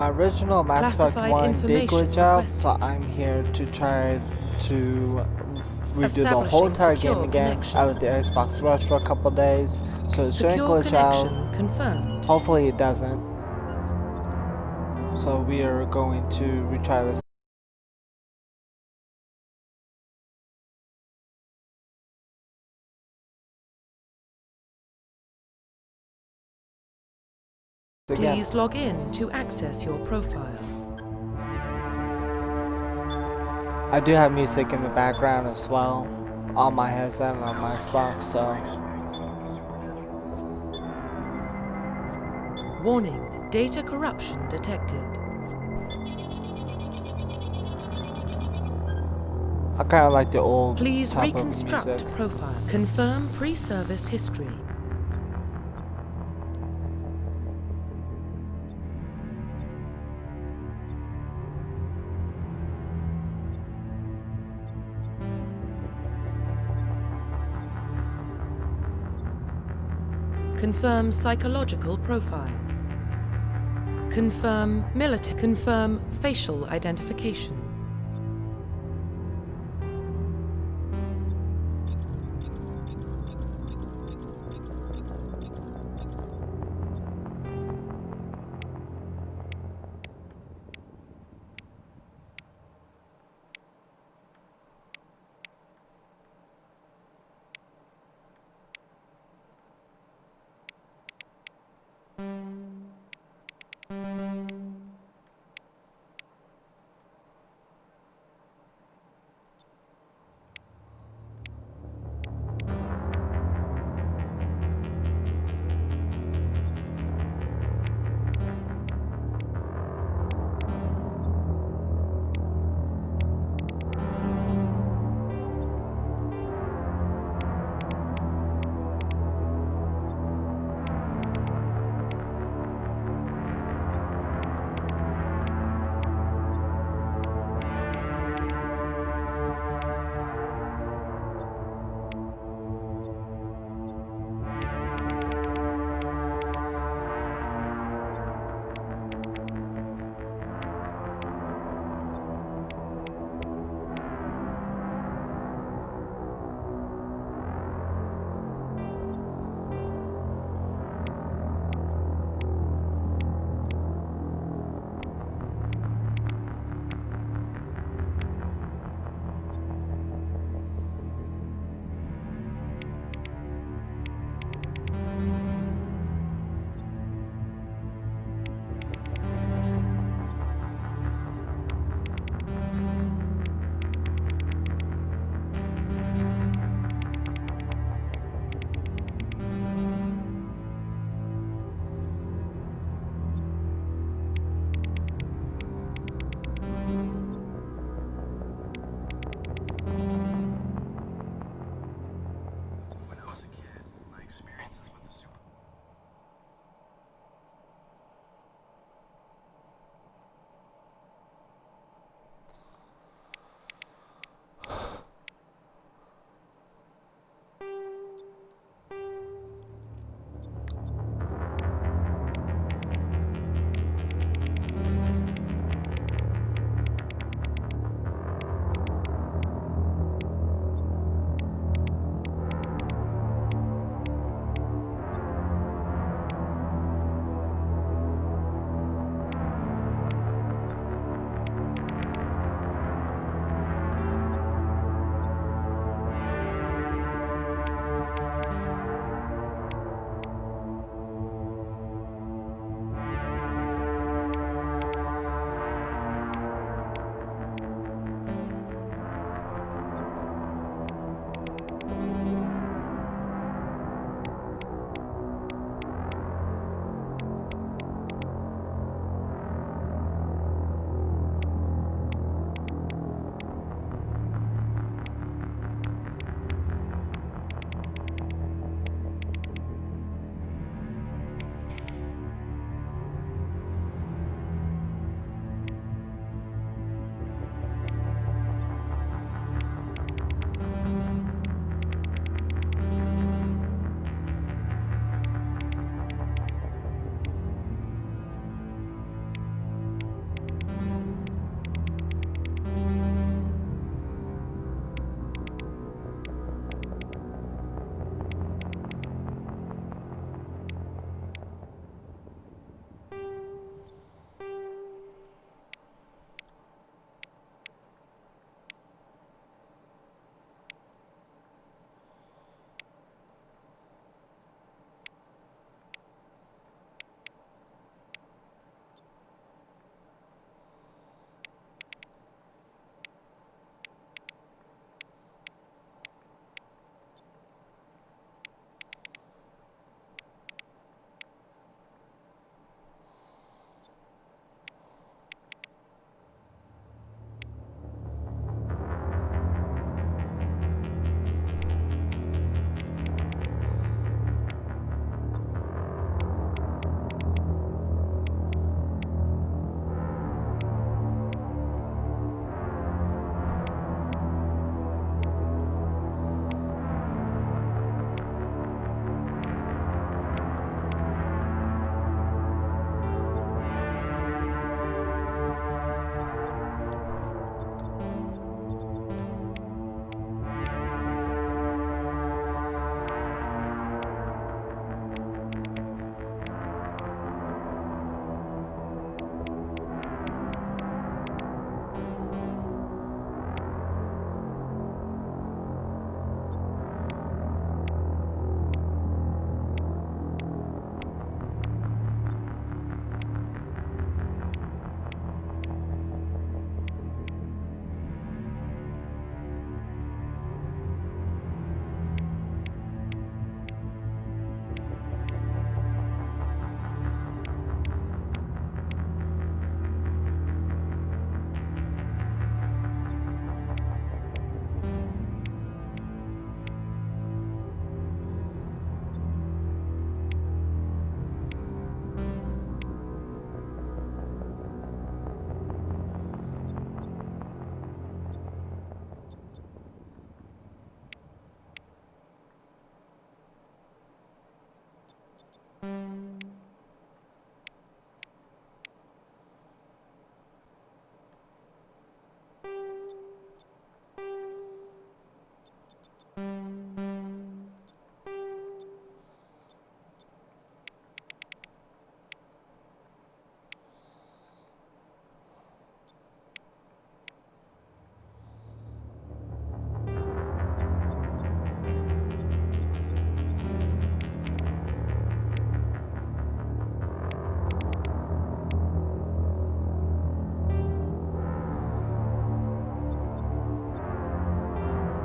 My original Mass Effect Classified 1 did information glitch out, requested. so I'm here to try to redo the whole Establishing entire game secure again. connection. I let the Xbox rest for a couple days, so it shouldn't Secure glitch out. connection confirmed. Hopefully it doesn't. So we are going to retry this again. Please log in to access your profile. I do have music in the background as well, on my headset and on my Xbox, so Warning, data corruption detected. I kind of like the old Please type of reconstruct music. profile. Confirm pre-service history. Confirm psychological profile. Confirm military. Confirm facial identification.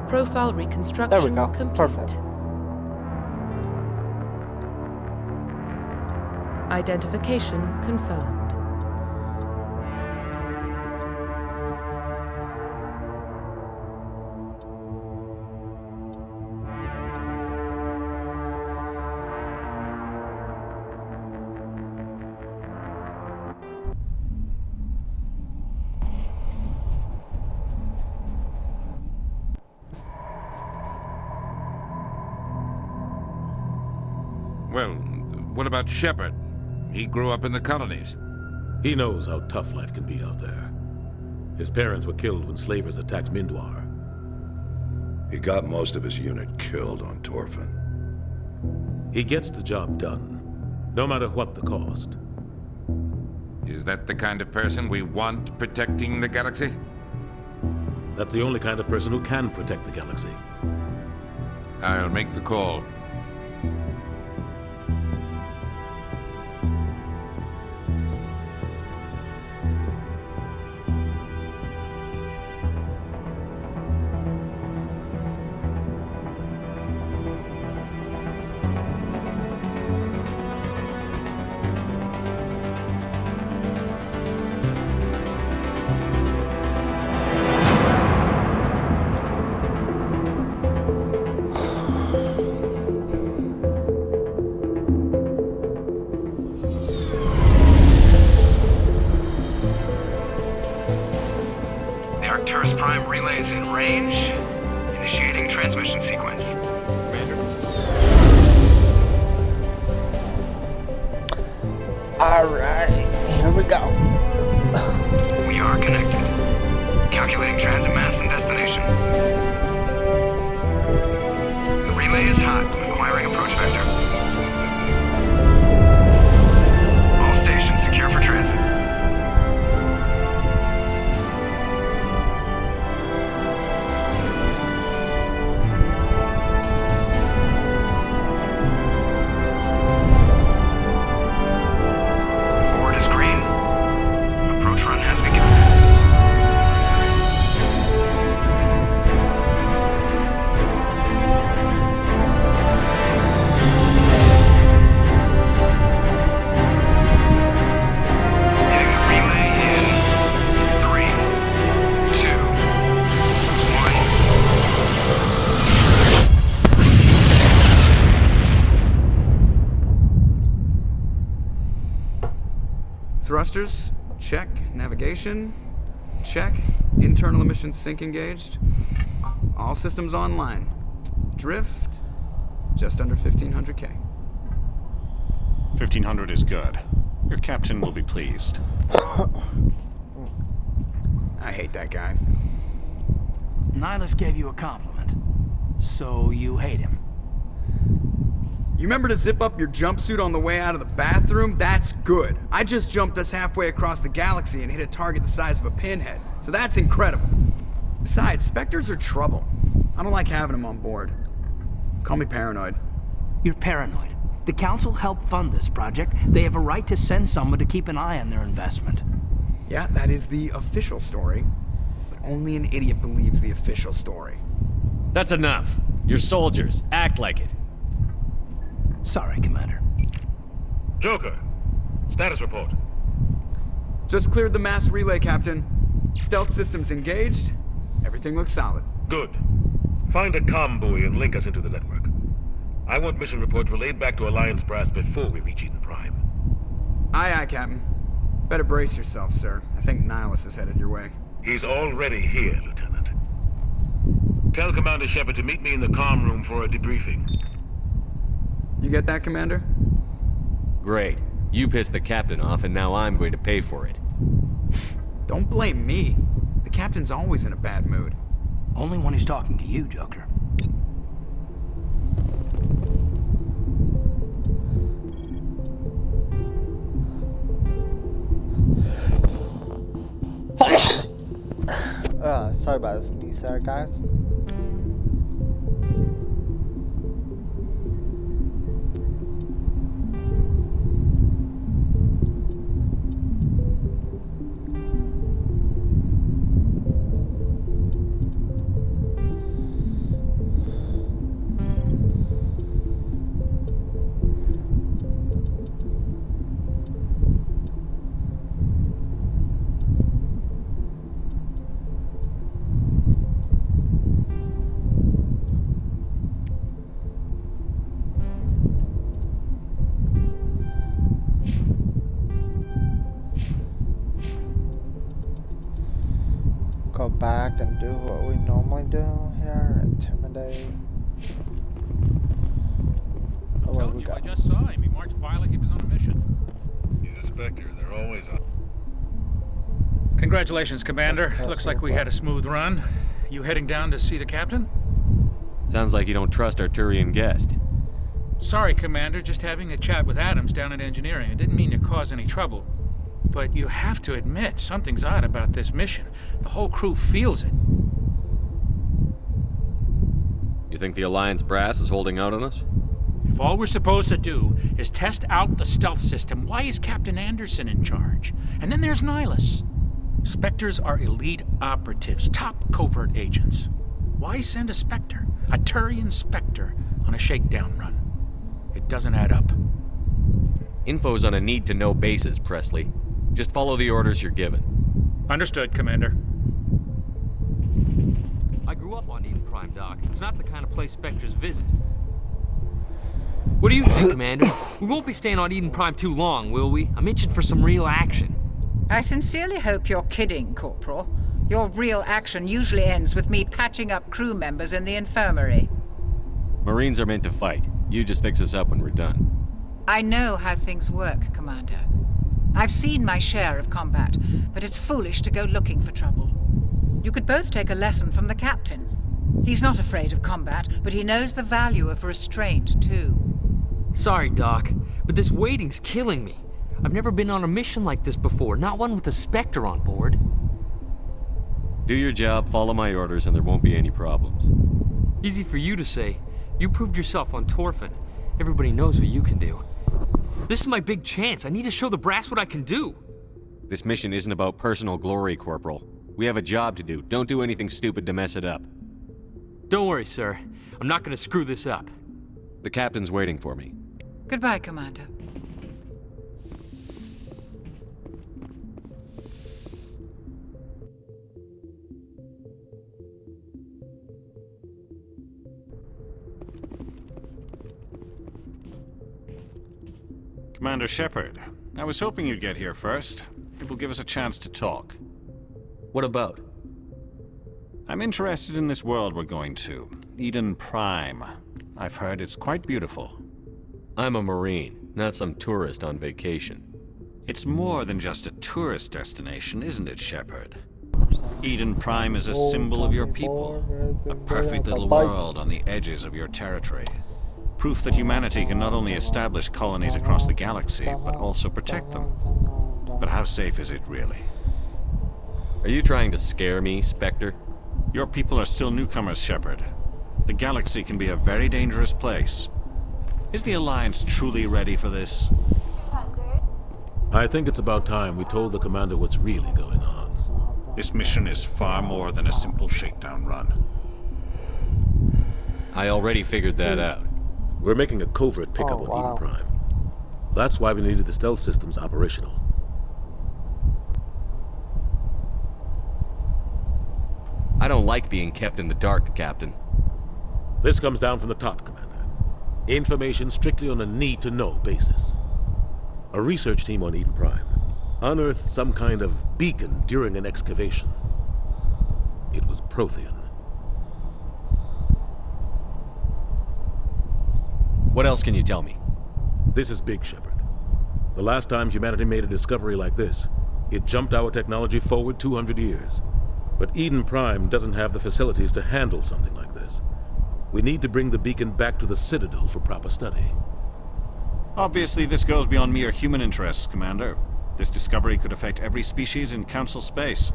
Profile There we reconstruction go. complete. Perfect. Identification confirmed. Well, what about Shepard? He grew up in the colonies. He knows how tough life can be out there. His parents were killed when slavers attacked Mindwar. He got most of his unit killed on Torfin. He gets the job done, no matter what the cost. Is that the kind of person we want protecting the galaxy? That's the only kind of person who can protect the galaxy. I'll make the call. Prime relays in range. Initiating transmission sequence. Commander. Alright, here we go. We are connected. Calculating transit mass and destination. The relay is hot, acquiring approach vector. All stations secure for transit. Thrusters, check. Navigation, check. Internal emissions sync engaged. All systems online. Drift, just under 1500K. 1500 is good. Your captain will be pleased. I hate that guy. Nihilus gave you a compliment. So you hate him. You remember to zip up your jumpsuit on the way out of the bathroom? That's good. I just jumped us halfway across the galaxy and hit a target the size of a pinhead. So that's incredible. Besides, Spectres are trouble. I don't like having them on board. Call me paranoid. You're paranoid. The Council helped fund this project. They have a right to send someone to keep an eye on their investment. Yeah, that is the official story. But only an idiot believes the official story. That's enough. You're soldiers. Act like it. Sorry, Commander. Joker, status report. Just cleared the mass relay, Captain. Stealth systems engaged. Everything looks solid. Good. Find a comm buoy and link us into the network. I want mission reports relayed back to Alliance Brass before we reach Eden Prime. Aye, aye, Captain. Better brace yourself, sir. I think Nihilus is headed your way. He's already here, Lieutenant. Tell Commander Shepard to meet me in the comm room for a debriefing. You get that, Commander? Great. You pissed the captain off, and now I'm going to pay for it. Don't blame me. The Captain's always in a bad mood. Only when he's talking to you, Joker. Sorry about this sneeze there, guys. Go back and do what we normally do here, intimidate. Oh, what Told we you, I got? just saw him. He marched by like he was on a mission. He's a Spectre. They're always on. Congratulations, Commander. Looks like we had a smooth run. You heading down to see the captain? Sounds like you don't trust our Turian guest. Sorry, Commander. Just having a chat with Adams down at engineering. I didn't mean to cause any trouble. But you have to admit, something's odd about this mission. The whole crew feels it. You think the Alliance brass is holding out on us? If all we're supposed to do is test out the stealth system, why is Captain Anderson in charge? And then there's Nihilus. Spectres are elite operatives, top covert agents. Why send a Spectre, a Turian Spectre, on a shakedown run? It doesn't add up. Info's on a need-to-know basis, Presley. Just follow the orders you're given. Understood, Commander. I grew up on Eden Prime, Doc. It's not the kind of place Spectres visit. What do you think, Commander? We won't be staying on Eden Prime too long, will we? I'm itching for some real action. I sincerely hope you're kidding, Corporal. Your real action usually ends with me patching up crew members in the infirmary. Marines are meant to fight. You just fix us up when we're done. I know how things work, Commander. I've seen my share of combat, but it's foolish to go looking for trouble. You could both take a lesson from the captain. He's not afraid of combat, but he knows the value of restraint, too. Sorry, Doc, but this waiting's killing me. I've never been on a mission like this before, not one with a Spectre on board. Do your job, follow my orders, and there won't be any problems. Easy for you to say. You proved yourself on Torfin. Everybody knows what you can do. This is my big chance. I need to show the brass what I can do. This mission isn't about personal glory, Corporal. We have a job to do. Don't do anything stupid to mess it up. Don't worry, sir. I'm not gonna screw this up. The captain's waiting for me. Goodbye, Commander. Commander Shepard, I was hoping you'd get here first. It will give us a chance to talk. What about? I'm interested in this world we're going to, Eden Prime. I've heard it's quite beautiful. I'm a Marine, not some tourist on vacation. It's more than just a tourist destination, isn't it, Shepard? Eden Prime is a symbol of your people. A perfect little world on the edges of your territory. Proof that humanity can not only establish colonies across the galaxy, but also protect them. But how safe is it really? Are you trying to scare me, Spectre? Your people are still newcomers, Shepard. The galaxy can be a very dangerous place. Is the Alliance truly ready for this? I think it's about time we told the Commander what's really going on. This mission is far more than a simple shakedown run. I already figured that out. We're making a covert pickup on Eden Prime. That's why we needed the stealth systems operational. I don't like being kept in the dark, Captain. This comes down from the top, Commander. Information strictly on a need-to-know basis. A research team on Eden Prime unearthed some kind of beacon during an excavation. It was Prothean. What else can you tell me? This is big, Shepard. The last time humanity made a discovery like this, it jumped our technology forward 200 years. But Eden Prime doesn't have the facilities to handle something like this. We need to bring the beacon back to the Citadel for proper study. Obviously, this goes beyond mere human interests, Commander. This discovery could affect every species in Council space.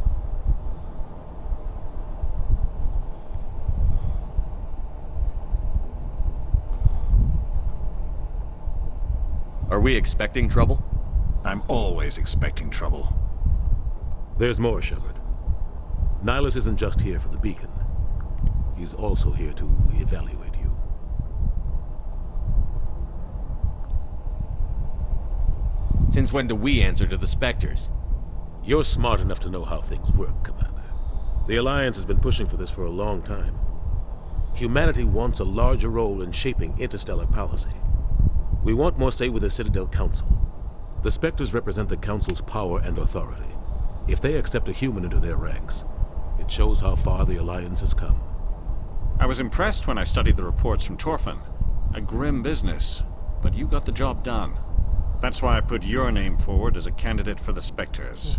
Are we expecting trouble? I'm always expecting trouble. There's more, Shepard. Nihilus isn't just here for the beacon. He's also here to evaluate you. Since when do we answer to the Spectres? You're smart enough to know how things work, Commander. The Alliance has been pushing for this for a long time. Humanity wants a larger role in shaping interstellar policy. We want more say with the Citadel Council. The Spectres represent the Council's power and authority. If they accept a human into their ranks, it shows how far the Alliance has come. I was impressed when I studied the reports from Torfin. A grim business, but you got the job done. That's why I put your name forward as a candidate for the Spectres.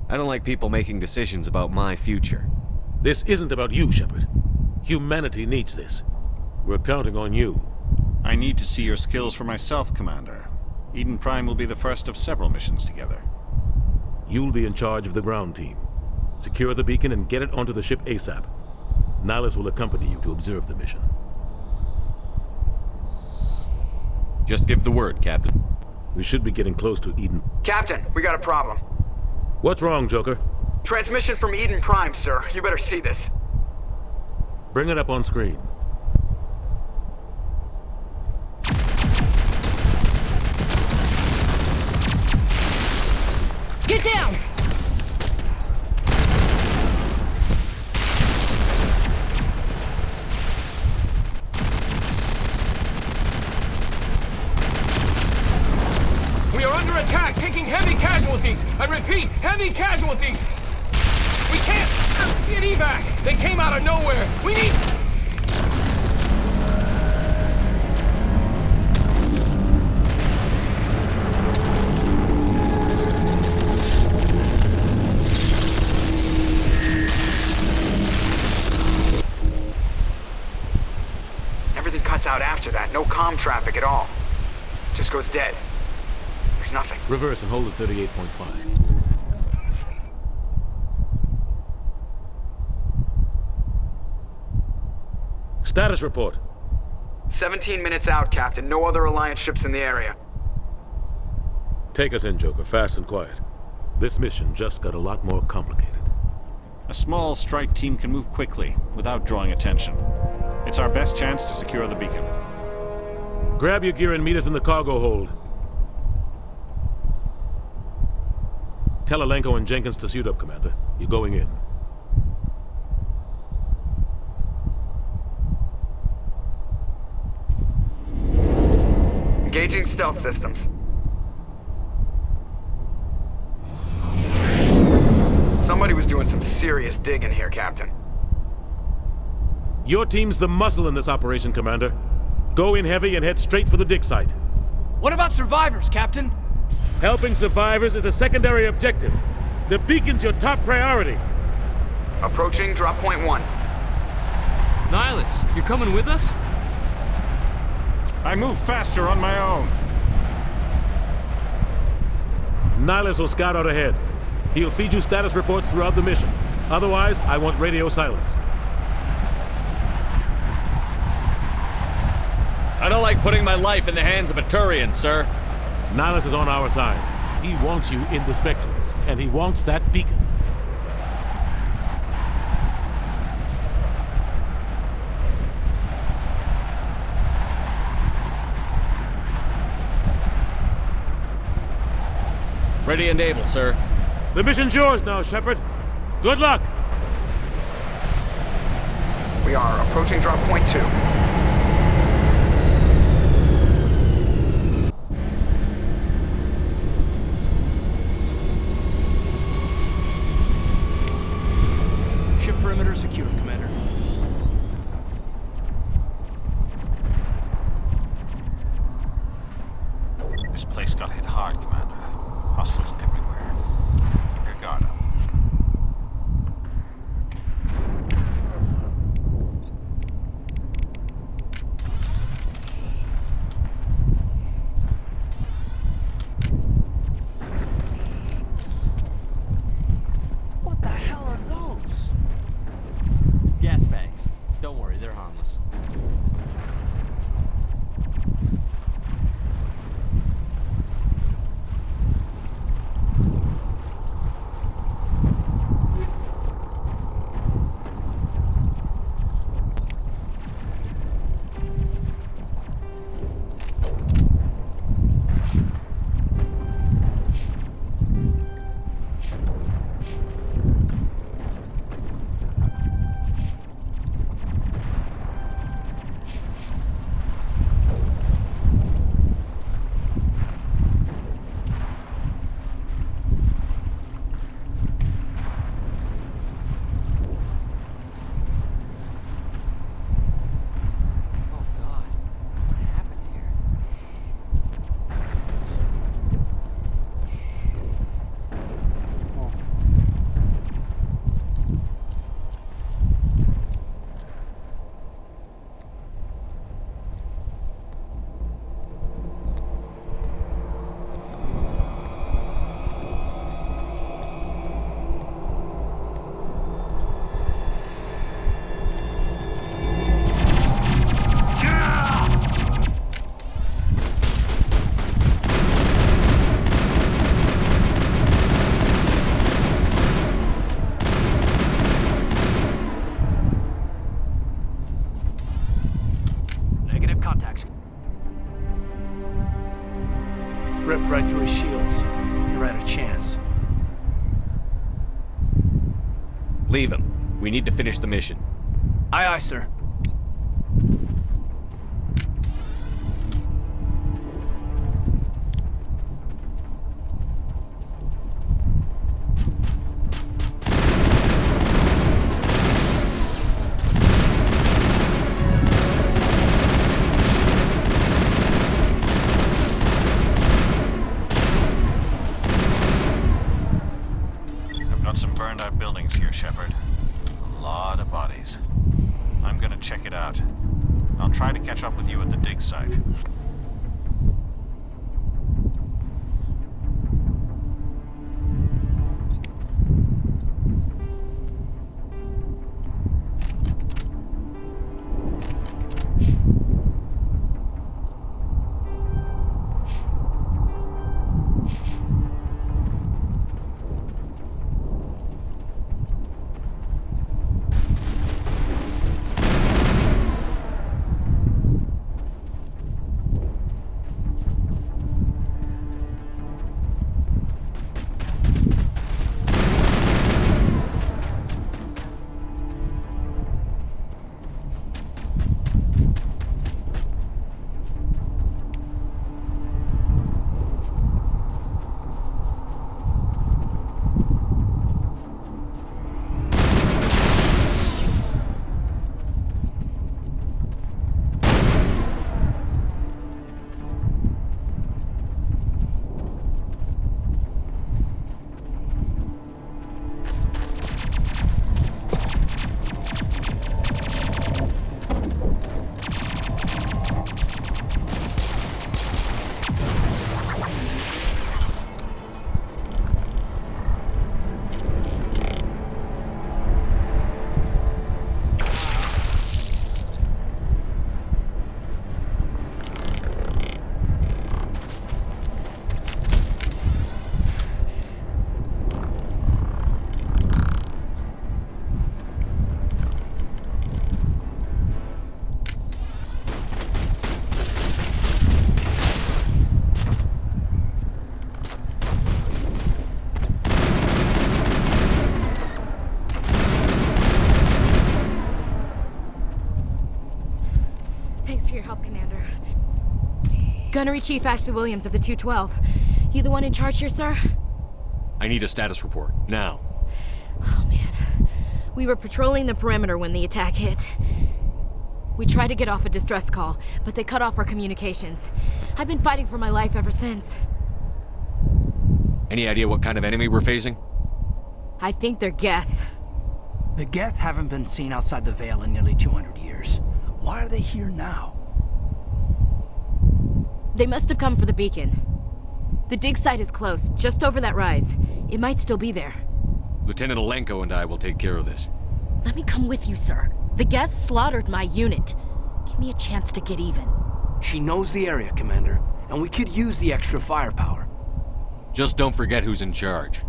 I don't like people making decisions about my future. This isn't about you, Shepard. Humanity needs this. We're counting on you. I need to see your skills for myself, Commander. Eden Prime will be the first of several missions together. You'll be in charge of the ground team. Secure the beacon and get it onto the ship ASAP. Nihilus will accompany you to observe the mission. Just give the word, Captain. We should be getting close to Eden. Captain, we got a problem. What's wrong, Joker? Transmission from Eden Prime, sir. You better see this. Bring it up on screen. Get down! We are under attack, taking heavy casualties. I repeat, heavy casualties. We can't get evac. They came out of nowhere. We need... Everything cuts out after that. No comm traffic at all. Just goes dead. There's nothing. Reverse and hold at 38.5. Status report. 17 minutes out, Captain. No other Alliance ships in the area. Take us in, Joker, fast and quiet. This mission just got a lot more complicated. A small strike team can move quickly, without drawing attention. It's our best chance to secure the beacon. Grab your gear and meet us in the cargo hold. Tell Alenko and Jenkins to suit up, Commander. You're going in. Engaging stealth systems. Somebody was doing some serious digging here, Captain. Your team's the muscle in this operation, Commander. Go in heavy and head straight for the dig site. What about survivors, Captain? Helping survivors is a secondary objective. The beacon's your top priority. Approaching drop point 1. Nihilus, you're coming with us? I move faster on my own. Nihilus will scout out ahead. He'll feed you status reports throughout the mission. Otherwise, I want radio silence. I don't like putting my life in the hands of a Turian, sir. Nihilus is on our side. He wants you in the Spectres, and he wants that beacon. Ready and able, sir. The mission's yours now, Shepard. Good luck! We are approaching drop point 2. Ship perimeter secure, Commander. This place got hit hard, Commander. Hostiles everywhere. Keep your guard up. Don't worry, they're harmless. Ripped right through his shields. You're out of chance. Leave him. We need to finish the mission. Aye, aye, sir. Some burned out buildings here, Shepard. A lot of bodies. I'm gonna check it out. I'll try to catch up with you at the dig site. Gunnery Chief Ashley Williams of the 212. You the one in charge here, sir? I need a status report, now. Oh, man. We were patrolling the perimeter when the attack hit. We tried to get off a distress call, but they cut off our communications. I've been fighting for my life ever since. Any idea what kind of enemy we're facing? I think they're Geth. The Geth haven't been seen outside the Veil in nearly 200 years. Why are they here now? They must have come for the beacon. The dig site is close, just over that rise. It might still be there. Lieutenant Alenko and I will take care of this. Let me come with you, sir. The Geth slaughtered my unit. Give me a chance to get even. She knows the area, Commander, and we could use the extra firepower. Just don't forget who's in charge.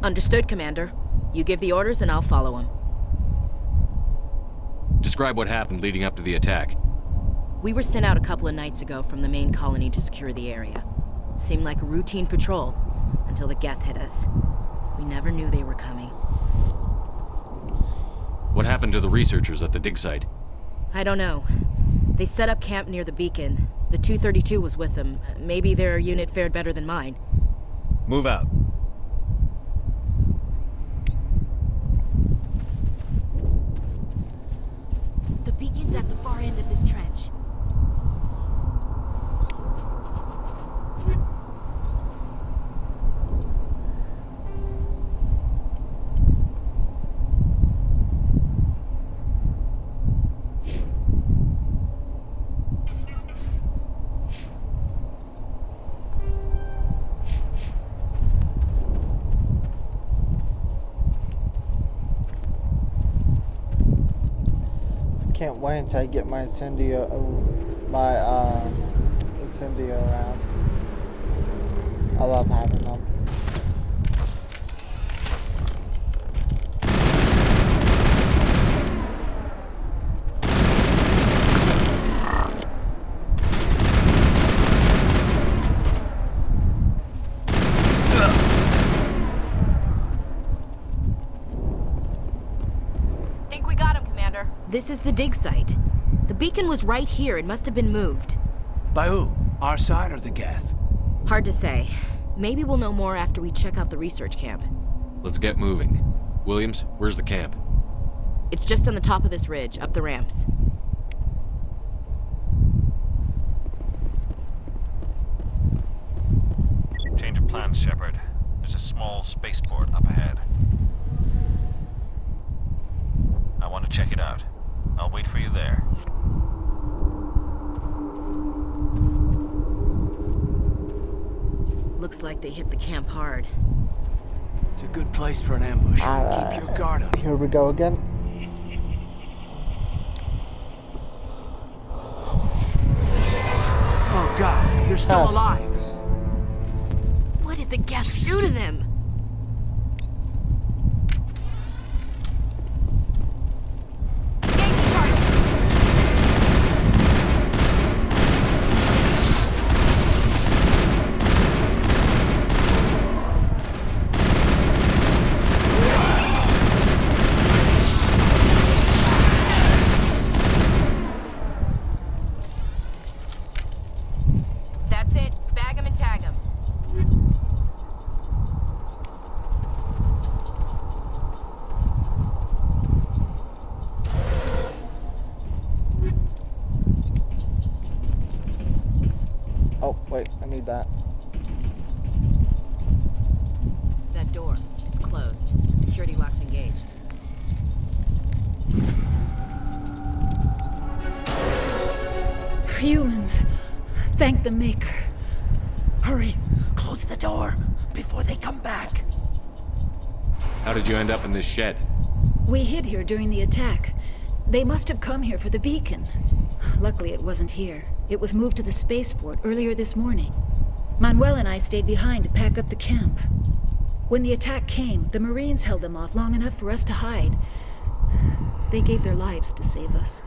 Understood, Commander. You give the orders and I'll follow him. Describe what happened leading up to the attack. We were sent out a couple of nights ago from the main colony to secure the area. Seemed like a routine patrol, until the Geth hit us. We never knew they were coming. What happened to the researchers at the dig site? I don't know. They set up camp near the beacon. The 232 was with them. Maybe their unit fared better than mine. Move out. The beacon's at the far end of this trench. Can't wait until I get my incendio rounds. I love having them. Think we got him, Commander. This is the dig site. The beacon was right here. It must have been moved. By who? Our side or the Geth? Hard to say. Maybe we'll know more after we check out the research camp. Let's get moving. Williams, where's the camp? It's just on the top of this ridge, up the ramps. Change of plans, Shepard. There's a small spaceport up ahead. I want to check it out. I'll wait for you there. Looks like they hit the camp hard. It's a good place for an ambush. Keep your guard up. Here we go again. Oh God, they're still Yes. alive. What did the Geth do to them? That's it. Bag 'em and tag 'em. Oh, wait, I need that. That door. It's closed. Security lock's engaged. Humans. Thank the Maker. Hurry, close the door before they come back. How did you end up in this shed? We hid here during the attack. They must have come here for the beacon. Luckily, it wasn't here. It was moved to the spaceport earlier this morning. Manuel and I stayed behind to pack up the camp. When the attack came, the Marines held them off long enough for us to hide. They gave their lives to save us.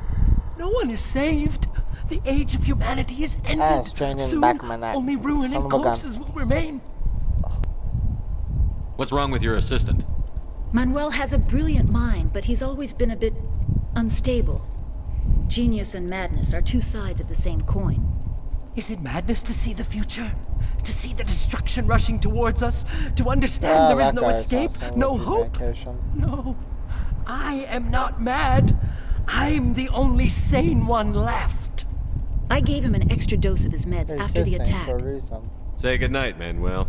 No one is saved. The age of humanity is ended. Straining Soon, back of my neck. only ruin Son and of a gun. corpses will remain. What's wrong with your assistant? Manuel has a brilliant mind, but he's always been a bit unstable. Genius and madness are two sides of the same coin. Is it madness to see the future? To see the destruction rushing towards us? To understand there is no escape, no hope? No, I am not mad. I'm the only sane one left. I gave him an extra dose of his meds after the attack. Say goodnight, Manuel.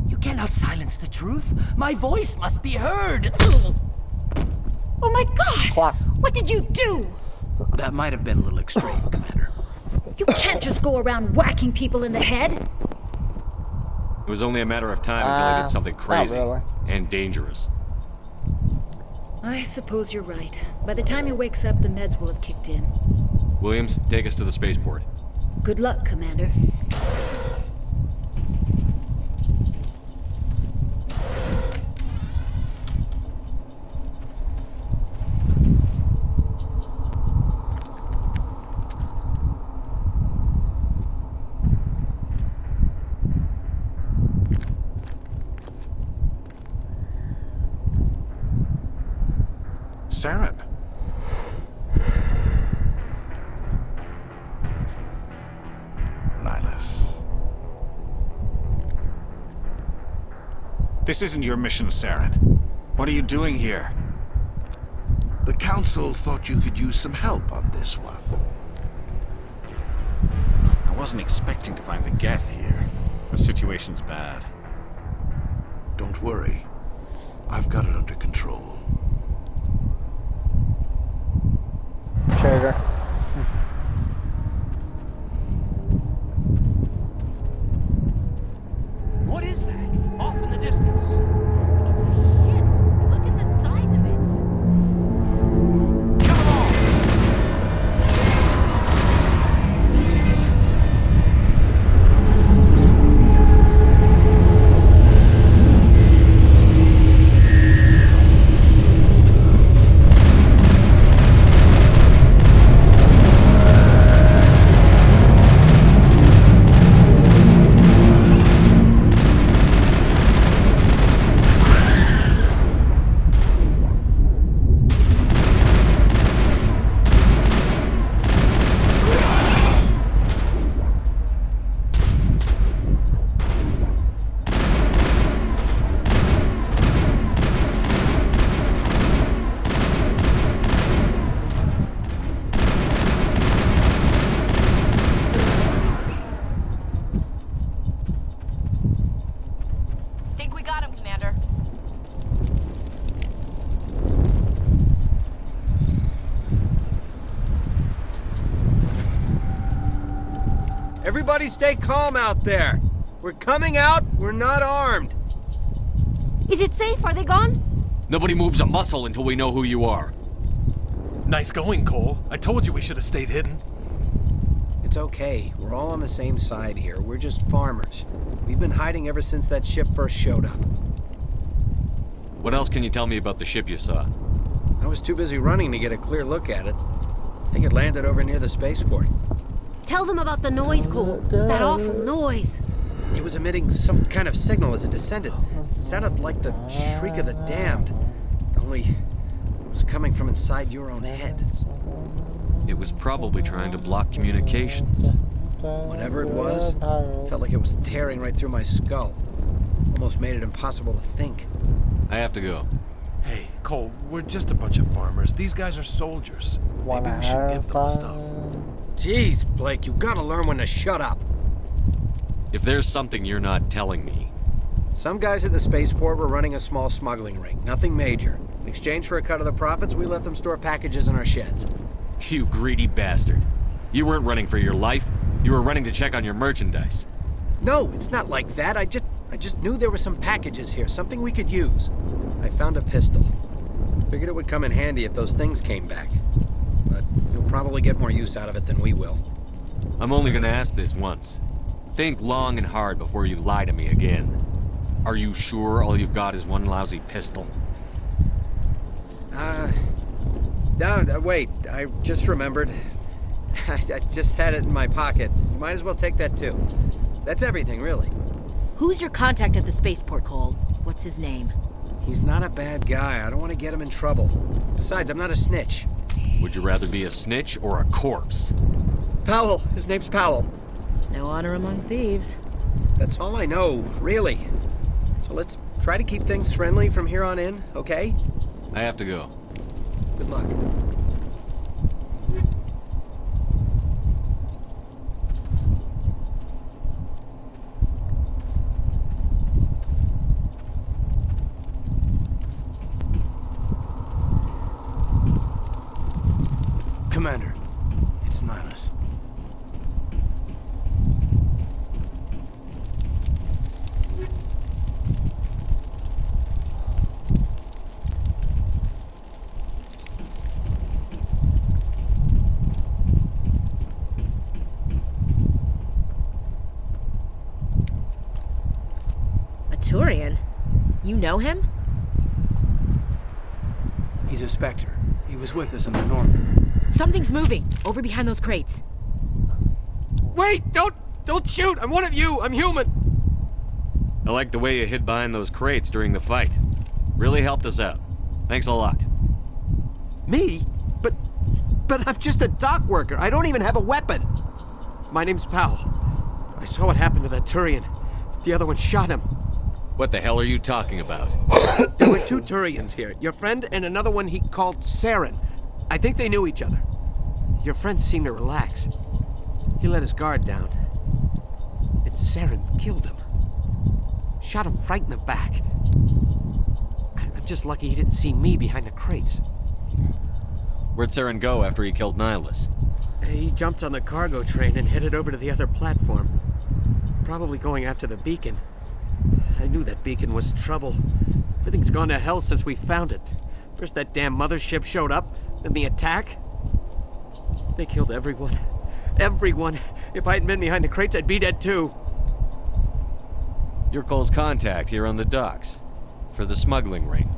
You cannot silence the truth. My voice must be heard. Oh my God! What did you do? That might have been a little extreme, Commander. You can't just go around whacking people in the head. It was only a matter of time until I did something crazy and dangerous. I suppose you're right. By the time he wakes up, the meds will have kicked in. Williams, take us to the spaceport. Good luck, Commander. Saren. Nihilus. This isn't your mission, Saren. What are you doing here? The Council thought you could use some help on this one. I wasn't expecting to find the Geth here. The situation's bad. Don't worry. I've got it under control. Traitor. What is that? Off in the distance. It's a ship. Look at the size of it. Come on! Think we got him, Commander. Everybody stay calm out there. We're coming out, we're not armed. Is it safe? Are they gone? Nobody moves a muscle until we know who you are. Nice going, Cole. I told you we should have stayed hidden. It's okay. We're all on the same side here. We're just farmers. We've been hiding ever since that ship first showed up. What else can you tell me about the ship you saw? I was too busy running to get a clear look at it. I think it landed over near the spaceport. Tell them about the noise, Cole. That awful noise. It was emitting some kind of signal as it descended. It sounded like the shriek of the damned. Only it was coming from inside your own head. It was probably trying to block communications. Whatever it was, felt like it was tearing right through my skull. Almost made it impossible to think. I have to go. Hey, Cole, we're just a bunch of farmers. These guys are soldiers. Maybe we should give them the stuff. Jeez, Blake, you gotta learn when to shut up. If there's something you're not telling me... Some guys at the spaceport were running a small smuggling ring. Nothing major. In exchange for a cut of the profits, we let them store packages in our sheds. You greedy bastard. You weren't running for your life. You were running to check on your merchandise. No, it's not like that. I just knew there were some packages here, something we could use. I found a pistol. Figured it would come in handy if those things came back. But you'll probably get more use out of it than we will. I'm only gonna ask this once. Think long and hard before you lie to me again. Are you sure all you've got is one lousy pistol? No, wait. I just remembered. I just had it in my pocket. You might as well take that too. That's everything, really. Who's your contact at the spaceport, Cole? What's his name? He's not a bad guy. I don't want to get him in trouble. Besides, I'm not a snitch. Would you rather be a snitch or a corpse? Powell. His name's Powell. No honor among thieves. That's all I know, really. So let's try to keep things friendly from here on in, okay? I have to go. Good luck. Commander, it's Nihilus. Turian? You know him? He's a Spectre. He was with us in the Norman. Something's moving, over behind those crates. Wait! Don't shoot! I'm one of you! I'm human! I like the way you hid behind those crates during the fight. Really helped us out. Thanks a lot. Me? But I'm just a dock worker. I don't even have a weapon. My name's Powell. I saw what happened to that Turian. The other one shot him. What the hell are you talking about? There were 2 Turians here. Your friend and another one he called Saren. I think they knew each other. Your friend seemed to relax. He let his guard down. And Saren killed him. Shot him right in the back. I'm just lucky he didn't see me behind the crates. Where'd Saren go after he killed Nihilus? He jumped on the cargo train and headed over to the other platform. Probably going after the beacon. I knew that beacon was trouble. Everything's gone to hell since we found it. First that damn mothership showed up, then the attack. They killed everyone. Everyone. If I hadn't been behind the crates, I'd be dead too. You're Cole's contact here on the docks. For the smuggling ring.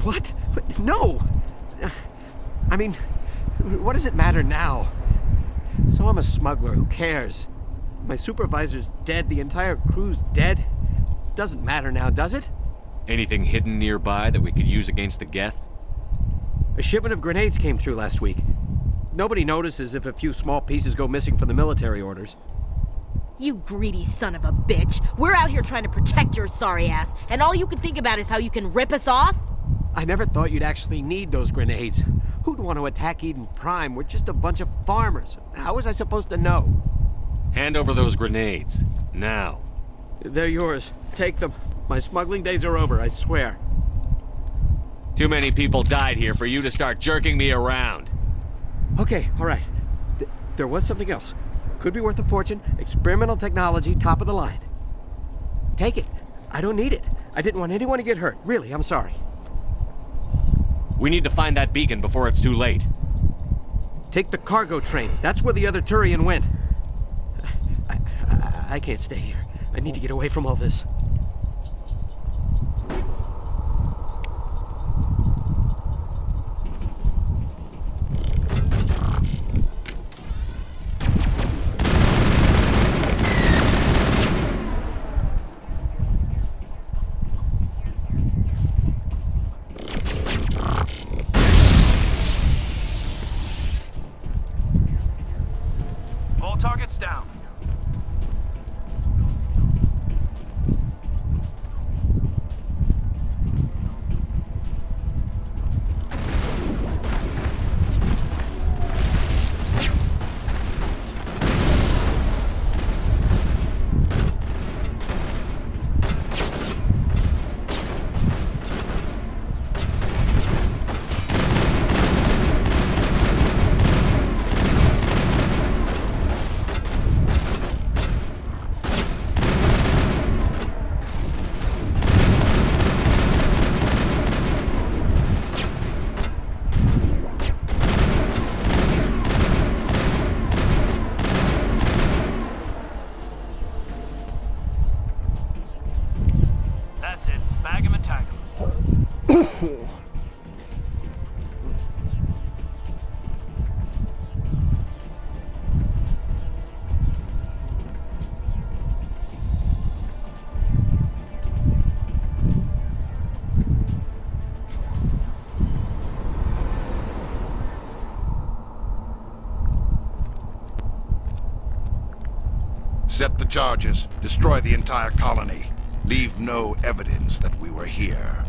What? No! I mean, what does it matter now? So I'm a smuggler, who cares? My supervisor's dead, the entire crew's dead. Doesn't matter now, does it? Anything hidden nearby that we could use against the Geth? A shipment of grenades came through last week. Nobody notices if a few small pieces go missing from the military orders. You greedy son of a bitch. We're out here trying to protect your sorry ass, and all you can think about is how you can rip us off? I never thought you'd actually need those grenades. Who'd want to attack Eden Prime? We're just a bunch of farmers. How was I supposed to know? Hand over those grenades. Now. They're yours. Take them. My smuggling days are over, I swear. Too many people died here for you to start jerking me around. Okay, all right. There was something else. Could be worth a fortune. Experimental technology, top of the line. Take it. I don't need it. I didn't want anyone to get hurt. Really, I'm sorry. We need to find that beacon before it's too late. Take the cargo train. That's where the other Turian went. I can't stay here. I need to get away from all this. All targets down. That's it. Bag him and tag him. Set the charges. Destroy the entire colony. Leave no evidence that we were here.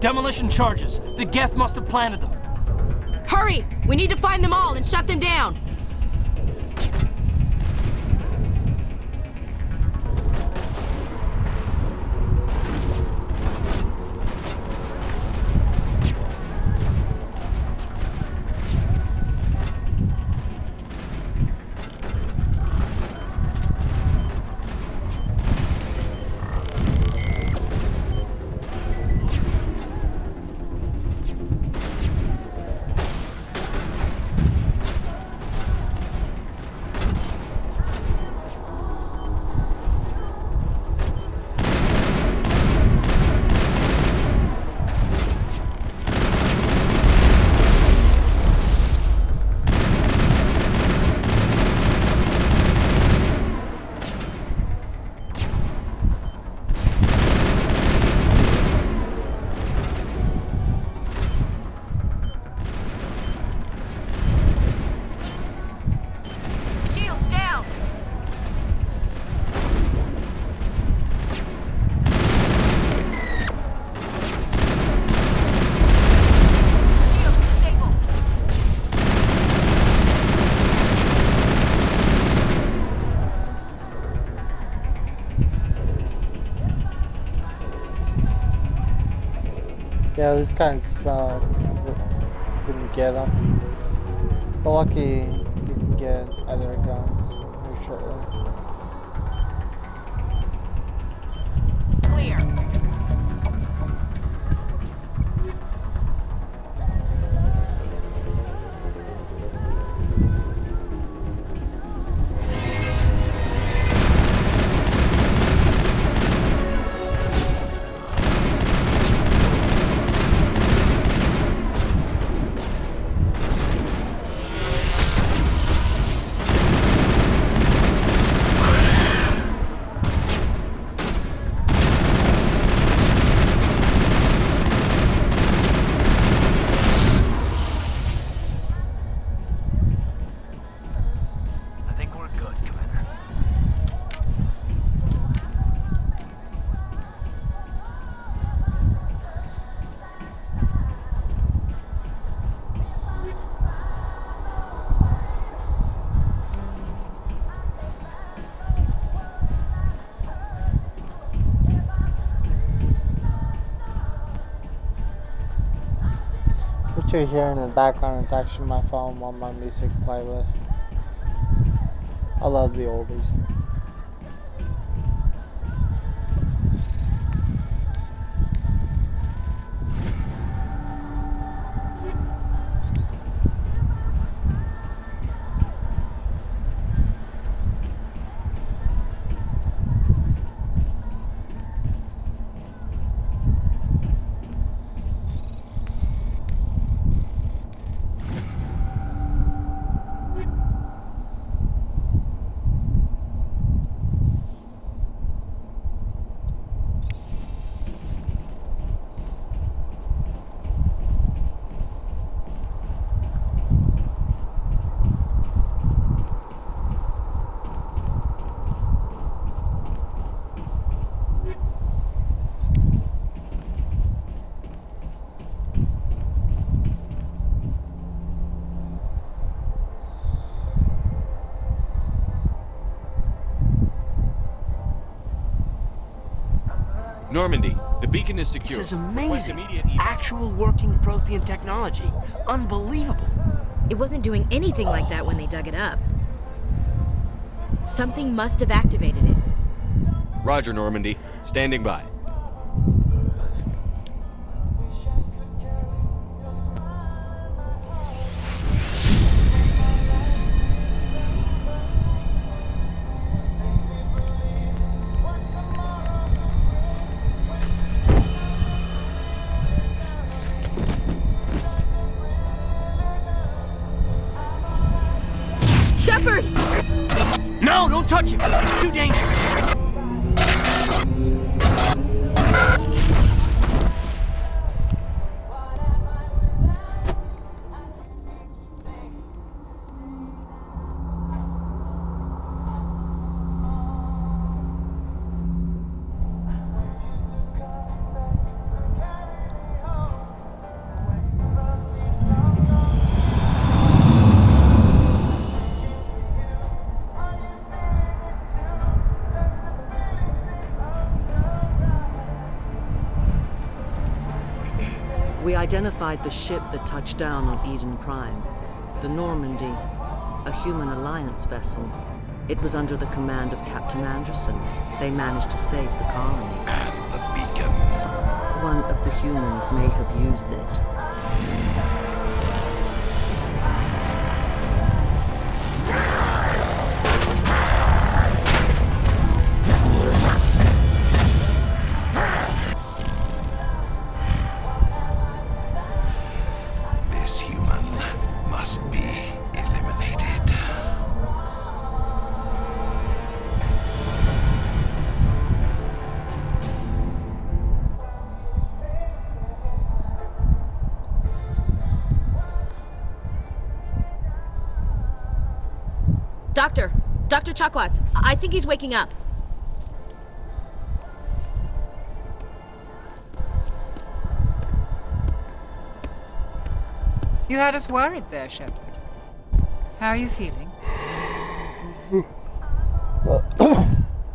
Demolition charges. The Geth must have planted them. Hurry! We need to find them all and shut them down! Yeah, these guys didn't get them. But lucky you can get other guns here shortly. Clear. What you're hearing in the background is actually my phone on my music playlist. I love the oldies. Normandy, the beacon is secure. This is amazing. Actual working Prothean technology. Unbelievable. It wasn't doing anything like that when they dug it up. Something must have activated it. Roger, Normandy. Standing by. Shepard! No, don't touch it! It's too dangerous! identified the ship that touched down on Eden Prime. The Normandy, a human alliance vessel. It was under the command of Captain Anderson. They managed to save the colony. And the beacon. One of the humans may have used it. This human must be eliminated. Dr. Chakwas, I think he's waking up. You had us worried there, Shepard. How are you feeling?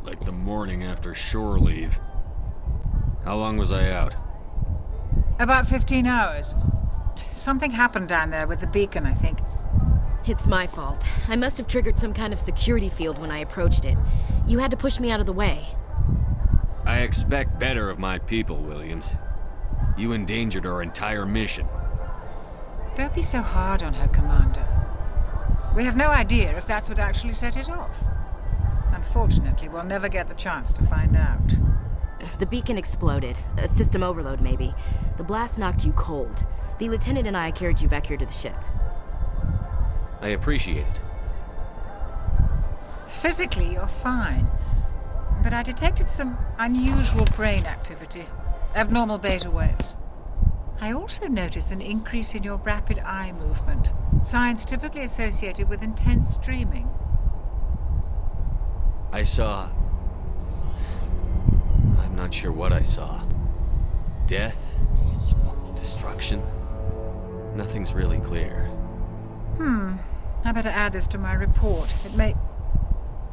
Like the morning after shore leave. How long was I out? About 15 hours. Something happened down there with the beacon, I think. It's my fault. I must have triggered some kind of security field when I approached it. You had to push me out of the way. I expect better of my people, Williams. You endangered our entire mission. Don't be so hard on her, Commander. We have no idea if that's what actually set it off. Unfortunately, we'll never get the chance to find out. The beacon exploded. A system overload, maybe. The blast knocked you cold. The lieutenant and I carried you back here to the ship. I appreciate it. Physically, you're fine. But I detected some unusual brain activity. Abnormal beta waves. I also noticed an increase in your rapid eye movement. Signs typically associated with intense dreaming. I saw... I'm not sure what I saw. Death? Destruction? Nothing's really clear. I better add this to my report. It may...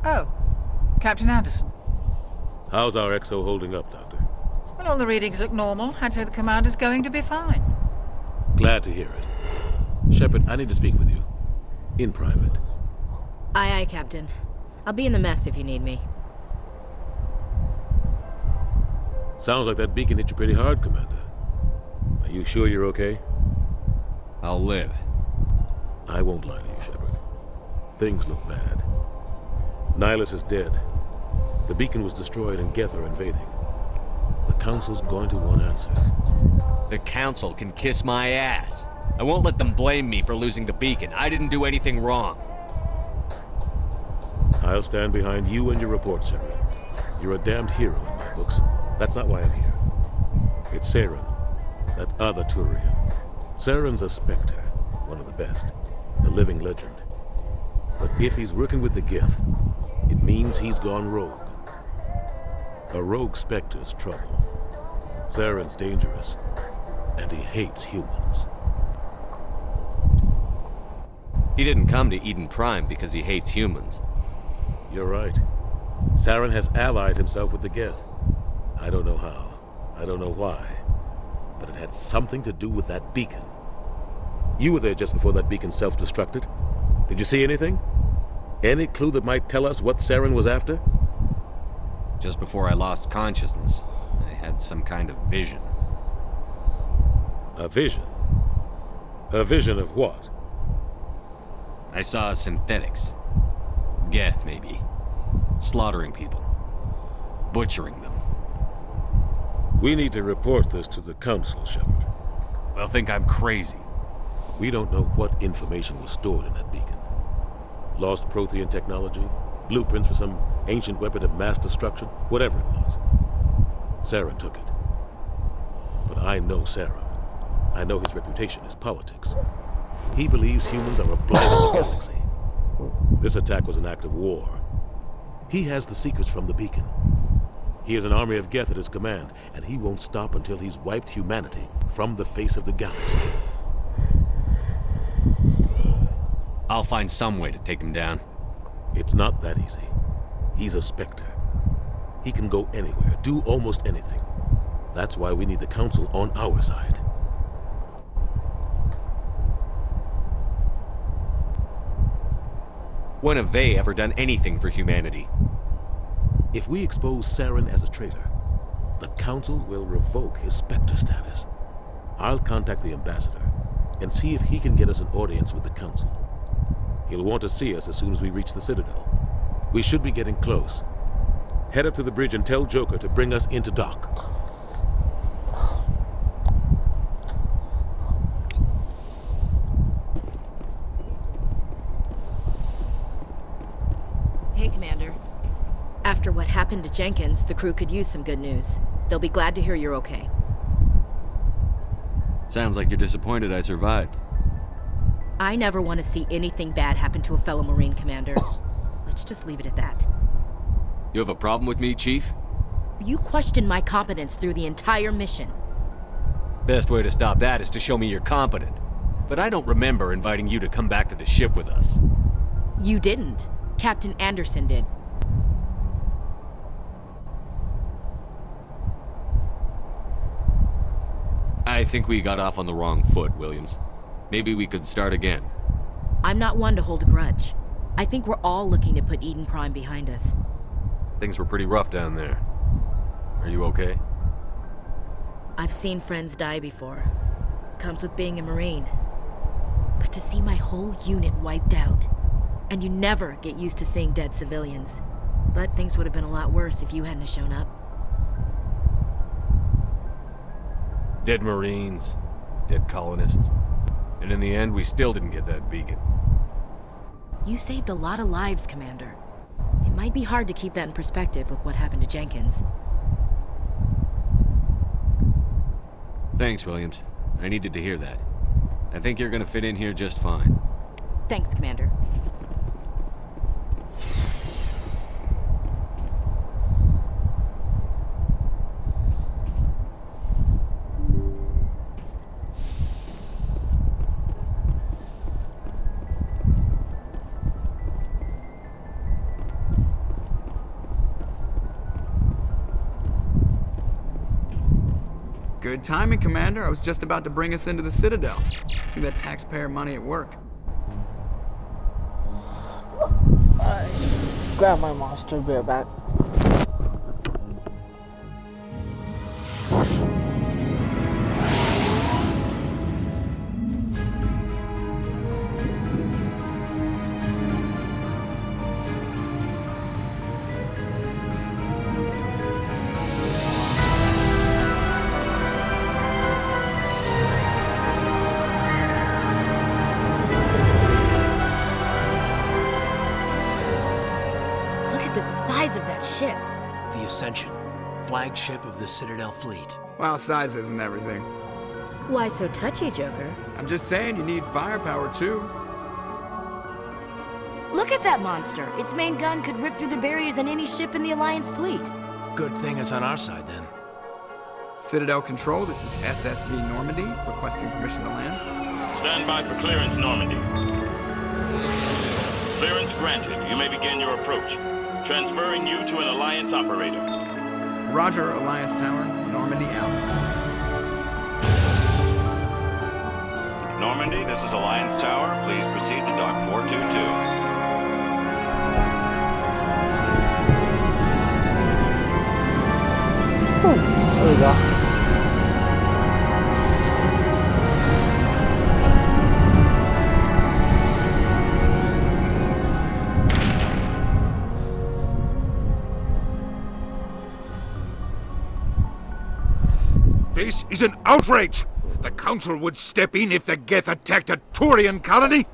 Oh, Captain Anderson. How's our XO holding up, Doctor? Well, all the readings look normal. I'd say the commander's going to be fine. Glad to hear it. Shepard, I need to speak with you. In private. Aye, aye, Captain. I'll be in the mess if you need me. Sounds like that beacon hit you pretty hard, Commander. Are you sure you're okay? I'll live. I won't lie to you, Shepard. Things look bad. Nihilus is dead. The beacon was destroyed and Geth are invading. The Council's going to want answers. The Council can kiss my ass. I won't let them blame me for losing the beacon. I didn't do anything wrong. I'll stand behind you and your report, Shepard. You're a damned hero in my books. That's not why I'm here. It's Saren, that other Turian. Saren's a Spectre, one of the best. A living legend. But if he's working with the Geth, it means he's gone rogue. A rogue Spectre's trouble. Saren's dangerous, and he hates humans. He didn't come to Eden Prime because he hates humans. You're right. Saren has allied himself with the Geth. I don't know how. I don't know why. But it had something to do with that beacon. You were there just before that beacon self-destructed. Did you see anything? Any clue that might tell us what Saren was after? Just before I lost consciousness, I had some kind of vision. A vision? A vision of what? I saw synthetics. Geth, maybe. Slaughtering people. Butchering them. We need to report this to the Council, Shepard. They'll think I'm crazy. We don't know what information was stored in that beacon. Lost Prothean technology? Blueprints for some ancient weapon of mass destruction? Whatever it was. Saren took it. But I know Saren. I know his reputation is politics. He believes humans are a blight on the galaxy. This attack was an act of war. He has the secrets from the beacon. He has an army of Geth at his command, and he won't stop until he's wiped humanity from the face of the galaxy. I'll find some way to take him down. It's not that easy. He's a Spectre. He can go anywhere, do almost anything. That's why we need the Council on our side. When have they ever done anything for humanity? If we expose Saren as a traitor, the Council will revoke his Spectre status. I'll contact the Ambassador and see if he can get us an audience with the Council. He'll want to see us as soon as we reach the Citadel. We should be getting close. Head up to the bridge and tell Joker to bring us into dock. Hey, Commander. After what happened to Jenkins, the crew could use some good news. They'll be glad to hear you're okay. Sounds like you're disappointed I survived. I never want to see anything bad happen to a fellow Marine, Commander. Let's just leave it at that. You have a problem with me, Chief? You questioned my competence through the entire mission. Best way to stop that is to show me you're competent. But I don't remember inviting you to come back to the ship with us. You didn't. Captain Anderson did. I think we got off on the wrong foot, Williams. Maybe we could start again. I'm not one to hold a grudge. I think we're all looking to put Eden Prime behind us. Things were pretty rough down there. Are you okay? I've seen friends die before. Comes with being a Marine. But to see my whole unit wiped out, and you never get used to seeing dead civilians. But things would have been a lot worse if you hadn't shown up. Dead Marines, dead colonists. And in the end, we still didn't get that beacon. You saved a lot of lives, Commander. It might be hard to keep that in perspective with what happened to Jenkins. Thanks, Williams. I needed to hear that. I think you're gonna fit in here just fine. Thanks, Commander. Good timing, Commander. I was just about to bring us into the Citadel. See that taxpayer money at work. Grab my monster bear back. Of that ship. The Ascension, flagship of the Citadel fleet. Well, size isn't everything. Why so touchy, Joker? I'm just saying you need firepower too. Look at that monster. Its main gun could rip through the barriers in any ship in the Alliance fleet. Good thing it's on our side then. Citadel Control, this is SSV Normandy, requesting permission to land. Stand by for clearance, Normandy. Clearance granted. You may begin your approach. Transferring you to an Alliance operator. Roger, Alliance Tower. Normandy out. Normandy, this is Alliance Tower. Please proceed to Dock 422. There we go. This is an outrage! The Council would step in if the Geth attacked a Turian colony!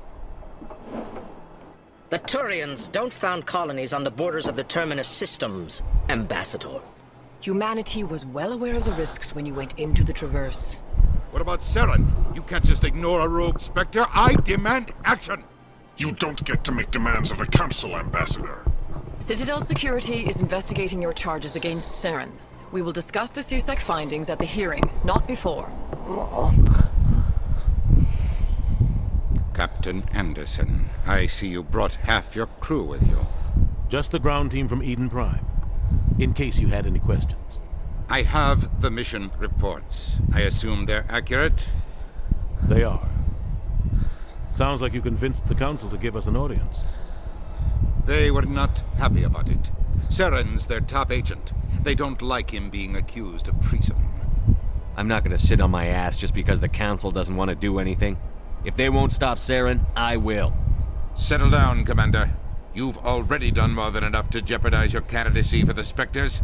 The Turians don't found colonies on the borders of the Terminus systems, Ambassador. Humanity was well aware of the risks when you went into the Traverse. What about Saren? You can't just ignore a rogue Spectre. I demand action! You don't get to make demands of the Council, Ambassador. Citadel Security is investigating your charges against Saren. We will discuss the CSEC findings at the hearing, not before. Captain Anderson, I see you brought half your crew with you. Just the ground team from Eden Prime, in case you had any questions. I have the mission reports. I assume they're accurate? They are. Sounds like you convinced the Council to give us an audience. They were not happy about it. Saren's their top agent. They don't like him being accused of treason. I'm not gonna sit on my ass just because the Council doesn't want to do anything. If they won't stop Saren, I will. Settle down, Commander. You've already done more than enough to jeopardize your candidacy for the Spectres.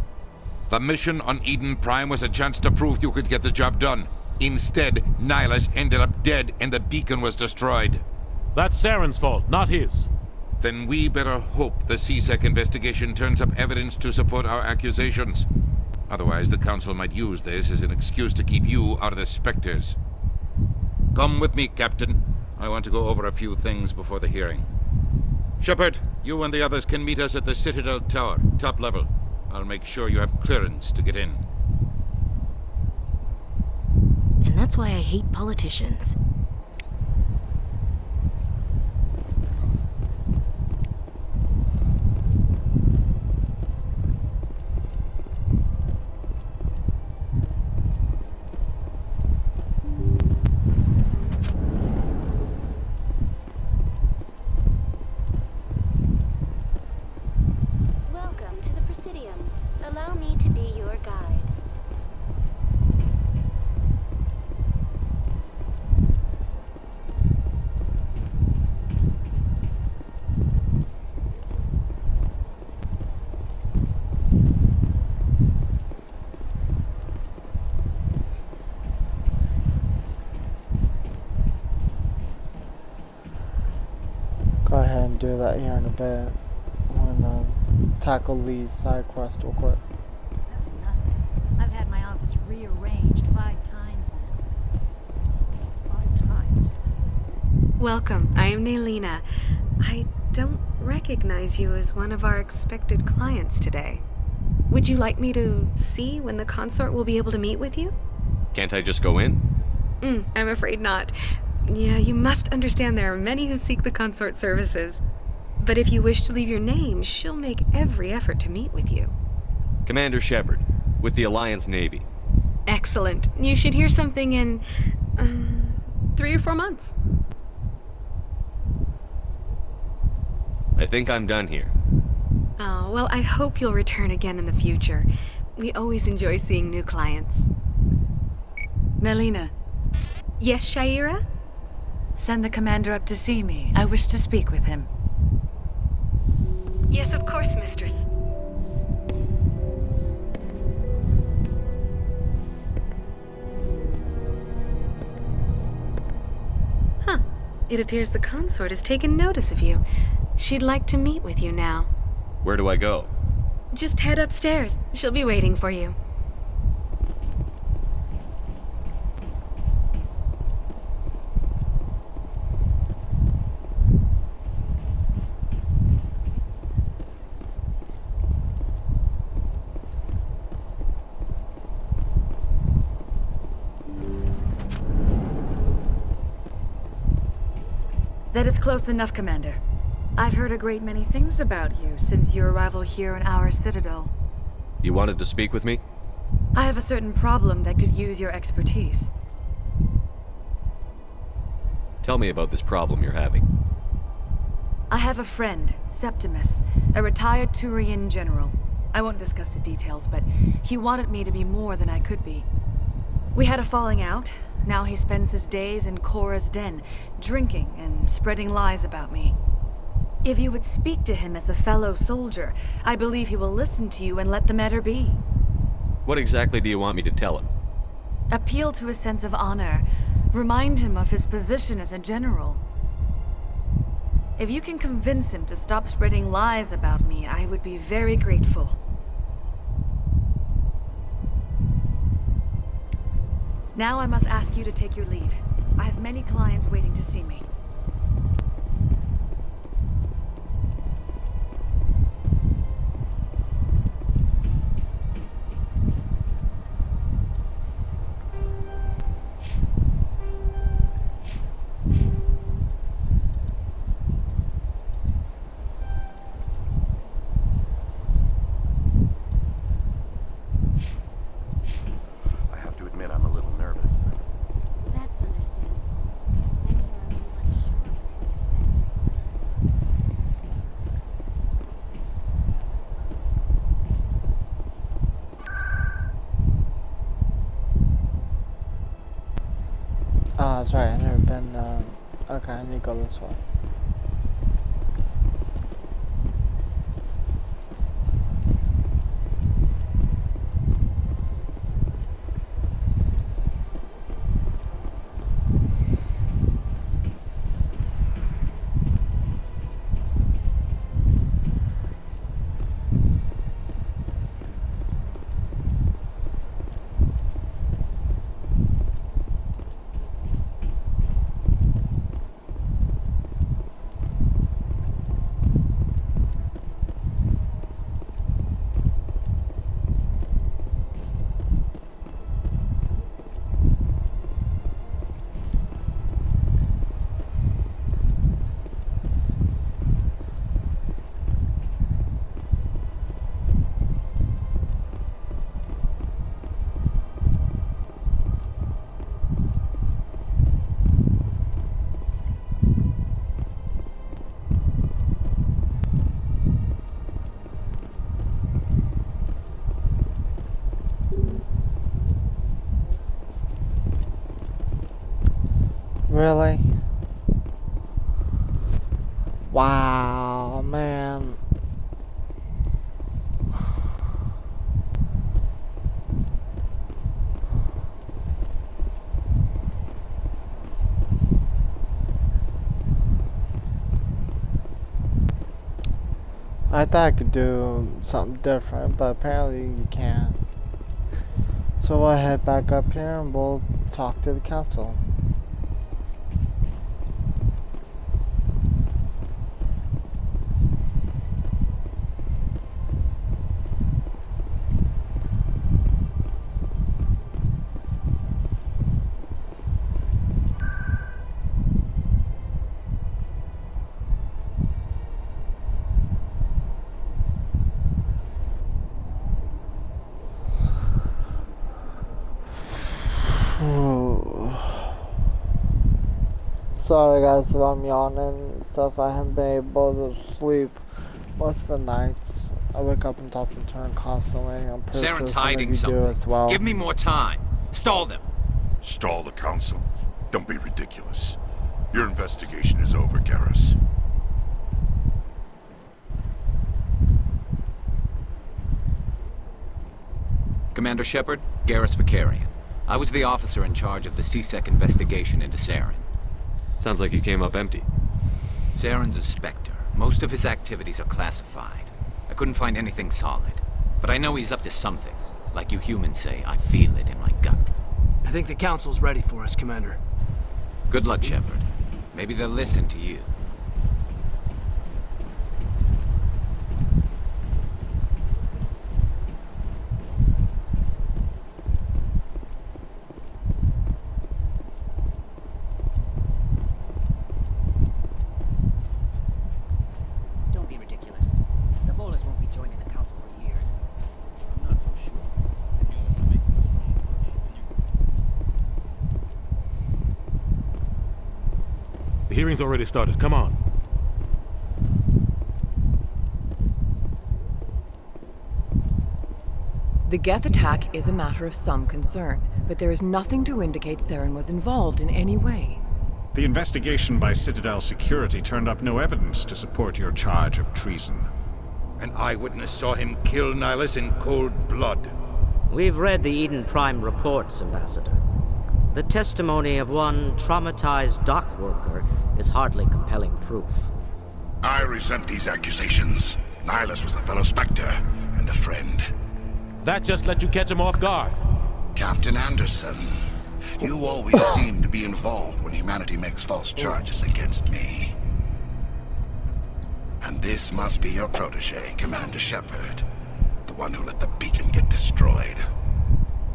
The mission on Eden Prime was a chance to prove you could get the job done. Instead, Nihilus ended up dead and the beacon was destroyed. That's Saren's fault, not his. Then we better hope the CSEC investigation turns up evidence to support our accusations. Otherwise, the Council might use this as an excuse to keep you out of the Spectres. Come with me, Captain. I want to go over a few things before the hearing. Shepard, you and the others can meet us at the Citadel Tower, top level. I'll make sure you have clearance to get in. And that's why I hate politicians. Welcome to the Presidium. Allow me to be your guide. Go ahead and do that here in a bit. I'm gonna tackle Lee's side quest real quick. That's nothing. I've had my office rearranged 5 times now. 5 times? Welcome. I am Naylina. I don't recognize you as one of our expected clients today. Would you like me to see when the consort will be able to meet with you? Can't I just go in? I'm afraid not. Yeah, you must understand there are many who seek the consort services. But if you wish to leave your name, she'll make every effort to meet with you. Commander Shepard, with the Alliance Navy. Excellent. You should hear something in 3 or 4 months. I think I'm done here. Oh, well, I hope you'll return again in the future. We always enjoy seeing new clients. Naylina. Yes, Shaira? Send the commander up to see me. I wish to speak with him. Yes, of course, mistress. Huh. It appears the consort has taken notice of you. She'd like to meet with you now. Where do I go? Just head upstairs. She'll be waiting for you. That is close enough, Commander. I've heard a great many things about you since your arrival here in our citadel. You wanted to speak with me? I have a certain problem that could use your expertise. Tell me about this problem you're having. I have a friend, Septimus, a retired Turian general. I won't discuss the details, but he wanted me to be more than I could be. We had a falling out. Now he spends his days in Korra's den, drinking and spreading lies about me. If you would speak to him as a fellow soldier, I believe he will listen to you and let the matter be. What exactly do you want me to tell him? Appeal to his sense of honor. Remind him of his position as a general. If you can convince him to stop spreading lies about me, I would be very grateful. Now I must ask you to take your leave. I have many clients waiting to see me. I have to admit, I'm a little nervous. That's understandable. Many are a little that's right, I've never been, okay, I need to go this way. Really? Wow, man. I thought I could do something different, but apparently you can't. So we'll head back up here and we'll talk to the council. Sorry guys if I'm yawning and stuff. I haven't been able to sleep most of the nights. I wake up and toss and turn constantly. I'm pretty sure some of you do as well. Give me more time. Stall them. Stall the council? Don't be ridiculous. Your investigation is over, Garrus. Commander Shepard, Garrus Vicarian. I was the officer in charge of the C-Sec investigation into Saren. Sounds like you came up empty. Saren's a Spectre. Most of his activities are classified. I couldn't find anything solid. But I know he's up to something. Like you humans say, I feel it in my gut. I think the council's ready for us, Commander. Good luck, Shepard. Maybe they'll listen to you. The hearing's already started. Come on. The Geth attack is a matter of some concern, but there is nothing to indicate Saren was involved in any way. The investigation by Citadel Security turned up no evidence to support your charge of treason. An eyewitness saw him kill Nihilus in cold blood. We've read the Eden Prime reports, Ambassador. The testimony of one traumatized dock worker is hardly compelling proof. I resent these accusations. Nihilus was a fellow Spectre and a friend. That just let you catch him off guard. Captain Anderson, you always seem to be involved when humanity makes false charges against me. And this must be your protege, Commander Shepard. The one who let the beacon get destroyed.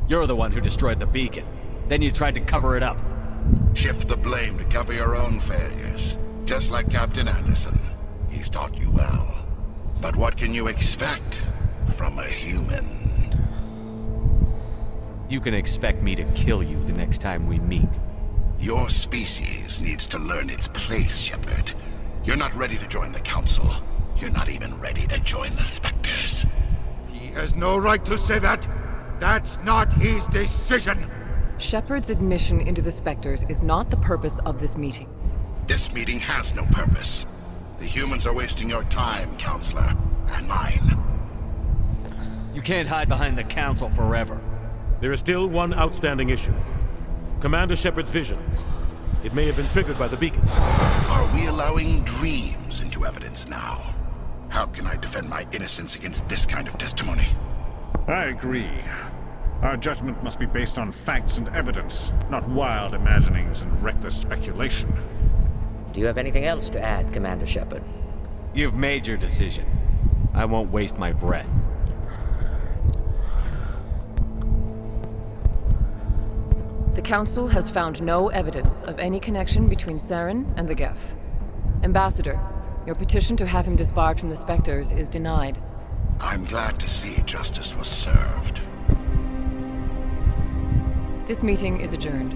You're the one who destroyed the beacon. Then you tried to cover it up. Shift the blame to cover your own failures. Just like Captain Anderson. He's taught you well. But what can you expect from a human? You can expect me to kill you the next time we meet. Your species needs to learn its place, Shepard. You're not ready to join the Council. You're not even ready to join the Spectres. He has no right to say that. That's not his decision. Shepard's admission into the Spectres is not the purpose of this meeting. This meeting has no purpose. The humans are wasting your time, Counselor, and mine. You can't hide behind the Council forever. There is still one outstanding issue. Commander Shepard's vision. It may have been triggered by the beacon. Are we allowing dreams into evidence now? How can I defend my innocence against this kind of testimony? I agree. Our judgment must be based on facts and evidence, not wild imaginings and reckless speculation. Do you have anything else to add, Commander Shepard? You've made your decision. I won't waste my breath. The Council has found no evidence of any connection between Saren and the Geth. Ambassador, your petition to have him disbarred from the Spectres is denied. I'm glad to see justice was served. This meeting is adjourned.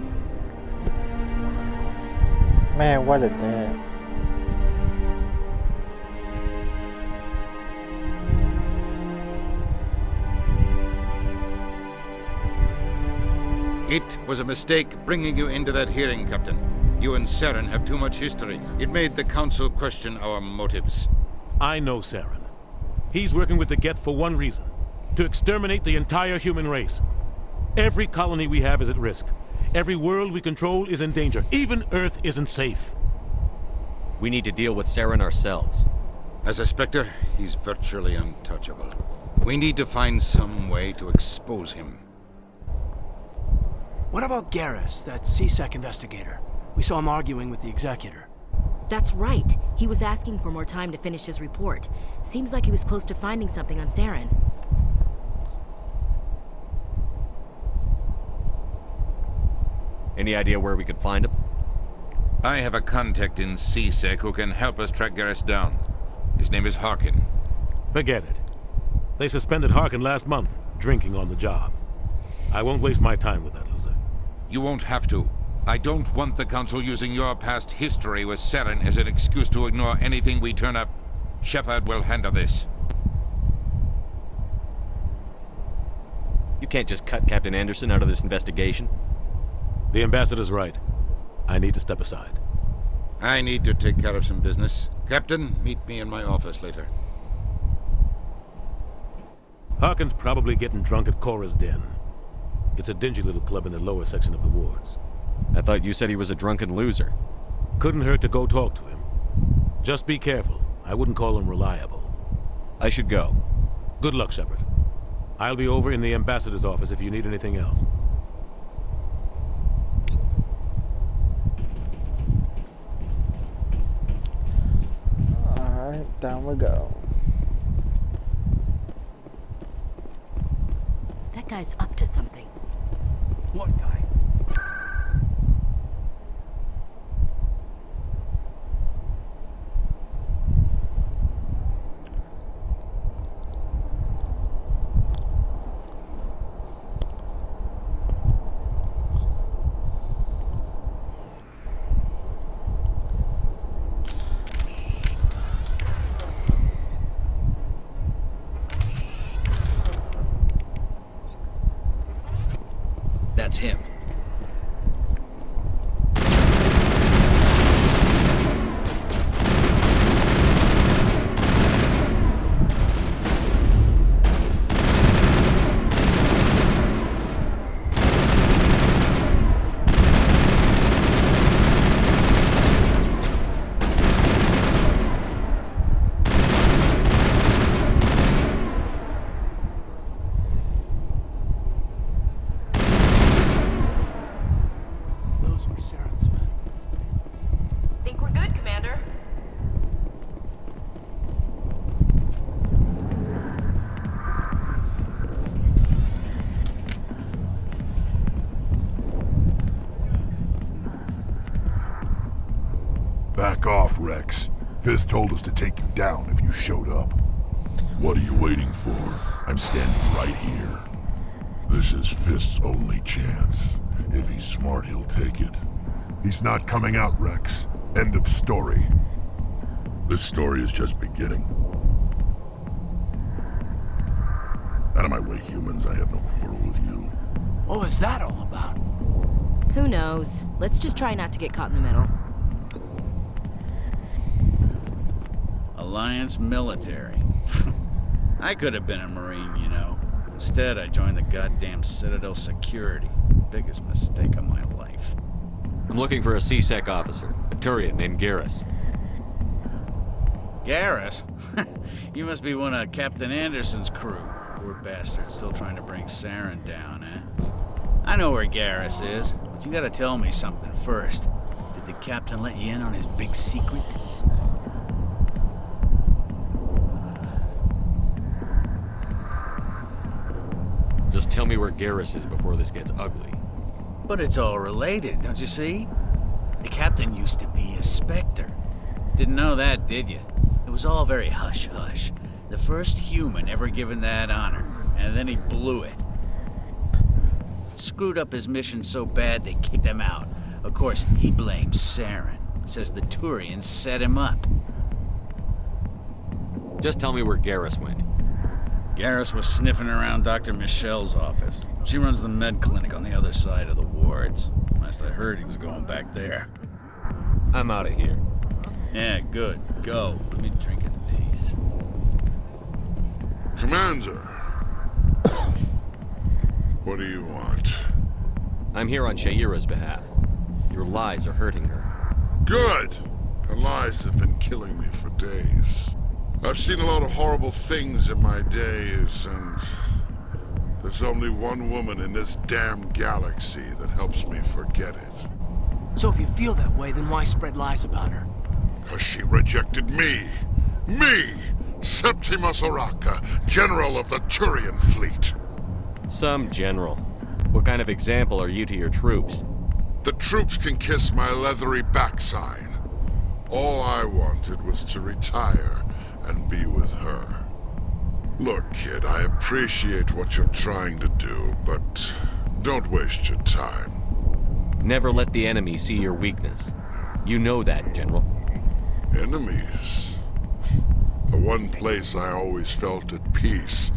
Man, what a day. It was a mistake bringing you into that hearing, Captain. You and Saren have too much history. It made the Council question our motives. I know Saren. He's working with the Geth for one reason. To exterminate the entire human race. Every colony we have is at risk. Every world we control is in danger. Even Earth isn't safe. We need to deal with Saren ourselves. As a Spectre, he's virtually untouchable. We need to find some way to expose him. What about Garrus, that CSEC investigator? We saw him arguing with the Executor. That's right. He was asking for more time to finish his report. Seems like he was close to finding something on Saren. Any idea where we could find him? I have a contact in CSEC who can help us track Garrus down. His name is Harkin. Forget it. They suspended Harkin last month, drinking on the job. I won't waste my time with that loser. You won't have to. I don't want the Council using your past history with Saren as an excuse to ignore anything we turn up. Shepard will handle this. You can't just cut Captain Anderson out of this investigation. The Ambassador's right. I need to step aside. I need to take care of some business. Captain, meet me in my office later. Harkin's probably getting drunk at Cora's Den. It's a dingy little club in the lower section of the wards. I thought you said he was a drunken loser. Couldn't hurt to go talk to him. Just be careful. I wouldn't call him reliable. I should go. Good luck, Shepard. I'll be over in the Ambassador's office if you need anything else. Alright, down we go. That guy's up to something. What guy? That's him. Think we're good, Commander? Back off, Rex. Fist told us to take you down if you showed up. What are you waiting for? I'm standing right here. This is Fist's only chance. If he's smart, he'll take it. He's not coming out, Rex. End of story. This story is just beginning. Out of my way, humans. I have no quarrel with you. What was that all about? Who knows? Let's just try not to get caught in the middle. Alliance military. I could have been a Marine, you know. Instead, I joined the goddamn Citadel security. Biggest mistake of my life. I'm looking for a C-Sec officer, a Turian named Garrus. Garrus? You must be one of Captain Anderson's crew. Poor bastard, still trying to bring Saren down, eh? I know where Garrus is, but you gotta tell me something first. Did the captain let you in on his big secret? Just tell me where Garrus is before this gets ugly. But it's all related, don't you see? The captain used to be a Spectre. Didn't know that, did you? It was all very hush-hush. The first human ever given that honor, and then he blew it. Screwed up his mission so bad they kicked him out. Of course, he blames Saren. Says the Turians set him up. Just tell me where Garrus went. Garrus was sniffing around Dr. Michelle's office. She runs the med clinic on the other side of the wards. Last I heard, he was going back there. I'm out of here. Yeah, good. Go. Let me drink in peace. Commander. What do you want? I'm here on Sha'ira's behalf. Your lies are hurting her. Good! Her lies have been killing me for days. I've seen a lot of horrible things in my days, and there's only one woman in this damn galaxy that helps me forget it. So if you feel that way, then why spread lies about her? 'Cause she rejected me! Me! Septimus Oraka, General of the Turian Fleet! Some general. What kind of example are you to your troops? The troops can kiss my leathery backside. All I wanted was to retire and be with her. Look, kid, I appreciate what you're trying to do, but don't waste your time. Never let the enemy see your weakness. You know that, General. Enemies? The one place I always felt at peace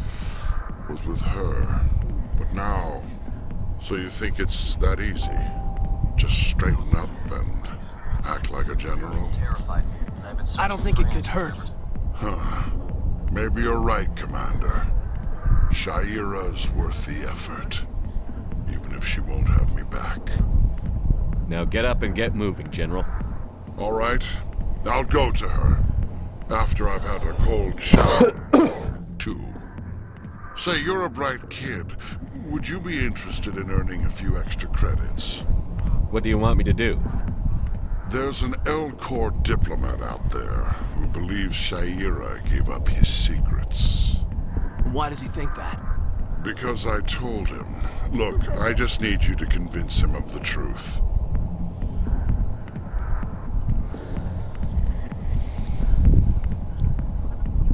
was with her. But now, so you think it's that easy? Just straighten up and act like a general? I don't think it could hurt. Huh. Maybe you're right, Commander. Sha'ira's worth the effort. Even if she won't have me back. Now get up and get moving, General. All right. I'll go to her. After I've had a cold shower. Too. Say, you're a bright kid. Would you be interested in earning a few extra credits? What do you want me to do? There's an L-Corps diplomat out there who believes Sha'ira gave up his secrets. Why does he think that? Because I told him. Look, I just need you to convince him of the truth.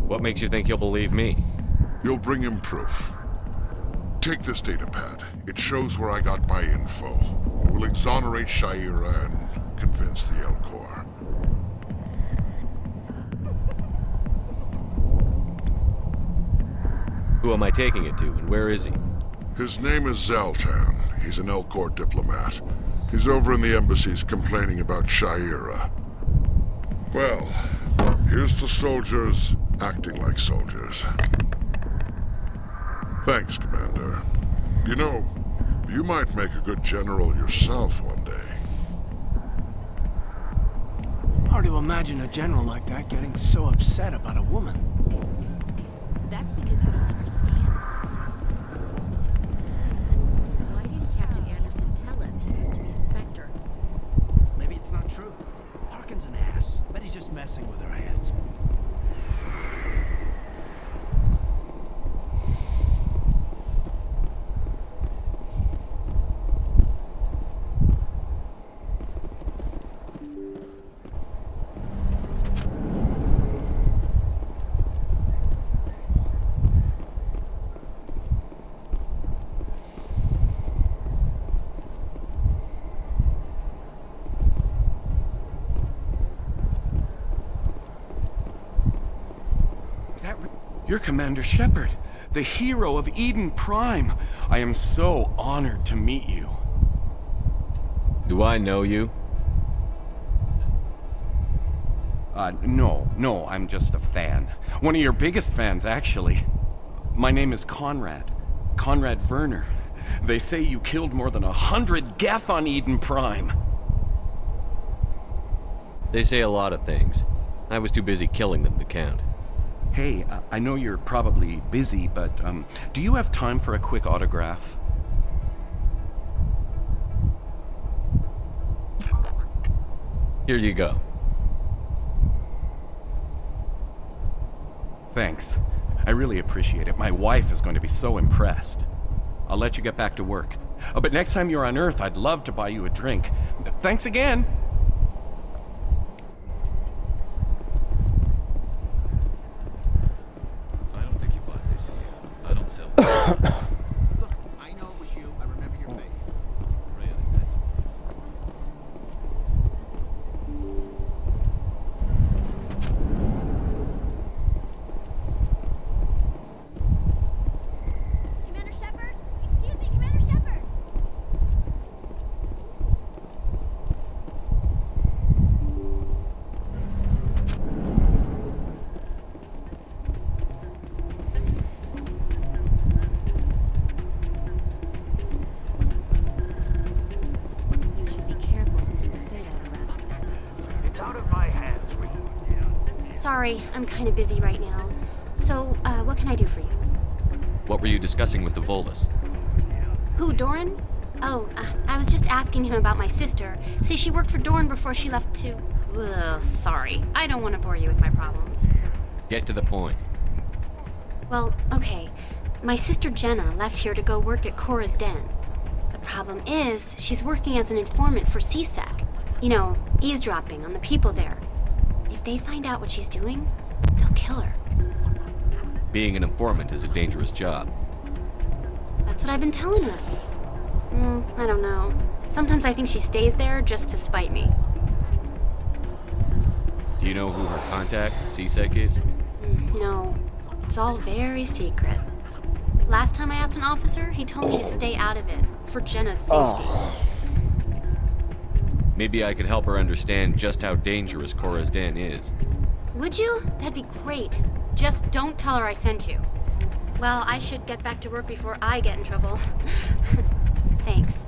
What makes you think he'll believe me? You'll bring him proof. Take this datapad. It shows where I got my info. It will exonerate Sha'ira and convince the L-Corps. Who am I taking it to, and where is he? His name is Zaltan. He's an L-Corps diplomat. He's over in the embassies complaining about Sha'ira. Well, here's to soldiers acting like soldiers. Thanks, Commander. You know, you might make a good general yourself one day. Hard to imagine a general like that getting so upset about a woman. That's because you don't understand. Why didn't Captain Anderson tell us he used to be a Spectre? Maybe it's not true. Harkin's an ass. Bet he's just messing with our heads. You're Commander Shepard, the hero of Eden Prime. I am so honored to meet you. Do I know you? No, I'm just a fan. One of your biggest fans, actually. My name is Conrad. Conrad Werner. They say you killed more than 100 Geth on Eden Prime. They say a lot of things. I was too busy killing them to count. Hey, I know you're probably busy, but do you have time for a quick autograph? Here you go. Thanks. I really appreciate it. My wife is going to be so impressed. I'll let you get back to work. But next time you're on Earth, I'd love to buy you a drink. Thanks again. I don't think you bought this here. I don't sell. Look, I know it was you. I remember your face. Really, that's Commander Shepard? Excuse me, Commander Shepard! You should be careful who you say that around. It's out of my hands. Sorry, I'm kind of busy right now. So, what can I do for you? What were you discussing with the Volus? Who, Doran? Oh, I was just asking him about my sister. See, she worked for Doran before she left to... Ugh, sorry. I don't want to bore you with my problems. Get to the point. Well, okay. My sister Jenna left here to go work at Cora's Den. The problem is, she's working as an informant for CSEC. You know, eavesdropping on the people there. If they find out what she's doing, they'll kill her. Being an informant is a dangerous job. That's what I've been telling her. I don't know. Sometimes I think she stays there just to spite me. Do you know who her contact at CSEC is? No, it's all very secret. Last time I asked an officer, he told me to stay out of it, for Jenna's safety. Maybe I could help her understand just how dangerous Cora's Den is. Would you? That'd be great. Just don't tell her I sent you. Well, I should get back to work before I get in trouble. Thanks.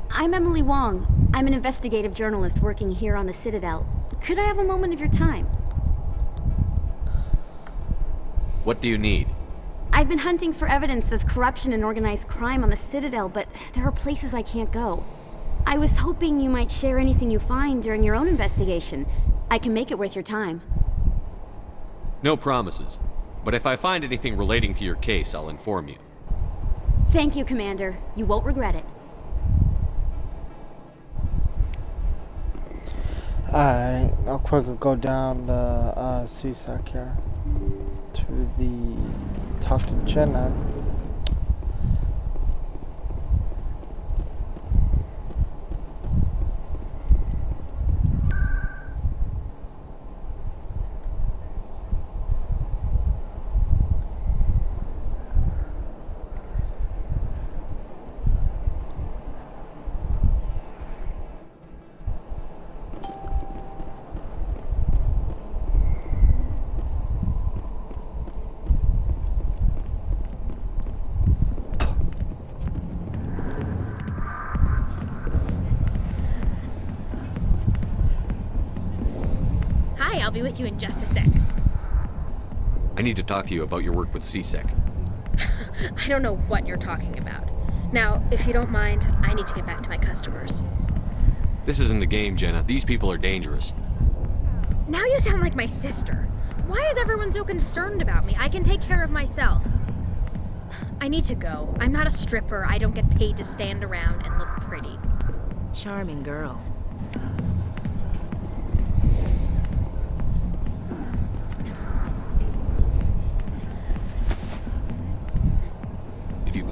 I'm Emily Wong. I'm an investigative journalist working here on the Citadel. Could I have a moment of your time? What do you need? I've been hunting for evidence of corruption and organized crime on the Citadel, but there are places I can't go. I was hoping you might share anything you find during your own investigation. I can make it worth your time. No promises. But if I find anything relating to your case, I'll inform you. Thank you, Commander. You won't regret it. Alright, I'll quickly go down the CSEC here to the talk to Jenna. I'll be with you in just a sec. I need to talk to you about your work with CSEC. I don't know what you're talking about. Now, if you don't mind, I need to get back to my customers. This isn't a game, Jenna. These people are dangerous. Now you sound like my sister. Why is everyone so concerned about me? I can take care of myself. I need to go. I'm not a stripper. I don't get paid to stand around and look pretty. Charming girl.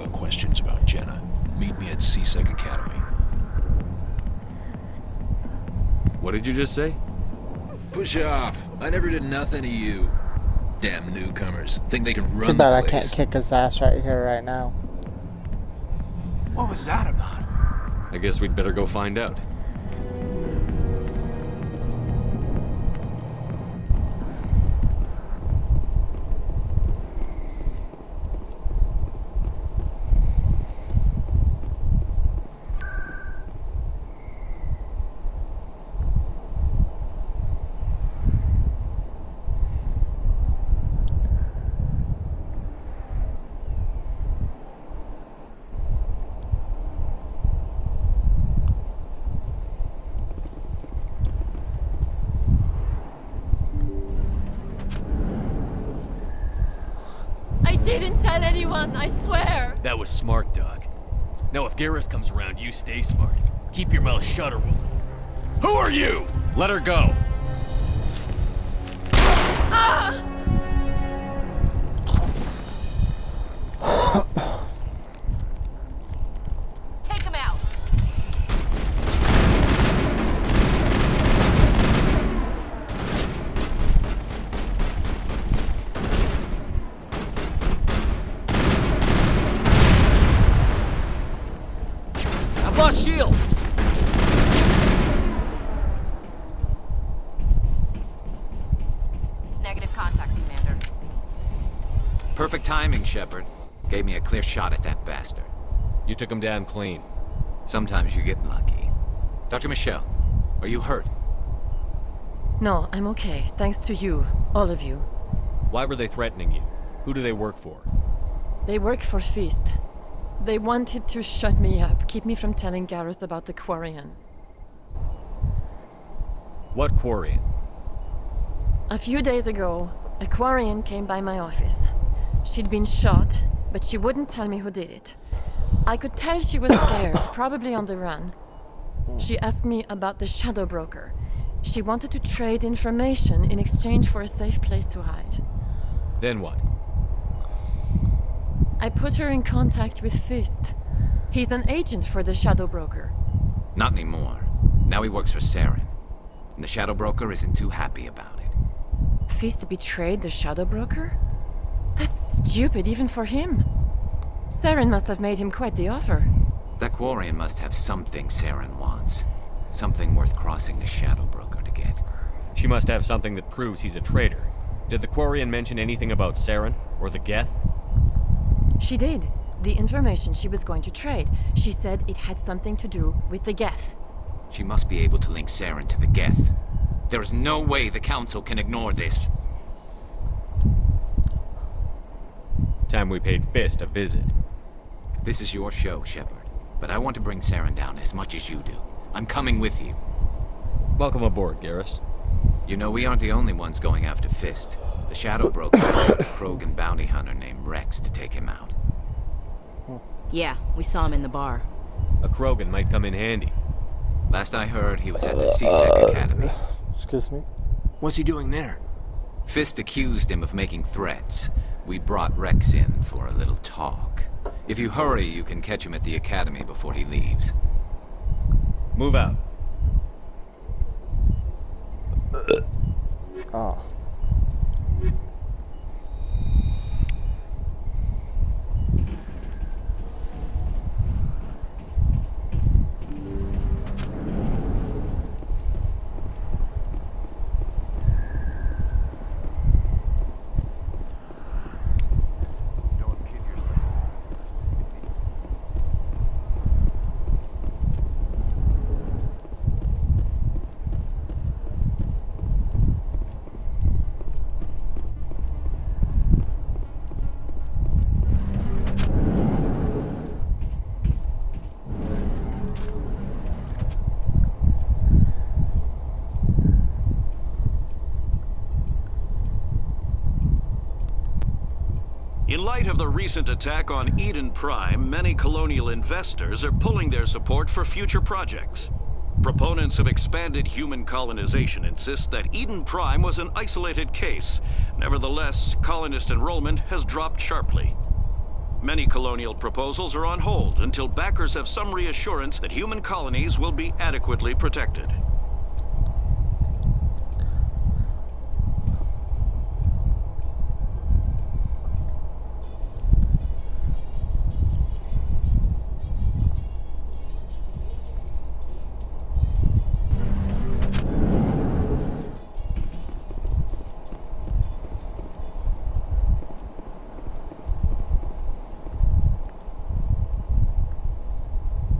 other questions about Jenna, meet me at C-Sec Academy. What did you just say? Push off. I never did nothing to you. Damn newcomers. Think they can run Too bad the I place. can't kick his ass right here, right now. What was that about? I guess we'd better go find out. I didn't tell anyone, I swear! That was smart, Doc. Now if Garrus comes around, you stay smart. Keep your mouth shut or we'll... Who are you? Let her go! Ah! Take him out! I've lost shields! Negative contacts, Commander. Perfect timing, Shepard. Gave me a clear shot at that bastard. You took him down clean. Sometimes you get lucky. Dr. Michelle, are you hurt? No, I'm okay. Thanks to you. All of you. Why were they threatening you? Who do they work for? They work for Feast. They wanted to shut me up, keep me from telling Garrus about the Quarian. What Quarian? A few days ago, a Quarian came by my office. She'd been shot, but she wouldn't tell me who did it. I could tell she was scared, probably on the run. She asked me about the Shadow Broker. She wanted to trade information in exchange for a safe place to hide. Then what? I put her in contact with Fist. He's an agent for the Shadow Broker. Not anymore. Now he works for Saren. And the Shadow Broker isn't too happy about it. Fist betrayed the Shadow Broker? That's stupid even for him. Saren must have made him quite the offer. That Quarian must have something Saren wants. Something worth crossing the Shadow Broker to get. She must have something that proves he's a traitor. Did the Quarian mention anything about Saren or the Geth? She did. The information she was going to trade. She said it had something to do with the Geth. She must be able to link Saren to the Geth. There is no way the Council can ignore this. Time we paid Fist a visit. This is your show, Shepard. But I want to bring Saren down as much as you do. I'm coming with you. Welcome aboard, Garrus. You know, we aren't the only ones going after Fist. The Shadow Broker hired a Krogan bounty hunter named Rex to take him out. Yeah, we saw him in the bar. A Krogan might come in handy. Last I heard, he was at the C-Sec Academy. Excuse me? What's he doing there? Fist accused him of making threats. We brought Rex in for a little talk. If you hurry, you can catch him at the Academy before he leaves. Move out. Oh. In light of the recent attack on Eden Prime, many colonial investors are pulling their support for future projects. Proponents of expanded human colonization insist that Eden Prime was an isolated case. Nevertheless, colonist enrollment has dropped sharply. Many colonial proposals are on hold until backers have some reassurance that human colonies will be adequately protected.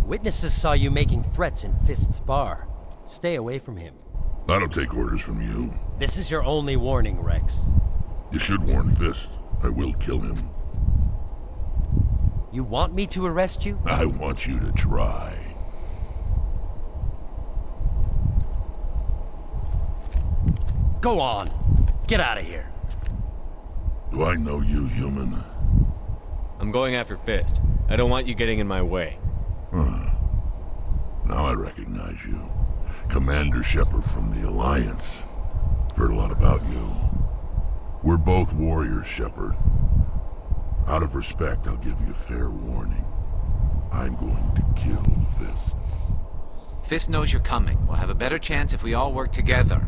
Witnesses saw you making threats in Fist's bar. Stay away from him. I don't take orders from you. This is your only warning, Rex. You should warn Fist. I will kill him. You want me to arrest you? I want you to try. Go on. Get out of here. Do I know you, human? I'm going after Fist. I don't want you getting in my way. Huh. Now I recognize you. Commander Shepard from the Alliance. Heard a lot about you. We're both warriors, Shepard. Out of respect, I'll give you fair warning. I'm going to kill Fist. Fist knows you're coming. We'll have a better chance if we all work together.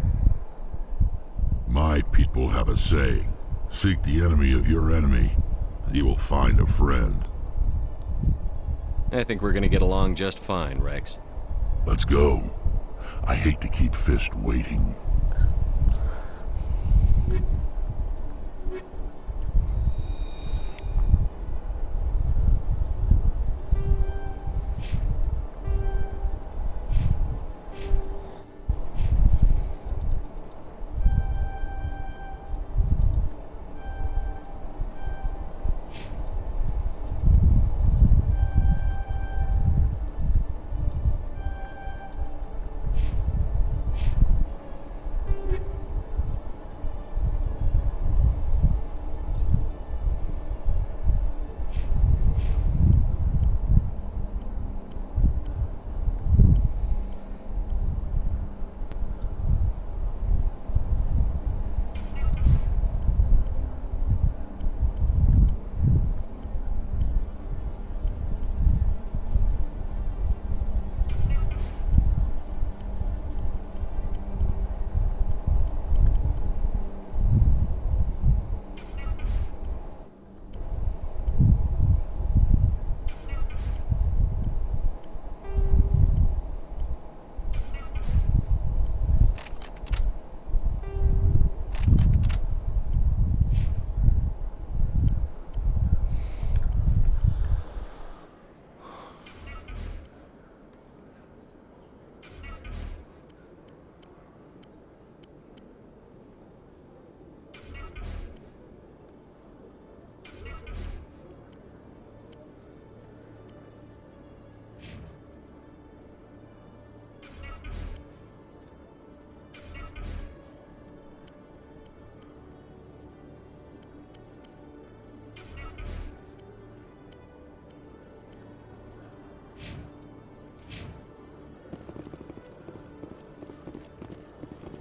My people have a saying. Seek the enemy of your enemy, and you will find a friend. I think we're gonna get along just fine, Rex. Let's go. I hate to keep Fist waiting.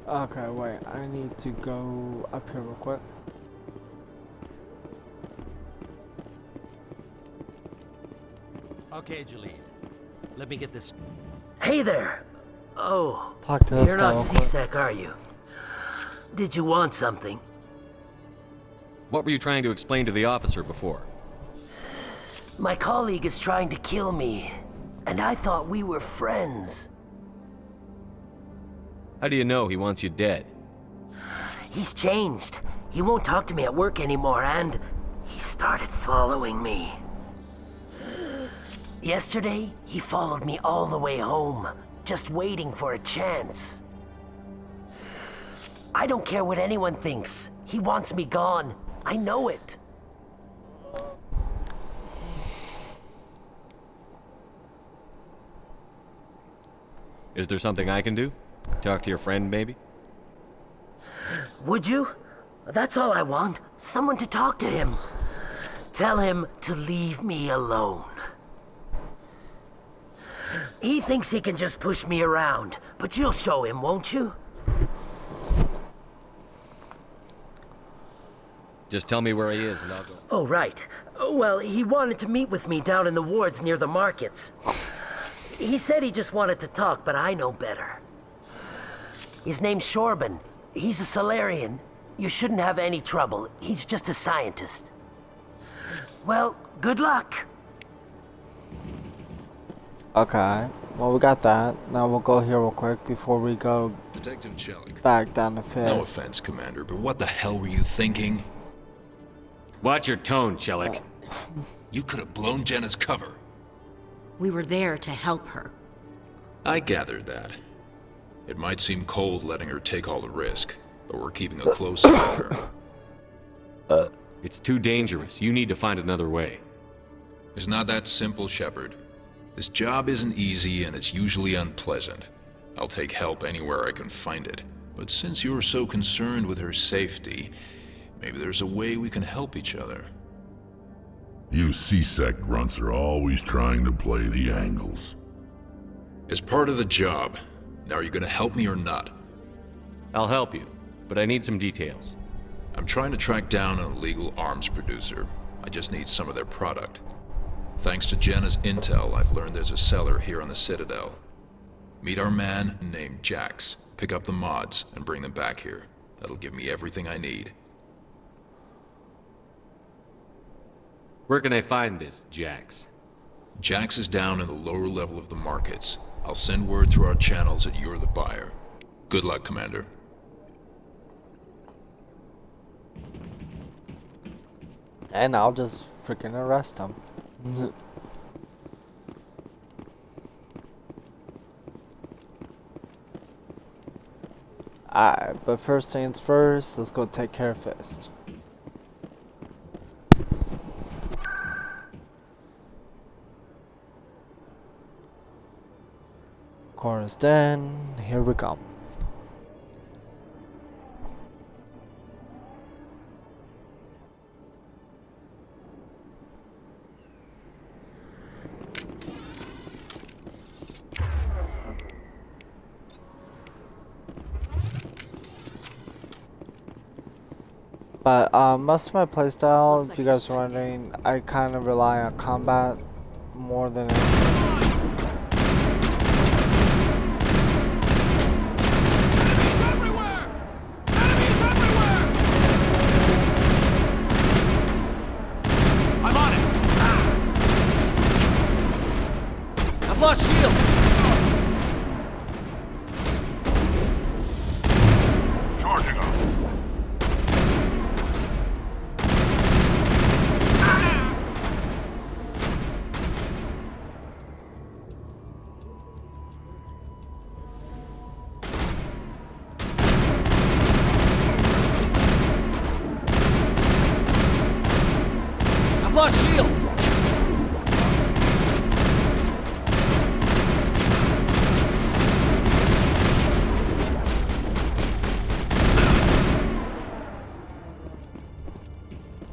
Okay, wait, I need to go up here real quick. Okay, Jalene. Let me get this. Hey there! Oh, Talk to this you're guy not real quick. C-Sec, are you? Did you want something? What were you trying to explain to the officer before? My colleague is trying to kill me, and I thought we were friends. How do you know he wants you dead? He's changed. He won't talk to me at work anymore, and he started following me. Yesterday, he followed me all the way home, just waiting for a chance. I don't care what anyone thinks. He wants me gone. I know it. Is there something I can do? Talk to your friend, maybe? Would you? That's all I want. Someone to talk to him. Tell him to leave me alone. He thinks he can just push me around, but you'll show him, won't you? Just tell me where he is and I'll go. Oh, right. Well, he wanted to meet with me down in the wards near the markets. He said he just wanted to talk, but I know better. His name's Shorban. He's a Solarian. You shouldn't have any trouble. He's just a scientist. Well, good luck. Okay, well we got that. Now we'll go here real quick before we go Detective Chelik. Back down to Fist. No offense, Commander, but what the hell were you thinking? Watch your tone, Chelik. You could have blown Jenna's cover. We were there to help her. I gathered that. It might seem cold letting her take all the risk, but we're keeping a close eye on her. It's too dangerous. You need to find another way. It's not that simple, Shepard. This job isn't easy and it's usually unpleasant. I'll take help anywhere I can find it. But since you're so concerned with her safety, maybe there's a way we can help each other. You C-Sec grunts are always trying to play the angles. It's part of the job. Now, are you gonna help me or not? I'll help you, but I need some details. I'm trying to track down an illegal arms producer. I just need some of their product. Thanks to Jenna's intel, I've learned there's a seller here on the Citadel. Meet our man named Jax, pick up the mods, and bring them back here. That'll give me everything I need. Where can I find this Jax? Jax is down in the lower level of the markets. I'll send word through our channels that you're the buyer. Good luck, Commander. And I'll just freaking arrest him. Alright, but first things first, let's go take care of Fist. Cora's Den, here we go. But most of my playstyle, if you guys are wondering, I kind of rely on combat more than anything. Lost shield! Charging up. I've lost shields!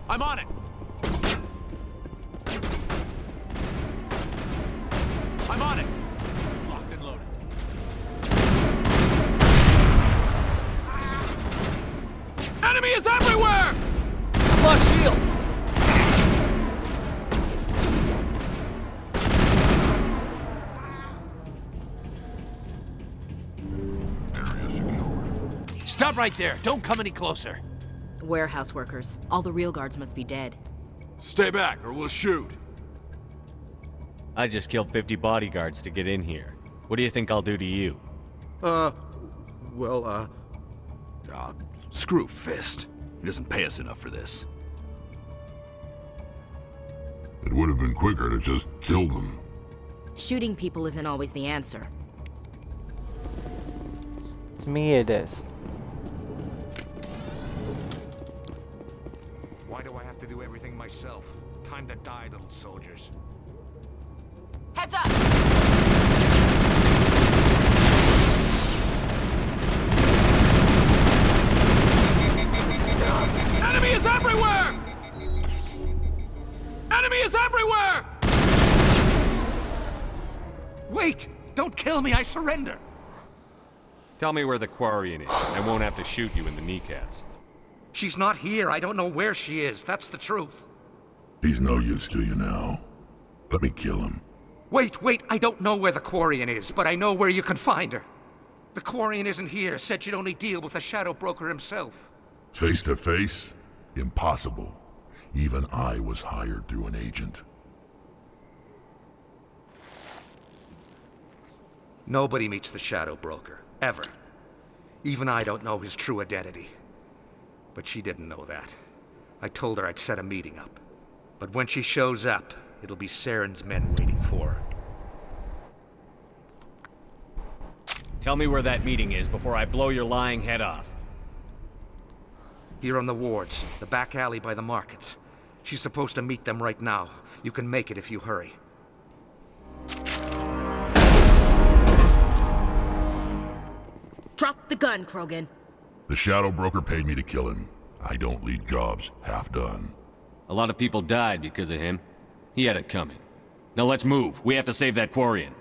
I'm on it! I'm on it! Locked and loaded. Enemy is everywhere! I've lost shields! Area secured. Stop right there! Don't come any closer! Warehouse workers. All the real guards must be dead. Stay back or we'll shoot. I just killed 50 bodyguards to get in here. What do you think I'll do to you? Screw Fist. He doesn't pay us enough for this. It would have been quicker to just kill them. Shooting people isn't always the answer. To me, it is. Why do I have to do everything myself? Time to die, little soldiers. Heads up! Enemy is everywhere! Enemy is everywhere! Wait! Don't kill me, I surrender! Tell me where the Quarian is, and I won't have to shoot you in the kneecaps. She's not here. I don't know where she is. That's the truth. He's no use to you now. Let me kill him. Wait. I don't know where the Quarian is, but I know where you can find her. The Quarian isn't here. Said she'd only deal with the Shadow Broker himself. Face to face? Impossible. Even I was hired through an agent. Nobody meets the Shadow Broker. Ever. Even I don't know his true identity. But she didn't know that. I told her I'd set a meeting up. But when she shows up, it'll be Saren's men waiting for her. Tell me where that meeting is before I blow your lying head off. Here on the wards, the back alley by the markets. She's supposed to meet them right now. You can make it if you hurry. Drop the gun, Krogan. The Shadow Broker paid me to kill him. I don't leave jobs half done. A lot of people died because of him. He had it coming. Now let's move. We have to save that Quarian.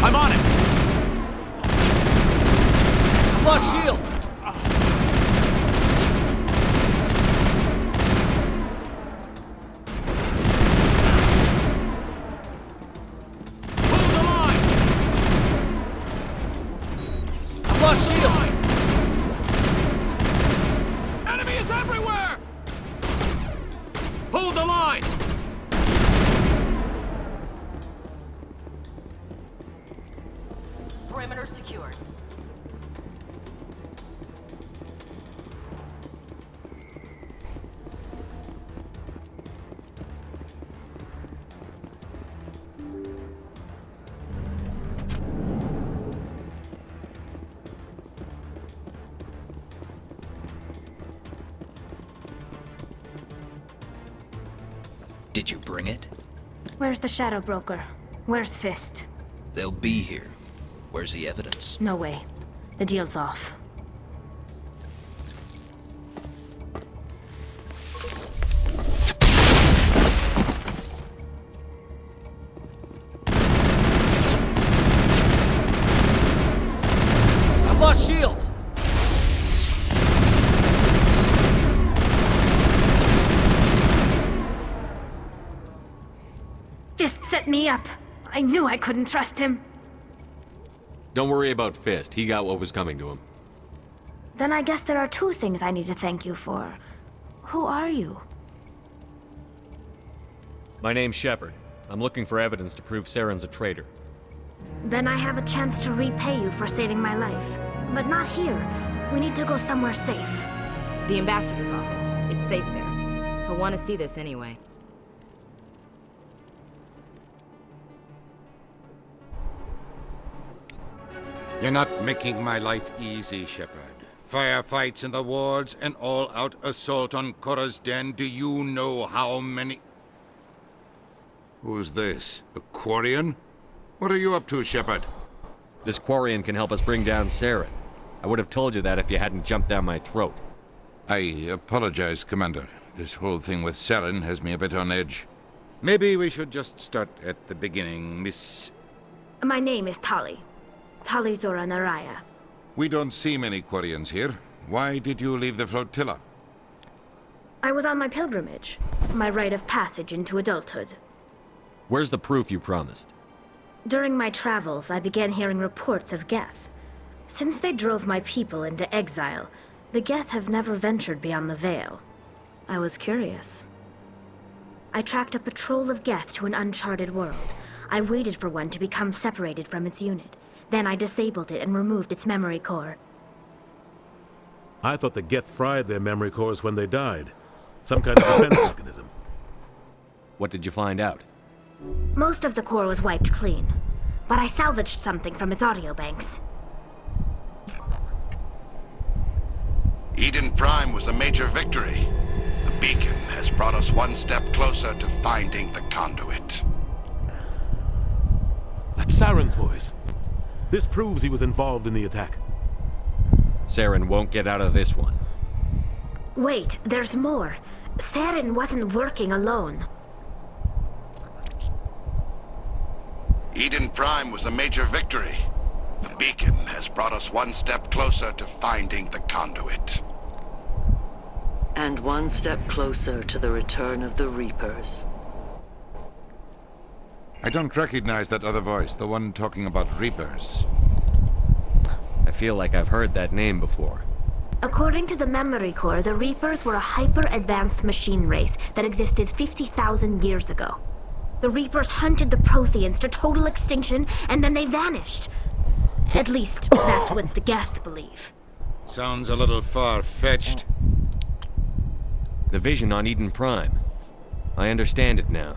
I'm on it! I've lost shields! Hold the line! I've lost shields! Enemy is everywhere! Hold the line! Perimeter secured. Did you bring it? Where's the Shadow Broker? Where's Fist? They'll be here. Where's the evidence? No way. The deal's off. I've lost shields! Fist set me up. I knew I couldn't trust him. Don't worry about Fist. He got what was coming to him. Then I guess there are two things I need to thank you for. Who are you? My name's Shepard. I'm looking for evidence to prove Saren's a traitor. Then I have a chance to repay you for saving my life. But not here. We need to go somewhere safe. The ambassador's office. It's safe there. He'll want to see this anyway. You're not making my life easy, Shepard. Firefights in the wards, an all-out assault on Korra's den. Do you know how many... Who's this? A Quarian? What are you up to, Shepard? This Quarian can help us bring down Saren. I would have told you that if you hadn't jumped down my throat. I apologize, Commander. This whole thing with Saren has me a bit on edge. Maybe we should just start at the beginning, Miss... My name is Tali. Tali Zora Naraya. We don't see many Quarians here. Why did you leave the flotilla? I was on my pilgrimage. My rite of passage into adulthood. Where's the proof you promised? During my travels, I began hearing reports of Geth. Since they drove my people into exile, the Geth have never ventured beyond the Veil. I was curious. I tracked a patrol of Geth to an uncharted world. I waited for one to become separated from its unit. Then I disabled it and removed its memory core. I thought the Geth fried their memory cores when they died. Some kind of defense mechanism. What did you find out? Most of the core was wiped clean, but I salvaged something from its audio banks. Eden Prime was a major victory. The beacon has brought us one step closer to finding the conduit. That's Saren's voice. This proves he was involved in the attack. Saren won't get out of this one. Wait, there's more. Saren wasn't working alone. Eden Prime was a major victory. The beacon has brought us one step closer to finding the conduit. And one step closer to the return of the Reapers. I don't recognize that other voice, the one talking about Reapers. I feel like I've heard that name before. According to the Memory Core, the Reapers were a hyper-advanced machine race that existed 50,000 years ago. The Reapers hunted the Protheans to total extinction, and then they vanished. At least, that's what the Geth believe. Sounds a little far-fetched. The vision on Eden Prime. I understand it now.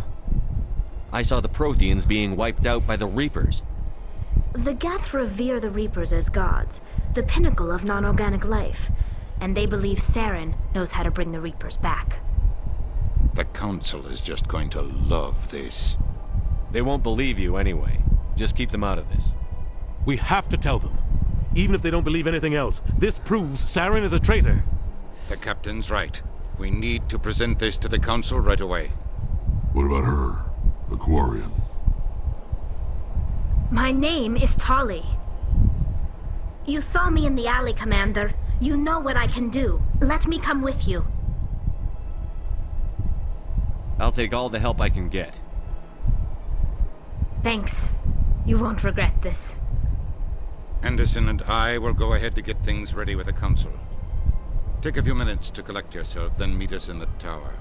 I saw the Protheans being wiped out by the Reapers. The Geth revere the Reapers as gods, the pinnacle of non-organic life, and they believe Saren knows how to bring the Reapers back. The Council is just going to love this. They won't believe you anyway. Just keep them out of this. We have to tell them. Even if they don't believe anything else, this proves Saren is a traitor. The Captain's right. We need to present this to the Council right away. What about her? The Quarian? My name is Tali. You saw me in the alley, Commander. You know what I can do. Let me come with you. I'll take all the help I can get. Thanks. You won't regret this. Anderson and I will go ahead to get things ready with the Council. Take a few minutes to collect yourself, then meet us in the tower.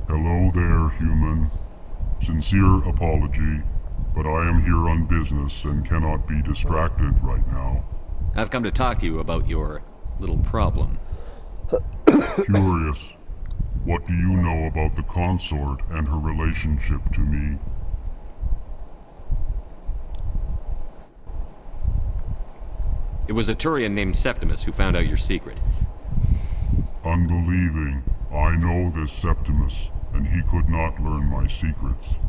Hello there, human. Sincere apology, but I am here on business and cannot be distracted right now. I've come to talk to you about your little problem. Curious. What do you know about the consort and her relationship to me? It was a Turian named Septimus who found out your secret. Unbelieving. I know this Septimus, and he could not learn my secrets.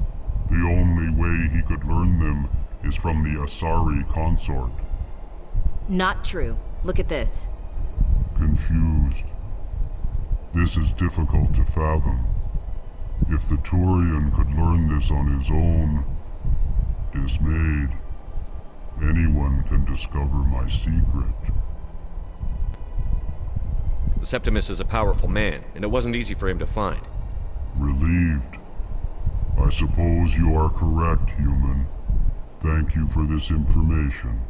The only way he could learn them is from the Asari consort. Not true. Look at this. Confused. This is difficult to fathom. If the Turian could learn this on his own, dismayed, anyone can discover my secret. Septimus is a powerful man, and it wasn't easy for him to find. Relieved. I suppose you are correct, human. Thank you for this information.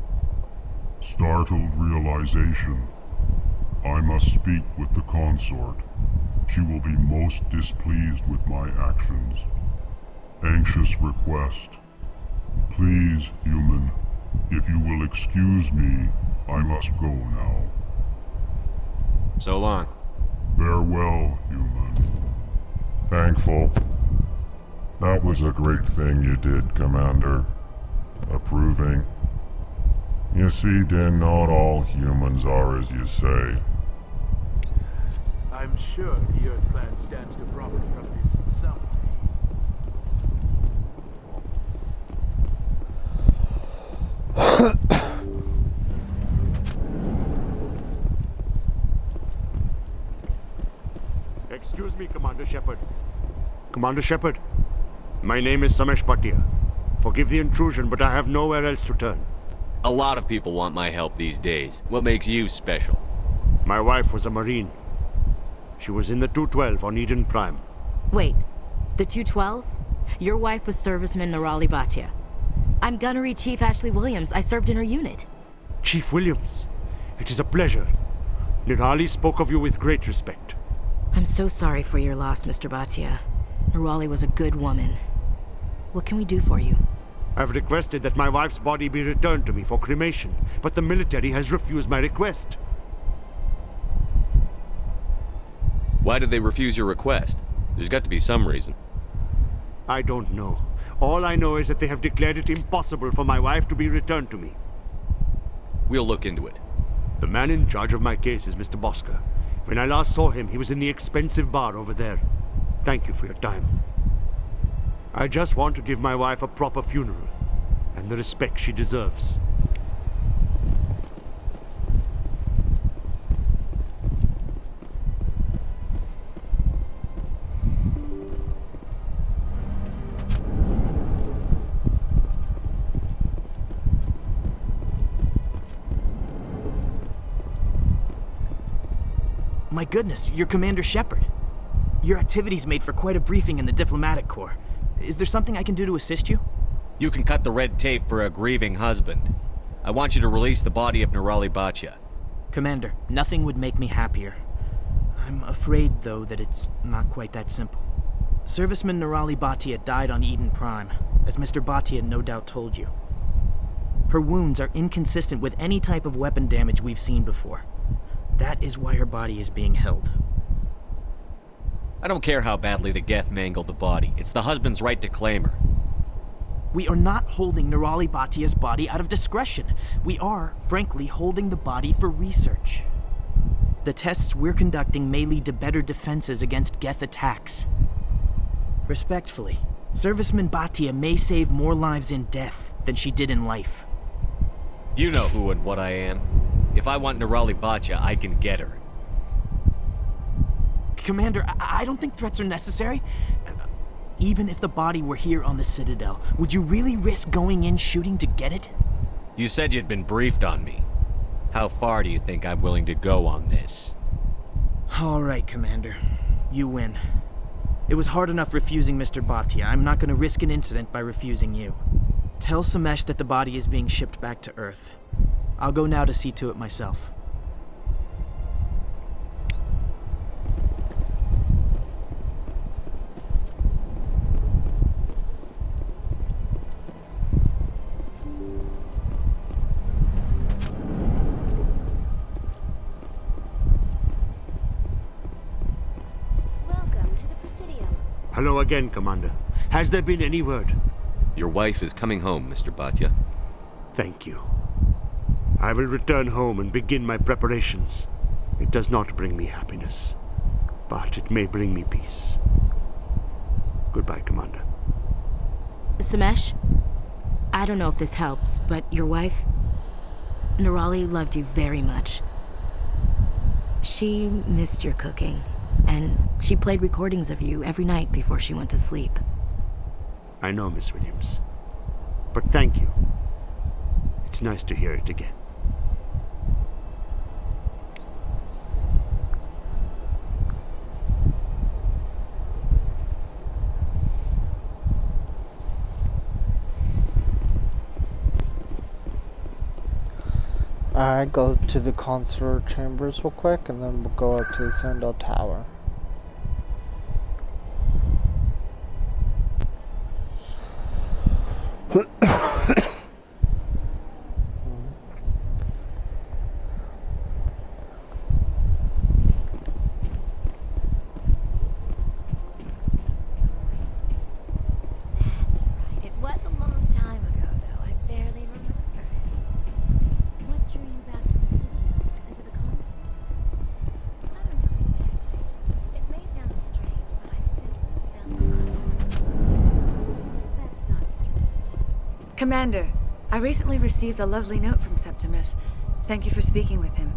Startled realization. I must speak with the consort. She will be most displeased with my actions. Anxious request. Please, human, if you will excuse me, I must go now. So long. Farewell, human. Thankful. That was a great thing you did, Commander. Approving. You see, Din, not all humans are as you say. I'm sure the Earth Clan stands to profit from this in some way. Excuse me, Commander Shepard. Commander Shepard, my name is Samesh Bhatia. Forgive the intrusion, but I have nowhere else to turn. A lot of people want my help these days. What makes you special? My wife was a Marine. She was in the 212 on Eden Prime. Wait, the 212? Your wife was serviceman Nirali Bhatia. I'm Gunnery Chief Ashley Williams. I served in her unit. Chief Williams, it is a pleasure. Nirali spoke of you with great respect. I'm so sorry for your loss, Mr. Bhatia. Nirali was a good woman. What can we do for you? I've requested that my wife's body be returned to me for cremation, but the military has refused my request. Why did they refuse your request? There's got to be some reason. I don't know, All I know is that they have declared it impossible for my wife to be returned to me. We'll look into it. The man in charge of my case is Mr. Bosca. When I last saw him, he was in the expensive bar over there. Thank you for your time. I just want to give my wife a proper funeral, and the respect she deserves. My goodness, you're Commander Shepard. Your activities made for quite a briefing in the diplomatic corps. Is there something I can do to assist you? You can cut the red tape for a grieving husband. I want you to release the body of Nerali Bachya. Commander, nothing would make me happier. I'm afraid, though, that it's not quite that simple. Serviceman Nerali Bachya died on Eden Prime, as Mr. Bachya no doubt told you. Her wounds are inconsistent with any type of weapon damage we've seen before. That is why her body is being held. I don't care how badly the Geth mangled the body. It's the husband's right to claim her. We are not holding Nerali Bachya's body out of discretion. We are, frankly, holding the body for research. The tests we're conducting may lead to better defenses against Geth attacks. Respectfully, Serviceman Bachya may save more lives in death than she did in life. You know who and what I am. If I want Nerali Bachya, I can get her. Commander, I don't think threats are necessary. Even if the body were here on the Citadel, would you really risk going in shooting to get it? You said you'd been briefed on me. How far do you think I'm willing to go on this? All right, Commander. You win. It was hard enough refusing Mr. Bachya. I'm not going to risk an incident by refusing you. Tell Samesh that the body is being shipped back to Earth. I'll go now to see to it myself. Hello again, Commander. Has there been any word? Your wife is coming home, Mr. Bachya. Thank you. I will return home and begin my preparations. It does not bring me happiness, but it may bring me peace. Goodbye, Commander. Samesh, I don't know if this helps, but your wife, Nerali, loved you very much. She missed your cooking, and she played recordings of you every night before she went to sleep. I know, Miss Williams. But thank you. It's nice to hear it again. Alright, go to the consular chambers real quick, and then we'll go up to the Citadel Tower. Commander, I recently received a lovely note from Septimus. Thank you for speaking with him.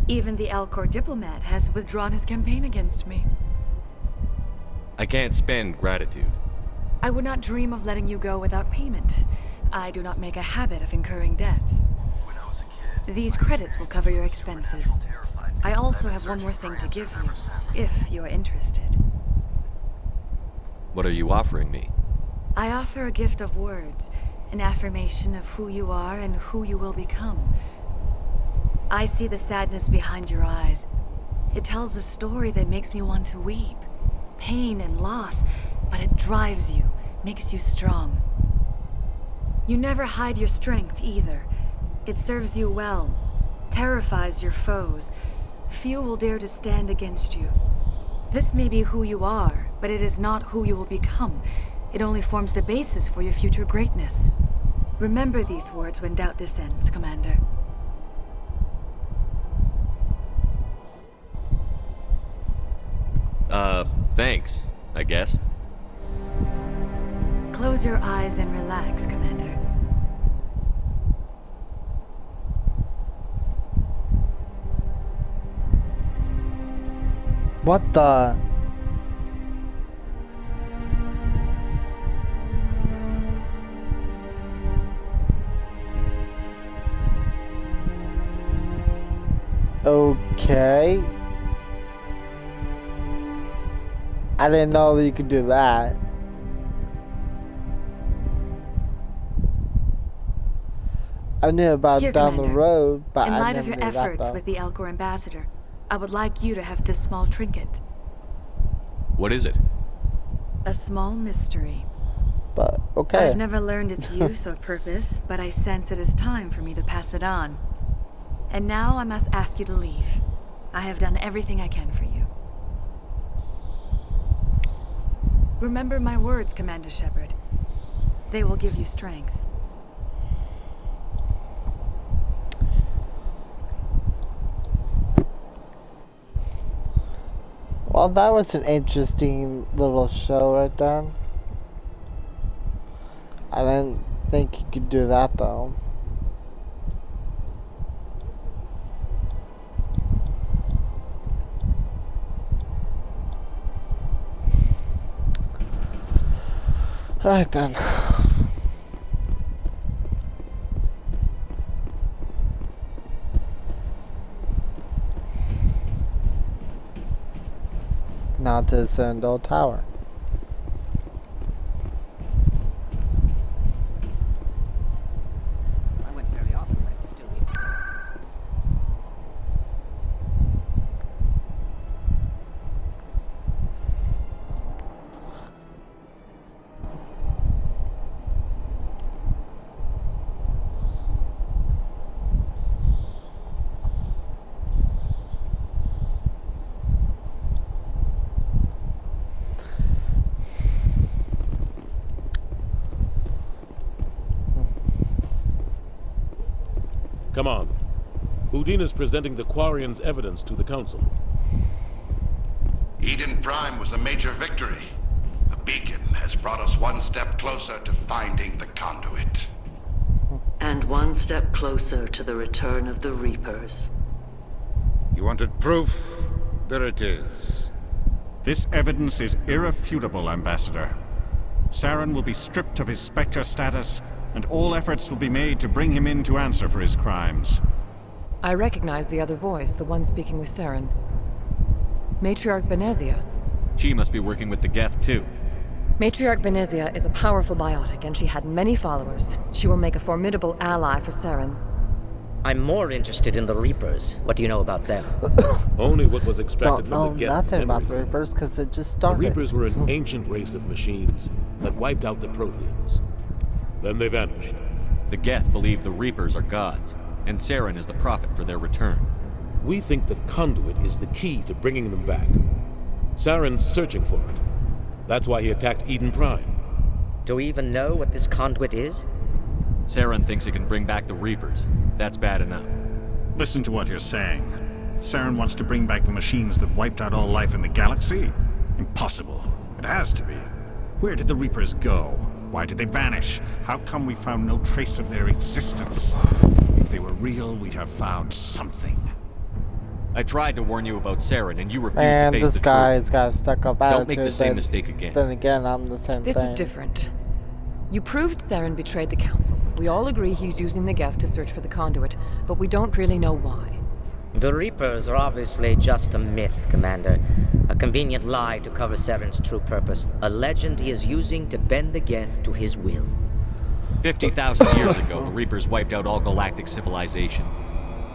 Even the Alcor diplomat has withdrawn his campaign against me. I can't spend gratitude. I would not dream of letting you go without payment. I do not make a habit of incurring debts. These credits will cover your expenses. I also have one more thing to give you, if you are interested. What are you offering me? I offer a gift of words, an affirmation of who you are and who you will become. I see the sadness behind your eyes. It tells a story that makes me want to weep. Pain and loss, but it drives you, makes you strong. You never hide your strength either. It serves you well, terrifies your foes. Few will dare to stand against you. This may be who you are, but it is not who you will become. It only forms the basis for your future greatness. Remember these words when doubt descends, Commander. Thanks, I guess. Close your eyes and relax, Commander. What the? Okay. I didn't know that you could do that. I knew about Here, down Commander. the road, but in I light never of your knew efforts that, with the Elcor ambassador, I would like you to have this small trinket. What is it? A small mystery. But, okay. I've never learned its use or purpose, but I sense it is time for me to pass it on. And now I must ask you to leave. I have done everything I can for you. Remember my words, Commander Shepard. They will give you strength. Well, that was an interesting little show right there. I didn't think you could do that, though. Alright then. Now to the Citadel Tower. I went fairly often when it was still here. Come on. Udina's presenting the Quarian's evidence to the Council. Eden Prime was a major victory. The beacon has brought us one step closer to finding the conduit. And one step closer to the return of the Reapers. You wanted proof? There it is. This evidence is irrefutable, Ambassador. Saren will be stripped of his Spectre status, and all efforts will be made to bring him in to answer for his crimes. I recognize the other voice, the one speaking with Saren. Matriarch Benezia. She must be working with the Geth, too. Matriarch Benezia is a powerful biotic, and she had many followers. She will make a formidable ally for Saren. I'm more interested in the Reapers. What do you know about them? Only what was extracted from the Geth's nothing about the memory. Reapers because it just started. The Reapers were an ancient race of machines that wiped out the Protheans. Then they vanished. The Geth believe the Reapers are gods, and Saren is the prophet for their return. We think the conduit is the key to bringing them back. Saren's searching for it. That's why he attacked Eden Prime. Do we even know what this conduit is? Saren thinks it can bring back the Reapers. That's bad enough. Listen to what you're saying. Saren wants to bring back the machines that wiped out all life in the galaxy? Impossible. It has to be. Where did the Reapers go? Why did they vanish? How come we found no trace of their existence? If they were real, we'd have found something. I tried to warn you about Saren, and you refused to Man, face this the guy's truth. got a stuck-up attitude. Don't make the same mistake again. Then again, I'm the same This thing. is different. You proved Saren betrayed the Council. We all agree he's using the Geth to search for the conduit, but we don't really know why. The Reapers are obviously just a myth, Commander. A convenient lie to cover Saren's true purpose. A legend he is using to bend the Geth to his will. 50,000 years ago, the Reapers wiped out all galactic civilization.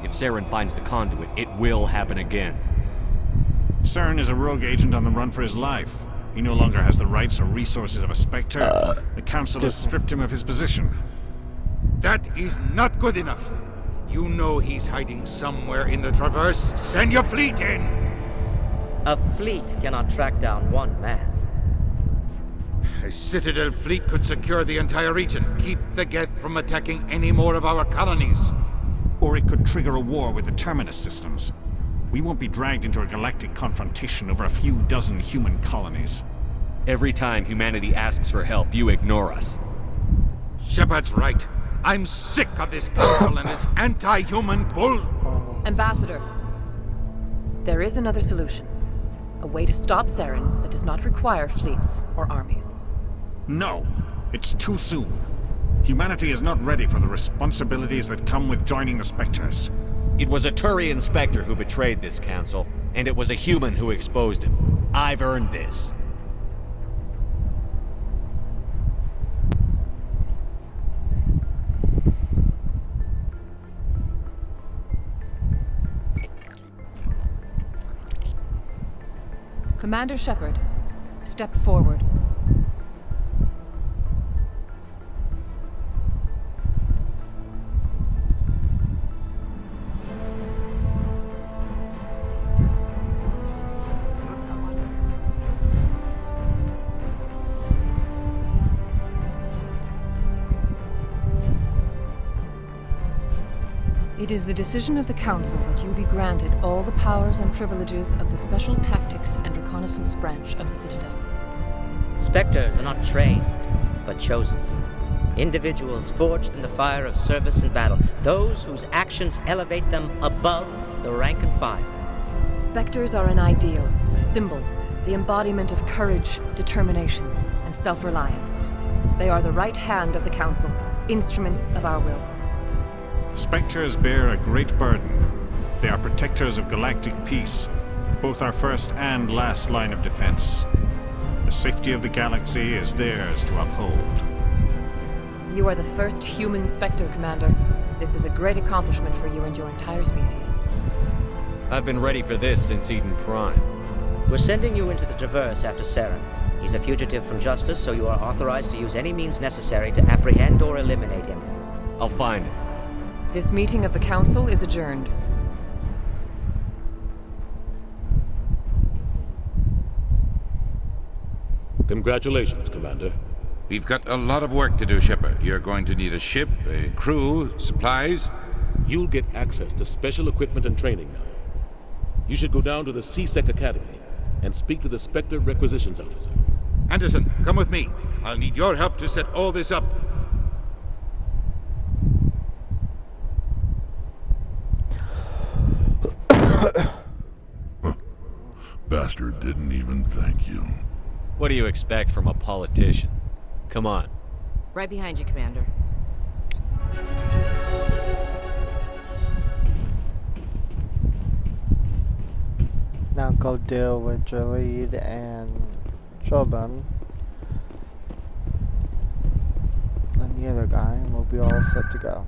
If Saren finds the conduit, it will happen again. Saren is a rogue agent on the run for his life. He no longer has the rights or resources of a Spectre. The Council has stripped him of his position. That is not good enough. You know he's hiding somewhere in the Traverse. Send your fleet in! A fleet cannot track down one man. A Citadel fleet could secure the entire region, keep the Geth from attacking any more of our colonies. Or it could trigger a war with the Terminus systems. We won't be dragged into a galactic confrontation over a few dozen human colonies. Every time humanity asks for help, you ignore us. Shepard's right. I'm sick of this council and its anti-human bull. Ambassador, there is another solution. A way to stop Saren that does not require fleets or armies. No, it's too soon. Humanity is not ready for the responsibilities that come with joining the Spectres. It was a Turian Spectre who betrayed this council, and it was a human who exposed him. I've earned this. Commander Shepard, step forward. It is the decision of the Council that you be granted all the powers and privileges of the Special Tactics and Reconnaissance Branch of the Citadel. Spectres are not trained, but chosen. Individuals forged in the fire of service and battle, those whose actions elevate them above the rank and file. Spectres are an ideal, a symbol, the embodiment of courage, determination, and self-reliance. They are the right hand of the Council, instruments of our will. Spectres bear a great burden. They are protectors of galactic peace, both our first and last line of defense. The safety of the galaxy is theirs to uphold. You are the first human Spectre, Commander. This is a great accomplishment for you and your entire species. I've been ready for this since Eden Prime. We're sending you into the Traverse after Saren. He's a fugitive from justice, so you are authorized to use any means necessary to apprehend or eliminate him. I'll find him. This meeting of the Council is adjourned. Congratulations, Commander. We've got a lot of work to do, Shepard. You're going to need a ship, a crew, supplies. You'll get access to special equipment and training now. You should go down to the C-Sec Academy and speak to the Spectre Requisitions Officer. Anderson, come with me. I'll need your help to set all this up. Bastard didn't even thank you. What do you expect from a politician? Come on. Right behind you, Commander. Now go deal with Jalid and Chobin. And the other guy, and we'll be all set to go.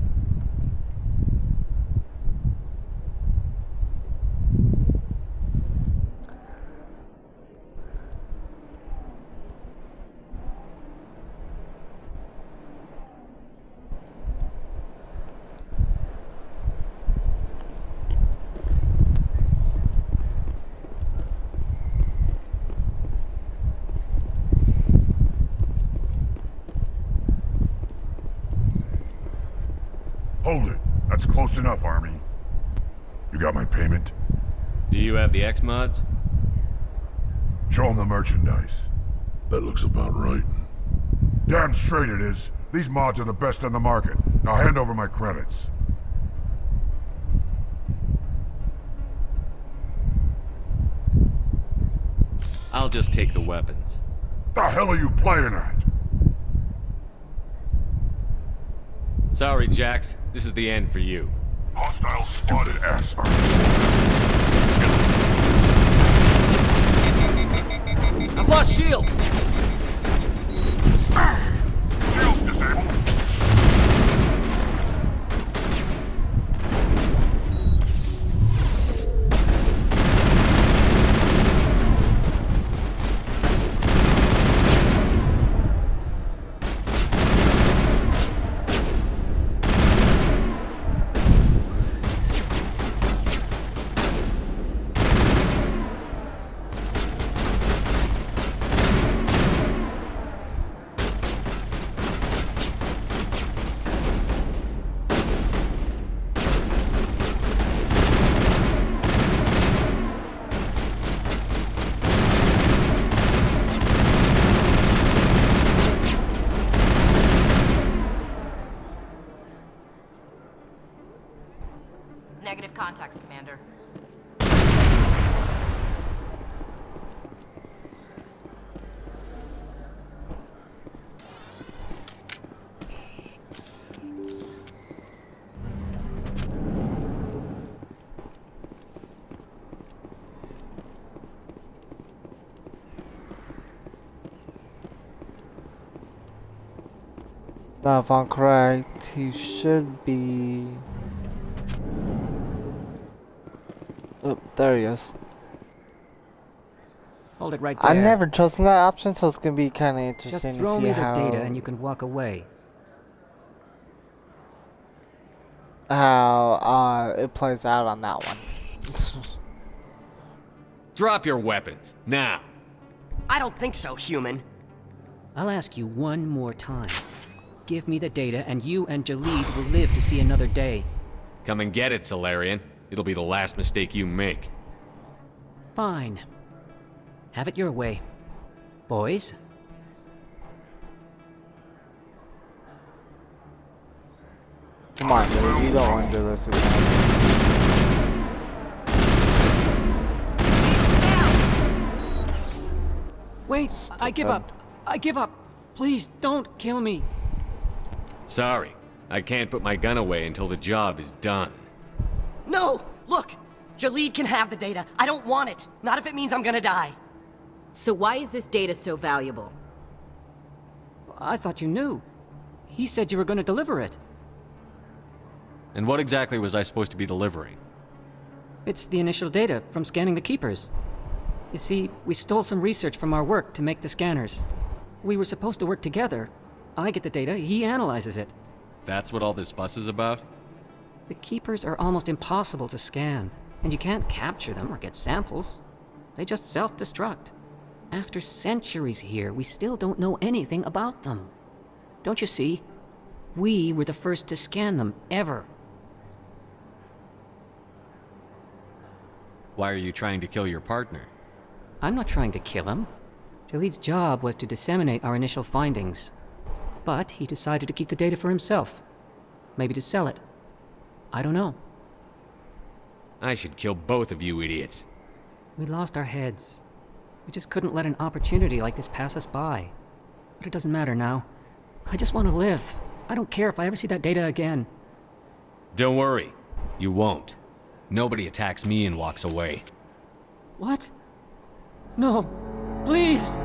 Hold it. That's close enough, Army. You got my payment? Do you have the X-Mods? Show them the merchandise. That looks about right. Damn straight it is. These mods are the best on the market. Now hand over my credits. I'll just take the weapons. The hell are you playing at? Sorry, Jax. This is the end for you. Hostile spotted, ass. I've lost shields! Shields disabled. Now, if I'm correct, he should be... Oh, there he is. Hold it right there. I never chosen that option, so it's gonna be kind of interesting to see how... Just throw me the data and you can walk away. How it plays out on that one. Drop your weapons, now. I don't think so, human. I'll ask you one more time. Give me the data and you and Jalid will live to see another day. Come and get it, Solarian. It'll be the last mistake you make. Fine. Have it your way. Boys? Come on, dude. You don't want to do this again. Wait, I give up. I give up. Please don't kill me. Sorry, I can't put my gun away until the job is done. No! Look! Jalid can have the data. I don't want it. Not if it means I'm gonna die. So why is this data so valuable? I thought you knew. He said you were going to deliver it. And what exactly was I supposed to be delivering? It's the initial data from scanning the Keepers. You see, we stole some research from our work to make the scanners. We were supposed to work together. I get the data, he analyzes it. That's what all this fuss is about? The Keepers are almost impossible to scan, and you can't capture them or get samples. They just self-destruct. After centuries here, we still don't know anything about them. Don't you see? We were the first to scan them, ever. Why are you trying to kill your partner? I'm not trying to kill him. Jalid's job was to disseminate our initial findings. But he decided to keep the data for himself. Maybe to sell it. I don't know. I should kill both of you idiots. We lost our heads. We just couldn't let an opportunity like this pass us by. But it doesn't matter now. I just want to live. I don't care if I ever see that data again. Don't worry. You won't. Nobody attacks me and walks away. What? No. Please!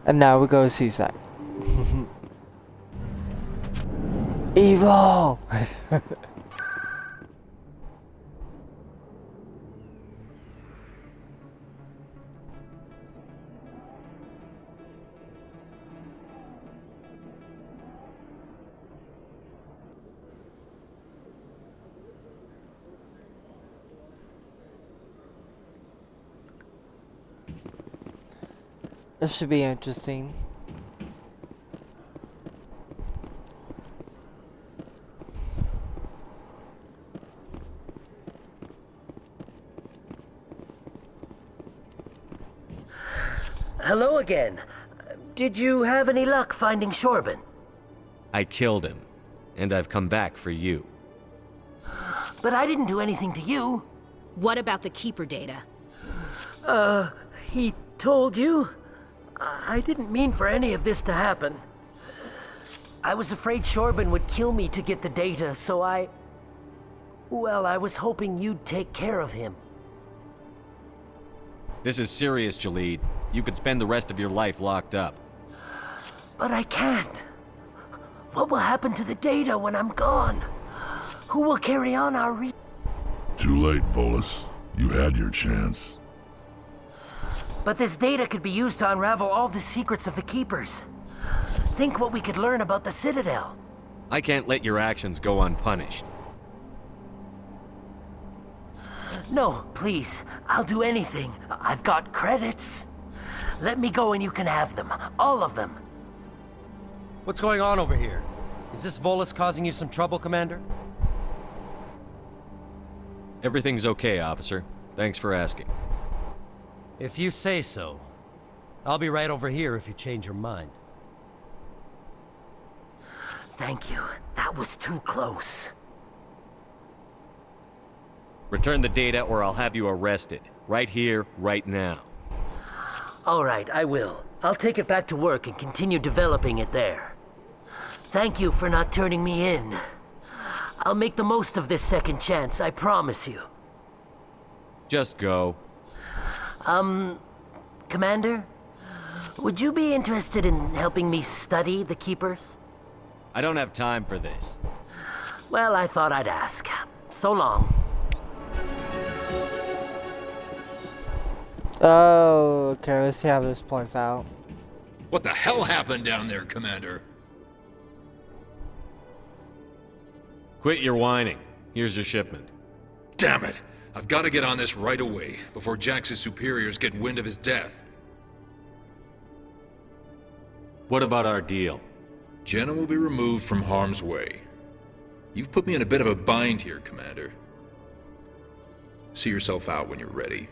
And now we go to Seaside. Evil! This should be interesting. Hello again. Did you have any luck finding Shorban? I killed him, and I've come back for you. But I didn't do anything to you. What about the Keeper data? He told you? I didn't mean for any of this to happen. I was afraid Shorban would kill me to get the data, so well, I was hoping you'd take care of him. This is serious, Jalid. You could spend the rest of your life locked up. But I can't. What will happen to the data when I'm gone? Who will carry on our Too late, Volus. You had your chance. But this data could be used to unravel all the secrets of the Keepers. Think what we could learn about the Citadel. I can't let your actions go unpunished. No, please. I'll do anything. I've got credits. Let me go and you can have them. All of them. What's going on over here? Is this Volus causing you some trouble, Commander? Everything's okay, officer. Thanks for asking. If you say so. I'll be right over here if you change your mind. Thank you. That was too close. Return the data or I'll have you arrested. Right here, right now. All right, I will. I'll take it back to work and continue developing it there. Thank you for not turning me in. I'll make the most of this second chance, I promise you. Just go. Commander? Would you be interested in helping me study the Keepers? I don't have time for this. Well, I thought I'd ask. So long. Oh, okay, let's see how this plays out. What the hell happened down there, Commander? Quit your whining. Here's your shipment. Damn it! I've got to get on this right away, before Jax's superiors get wind of his death. What about our deal? Jenna will be removed from harm's way. You've put me in a bit of a bind here, Commander. See yourself out when you're ready.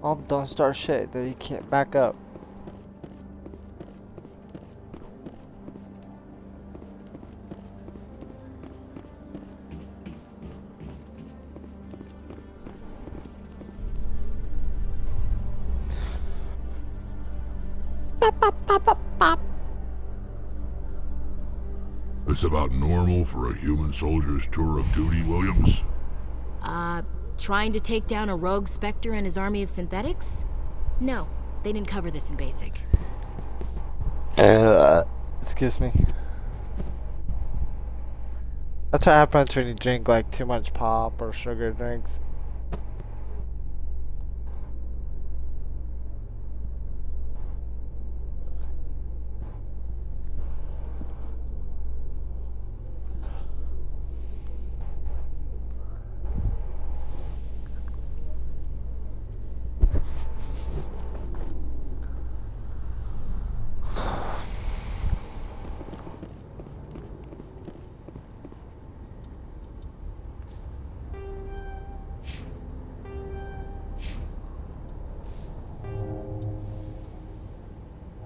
Oh, don't start shit that you can't back up. It's about normal for a human soldier's tour of duty, Williams? Trying to take down a rogue Spectre and his army of synthetics? No, they didn't cover this in basic. Excuse me. That's what happens when you drink like too much pop or sugar drinks.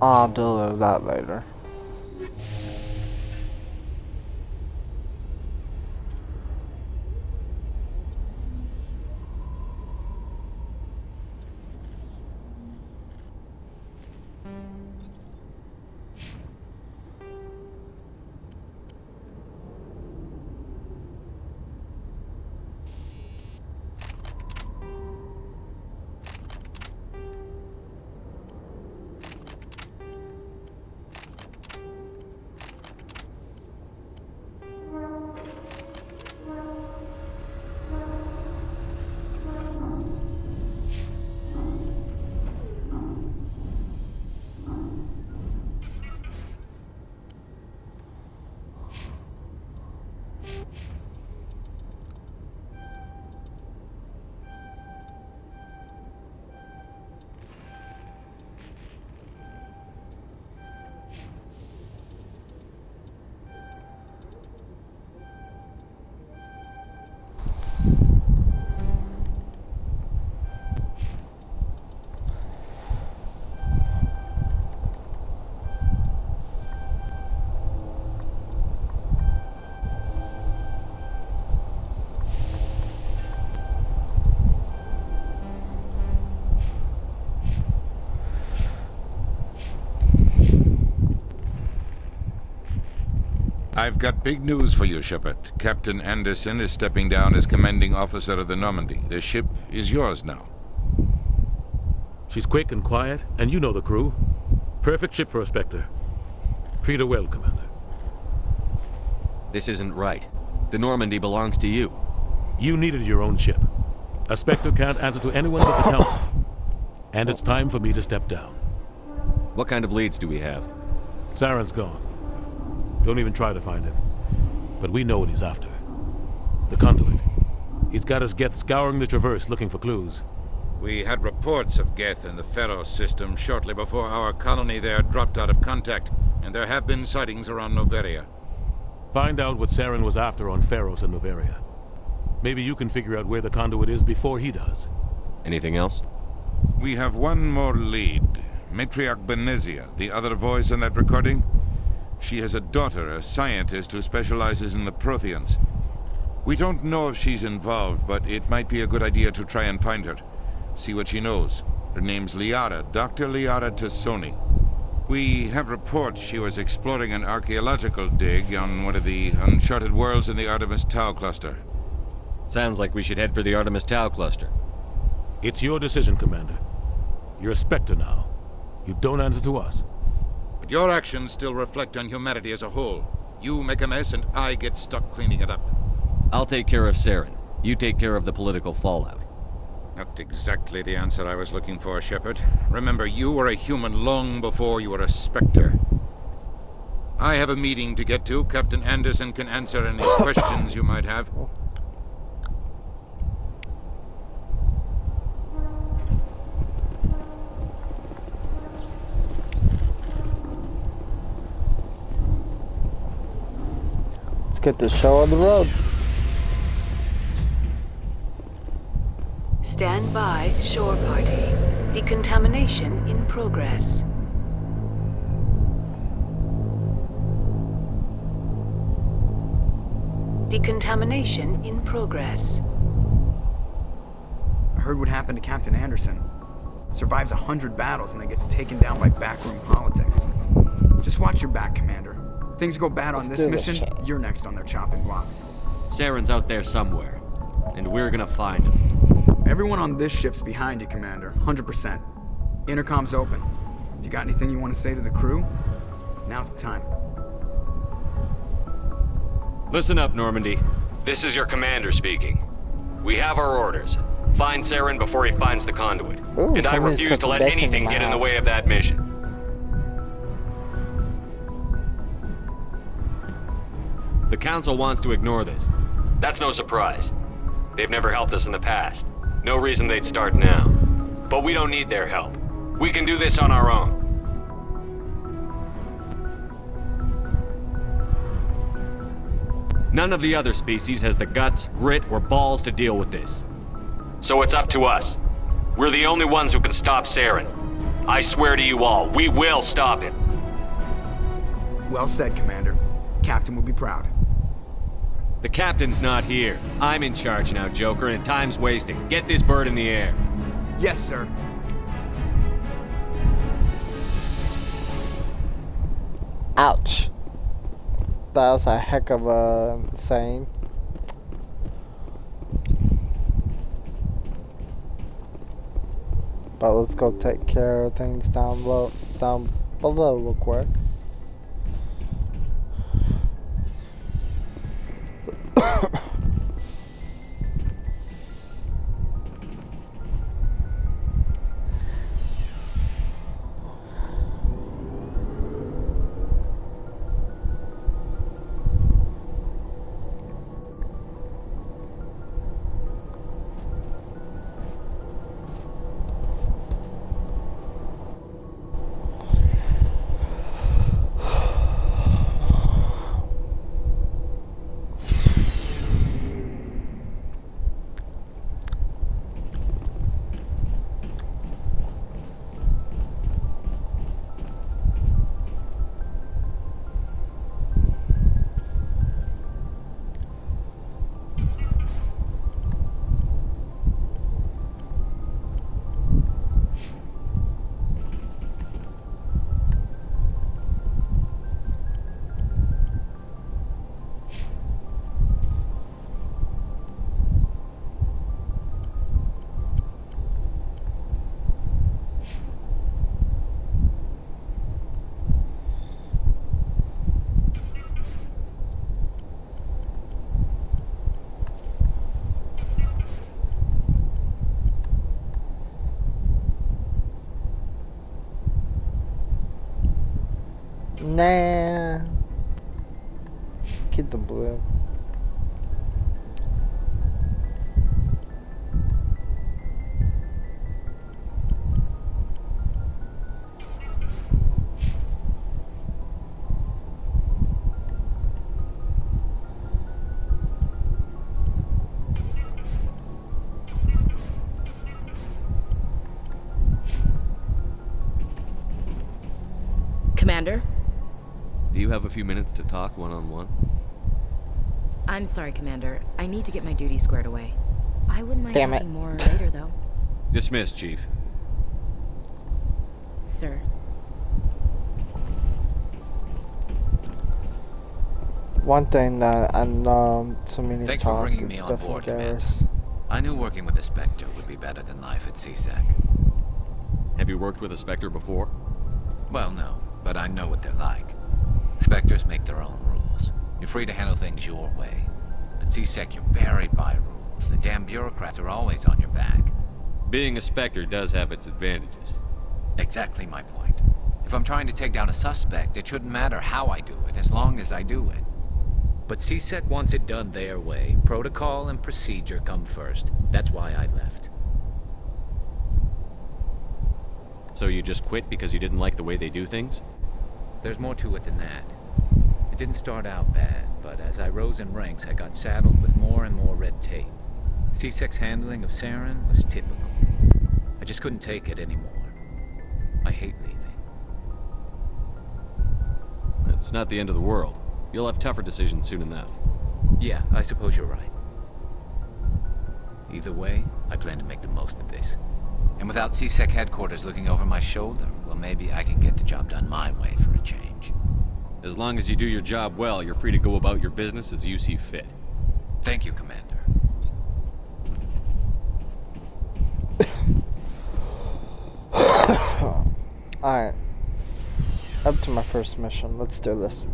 I'll deal with that later. I've got big news for you, Shepard. Captain Anderson is stepping down as commanding officer of the Normandy. The ship is yours now. She's quick and quiet, and you know the crew. Perfect ship for a Spectre. Treat her well, Commander. This isn't right. The Normandy belongs to you. You needed your own ship. A Spectre can't answer to anyone but the Council. And it's time for me to step down. What kind of leads do we have? Saren's gone. Don't even try to find him. But we know what he's after. The conduit. He's got us Geth scouring the Traverse looking for clues. We had reports of Geth in the Pharos system shortly before our colony there dropped out of contact, and there have been sightings around Noveria. Find out what Saren was after on Pharos and Noveria. Maybe you can figure out where the conduit is before he does. Anything else? We have one more lead. Matriarch Benezia, the other voice in that recording. She has a daughter, a scientist who specializes in the Protheans. We don't know if she's involved, but it might be a good idea to try and find her. See what she knows. Her name's Liara, Dr. Liara Tassoni. We have reports she was exploring an archaeological dig on one of the uncharted worlds in the Artemis Tau cluster. Sounds like we should head for the Artemis Tau cluster. It's your decision, Commander. You're a Spectre now. You don't answer to us. But your actions still reflect on humanity as a whole. You make a mess and I get stuck cleaning it up. I'll take care of Saren. You take care of the political fallout. Not exactly the answer I was looking for, Shepard. Remember, you were a human long before you were a Spectre. I have a meeting to get to. Captain Anderson can answer any questions you might have. Let's get the show on the road. Stand by, shore party. Decontamination in progress. Decontamination in progress. I heard what happened to Captain Anderson. Survives 100 battles and then gets taken down by backroom politics. Just watch your back, Commander. Things go bad on this mission, you're next on their chopping block. Saren's out there somewhere, and we're gonna find him. Everyone on this ship's behind you, Commander. 100%. Intercom's open. If you got anything you want to say to the crew, now's the time. Listen up, Normandy. This is your commander speaking. We have our orders. Find Saren before he finds the conduit. Ooh, and I refuse to let anything get in the way of that mission. The Council wants to ignore this. That's no surprise. They've never helped us in the past. No reason they'd start now. But we don't need their help. We can do this on our own. None of the other species has the guts, grit, or balls to deal with this. So it's up to us. We're the only ones who can stop Saren. I swear to you all, we will stop him. Well said, Commander. Captain will be proud. The captain's not here. I'm in charge now, Joker, and time's wasting. Get this bird in the air. Yes, sir. Ouch. That was a heck of a saying. But let's go take care of things down below real quick. Nah. Get the blue. Commander? Do you have a few minutes to talk one-on-one? I'm sorry, Commander. I need to get my duty squared away. I wouldn't mind Damn it. talking more later, though. Dismissed, Chief. Sir. One thing that I know to me needs Thanks talk for bringing is me on definitely board, Commander. Garrus. I knew working with a Spectre would be better than life at CSEC. Have you worked with a Spectre before? Well, no, but I know what they're like. Spectres make their own rules. You're free to handle things your way. At CSEC, you're buried by rules. The damn bureaucrats are always on your back. Being a Spectre does have its advantages. Exactly my point. If I'm trying to take down a suspect, it shouldn't matter how I do it, as long as I do it. But CSEC wants it done their way. Protocol and procedure come first. That's why I left. So you just quit because you didn't like the way they do things? There's more to it than that. It didn't start out bad, but as I rose in ranks, I got saddled with more and more red tape. CSEC's handling of Saren was typical. I just couldn't take it anymore. I hate leaving. It's not the end of the world. You'll have tougher decisions soon enough. Yeah, I suppose you're right. Either way, I plan to make the most of this. And without CSEC headquarters looking over my shoulder, well, maybe I can get the job done my way for a change. As long as you do your job well, you're free to go about your business as you see fit. Thank you, Commander. Alright. Up to my first mission. Let's do this.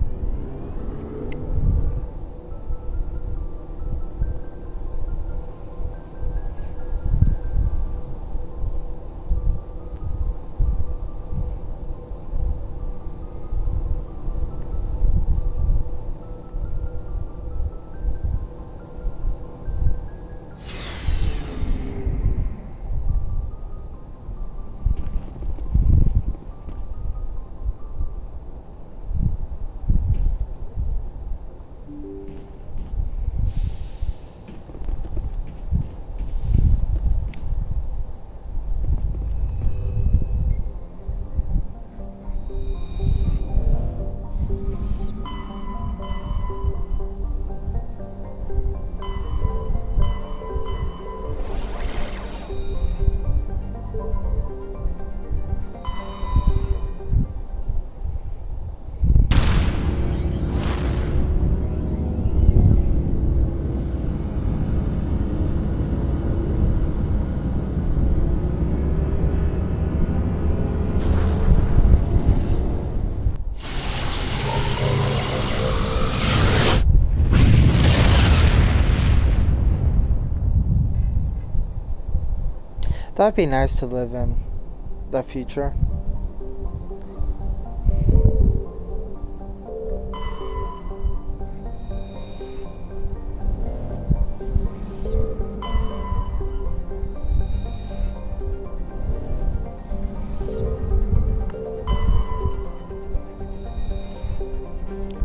That'd be nice to live in the future.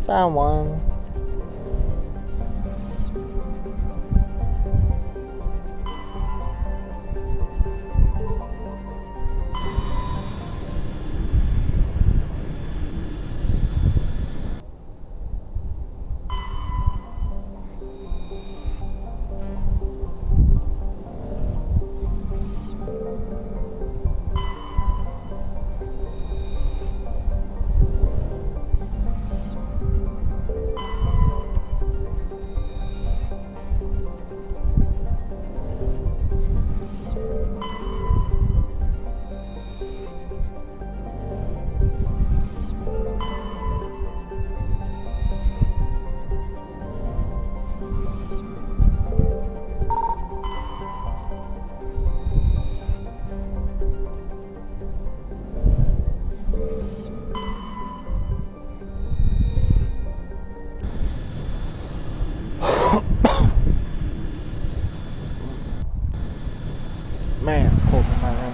Found one. Man, it's cold in my room.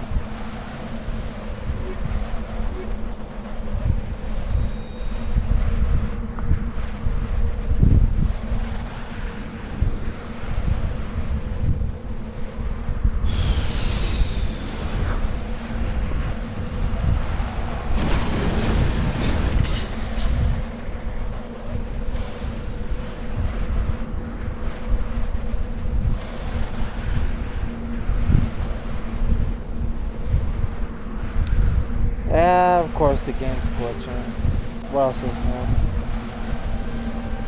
Yeah, of course the game's glitching. What else is new?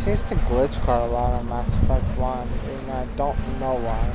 seems to glitch quite a lot on Mass Effect 1, and I don't know why.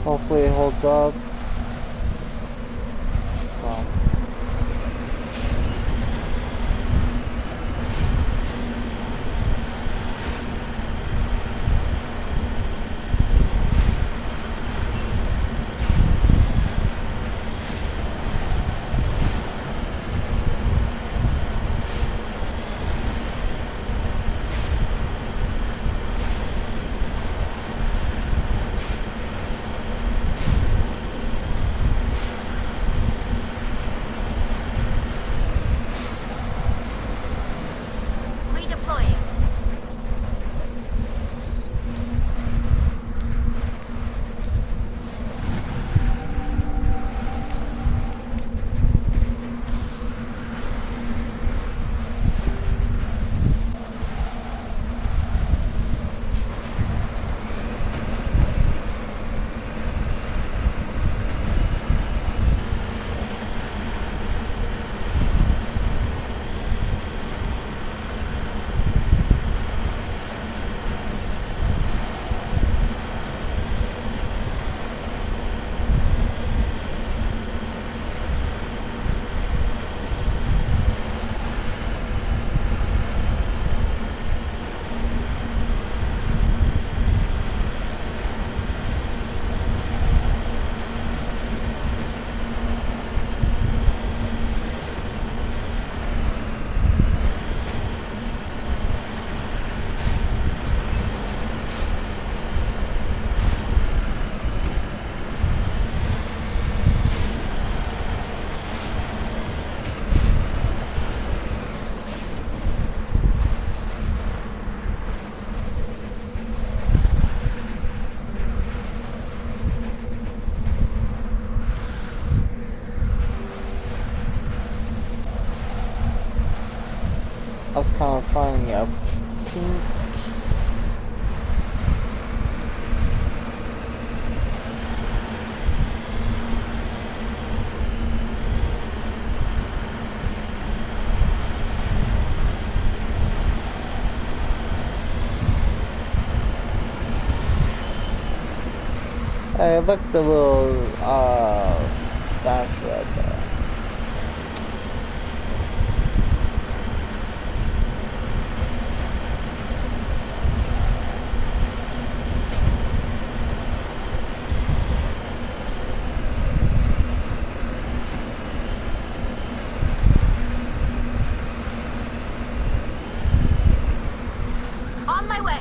Hopefully it holds up. So. I was kind of finding a pink. Hey, look, the little dash right there. On my way.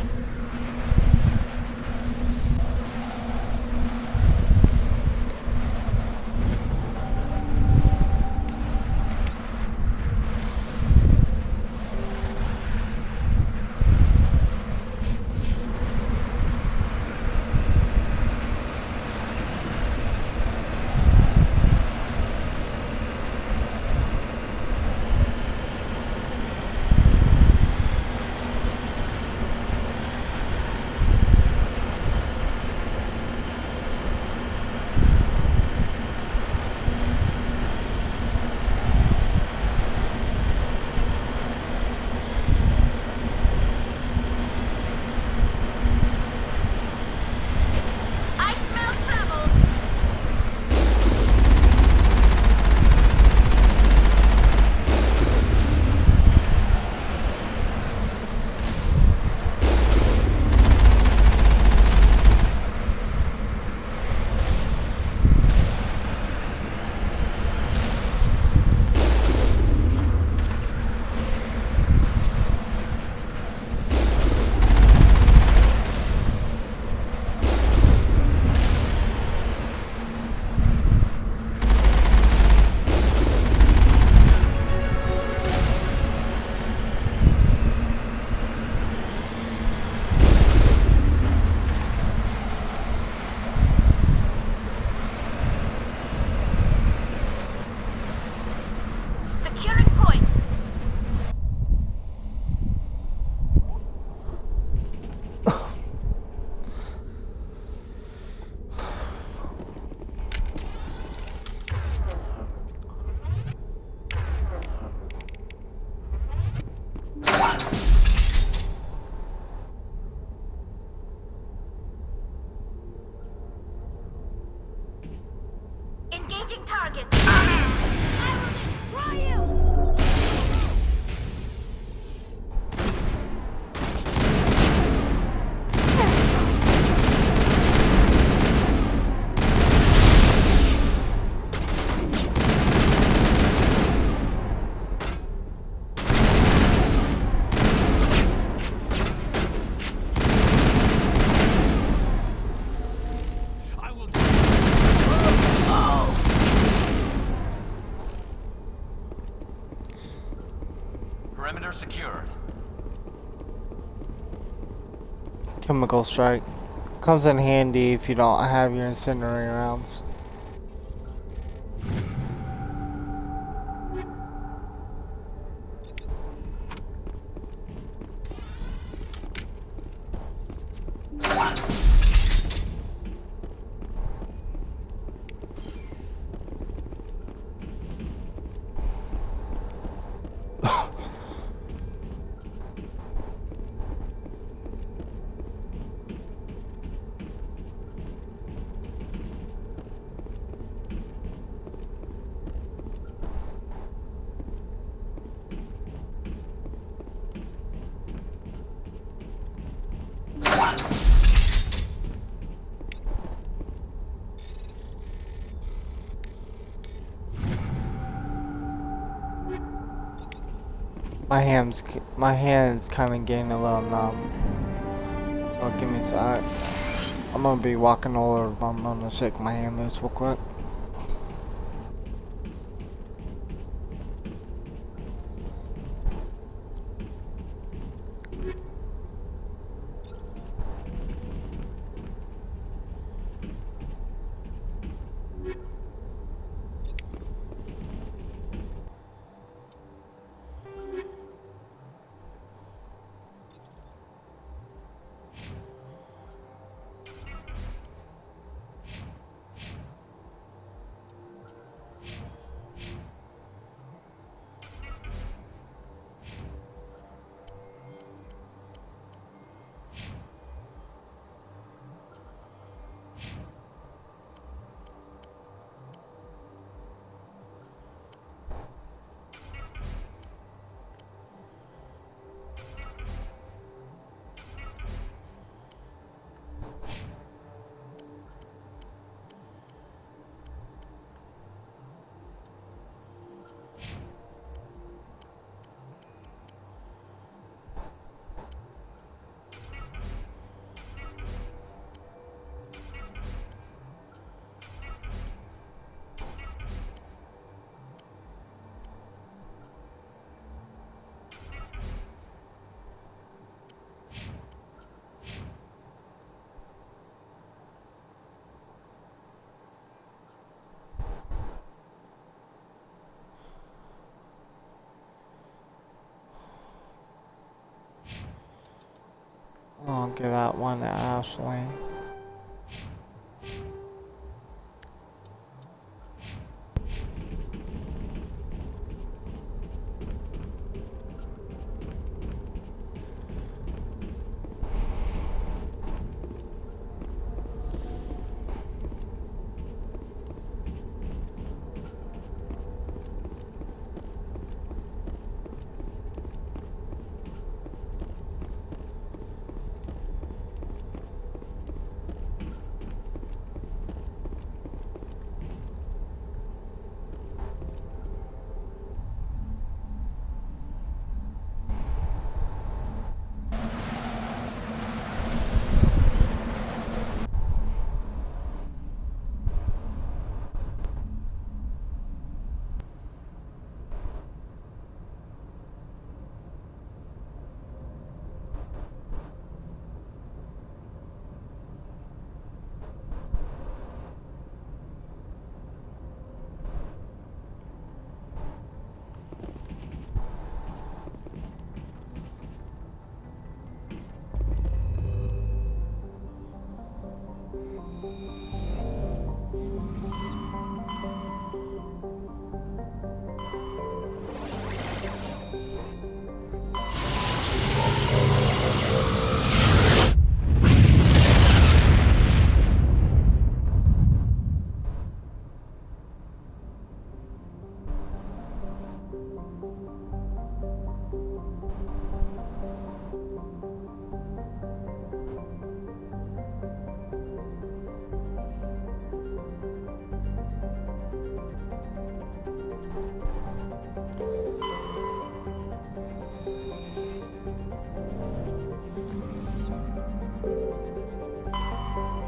Perimeter secured. Chemical strike. Comes in handy if you don't have your incendiary rounds. My hands kind of getting a little numb. So give me a sec. I'm gonna be walking over. I'm gonna shake my hand loose real quick. I'll give that one to Ashley.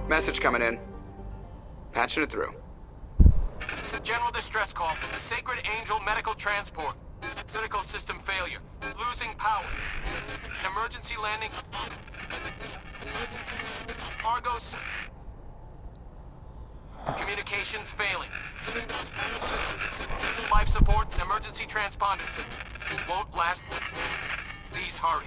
Message coming in. Patching it through. General distress call from the Sacred Angel Medical Transport. Critical system failure. Losing power. An emergency landing. Argos. Communications failing. Life support and emergency transponder. Won't last. Please hurry.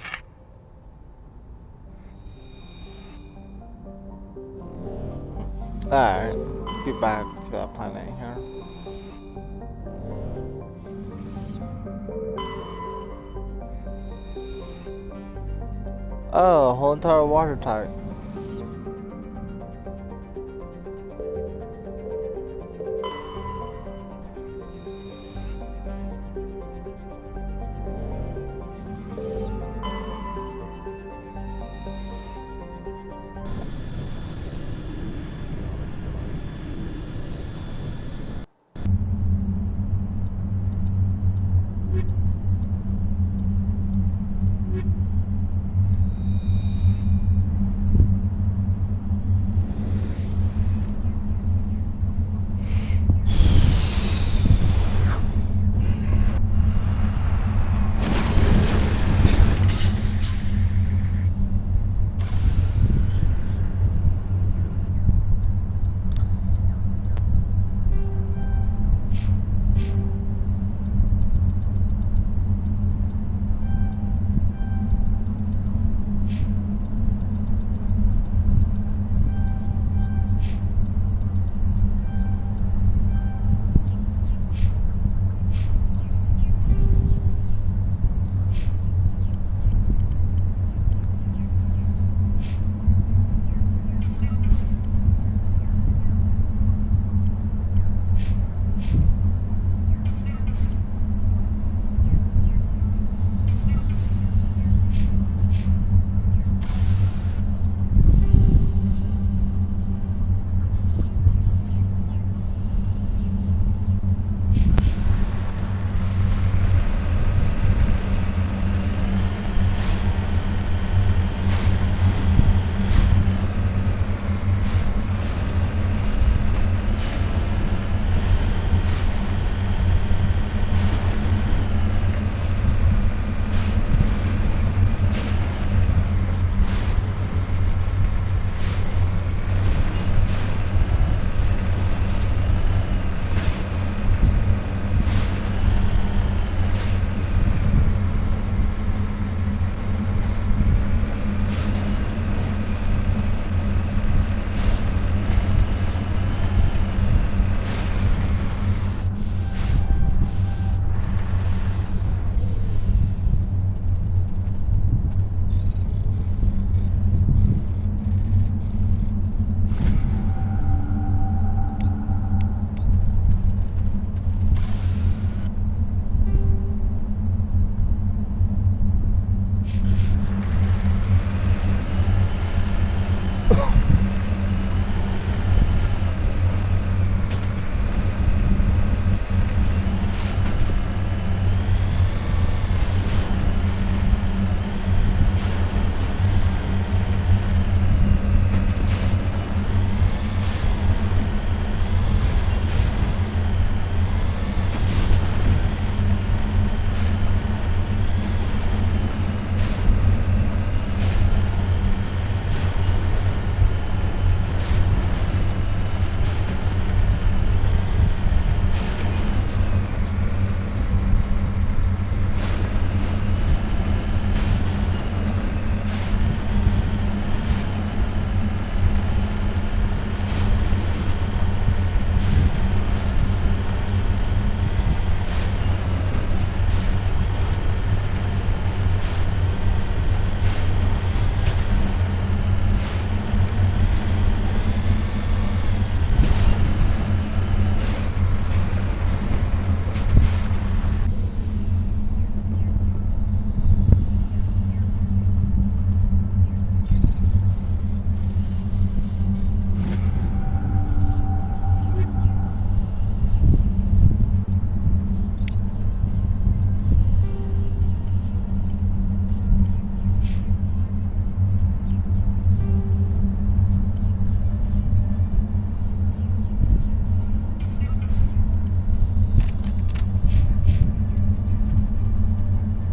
Alright, be back to that planet here. Oh, whole entire water type.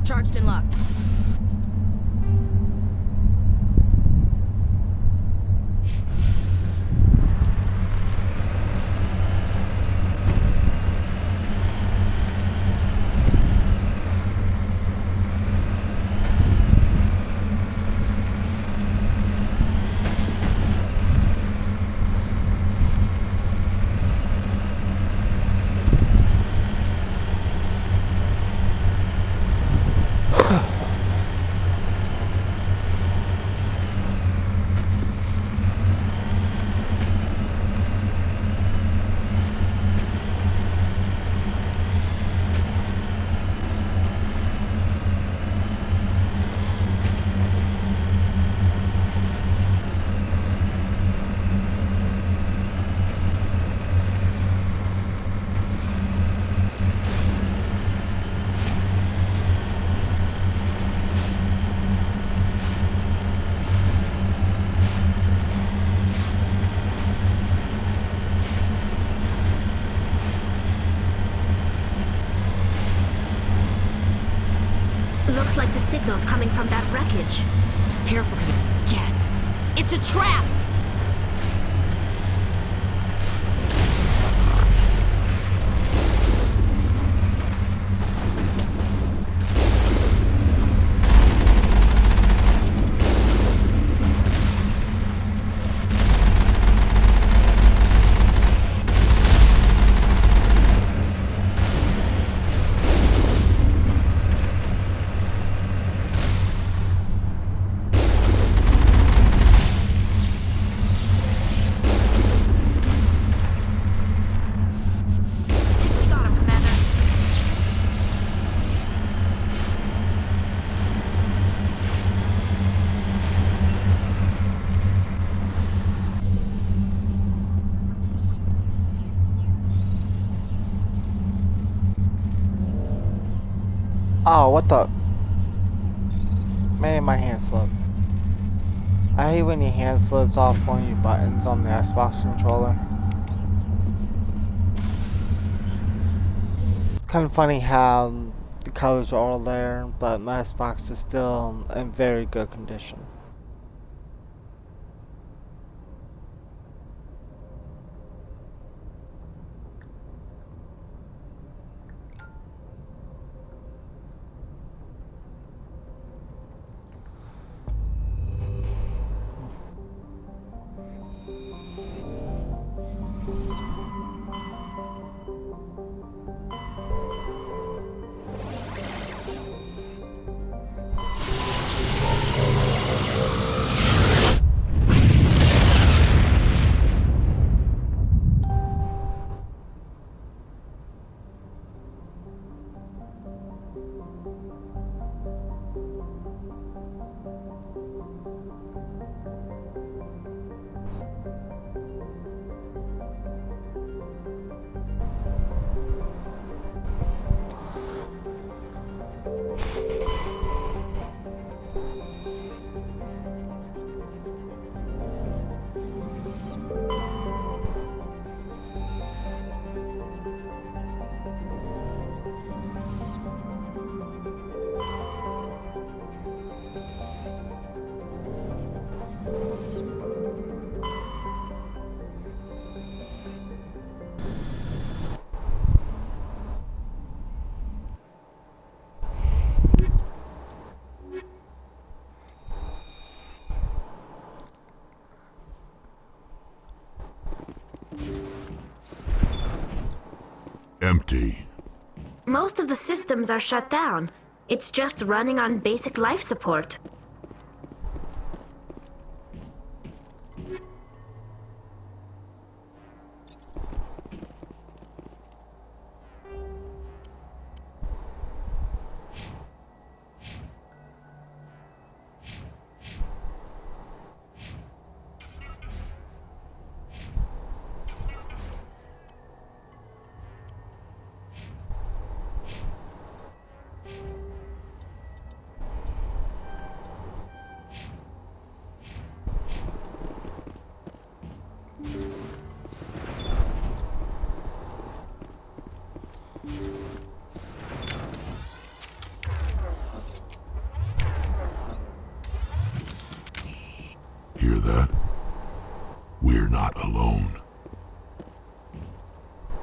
Charged and locked. Looks like the signal's coming from that wreckage. Careful, Geth. It's a trap! Oh, what the? Man, my hand slipped. I hate when your hand slips off one of your buttons on the Xbox controller. It's kind of funny how the colors are all there, but my Xbox is still in very good condition. Empty. Most of the systems are shut down. It's just running on basic life support. Hear that? We're not alone.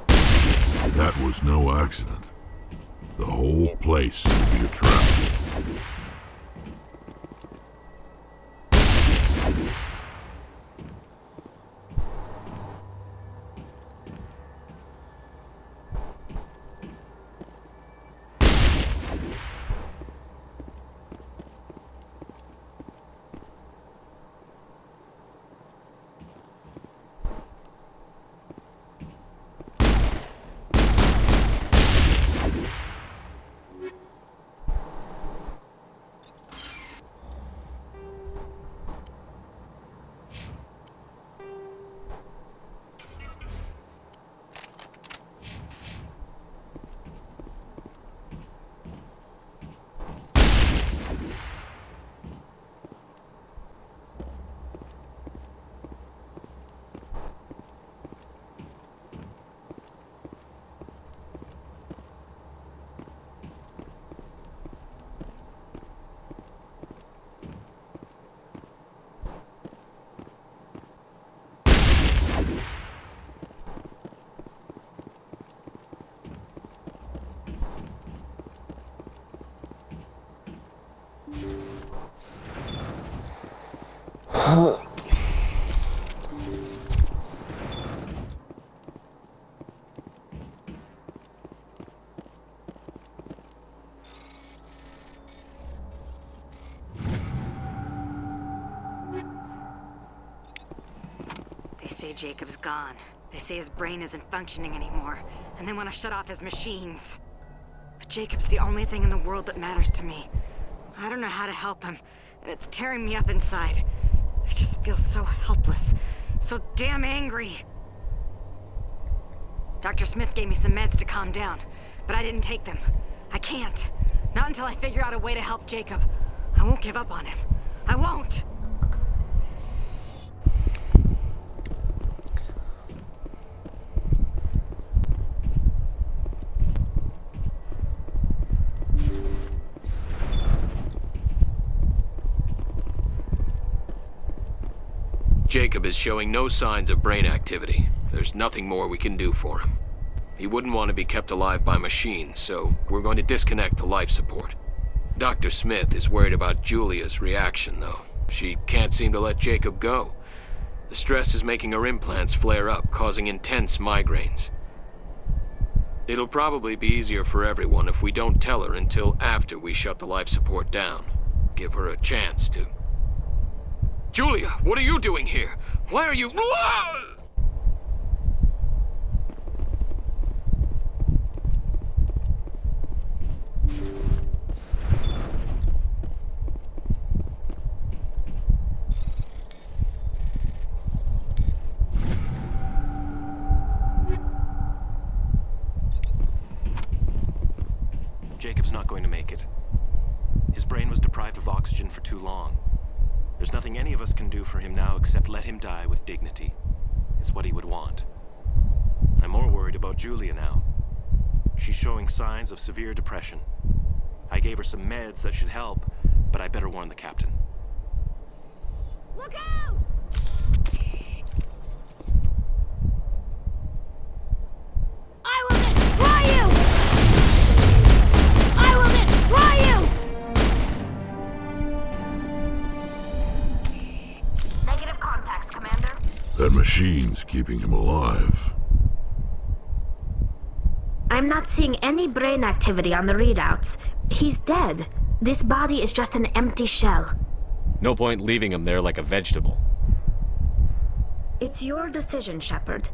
That was no accident. The whole place will be a trap. They say Jacob's gone. They say his brain isn't functioning anymore, and they want to shut off his machines. But Jacob's the only thing in the world that matters to me. I don't know how to help him, and it's tearing me up inside. I just feel so helpless, so damn angry. Dr. Smith gave me some meds to calm down, but I didn't take them. I can't. Not until I figure out a way to help Jacob. I won't give up on him. I won't! Jacob is showing no signs of brain activity. There's nothing more we can do for him. He wouldn't want to be kept alive by machines, so we're going to disconnect the life support. Dr. Smith is worried about Julia's reaction, though. She can't seem to let Jacob go. The stress is making her implants flare up, causing intense migraines. It'll probably be easier for everyone if we don't tell her until after we shut the life support down. Give her a chance to... Julia, what are you doing here? Why are you... Jacob's not going to make it. His brain was deprived of oxygen for too long. There's nothing any of us can do for him now except let him die with dignity. It's what he would want. I'm more worried about Julia now. She's showing signs of severe depression. I gave her some meds that should help, but I better warn the captain. Look out! I will destroy you! I will destroy you! Negative contacts, Commander. That machine's keeping him alive. I'm not seeing any brain activity on the readouts. He's dead. This body is just an empty shell. No point leaving him there like a vegetable. It's your decision, Shepard.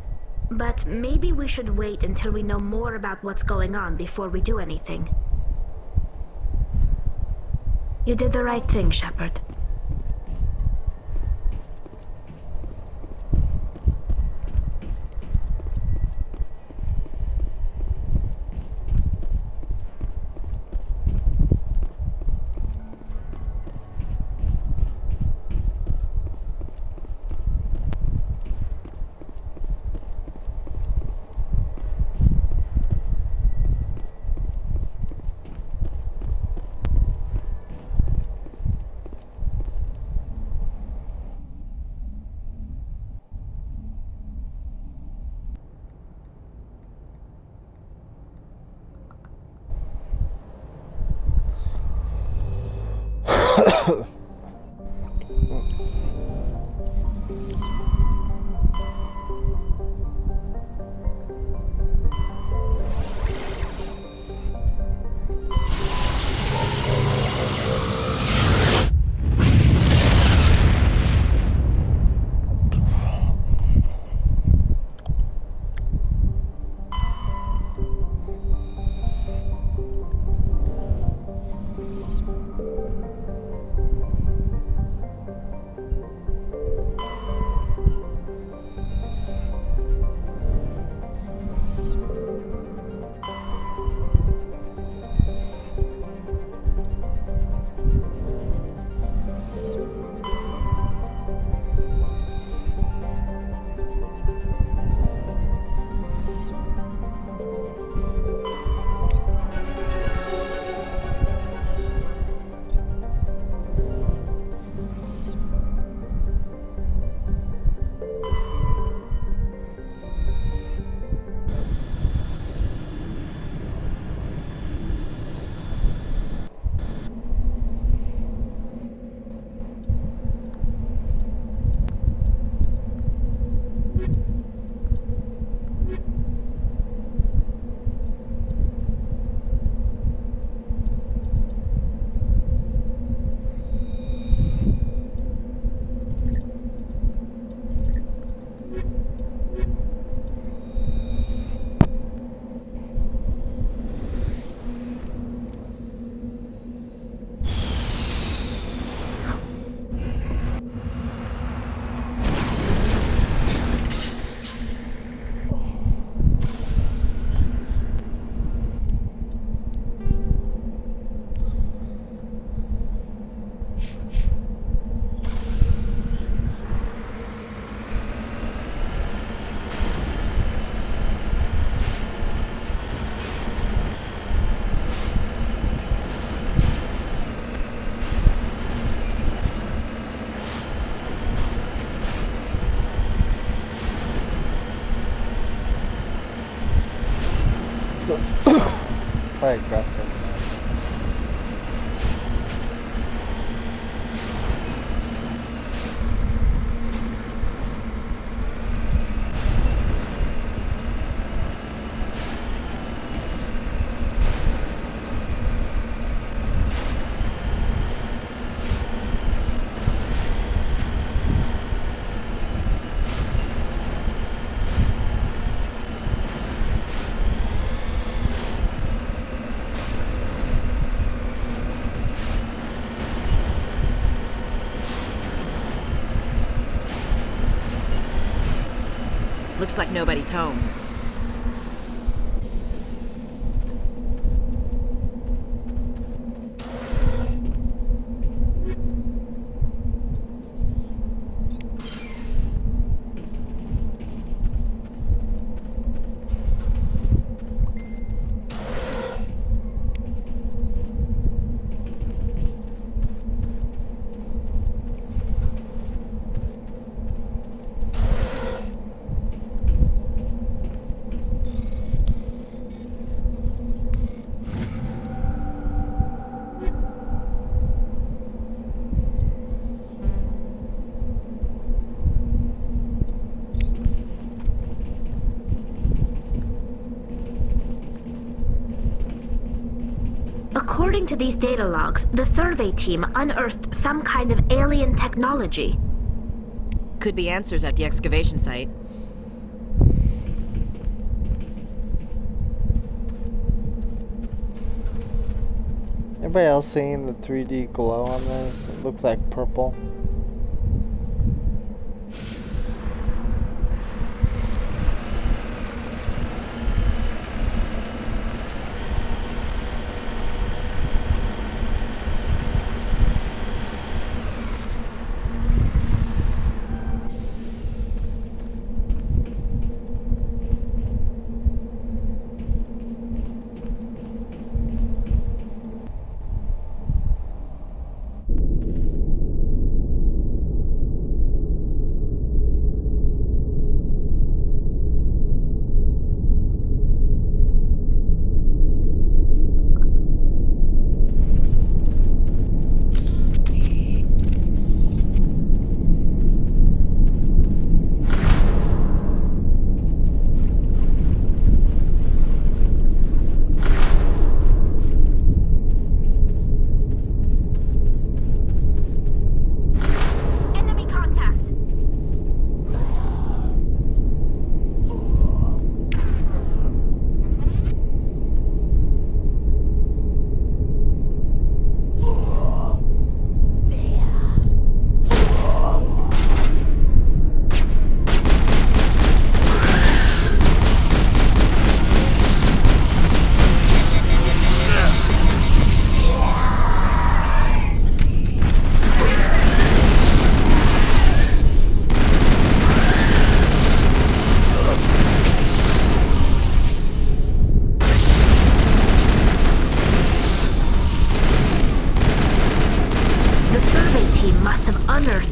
But maybe we should wait until we know more about what's going on before we do anything. You did the right thing, Shepard. Quite aggressive. Looks like nobody's home. According to these data logs, the survey team unearthed some kind of alien technology. Could be answers at the excavation site. Anybody else seeing the 3D glow on this? It looks like purple.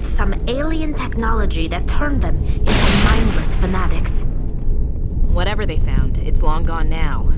unearthed some alien technology that turned them into mindless fanatics. Whatever they found, it's long gone now.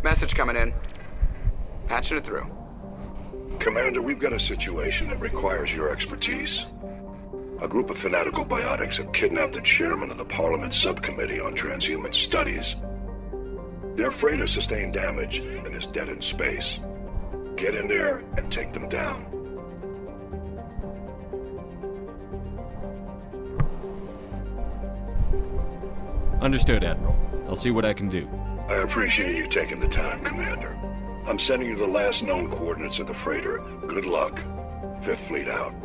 Message coming in. Patching it through. Commander, we've got a situation that requires your expertise. A group of fanatical biotics have kidnapped the chairman of the Parliament Subcommittee on Transhuman Studies. Their freighter sustained damage and is dead in space. Get in there and take them down. Understood, Admiral. I'll see what I can do. I appreciate you taking the time, Commander. I'm sending you the last known coordinates of the freighter. Good luck. Fifth Fleet out.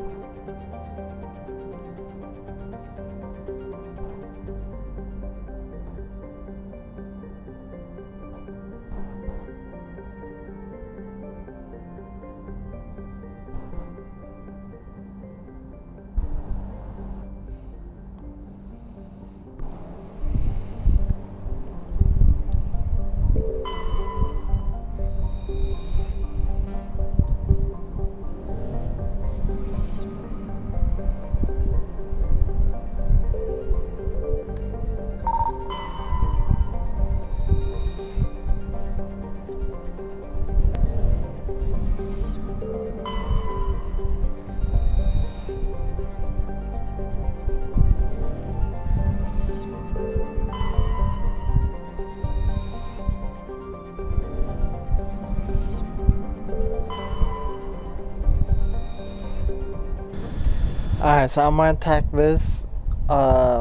Alright, so I'm gonna attack this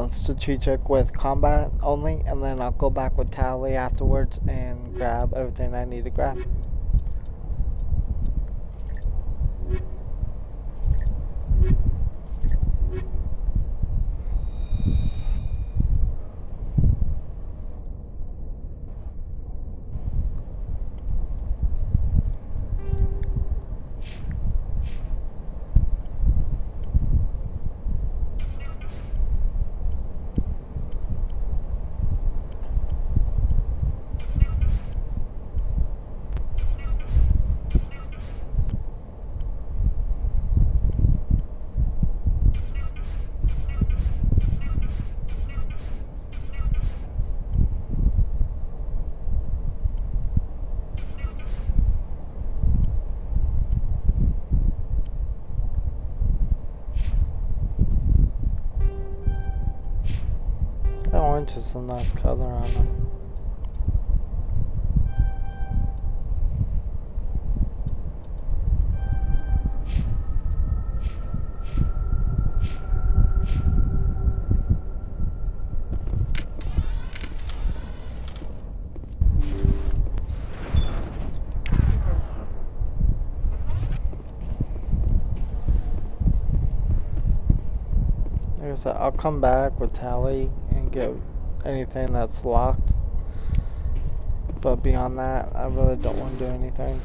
strategic with combat only, and then I'll go back with Tally afterwards and grab everything I need to grab. That orange is a nice color on them. Like I said, I'll come back with Tally and get anything that's locked. But beyond that, I really don't want to do anything.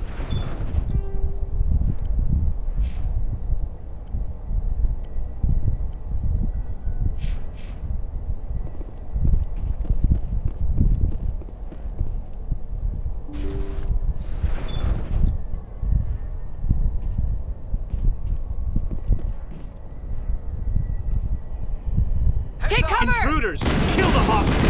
Take cover! Intruders! Kill the hostage!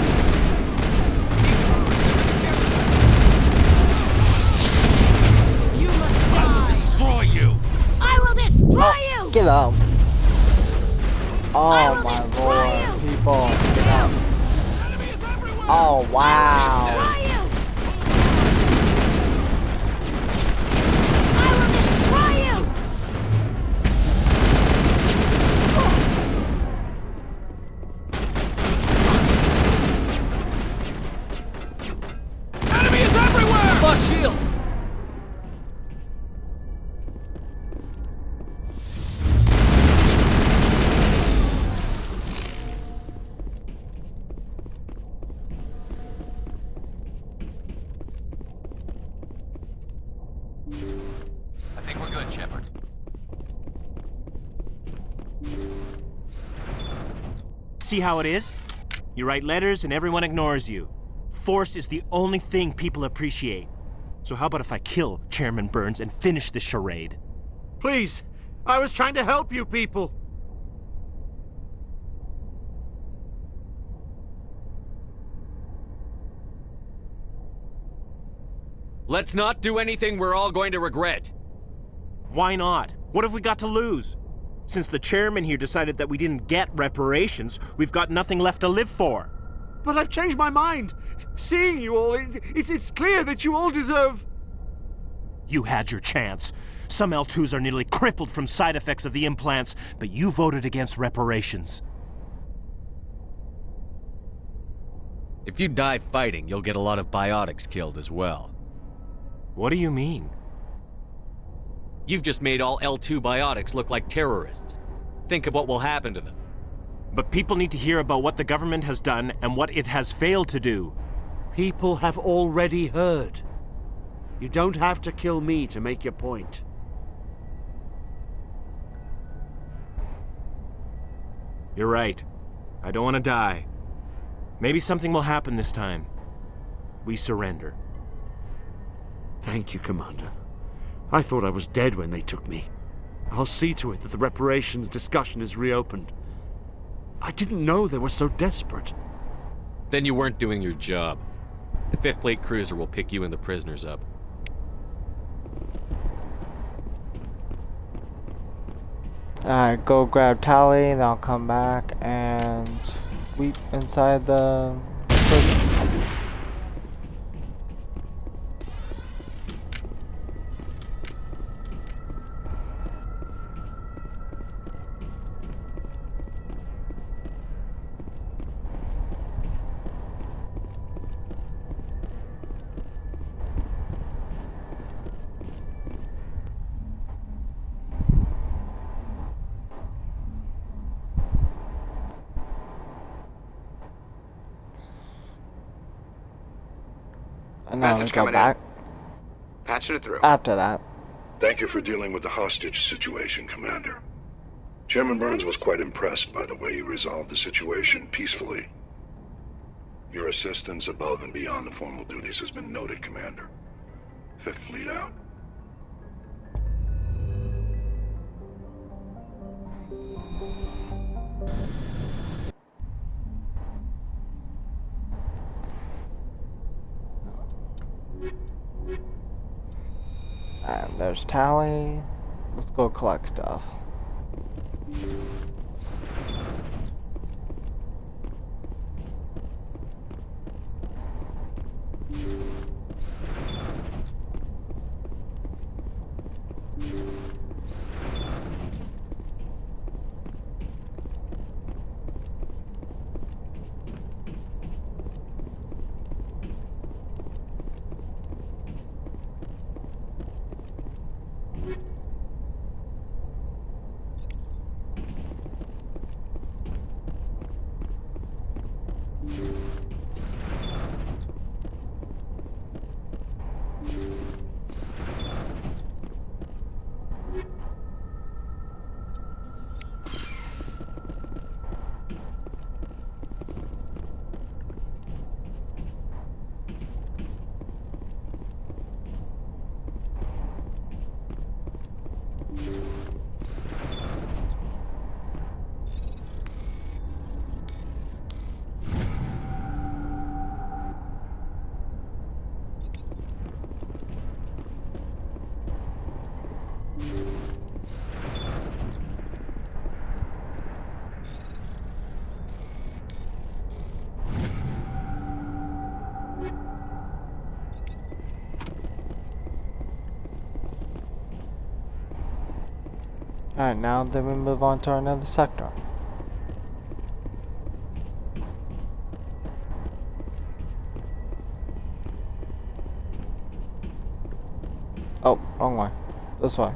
You must die! I will destroy you! I will destroy you! Get up! Oh my lord, people! Get up! Oh wow! Shields! I think we're good, Shepard. See how it is? You write letters and everyone ignores you. Force is the only thing people appreciate. So how about if I kill Chairman Burns and finish this charade? Please, I was trying to help you people. Let's not do anything we're all going to regret. Why not? What have we got to lose? Since the chairman here decided that we didn't get reparations, we've got nothing left to live for. But I've changed my mind. Seeing you all, it's clear that you all deserve... You had your chance. Some L2s are nearly crippled from side effects of the implants, but you voted against reparations. If you die fighting, you'll get a lot of biotics killed as well. What do you mean? You've just made all L2 biotics look like terrorists. Think of what will happen to them. But people need to hear about what the government has done and what it has failed to do. People have already heard. You don't have to kill me to make your point. You're right. I don't want to die. Maybe something will happen this time. We surrender. Thank you, Commander. I thought I was dead when they took me. I'll see to it that the reparations discussion is reopened. I didn't know they were so desperate. Then you weren't doing your job. The 5th Fleet cruiser will pick you and the prisoners up. Alright, go grab Tally, and I'll come back and sweep inside the prisons. And now Message go coming back. in. Patching it through. After that. Thank you for dealing with the hostage situation, Commander. Chairman Burns was quite impressed by the way you resolved the situation peacefully. Your assistance above and beyond the formal duties has been noted, Commander. 5th Fleet out. And there's Tally. Let's go collect stuff. Alright, now then we move on to another sector. Oh, wrong way. This way.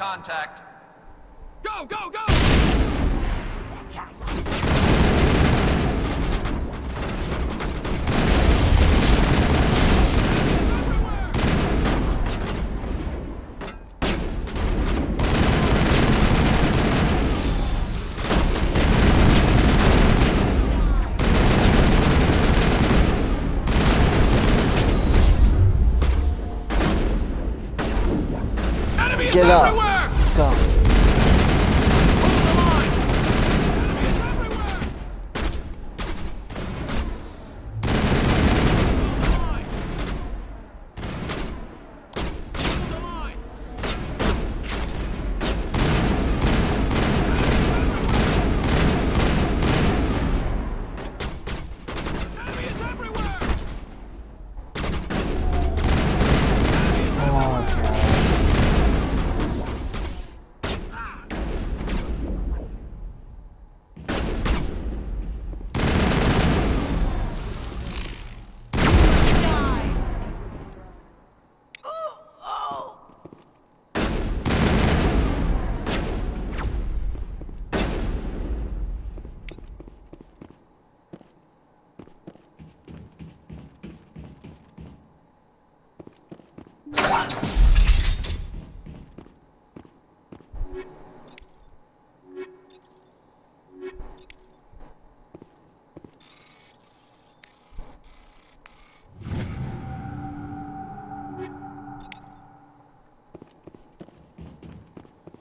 contact. Go, go, go! Get up. Go.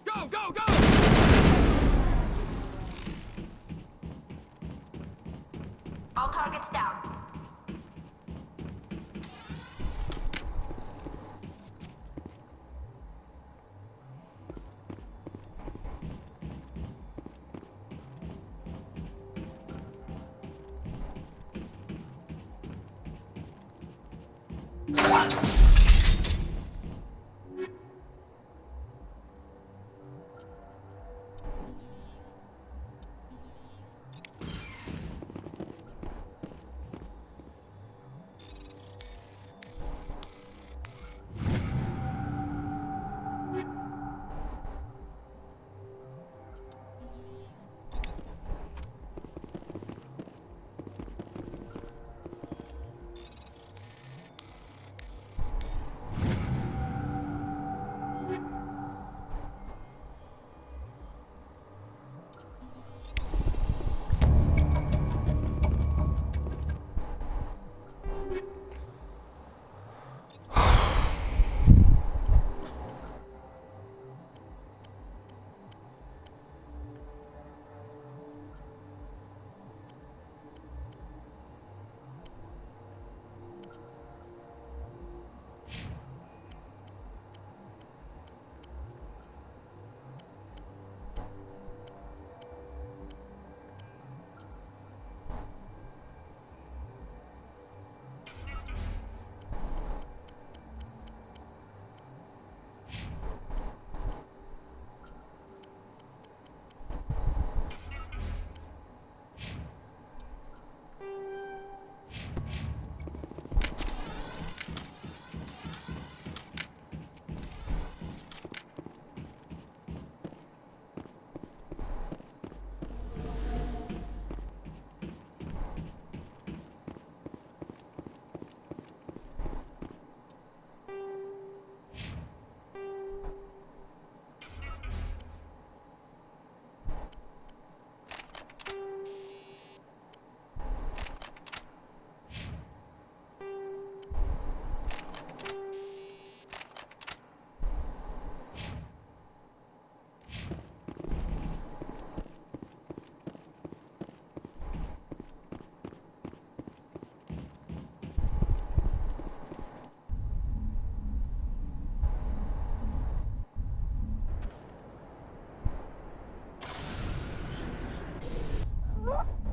Go, go, go! All targets down.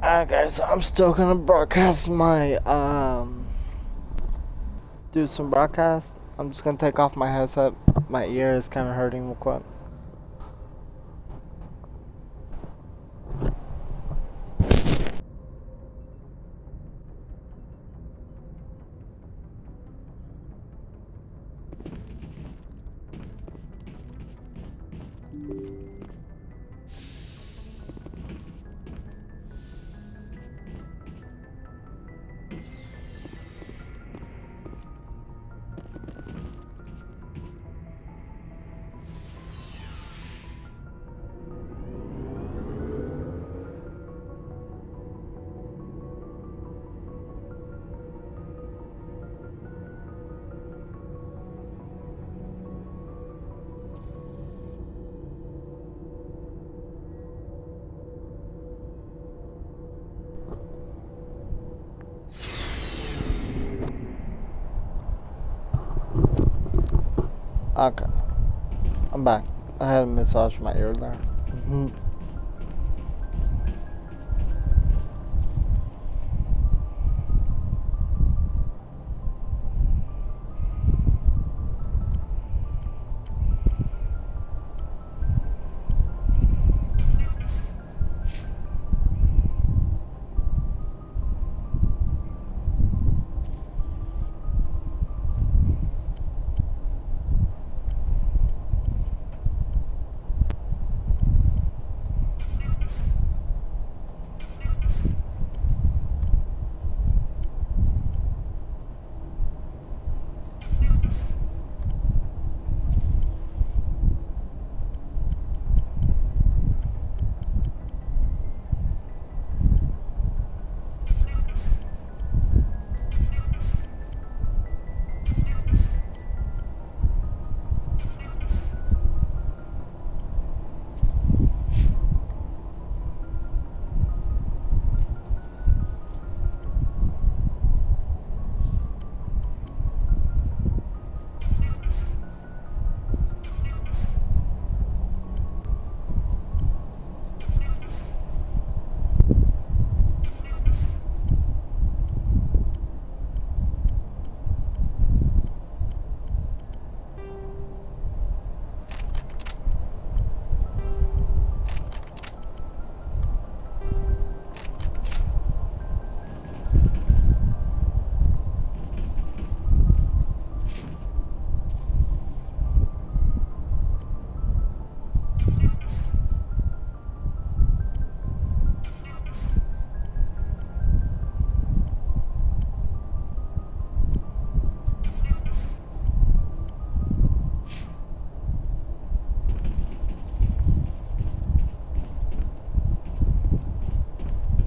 Alright guys, I'm still gonna broadcast my, do some broadcast. I'm just gonna take off my headset. My ear is kinda hurting real quick. Okay. I'm back. I had a massage my ear there.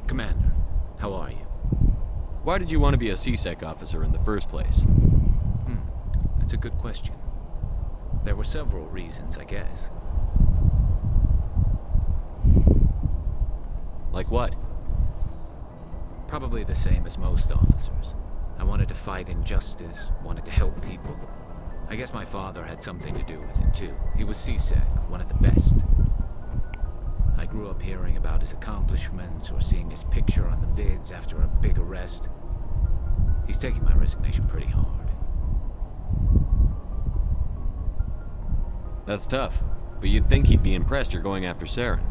Commander, how are you? Why did you want to be a CSEC officer in the first place? That's a good question. There were several reasons, I guess. Like what? Probably the same as most officers. I wanted to fight injustice, wanted to help people. I guess my father had something to do with it too. He was CSEC, one of the best. I grew up hearing about his accomplishments or seeing his picture on the vids after a big arrest. He's taking my resignation pretty hard. That's tough, but you'd think he'd be impressed you're going after Saren.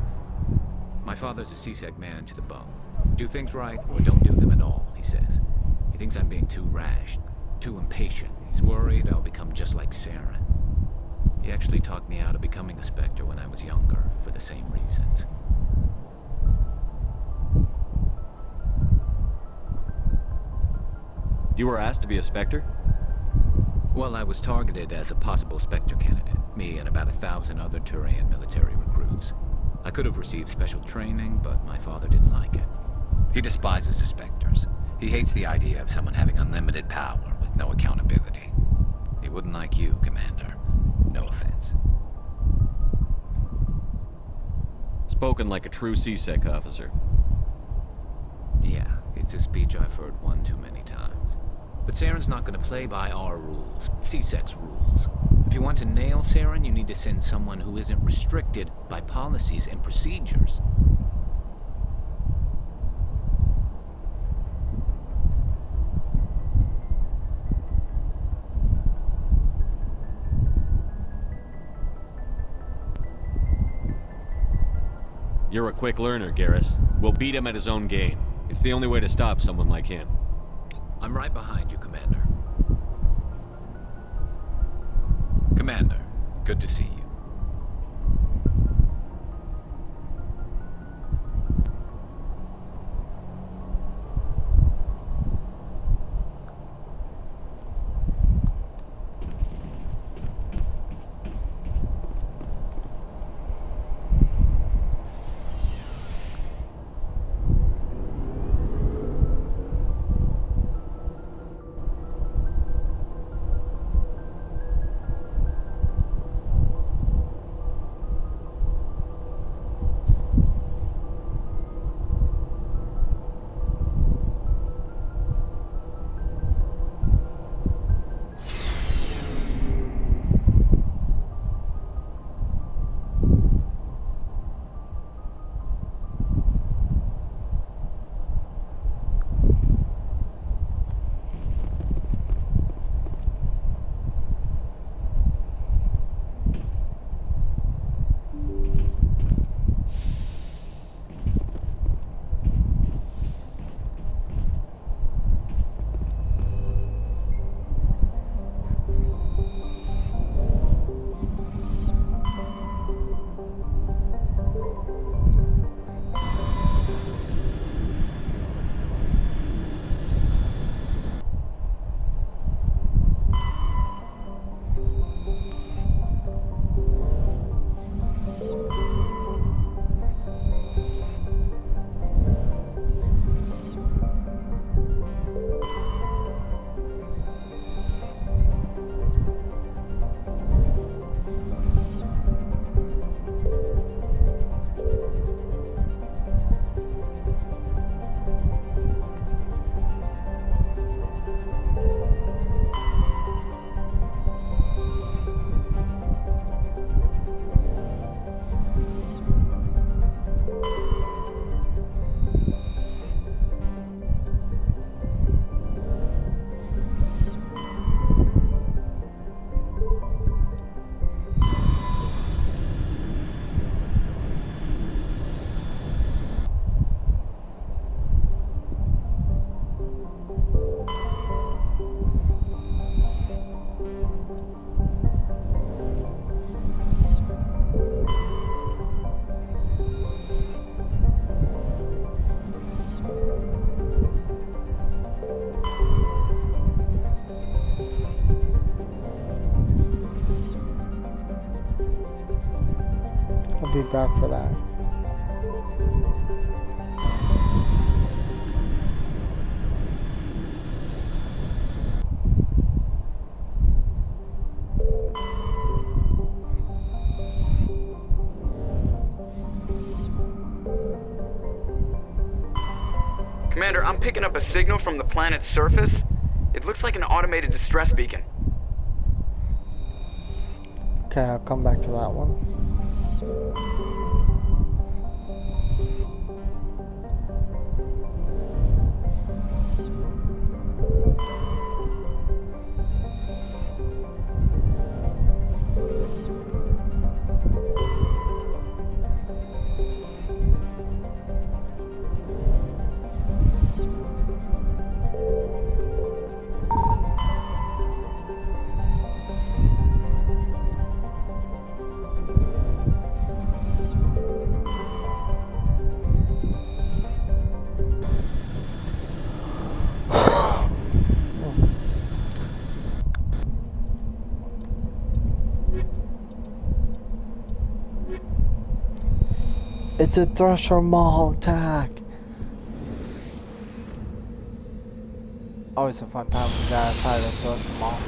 My father's a CSEC man to the bone. Do things right or don't do them at all, he says. He thinks I'm being too rash, too impatient. He's worried I'll become just like Saren. He actually talked me out of becoming a Spectre when I was younger, for the same reasons. You were asked to be a Spectre? Well, I was targeted as a possible Spectre candidate, me and about 1,000 other Turian military recruits. I could have received special training, but my father didn't like it. He despises the Spectres. He hates the idea of someone having unlimited power with no accountability. He wouldn't like you, Commander. No offense. Spoken like a true CSEC officer. Yeah, it's a speech I've heard one too many times. But Saren's not going to play by our rules, CSEC's rules. If you want to nail Saren, you need to send someone who isn't restricted by policies and procedures. You're a quick learner, Garrus. We'll beat him at his own game. It's the only way to stop someone like him. I'm right behind you, Commander. Commander, good to see you. I'll be back for that. Commander, I'm picking up a signal from the planet's surface. It looks like an automated distress beacon. Okay, I'll come back to that one. It's a Thresher Mall attack. Always a fun time when you guys inside the Thresher Mall.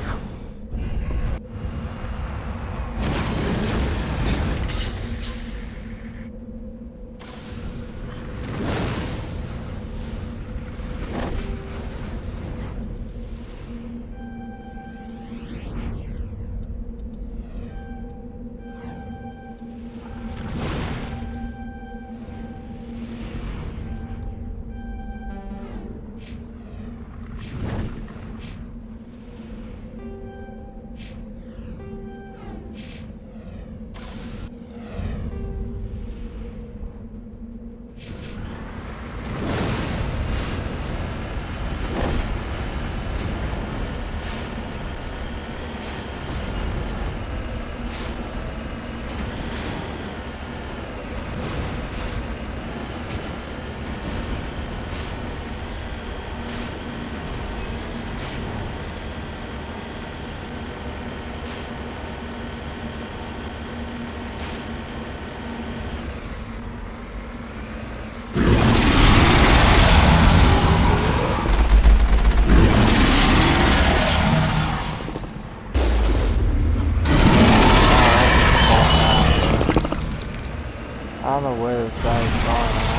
I don't know where this guy's going at.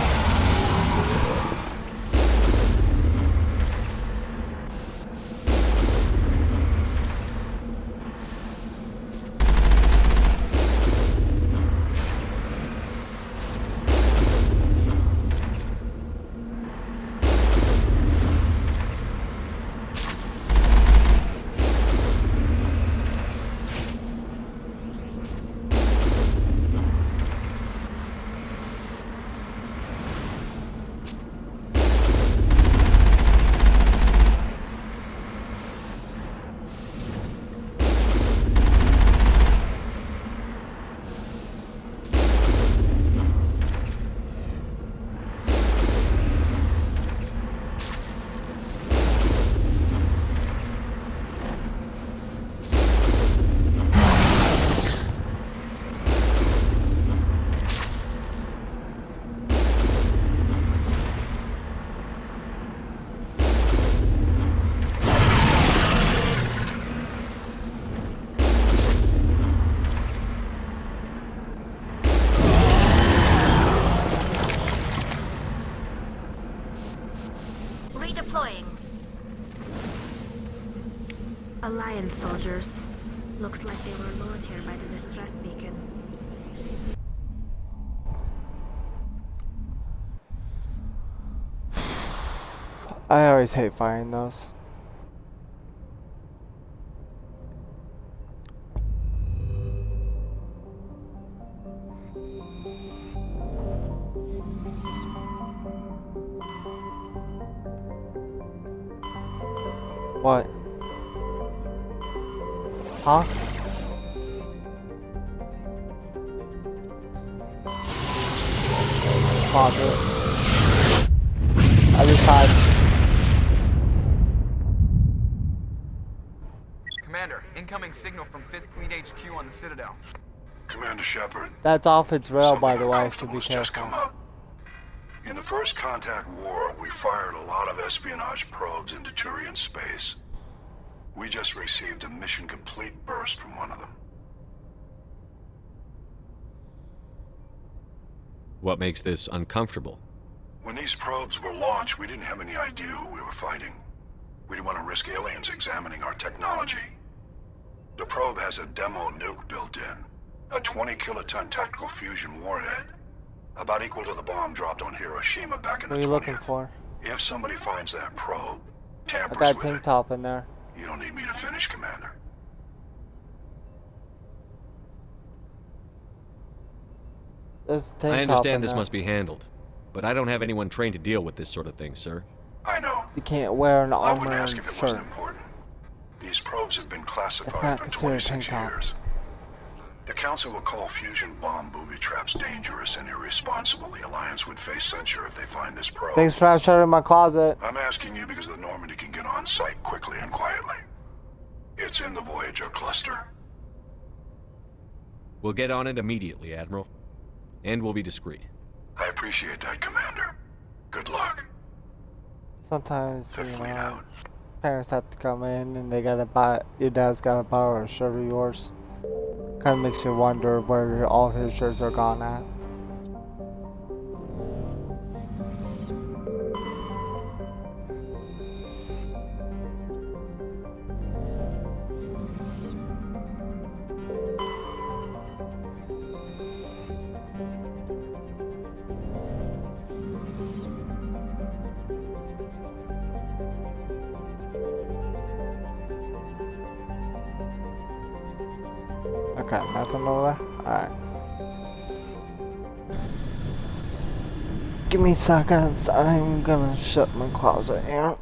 Redeploying. Alliance soldiers. Looks like they were lured here by the distress beacon. I always hate firing those. What? Huh? Pause it. I just had. Commander, incoming signal from 5th Fleet HQ on the Citadel. Commander Shepard. That's off its rail, by the way, so uncomfortable be has just careful. come up. In the First Contact War, we fired a lot of espionage probes into Turian space. We just received a mission complete burst from one of them. What makes this uncomfortable? When these probes were launched, we didn't have any idea who we were fighting. We didn't want to risk aliens examining our technology. The probe has a demo nuke built in. A 20-kiloton tactical fusion warhead. About equal to the bomb dropped on Hiroshima back in What are the you 20th. looking for? If somebody finds that probe, I tampers got a with tank it, top in there. you don't need me to finish, Commander. There's a tank I top in understand this there. must be handled, but I don't have anyone trained to deal with this sort of thing, sir. I know. You can't wear an I wouldn't armor ask and if it shirt. wasn't important. These probes have been It's classified not for considered a 26 tank top. years. The Council will call fusion bomb booby traps dangerous and irresponsible. The Alliance would face censure if they find this probe. Thanks for not shutting my closet. I'm asking you because the Normandy can get on site quickly and quietly. It's in the Voyager cluster. We'll get on it immediately, Admiral. And we'll be discreet. I appreciate that, Commander. Good luck. Sometimes, you know, parents have to come in and they gotta buy, your dad's gotta borrow a shirt of yours. Kinda makes you wonder where all his shirts are gone at. Okay, nothing over there? Alright. Give me seconds. I'm gonna shut my closet here.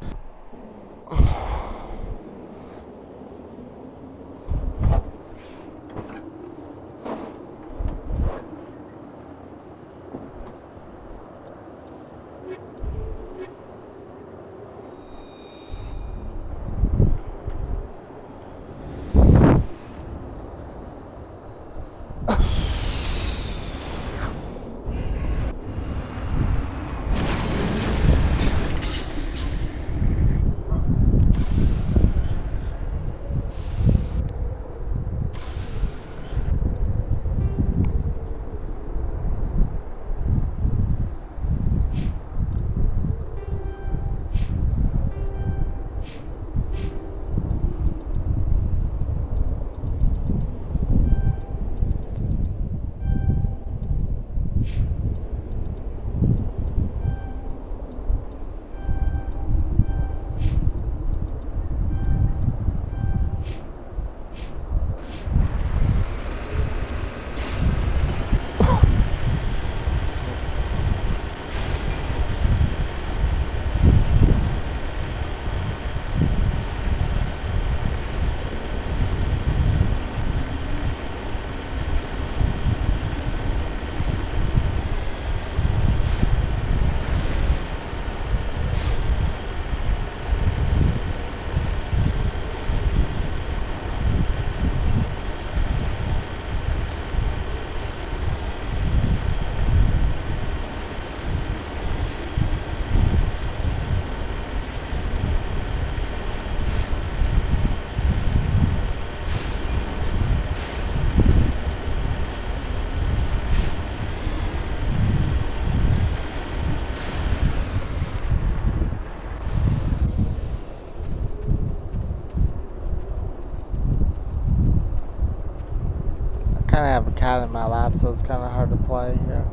I have a cat in my lap, so it's kind of hard to play here.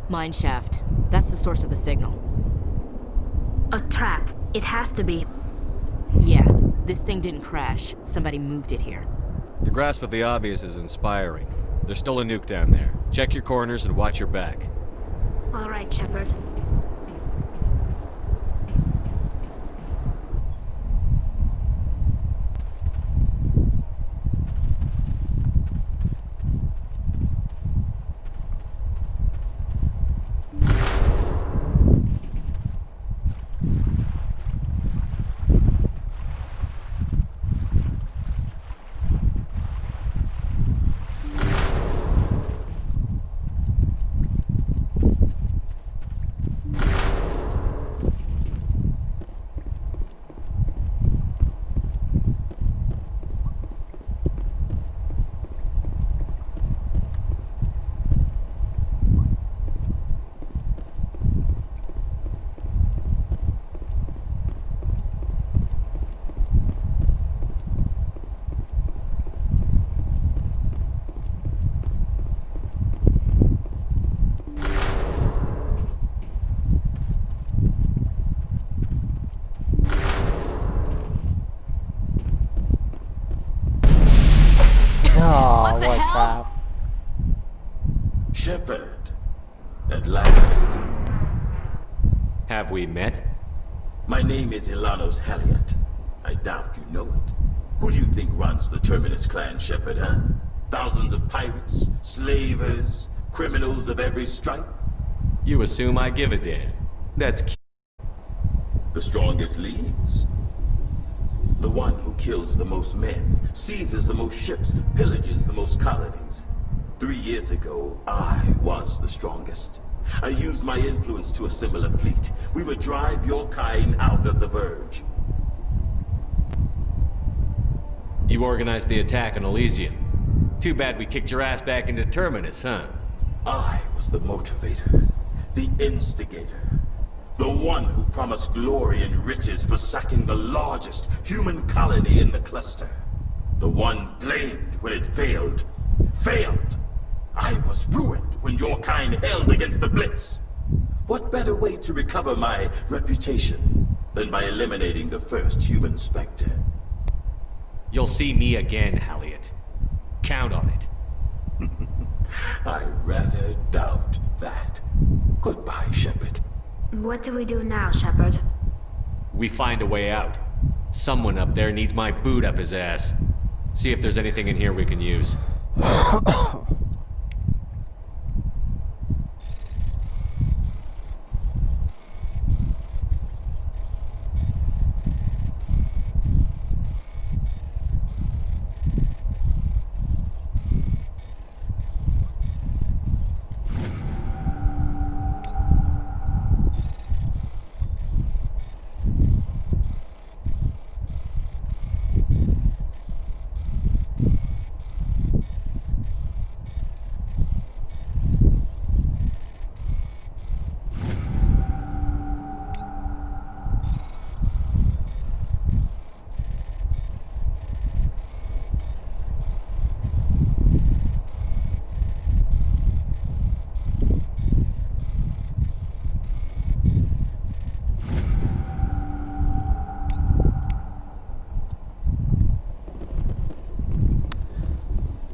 Mine shaft. That's the source of the signal. A trap. It has to be. Yeah, this thing didn't crash. Somebody moved it here. Your grasp of the obvious is inspiring. There's still a nuke down there. Check your corners and watch your back. All right, Shepard. Shepard. At last. Have we met? My name is Ilanos Halliot. I doubt you know it. Who do you think runs the Terminus clan, Shepard, huh? Thousands of pirates, slavers, criminals of every stripe? You assume I give a damn. That's cute. The strongest leads. The one who kills the most men, seizes the most ships, pillages the most colonies. 3 years ago, I was the strongest. I used my influence to assemble a fleet. We would drive your kind out of the Verge. You organized the attack on Elysium. Too bad we kicked your ass back into Terminus, huh? I was the motivator, the instigator. The one who promised glory and riches for sacking the largest human colony in the cluster. The one blamed when it failed. Failed! I was ruined when your kind held against the Blitz. What better way to recover my reputation than by eliminating the first human Spectre? You'll see me again, Halliot. Count on it. I rather doubt that. Goodbye, Shepard. What do we do now, Shepard? We find a way out. Someone up there needs my boot up his ass. See if there's anything in here we can use.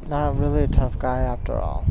Not really a tough guy after all.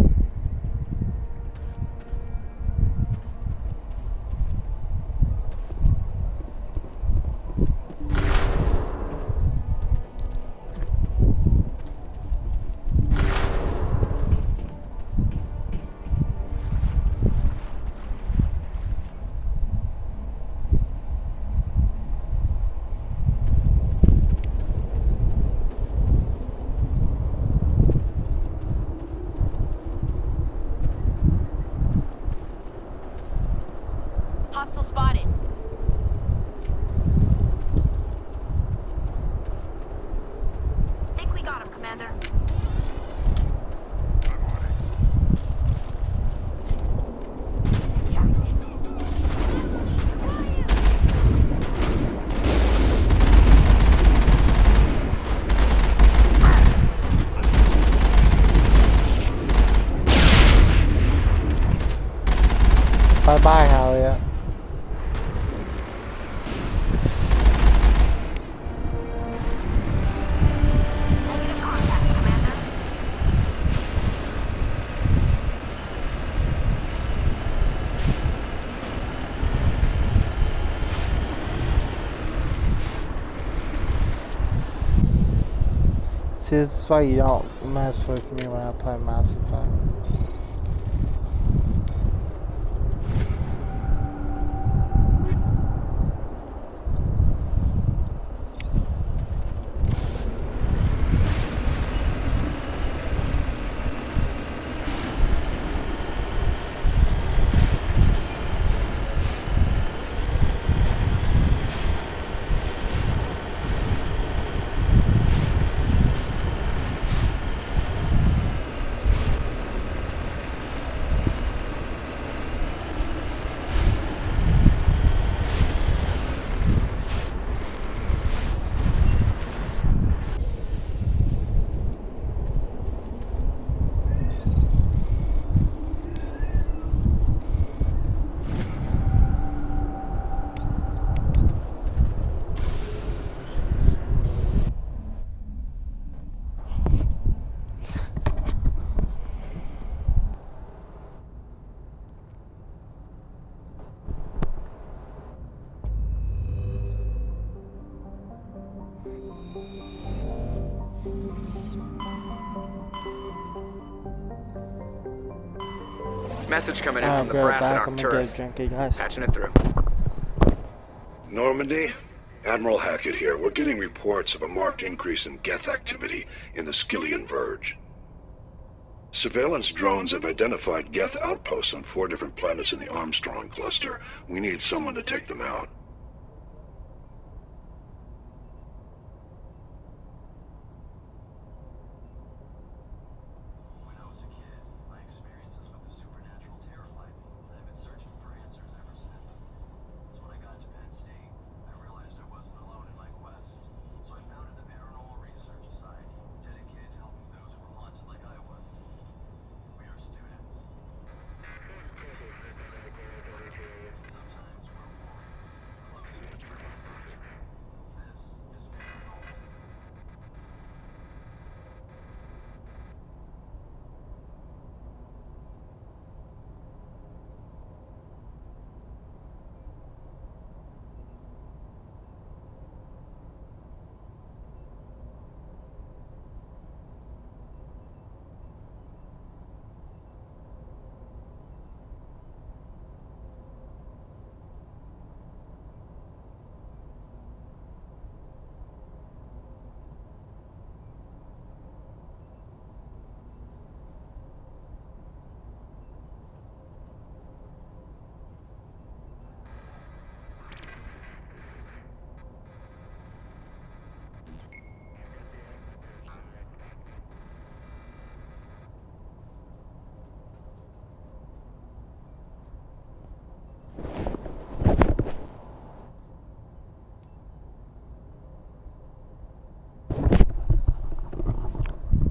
Hostile spotted. Think we got him, Commander. Bye-bye, Halliot. See, this is why you don't mess with me when I play Mass Effect. Message coming in I'll from the be right brass at back. I'm gonna Arcturus. get a drink, guys. Patching it through. Normandy? Admiral Hackett here. We're getting reports of a marked increase in Geth activity in the Skillian Verge. Surveillance drones have identified Geth outposts on 4 different planets in the Armstrong cluster. We need someone to take them out.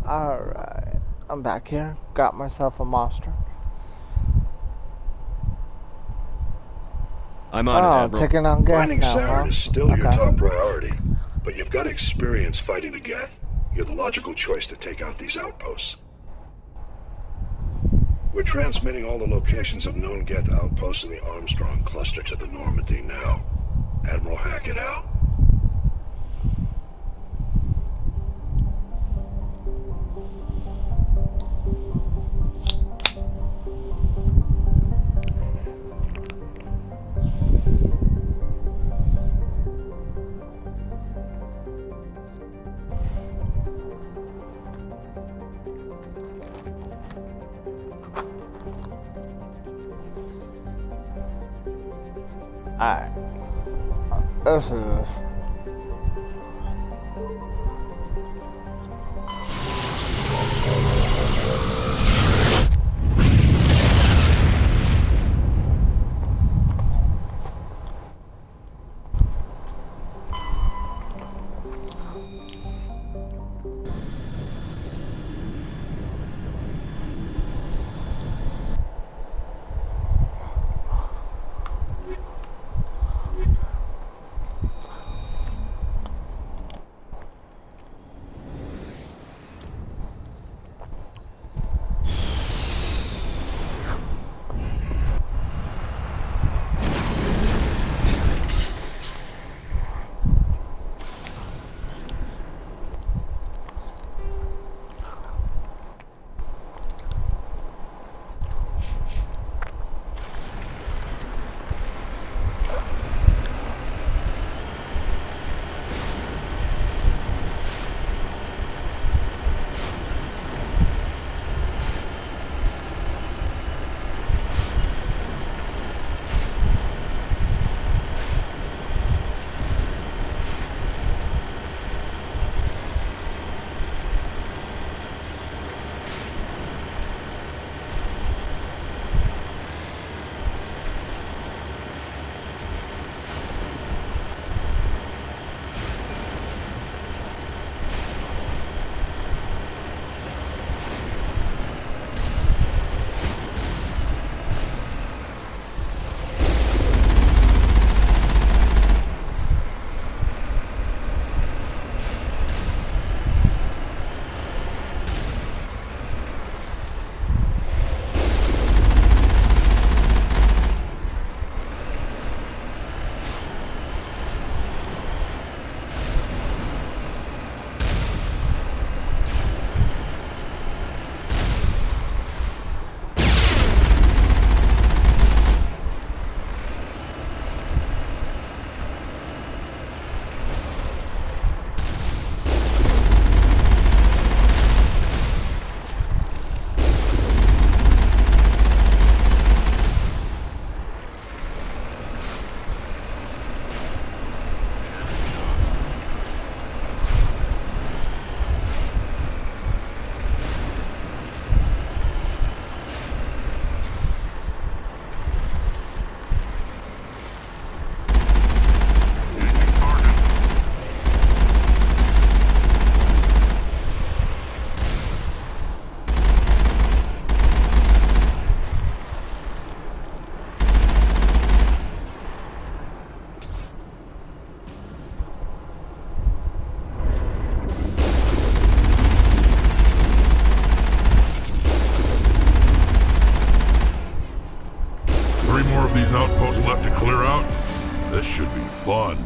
Alright, I'm back here. Got myself a monster. I'm on it, Admiral. Taking on Geth Finding now, Saren huh? is still your Okay. top priority, but you've got experience fighting the Geth. You're the logical choice to take out these outposts. We're transmitting all the locations of known Geth outposts in the Armstrong cluster to the Normandy now. Admiral Hackett out. Alright. This is. these outposts left to clear out? This should be fun.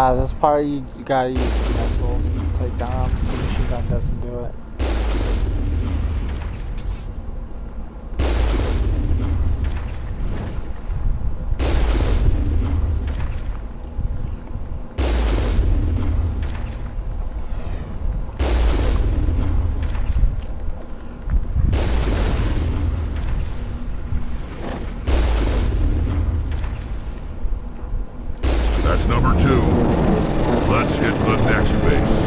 This part you gotta use the missiles to take down. The machine gun doesn't do it. That's number 2. Let's hit the next base.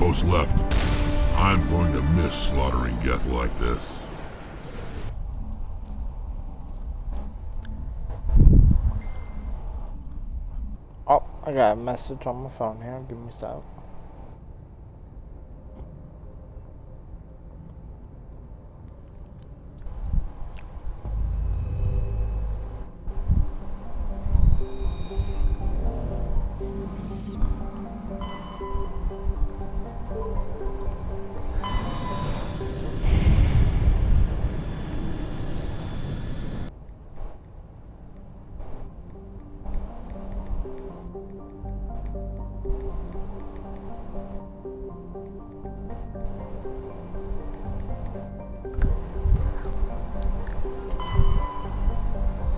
outpost left. I'm going to miss slaughtering Geth like this. Oh, I got a message on my phone here. Give me a sec.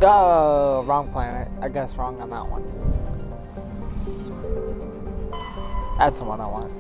Oh, wrong planet. I guess wrong on that one. That's the one I want.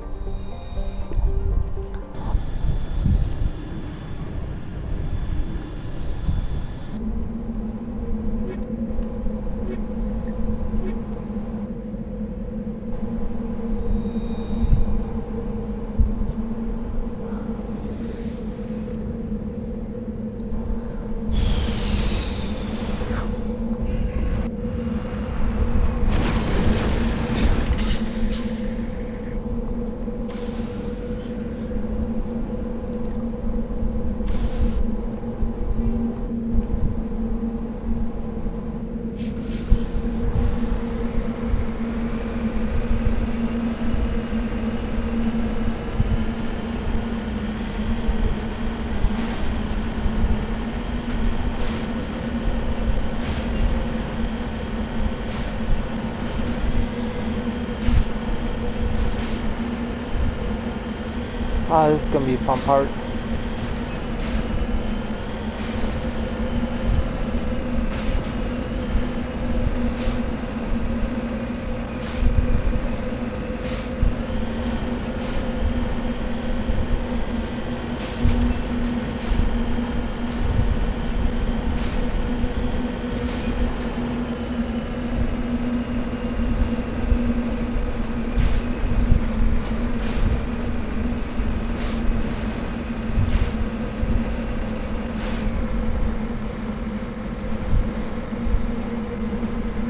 Oh, this is gonna be a fun part.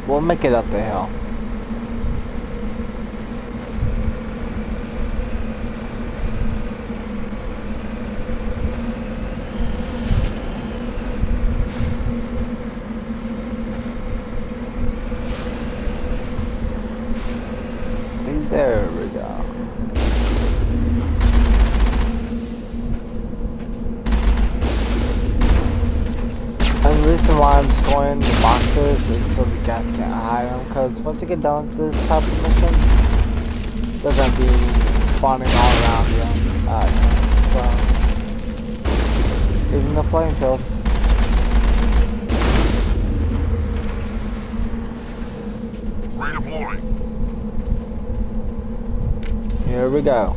We'll make it up the hill. See, there we go. And the reason why I'm just going the boxes is so the cat can't hide them, because once you get done with this type of mission, they're going to be spawning all around you. So, even the flame field. Redeploying. Here we go.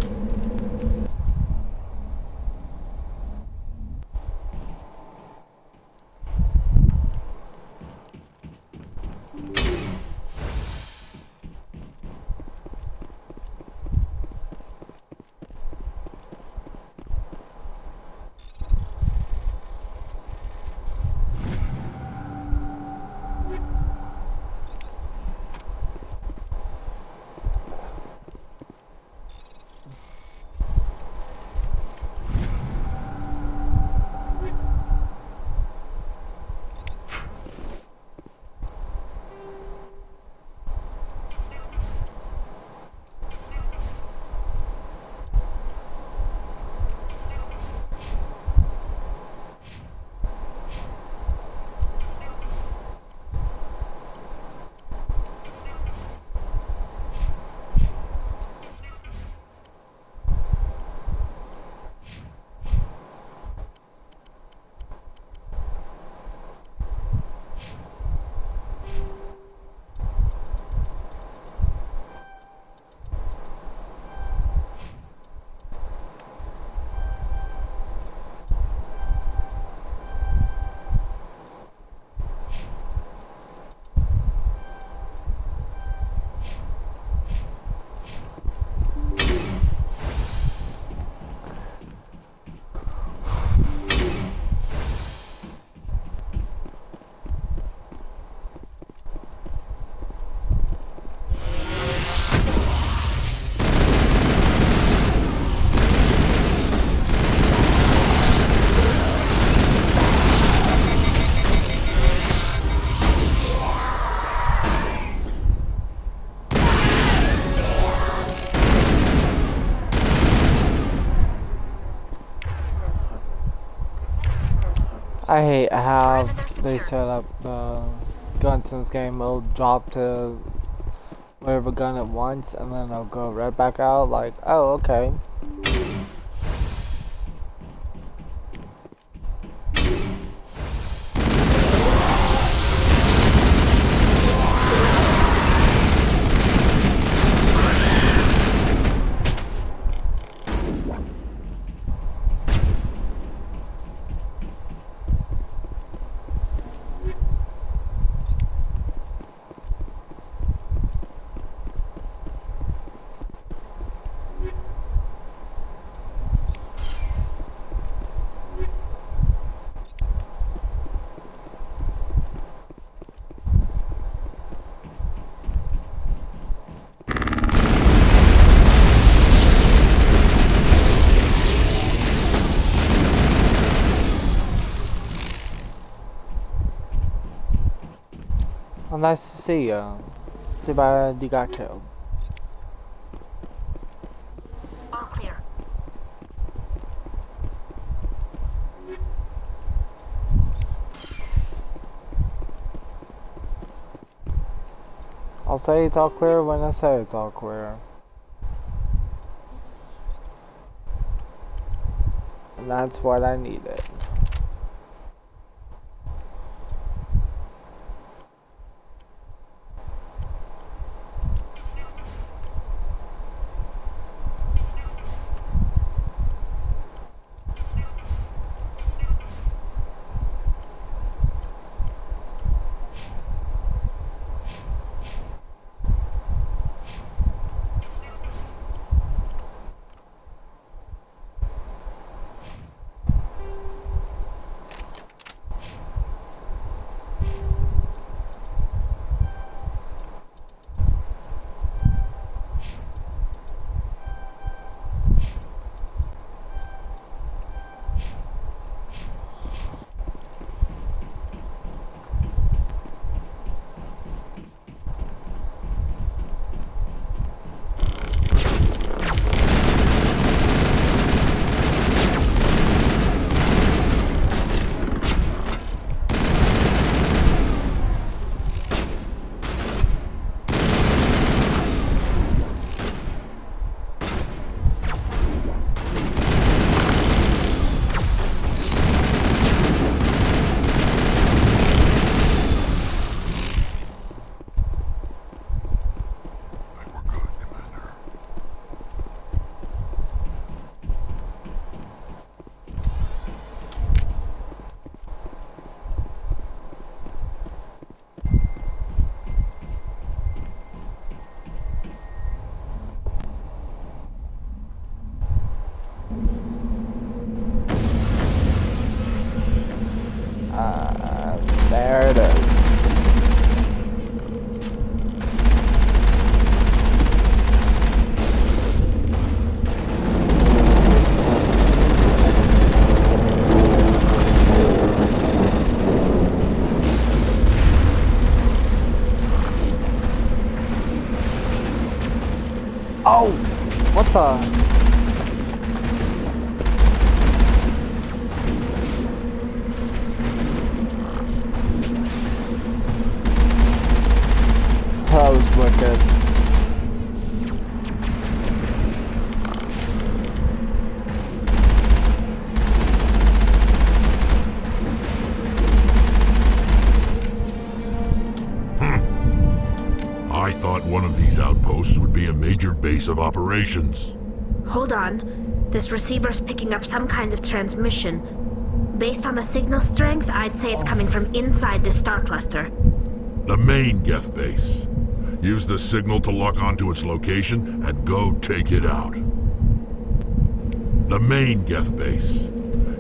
I hate how they set up the guns in this game. It'll drop to whatever gun it wants and then it'll go right back out like, oh, okay. Well, nice to see you. Too bad you got killed. All clear. I'll say it's all clear when I say it's all clear. And that's what I needed. There it is. Oh, what the? That was wicked. I thought one of these outposts would be a major base of operations. Hold on. This receiver's picking up some kind of transmission. Based on the signal strength, I'd say it's coming from inside this star cluster. The main Geth base. Use the signal to lock onto its location and go take it out. The main Geth base.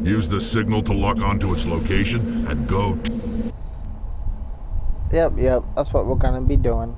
Use the signal to lock onto its location and go. Yep, that's what we're gonna be doing.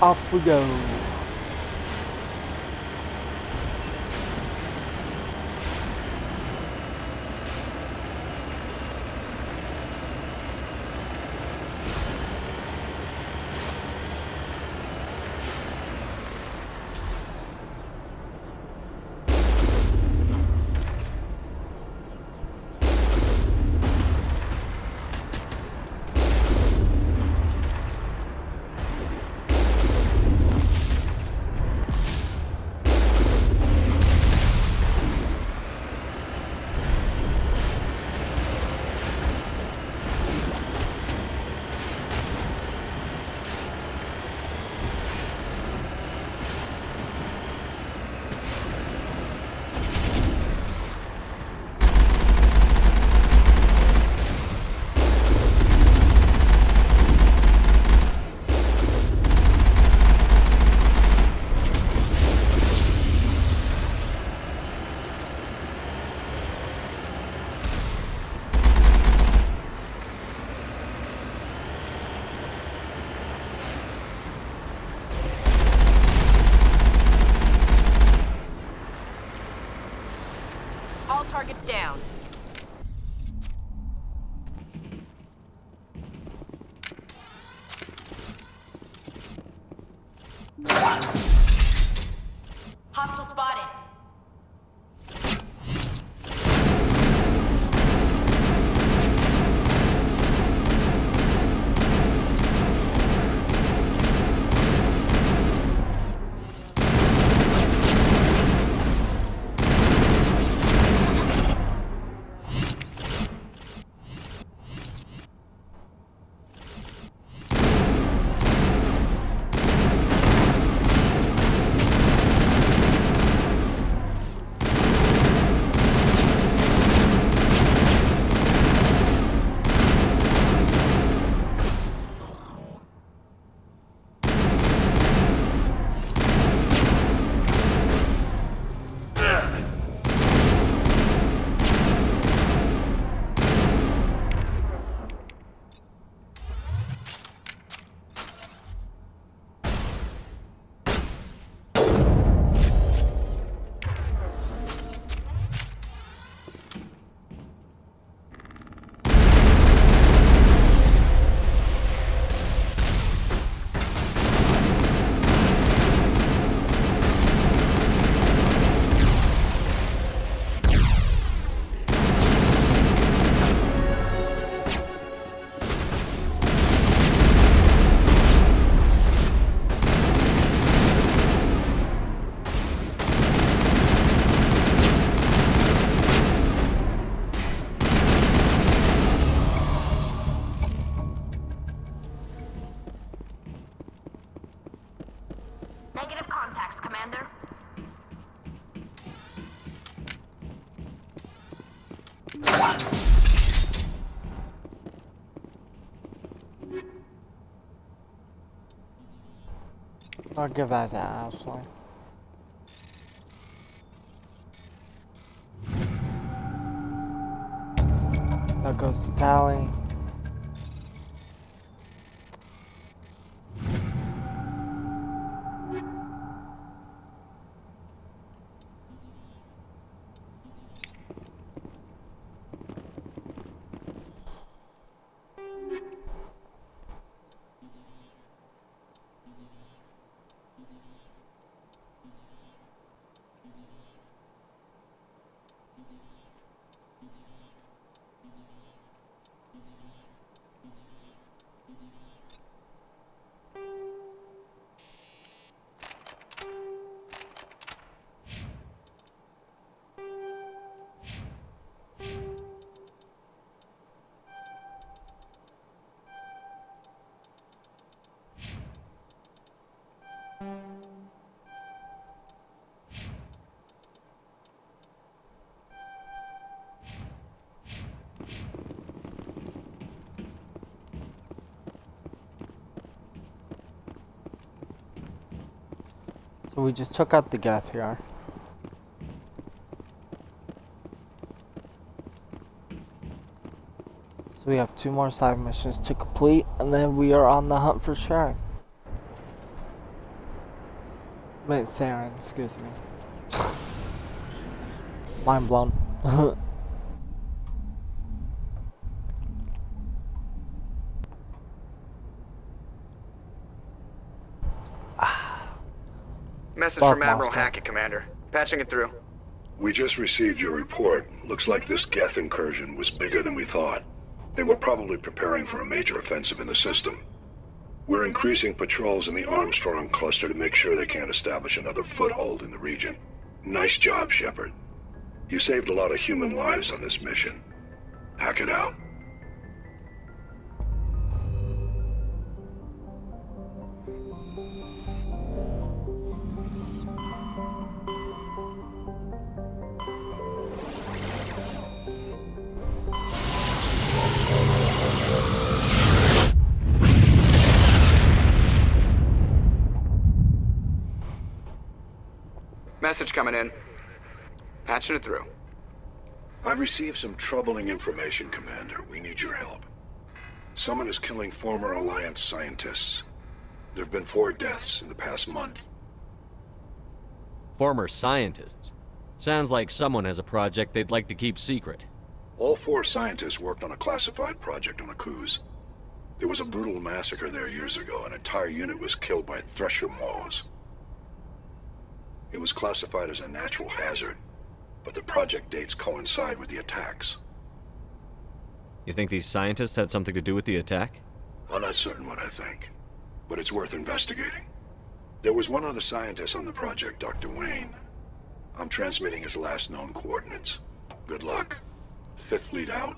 off we go. All targets down. Hostile spotted. Negative contacts, Commander. I'll give that to Ashley. That goes to Tally. So we just took out the Geth here. So we have 2 more side missions to complete, and then we are on the hunt for Sharon. Wait, Saren, excuse me. Mind blown. Message Fuck from Admiral Moscow. Hackett, Commander. Patching it through. We just received your report. Looks like this Geth incursion was bigger than we thought. They were probably preparing for a major offensive in the system. We're increasing patrols in the Armstrong cluster to make sure they can't establish another foothold in the region. Nice job, Shepard. You saved a lot of human lives on this mission. Hack it out. Message coming in. Patching it through. I've received some troubling information, Commander. We need your help. Someone is killing former Alliance scientists. There have been 4 deaths in the past month. Former scientists. Sounds like someone has a project they'd like to keep secret. All 4 scientists worked on a classified project on Akuz. There was a brutal massacre there years ago. An entire unit was killed by thresher maws. It was classified as a natural hazard, but the project dates coincide with the attacks. You think these scientists had something to do with the attack? I'm not certain what I think, but it's worth investigating. There was one other scientist on the project, Dr. Wayne. I'm transmitting his last known coordinates. Good luck. 5th Fleet out.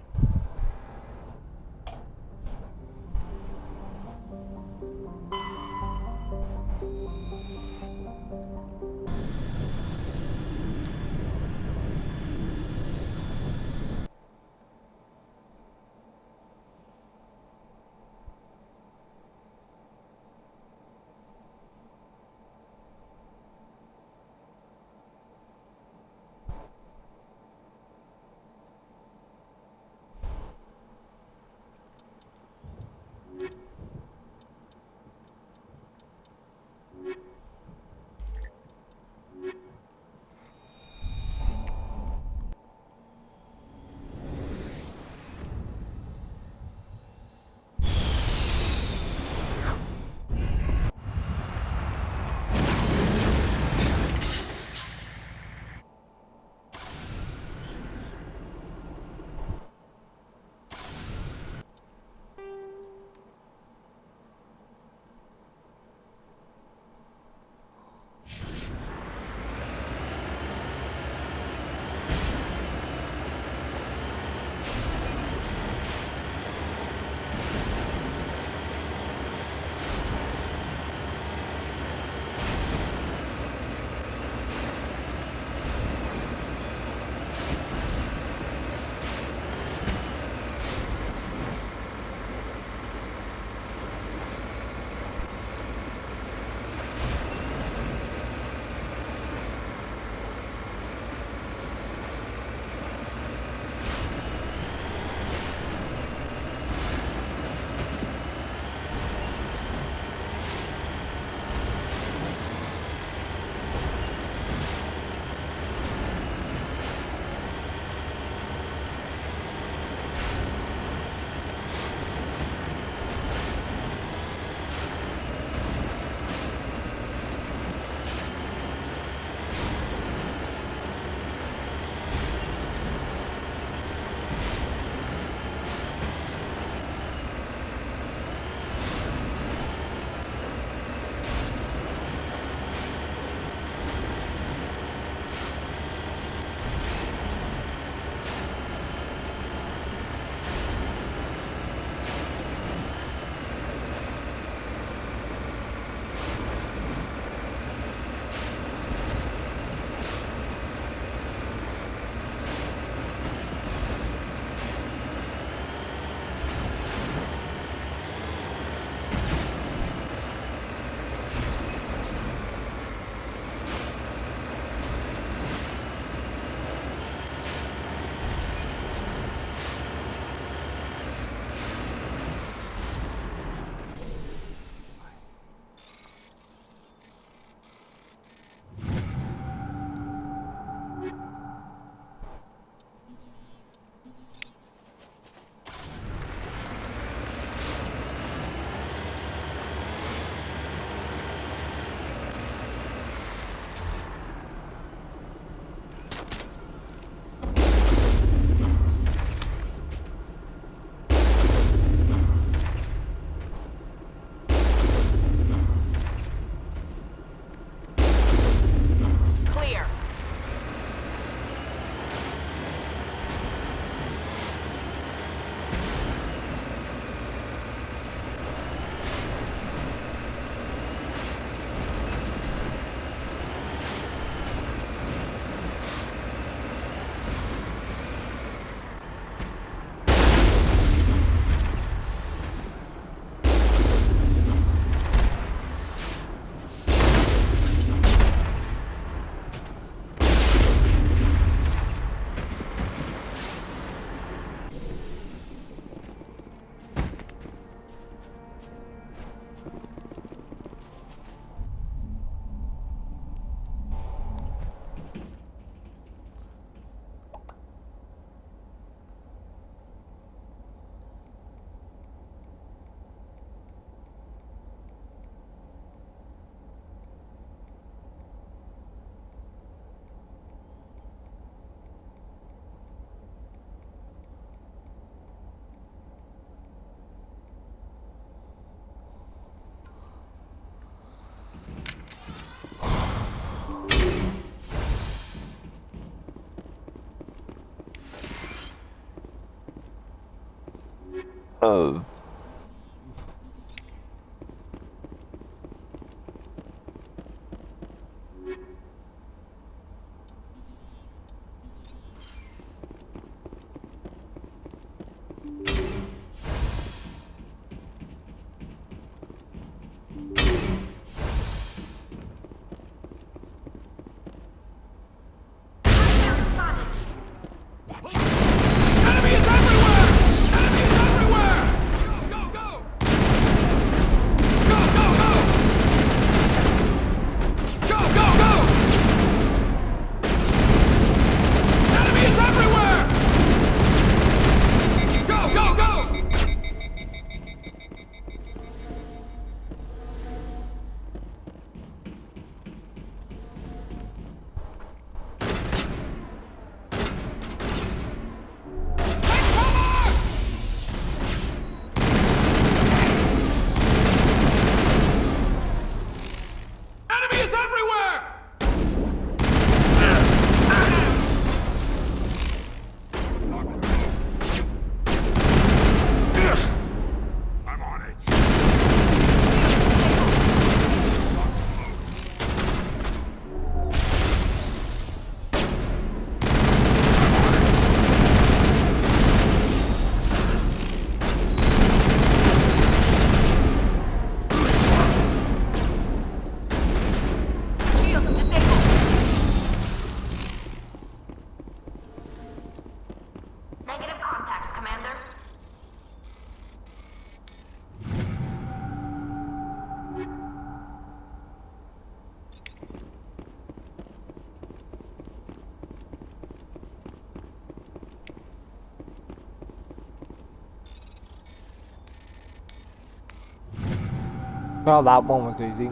Well, that one was easy.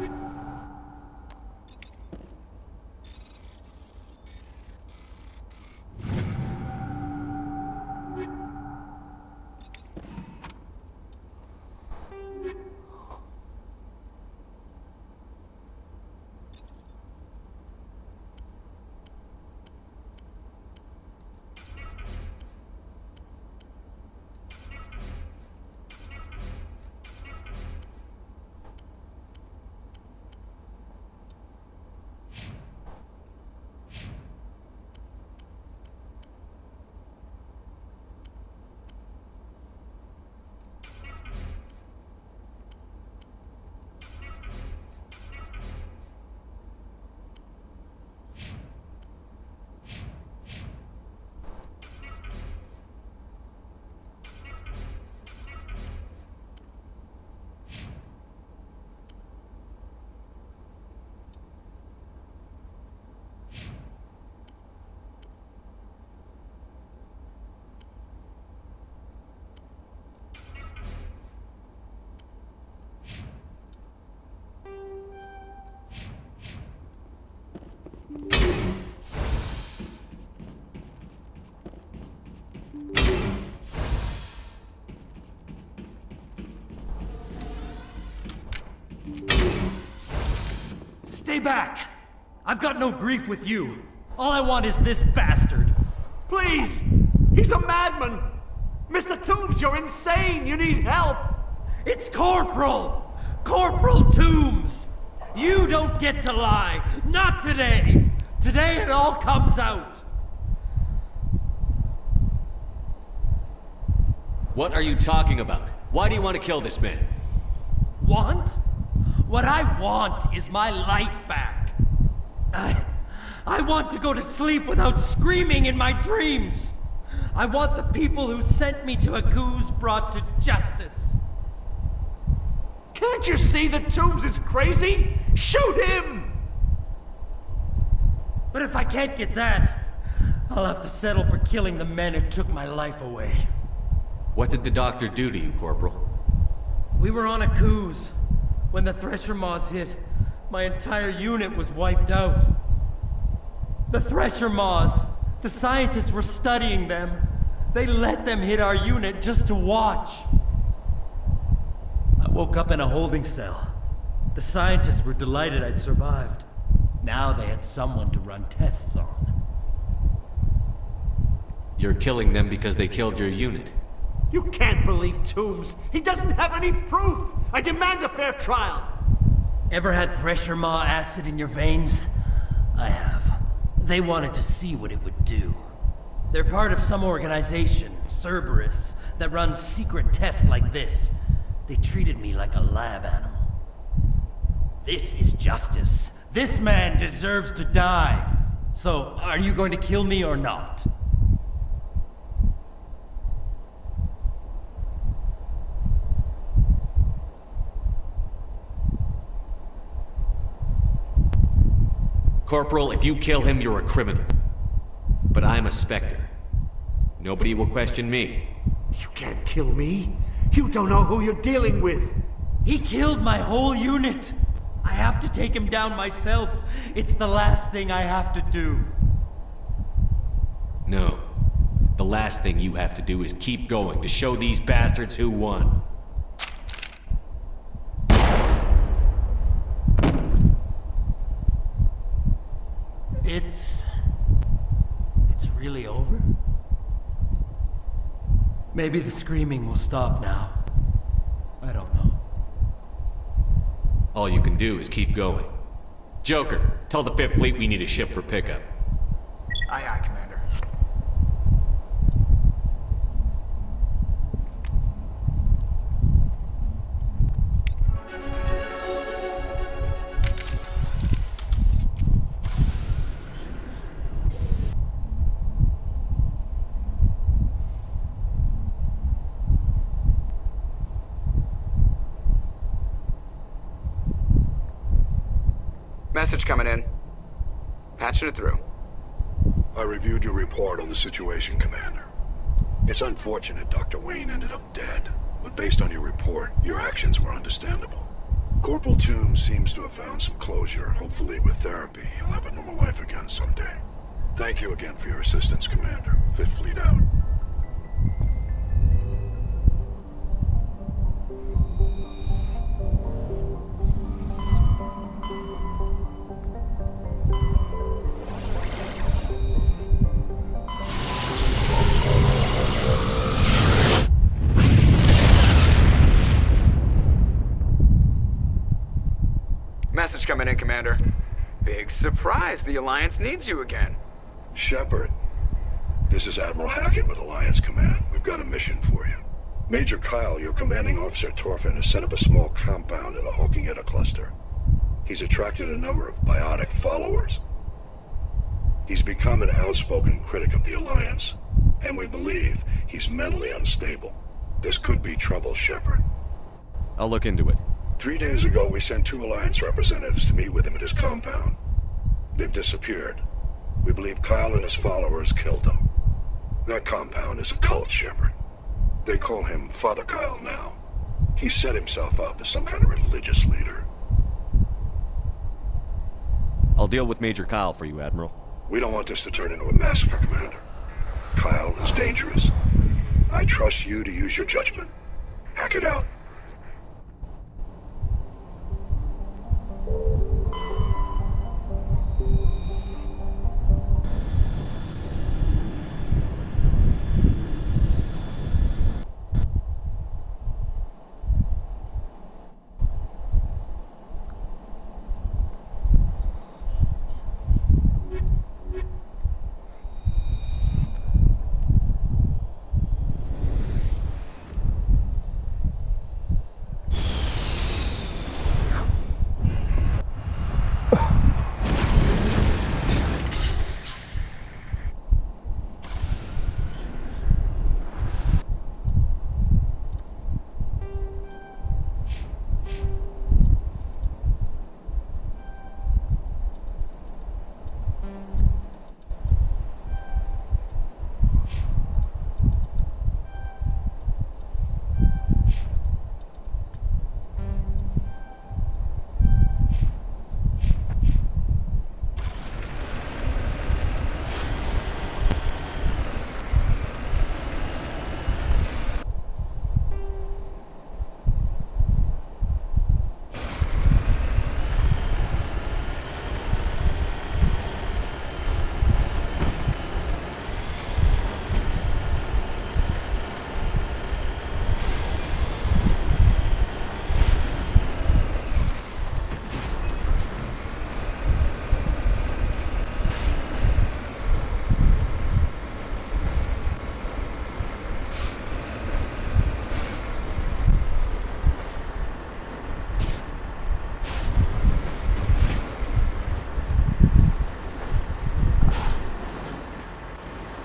Stay back! I've got no grief with you. All I want is this bastard. Please! He's a madman! Mr. Toombs, you're insane! You need help! It's Corporal! Corporal Toombs! You don't get to lie! Not today! Today it all comes out! What are you talking about? Why do you want to kill this man? Want? What I want is my life back. I want to go to sleep without screaming in my dreams. I want the people who sent me to Aguz brought to justice. Can't you see that Toombs is crazy? Shoot him! But if I can't get that, I'll have to settle for killing the men who took my life away. What did the doctor do to you, Corporal? We were on Aguz. When the Thresher Maws hit, my entire unit was wiped out. The Thresher Maws, the scientists were studying them. They let them hit our unit just to watch. I woke up in a holding cell. The scientists were delighted I'd survived. Now they had someone to run tests on. You're killing them because they killed your unit. You can't believe Toombs. He doesn't have any proof. I demand a fair trial. Ever had Thresher Maw acid in your veins? I have. They wanted to see what it would do. They're part of some organization, Cerberus, that runs secret tests like this. They treated me like a lab animal. This is justice. This man deserves to die. So, are you going to kill me or not? Corporal, if you kill him, you're a criminal. But I'm a Spectre. Nobody will question me. You can't kill me. You don't know who you're dealing with. He killed my whole unit. I have to take him down myself. It's the last thing I have to do. No. The last thing you have to do is keep going to show these bastards who won. It's really over? Maybe the screaming will stop now. I don't know. All you can do is keep going. Joker, tell the 5th Fleet we need a ship for pickup. Aye, aye, Commander. Message coming in. Patching it through. I reviewed your report on the situation, Commander. It's unfortunate Dr. Wayne ended up dead, but based on your report, your actions were understandable. Corporal Toombs seems to have found some closure. Hopefully with therapy, he'll have a normal life again someday. Thank you again for your assistance, Commander. 5th Fleet out. Message coming in, Commander. Big surprise, the Alliance needs you again. Shepard, this is Admiral Hackett with Alliance Command. We've got a mission for you. Major Kyle, your commanding officer Torfin, has set up a small compound in the Hulking-Etta cluster. He's attracted a number of biotic followers. He's become an outspoken critic of the Alliance, and we believe he's mentally unstable. This could be trouble, Shepard. I'll look into it. 3 days ago, we sent 2 Alliance representatives to meet with him at his compound. They've disappeared. We believe Kyle and his followers killed them. That compound is a cult, Shepard. They call him Father Kyle now. He set himself up as some kind of religious leader. I'll deal with Major Kyle for you, Admiral. We don't want this to turn into a massacre, Commander. Kyle is dangerous. I trust you to use your judgment. Hack it out.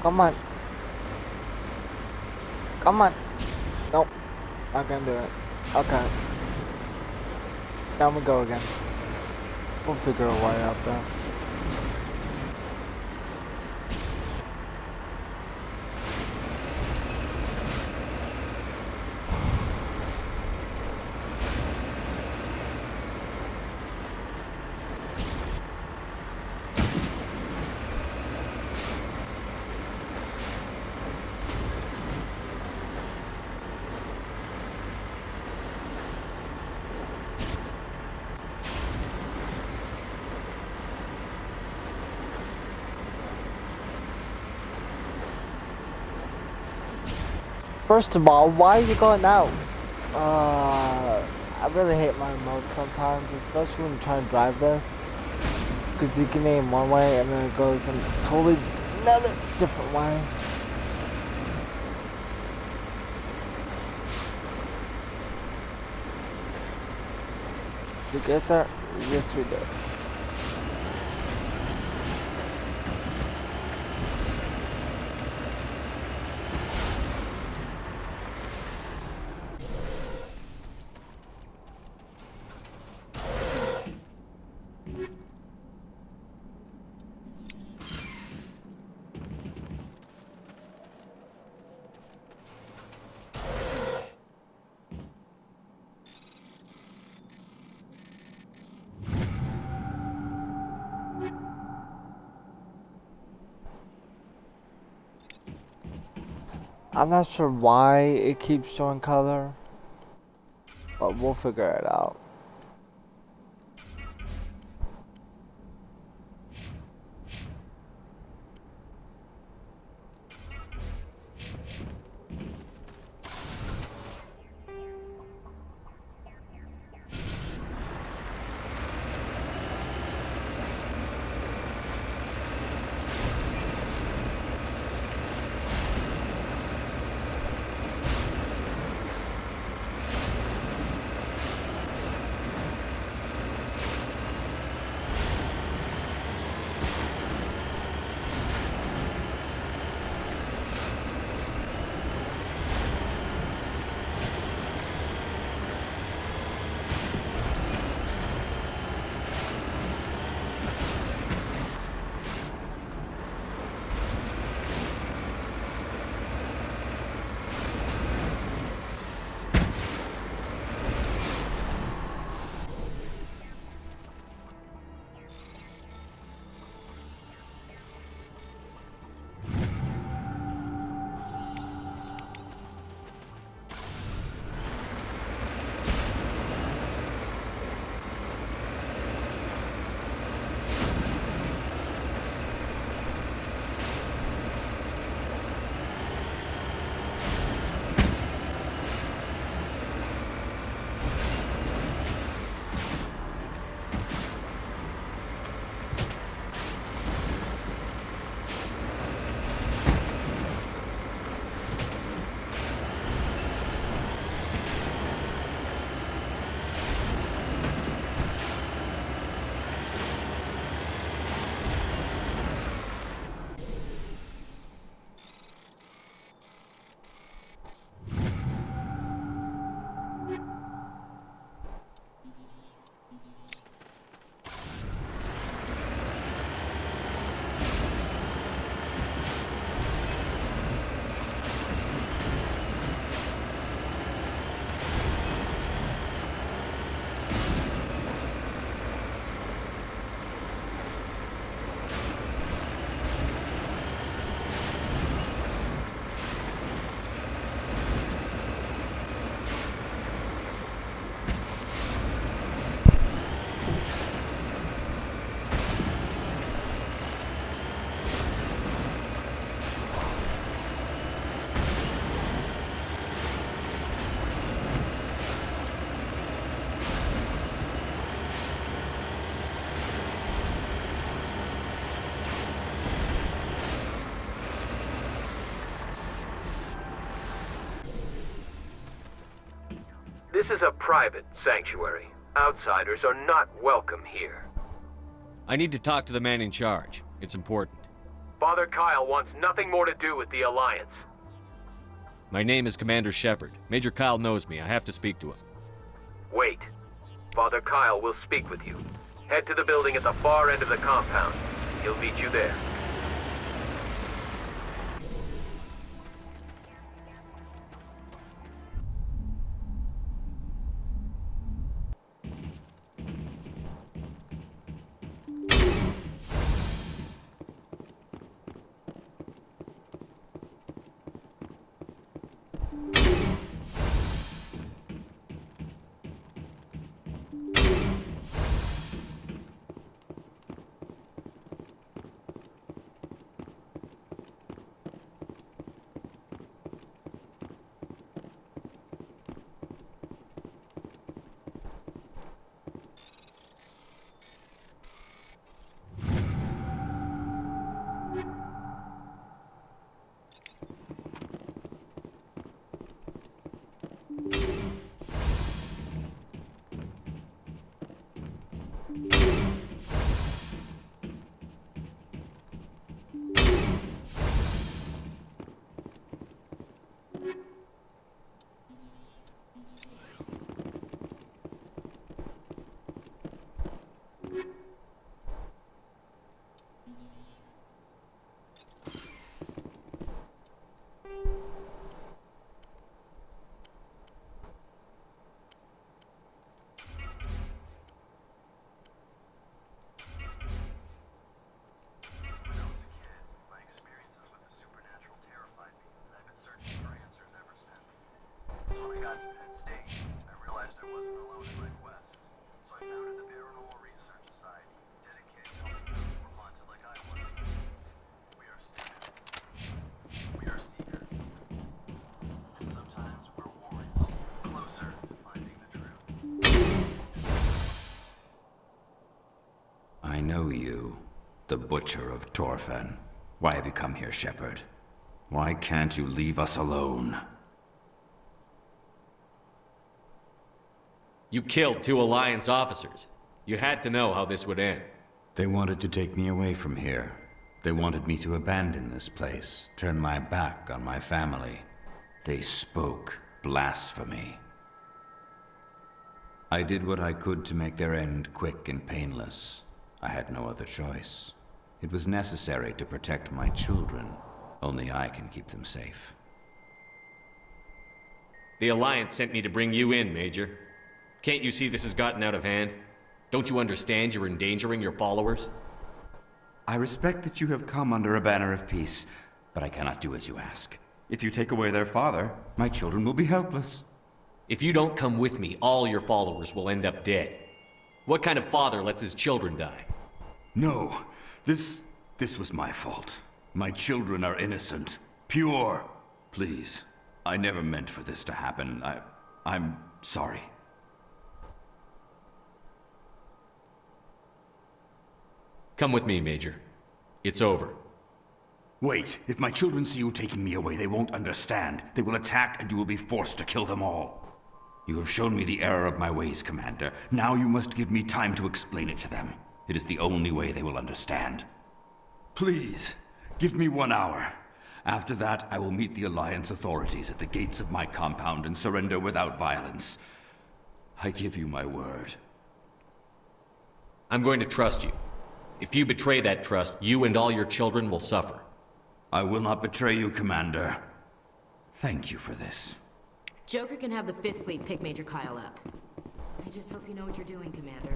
Come on. Come on. Nope. Not gonna do it. Okay. Down we go again. We'll figure a way out there. First of all, why are you going out? I really hate my remote sometimes, especially when you try to drive this. Because you can aim one way and then it goes in totally another different way. Did we get there? Yes, we did. I'm not sure why it keeps showing color, but we'll figure it out. This is a private sanctuary. Outsiders are not welcome here. I need to talk to the man in charge. It's important. Father Kyle wants nothing more to do with the Alliance. My name is Commander Shepard. Major Kyle knows me. I have to speak to him. Wait. Father Kyle will speak with you. Head to the building at the far end of the compound. He'll meet you there. I know you, the Butcher of Torfen. Why have you come here, Shepard? Why can't you leave us alone? You killed 2 Alliance officers. You had to know how this would end. They wanted to take me away from here. They wanted me to abandon this place, turn my back on my family. They spoke blasphemy. I did what I could to make their end quick and painless. I had no other choice. It was necessary to protect my children. Only I can keep them safe. The Alliance sent me to bring you in, Major. Can't you see this has gotten out of hand? Don't you understand you're endangering your followers? I respect that you have come under a banner of peace, but I cannot do as you ask. If you take away their father, my children will be helpless. If you don't come with me, all your followers will end up dead. What kind of father lets his children die? No, this was my fault. My children are innocent, pure. Please, I never meant for this to happen. I'm sorry. Come with me, Major. It's over. Wait, if my children see you taking me away, they won't understand. They will attack and you will be forced to kill them all. You have shown me the error of my ways, Commander. Now you must give me time to explain it to them. It is the only way they will understand. Please, give me 1 hour. After that, I will meet the Alliance authorities at the gates of my compound and surrender without violence. I give you my word. I'm going to trust you. If you betray that trust, you and all your children will suffer. I will not betray you, Commander. Thank you for this. Joker can have the 5th Fleet pick Major Kyle up. I just hope you know what you're doing, Commander.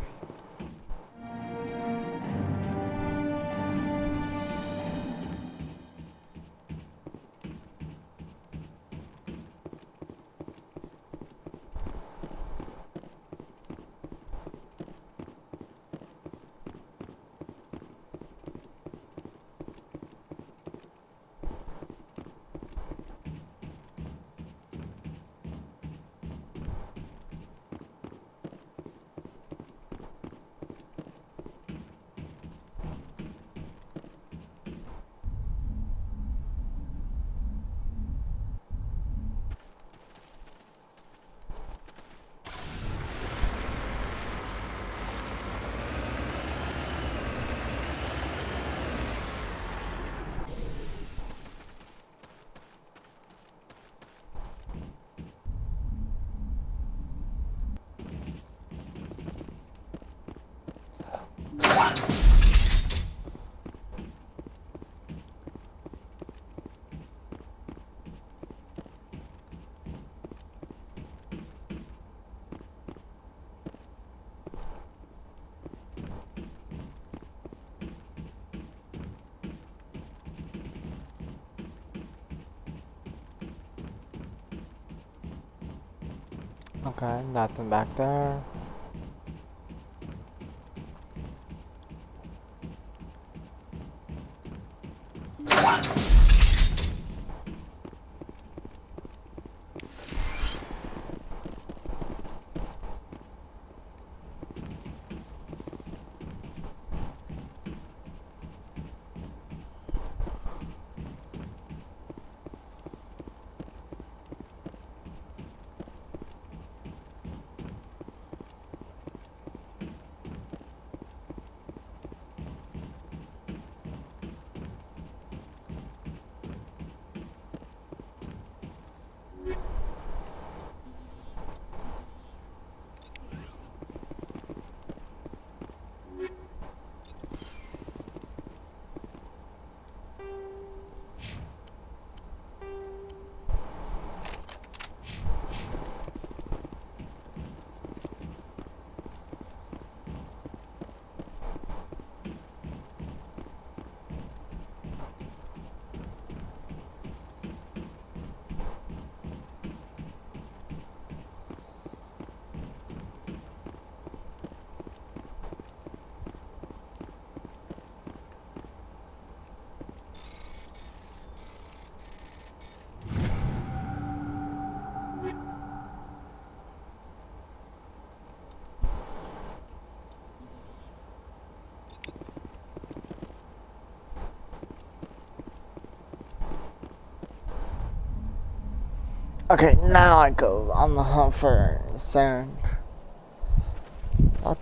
Okay, nothing back there. Okay, now I go on the hunt for Saren. I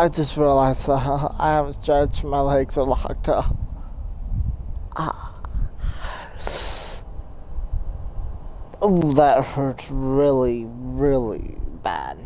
just realized I haven't stretched, my legs are locked up. Oh, that hurts really, really bad.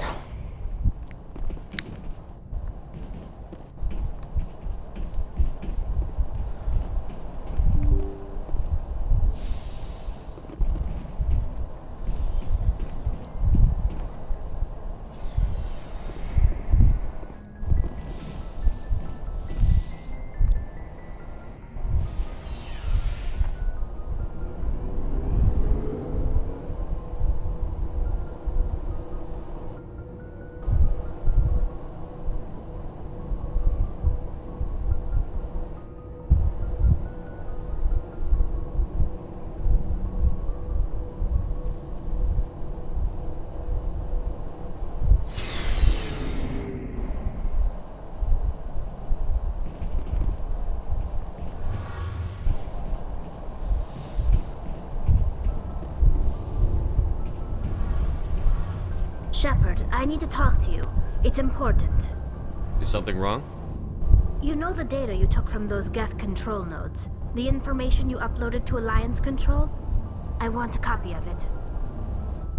Shepard, I need to talk to you. It's important. Is something wrong? You know the data you took from those Geth control nodes? The information you uploaded to Alliance Control? I want a copy of it.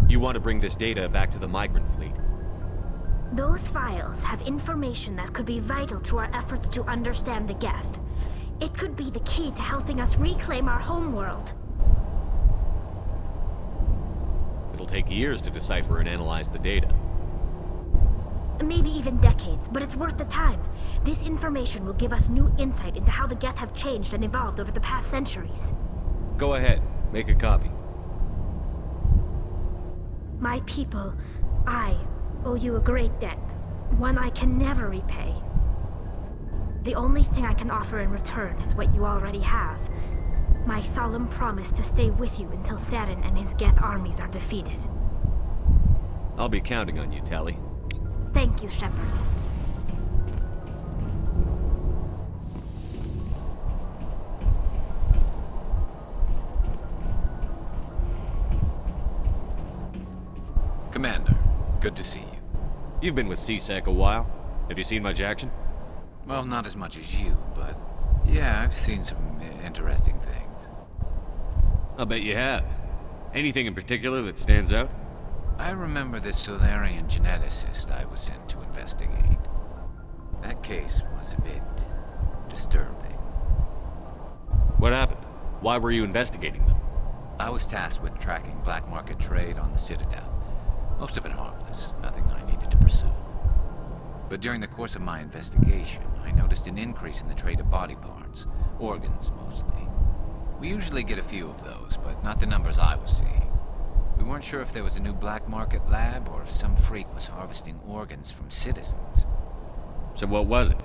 You want to bring this data back to the migrant fleet? Those files have information that could be vital to our efforts to understand the Geth. It could be the key to helping us reclaim our homeworld. It'll take years to decipher and analyze the data. Maybe even decades, but it's worth the time. This information will give us new insight into how the Geth have changed and evolved over the past centuries. Go ahead, make a copy. My people, I owe you a great debt, one I can never repay. The only thing I can offer in return is what you already have. My solemn promise to stay with you until Saren and his Geth armies are defeated. I'll be counting on you, Tali. Thank you, Shepard. Commander, good to see you. You've been with C-Sec a while. Have you seen much action? Well, not as much as you, but yeah, I've seen some interesting things. I'll bet you have. Anything in particular that stands out? I remember this Solarian geneticist I was sent to investigate. That case was a bit disturbing. What happened? Why were you investigating them? I was tasked with tracking black market trade on the Citadel. Most of it harmless, nothing I needed to pursue. But during the course of my investigation, I noticed an increase in the trade of body parts, organs mostly. We usually get a few of those, but not the numbers I was seeing. We weren't sure if there was a new black market lab or if some freak was harvesting organs from citizens. So what was it?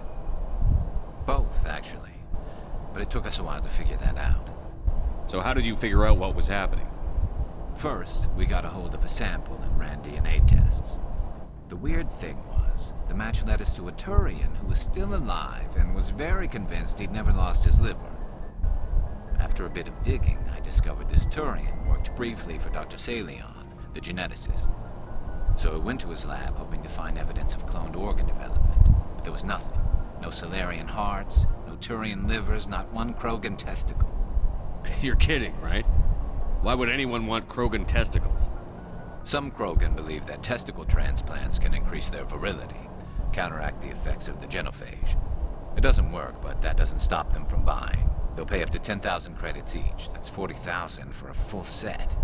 Both, actually. But it took us a while to figure that out. So how did you figure out what was happening? First, we got a hold of a sample and ran DNA tests. The weird thing was, the match led us to a Turian who was still alive and was very convinced he'd never lost his liver. After a bit of digging, I discovered this Turian worked briefly for Dr. Salion, the geneticist. So I went to his lab hoping to find evidence of cloned organ development, but there was nothing. No Salarian hearts, no Turian livers, not one Krogan testicle. You're kidding, right? Why would anyone want Krogan testicles? Some Krogan believe that testicle transplants can increase their virility, counteract the effects of the genophage. It doesn't work, but that doesn't stop them from buying. They'll pay up to 10,000 credits each. That's 40,000 for a full set.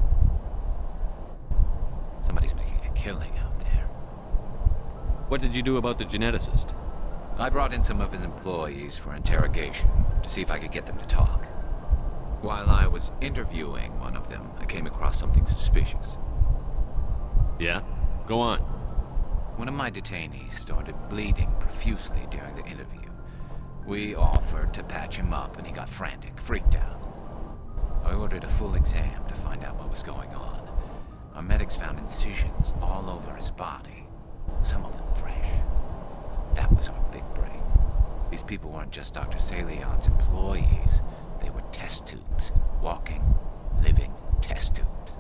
Somebody's making a killing out there. What did you do about the geneticist? I brought in some of his employees for interrogation, to see if I could get them to talk. While I was interviewing one of them, I came across something suspicious. Yeah? Go on. One of my detainees started bleeding profusely during the interview. We offered to patch him up and he got frantic, freaked out. I ordered a full exam to find out what was going on. Our medics found incisions all over his body, some of them fresh. That was our big break. These people weren't just Dr. Salion's employees. They were test tubes. Walking, living test tubes.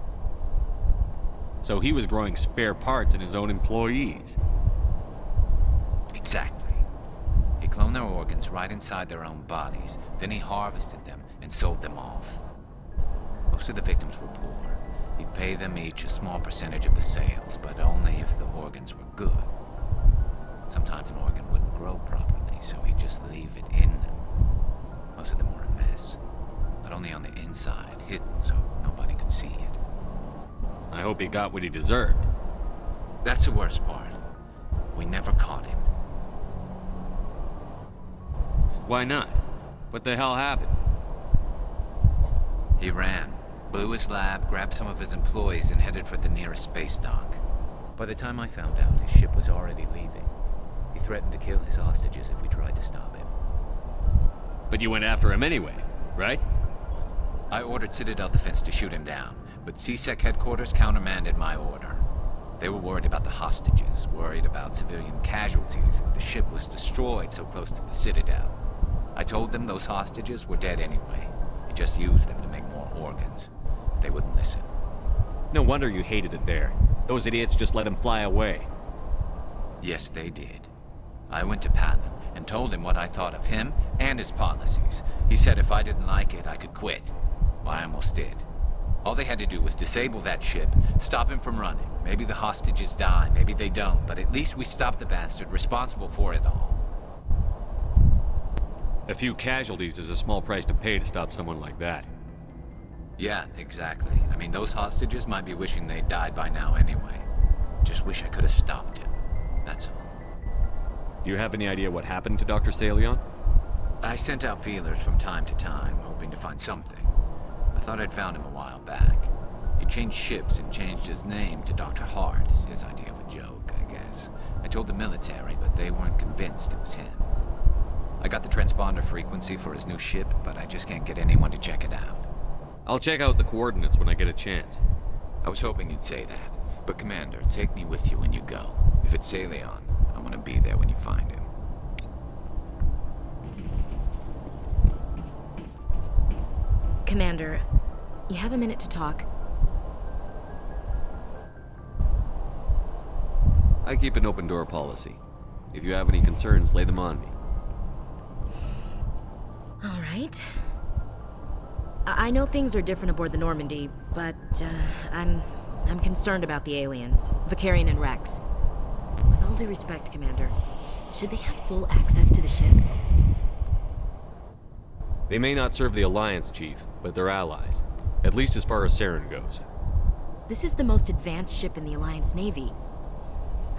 So he was growing spare parts in his own employees. Exactly. He cloned their organs right inside their own bodies. Then he harvested them and sold them off. Most of the victims were poor. He'd pay them each a small percentage of the sales, but only if the organs were good. Sometimes an organ wouldn't grow properly, so he'd just leave it in them. Most of them were a mess, but only on the inside, hidden so nobody could see it. I hope he got what he deserved. That's the worst part. We never caught him. Why not? What the hell happened? He ran, blew his lab, grabbed some of his employees, and headed for the nearest space dock. By the time I found out, his ship was already leaving. He threatened to kill his hostages if we tried to stop him. But you went after him anyway, right? I ordered Citadel Defense to shoot him down, but CSEC headquarters countermanded my order. They were worried about the hostages, worried about civilian casualties if the ship was destroyed so close to the Citadel. I told them those hostages were dead anyway. We just used them to make more organs. They wouldn't listen. No wonder you hated it there. Those idiots just let him fly away. Yes, they did. I went to Patton and told him what I thought of him and his policies. He said if I didn't like it, I could quit. Well, I almost did. All they had to do was disable that ship, stop him from running. Maybe the hostages die, maybe they don't, but at least we stopped the bastard responsible for it all. A few casualties is a small price to pay to stop someone like that. Yeah, exactly. I mean, those hostages might be wishing they'd died by now anyway. Just wish I could have stopped him. That's all. Do you have any idea what happened to Dr. Salion? I sent out feelers from time to time, hoping to find something. I thought I'd found him a while back. He changed ships and changed his name to Dr. Hart, his idea of a joke, I guess. I told the military, but they weren't convinced it was him. I got the transponder frequency for his new ship, but I just can't get anyone to check it out. I'll check out the coordinates when I get a chance. I was hoping you'd say that. But Commander, take me with you when you go. If it's Salion, I want to be there when you find him. Commander, you have a minute to talk. I keep an open door policy. If you have any concerns, lay them on me. All right. I know things are different aboard the Normandy, but I'm concerned about the aliens, Vicarian and Rex. With all due respect, Commander, should they have full access to the ship? They may not serve the Alliance, Chief, but they're allies. At least as far as Saren goes. This is the most advanced ship in the Alliance Navy.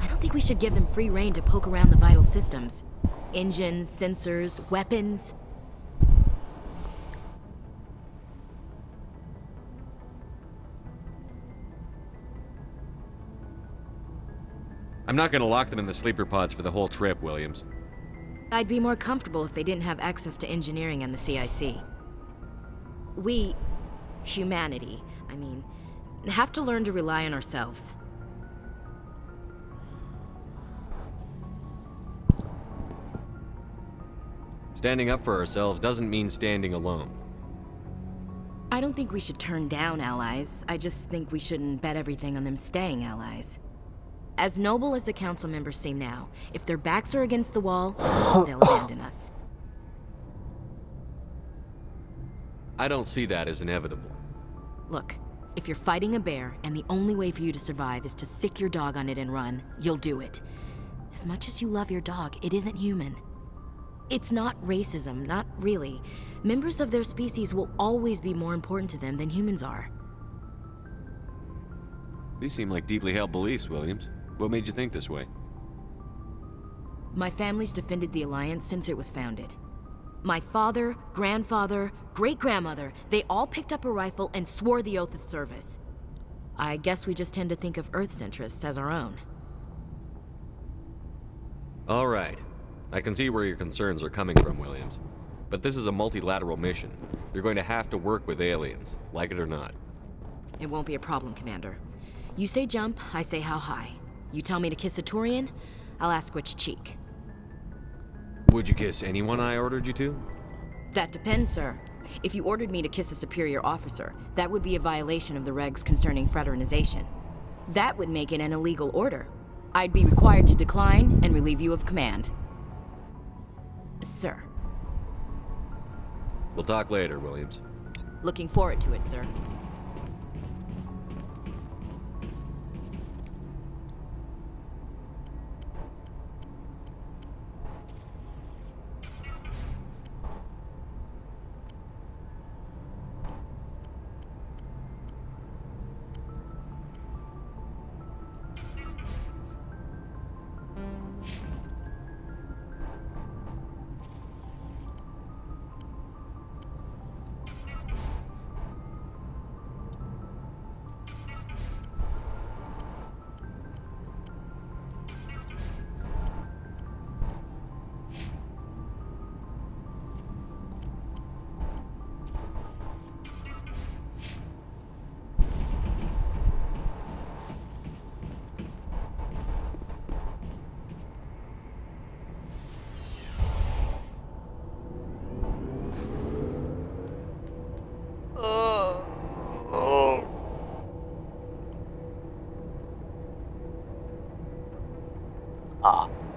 I don't think we should give them free rein to poke around the vital systems. Engines, sensors, weapons. I'm not gonna lock them in the sleeper pods for the whole trip, Williams. I'd be more comfortable if they didn't have access to engineering and the CIC. We, humanity, I mean, have to learn to rely on ourselves. Standing up for ourselves doesn't mean standing alone. I don't think we should turn down allies. I just think we shouldn't bet everything on them staying allies. As noble as the council members seem now, if their backs are against the wall, they'll abandon us. I don't see that as inevitable. Look, if you're fighting a bear and the only way for you to survive is to sick your dog on it and run, you'll do it. As much as you love your dog, it isn't human. It's not racism, not really. Members of their species will always be more important to them than humans are. These seem like deeply held beliefs, Williams. What made you think this way? My family's defended the Alliance since it was founded. My father, grandfather, great-grandmother, they all picked up a rifle and swore the oath of service. I guess we just tend to think of Earth's interests as our own. All right. I can see where your concerns are coming from, Williams. But this is a multilateral mission. You're going to have to work with aliens, like it or not. It won't be a problem, Commander. You say jump, I say how high. You tell me to kiss a Turian, I'll ask which cheek. Would you kiss anyone I ordered you to? That depends, sir. If you ordered me to kiss a superior officer, that would be a violation of the regs concerning fraternization. That would make it an illegal order. I'd be required to decline and relieve you of command. Sir. We'll talk later, Williams. Looking forward to it, sir.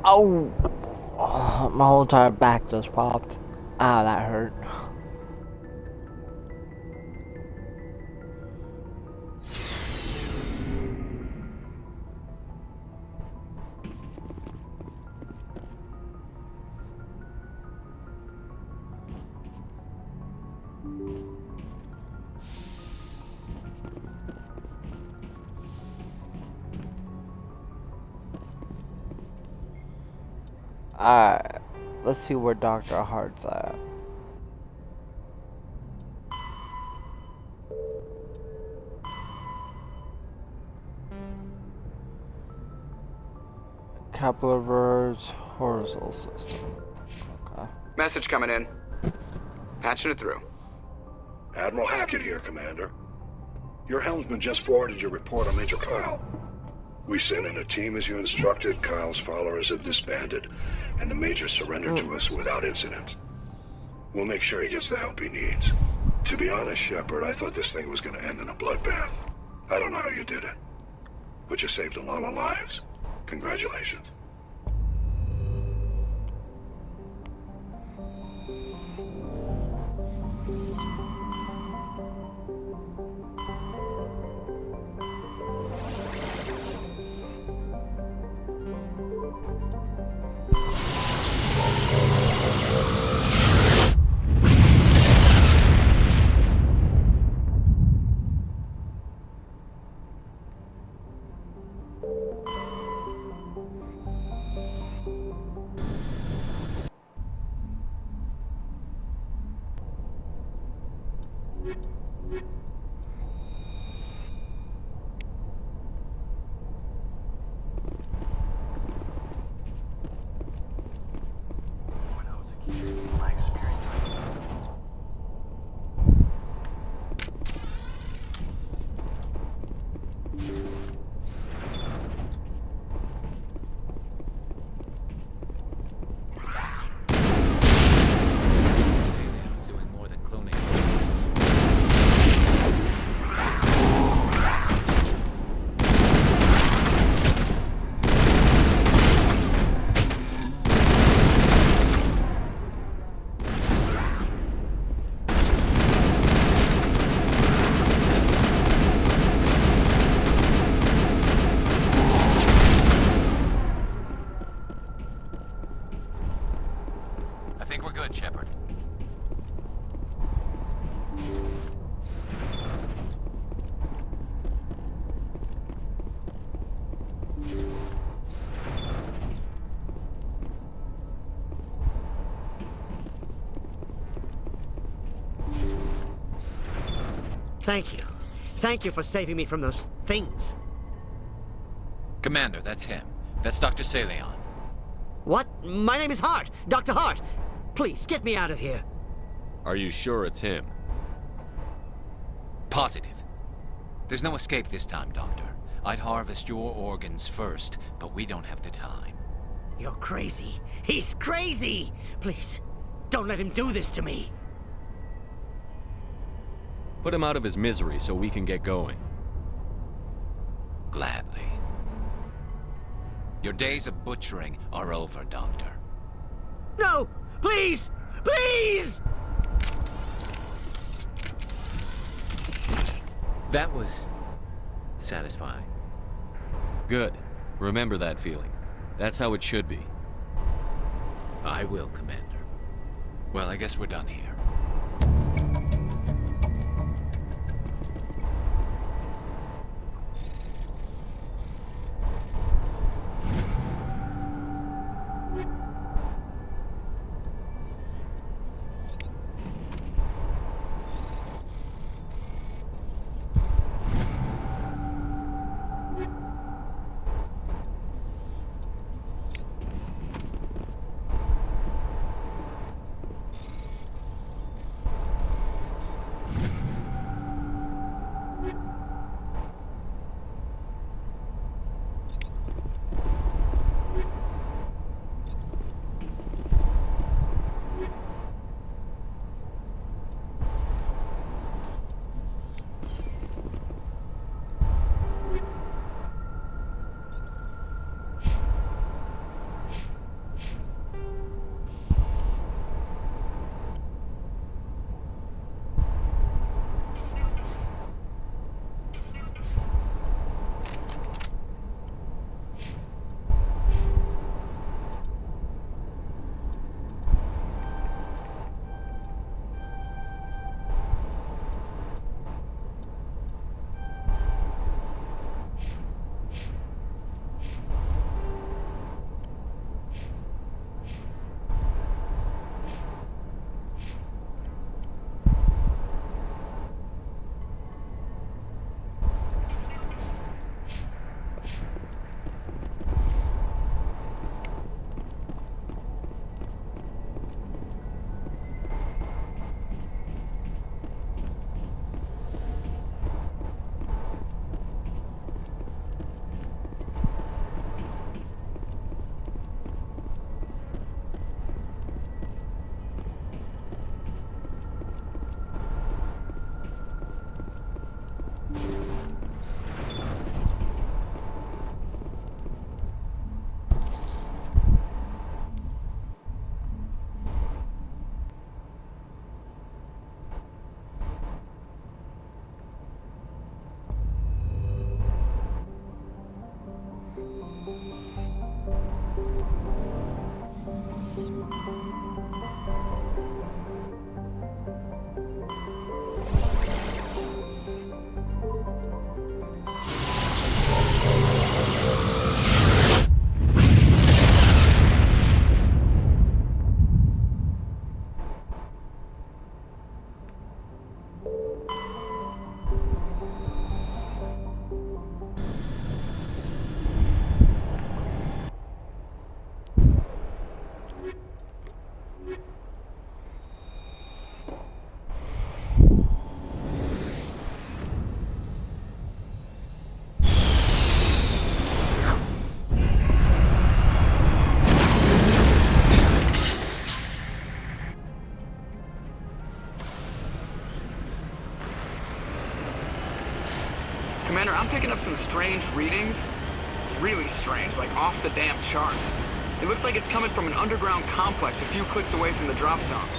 Oh, my whole entire back just popped. Ah, that hurt. Alright, let's see where Dr. Hart's at. Capillary verge, horizontal system. Okay. Message coming in. Patching it through. Admiral Hackett here, Commander. Your helmsman just forwarded your report on Major Kyle. We sent in a team as you instructed. Kyle's followers have disbanded, and the Major surrendered to us without incident. We'll make sure he gets the help he needs. To be honest, Shepard, I thought this thing was going to end in a bloodbath. I don't know how you did it, but you saved a lot of lives. Congratulations. think we're good, Shepard. Thank you. Thank you for saving me from those things. Commander, that's him. That's Dr. Saleon. What? My name is Hart. Dr. Hart. Please, get me out of here. Are you sure it's him? Positive. There's no escape this time, Doctor. I'd harvest your organs first, but we don't have the time. You're crazy. He's crazy! Please, don't let him do this to me. Put him out of his misery so we can get going. Gladly. Your days of butchering are over, Doctor. No! Please! Please! That was satisfying. Good. Remember that feeling. That's how it should be. I will, Commander. Well, I guess we're done here. Commander, I'm picking up some strange readings. Really strange, like off the damn charts. It looks like it's coming from an underground complex a few clicks away from the drop zone.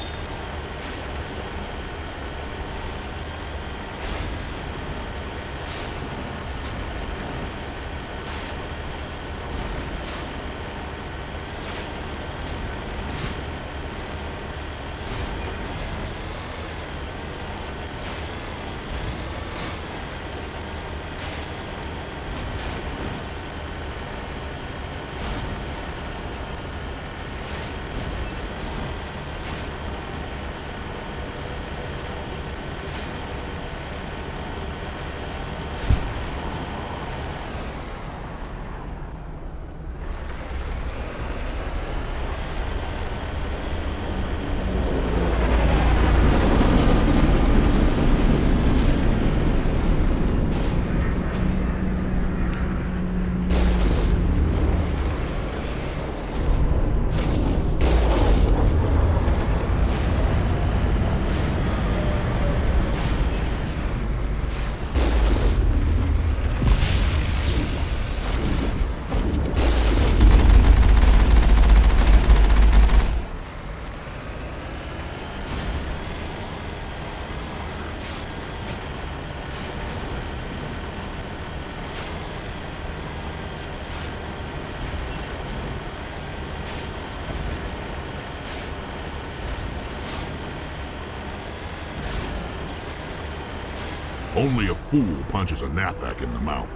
Only a fool punches a Nathak in the mouth.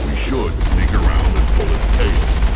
We should sneak around and pull its tail.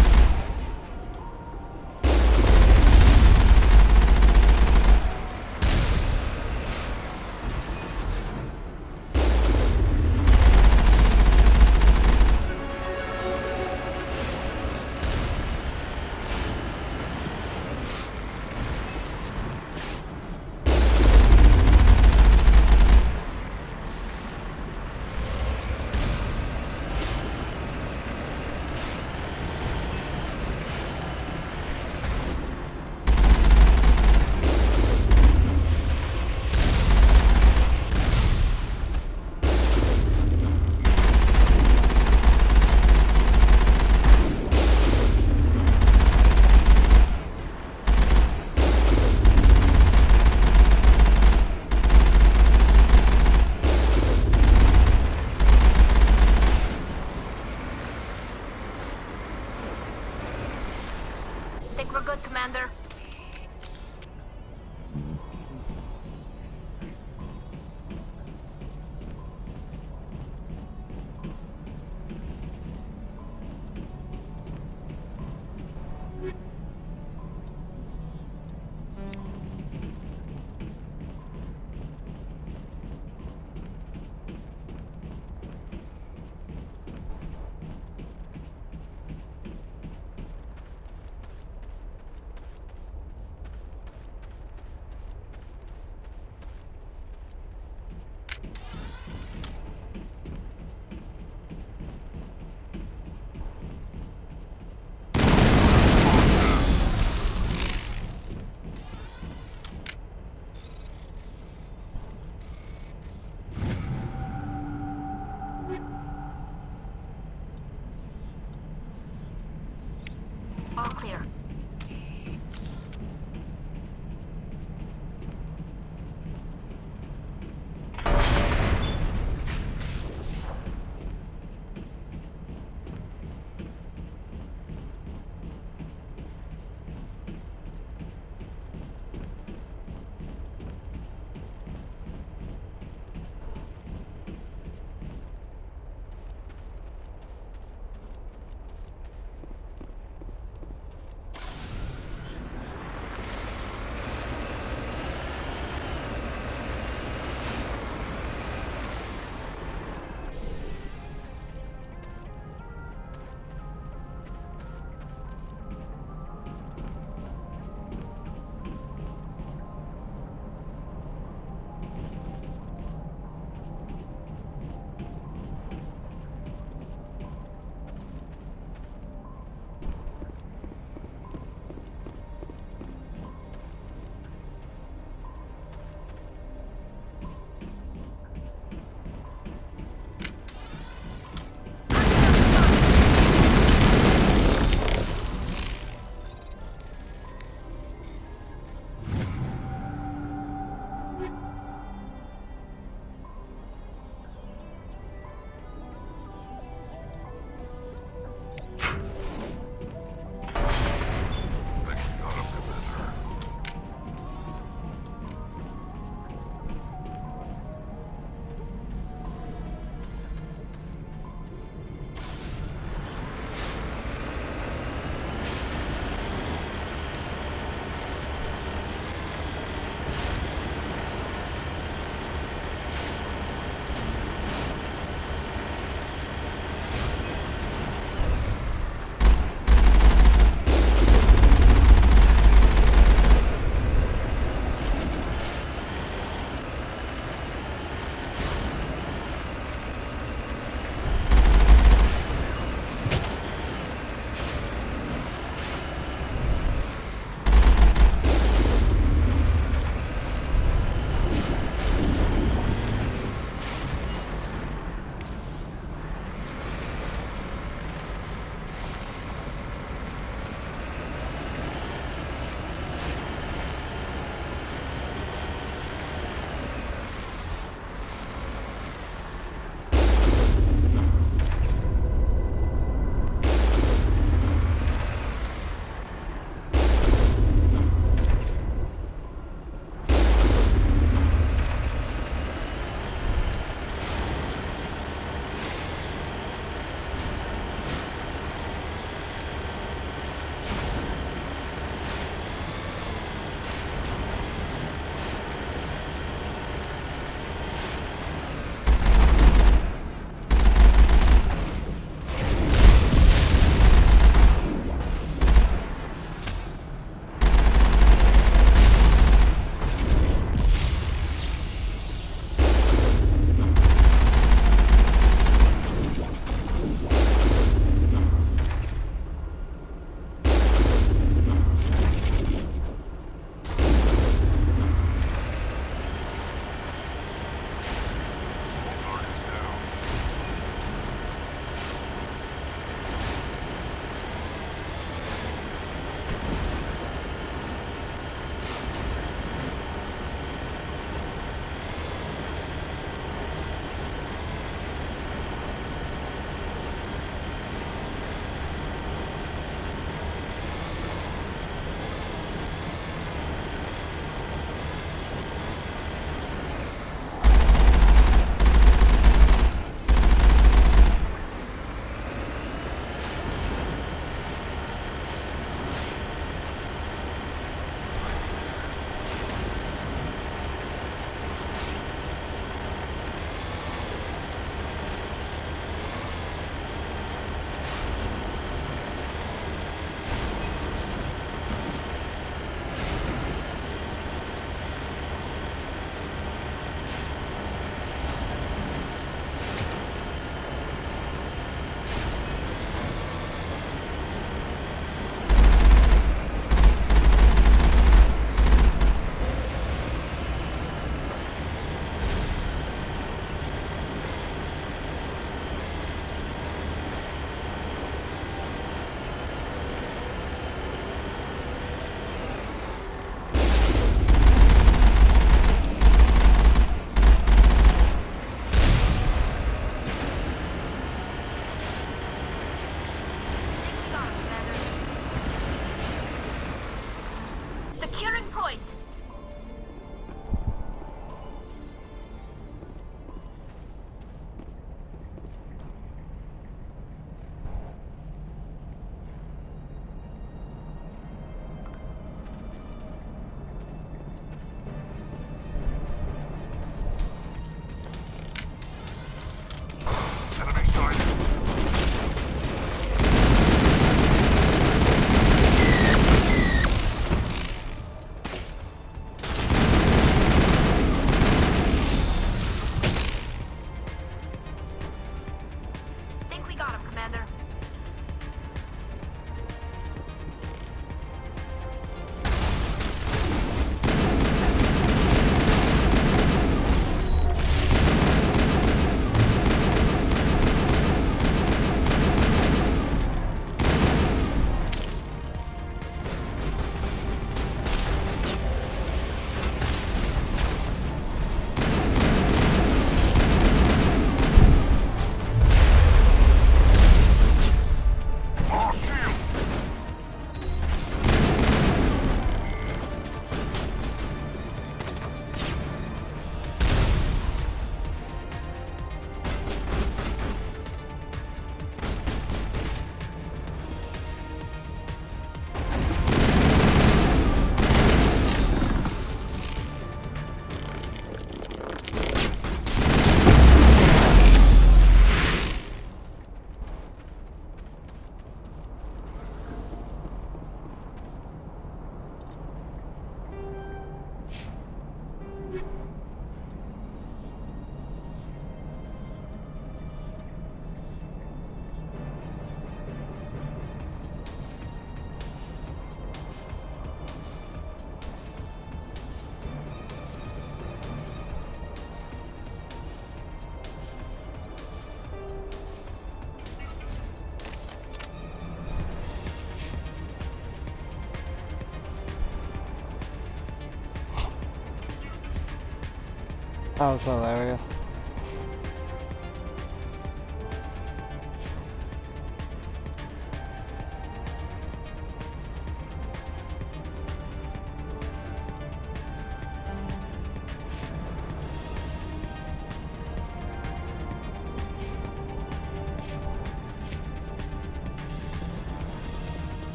That was hilarious.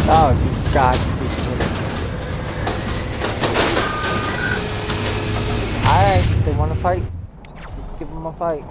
Oh, you've got to be kidding me. Alright, they want to fight. Let's give them a fight.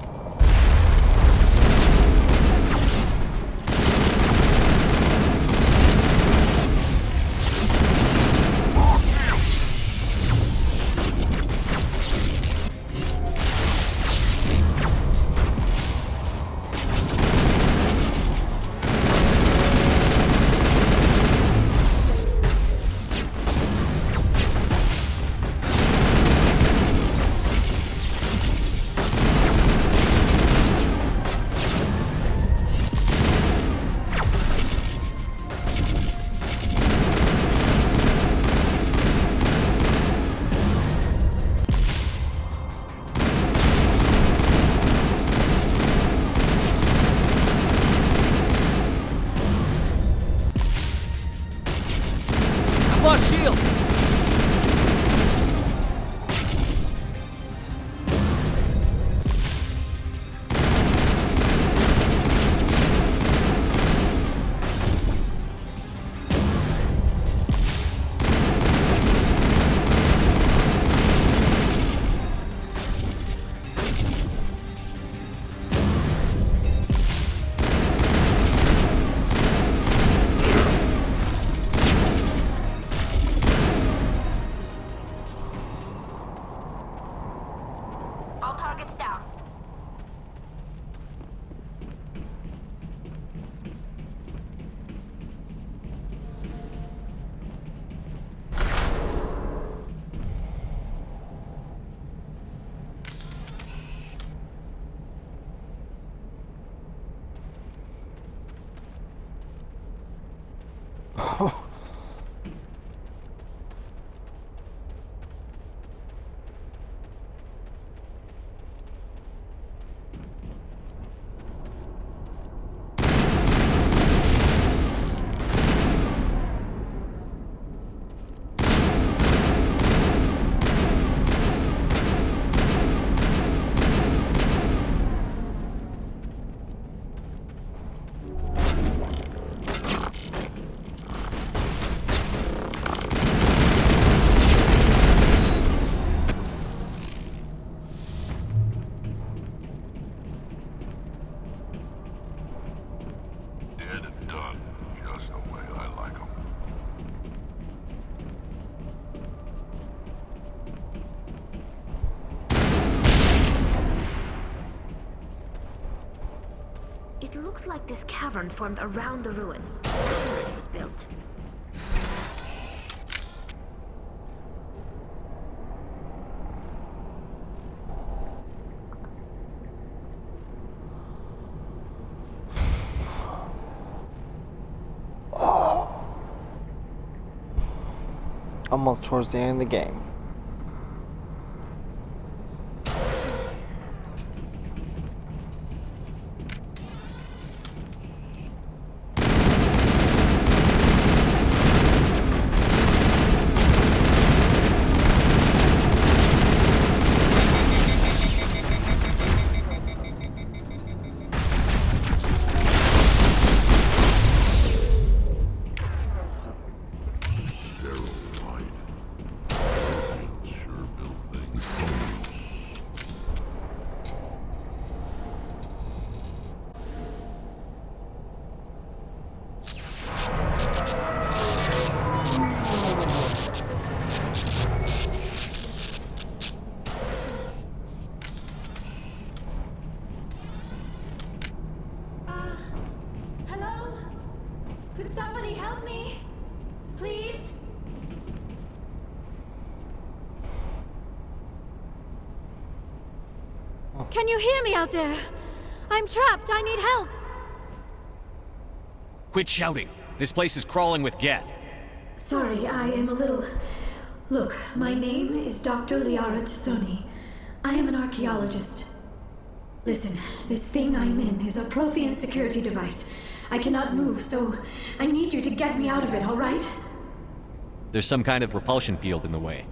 Shields! All targets down. Dead and done, just the way I like 'em. It looks like this cavern formed around the ruin after it was built. Almost towards the end of the game. Can you hear me out there? I'm trapped. I need help. Quit shouting. This place is crawling with Geth. Sorry, I am a little... Look, my name is Dr. Liara Tassoni. I am an archaeologist. Listen, this thing I'm in is a Prothean security device. I cannot move, so I need you to get me out of it, all right? There's some kind of repulsion field in the way.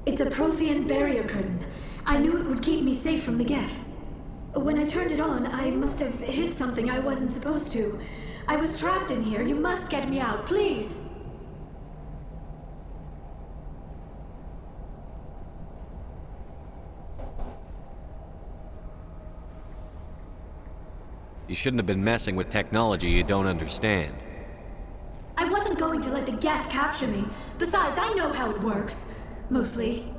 It's a Prothean barrier curtain. I knew it would keep me safe from the Geth. When I turned it on, I must have hit something I wasn't supposed to. I was trapped in here. You must get me out, please. You shouldn't have been messing with technology you don't understand. I wasn't going to let the Geth capture me. Besides, I know how it works. Mostly.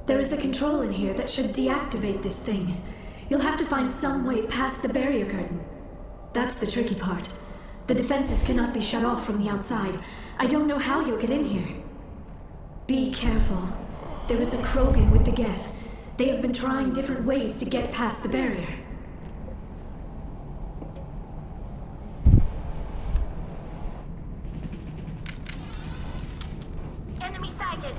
There is a control in here that should deactivate this thing. You'll have to find some way past the barrier curtain. That's the tricky part. The defenses cannot be shut off from the outside. I don't know how you'll get in here. Be careful. There is a Krogan with the Geth. They have been trying different ways to get past the barrier. Enemy sighted.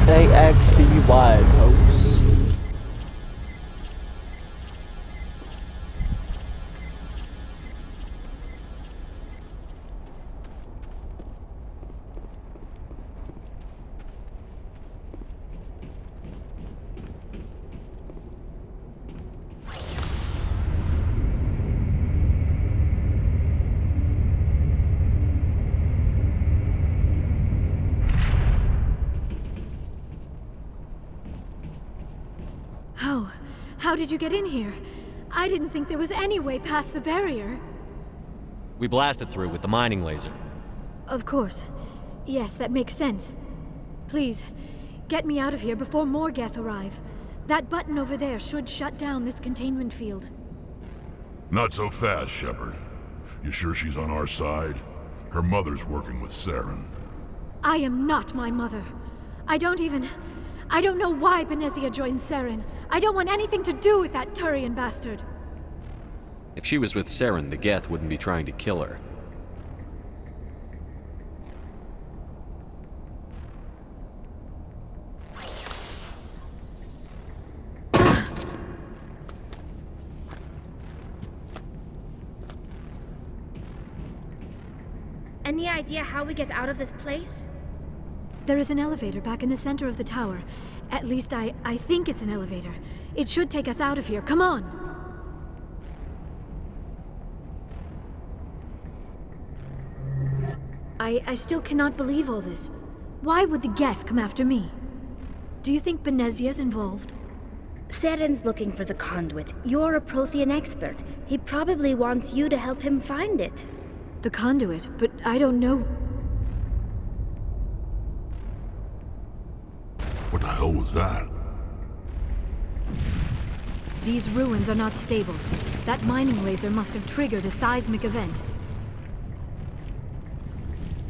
AXBY, folks. How did you get in here? I didn't think there was any way past the barrier. We blasted through with the mining laser. Of course. Yes, that makes sense. Please, get me out of here before more Geth arrive. That button over there should shut down this containment field. Not so fast, Shepard. You sure she's on our side? Her mother's working with Saren. I am not my mother. I don't know why Benezia joined Saren. I don't want anything to do with that Turian bastard. If she was with Saren, the Geth wouldn't be trying to kill her. any idea how we get out of this place? There is an elevator back in the center of the tower. At least I think it's an elevator. It should take us out of here. Come on! I still cannot believe all this. Why would the Geth come after me? Do you think Benezia's involved? Seren's looking for the conduit. You're a Prothean expert. He probably wants you to help him find it. The conduit? But I don't know... What the hell was that? These ruins are not stable. That mining laser must have triggered a seismic event.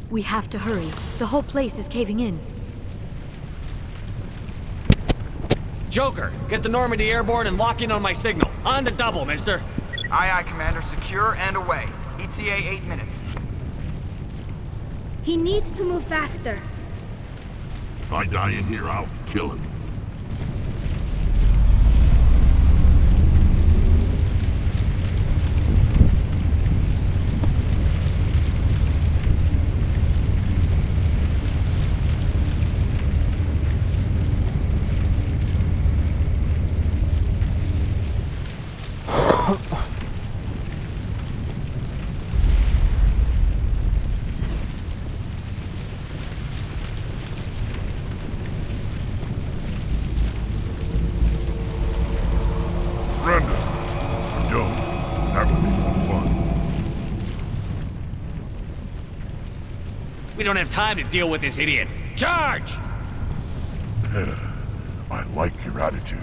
We have to hurry. The whole place is caving in. Joker, get the Normandy airborne and lock in on my signal. On the double, mister. Aye, aye, Commander. Secure and away. ETA 8 minutes. He needs to move faster. If I die in here, I'll kill him. We don't have time to deal with this idiot. Charge! I like your attitude.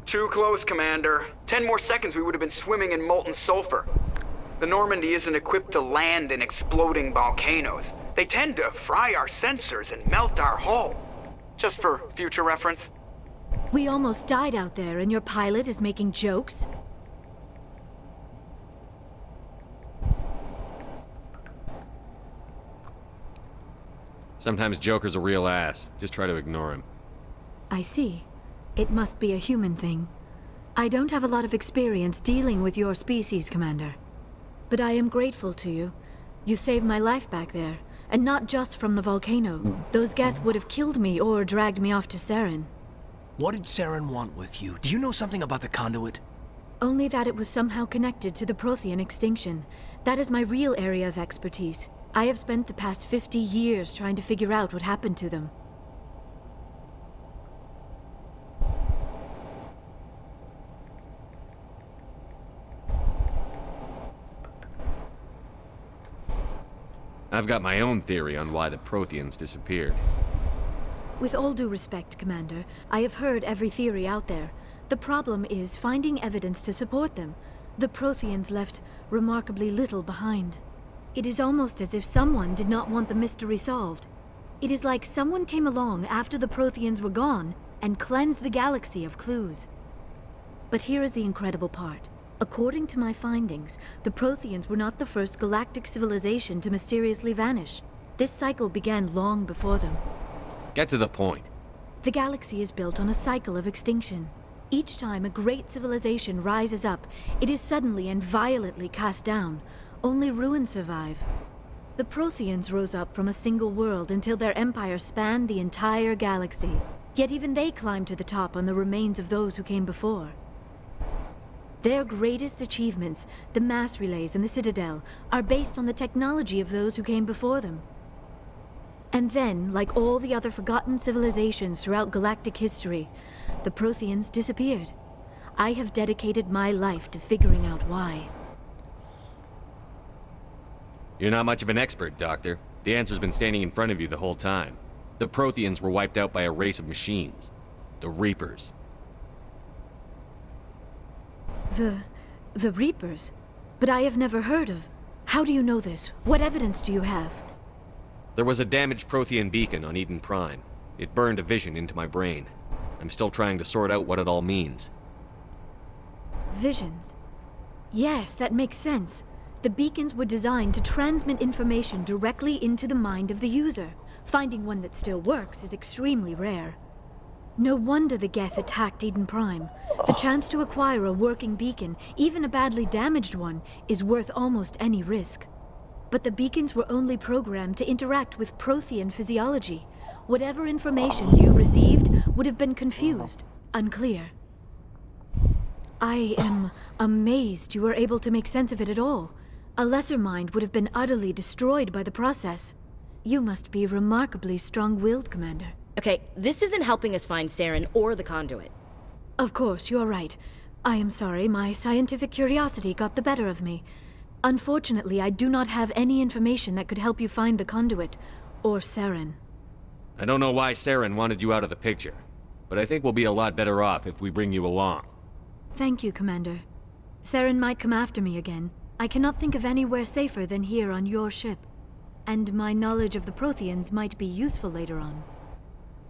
Too close, Commander. 10 more seconds we would have been swimming in molten sulfur. The Normandy isn't equipped to land in exploding volcanoes. They tend to fry our sensors and melt our hull. Just for future reference. We almost died out there, and your pilot is making jokes? Sometimes Joker's a real ass. Just try to ignore him. I see. It must be a human thing. I don't have a lot of experience dealing with your species, Commander. But I am grateful to you. You saved my life back there, and not just from the volcano. Those Geth would have killed me or dragged me off to Saren. What did Saren want with you? Do you know something about the conduit? Only that it was somehow connected to the Prothean extinction. That is my real area of expertise. I have spent the past 50 years trying to figure out what happened to them. I've got my own theory on why the Protheans disappeared. With all due respect, Commander, I have heard every theory out there. The problem is finding evidence to support them. The Protheans left remarkably little behind. It is almost as if someone did not want the mystery solved. It is like someone came along after the Protheans were gone and cleansed the galaxy of clues. But here is the incredible part. According to my findings, the Protheans were not the first galactic civilization to mysteriously vanish. This cycle began long before them. Get to the point. The galaxy is built on a cycle of extinction. Each time a great civilization rises up, it is suddenly and violently cast down. Only ruins survive. The Protheans rose up from a single world until their empire spanned the entire galaxy. Yet even they climbed to the top on the remains of those who came before. Their greatest achievements, the mass relays and the Citadel, are based on the technology of those who came before them. And then, like all the other forgotten civilizations throughout galactic history, the Protheans disappeared. I have dedicated my life to figuring out why. You're not much of an expert, Doctor. The answer's been standing in front of you the whole time. The Protheans were wiped out by a race of machines. The Reapers. The Reapers? But I have never heard of... How do you know this? What evidence do you have? There was a damaged Prothean beacon on Eden Prime. It burned a vision into my brain. I'm still trying to sort out what it all means. Visions? Yes, that makes sense. The beacons were designed to transmit information directly into the mind of the user. Finding one that still works is extremely rare. No wonder the Geth attacked Eden Prime. The chance to acquire a working beacon, even a badly damaged one, is worth almost any risk. But the beacons were only programmed to interact with Prothean physiology. Whatever information you received would have been confused, unclear. I am amazed you were able to make sense of it at all. A lesser mind would have been utterly destroyed by the process. You must be remarkably strong-willed, Commander. Okay, this isn't helping us find Saren or the conduit. Of course, you are right. I am sorry, my scientific curiosity got the better of me. Unfortunately, I do not have any information that could help you find the conduit, or Saren. I don't know why Saren wanted you out of the picture, but I think we'll be a lot better off if we bring you along. Thank you, Commander. Saren might come after me again. I cannot think of anywhere safer than here on your ship. And my knowledge of the Protheans might be useful later on.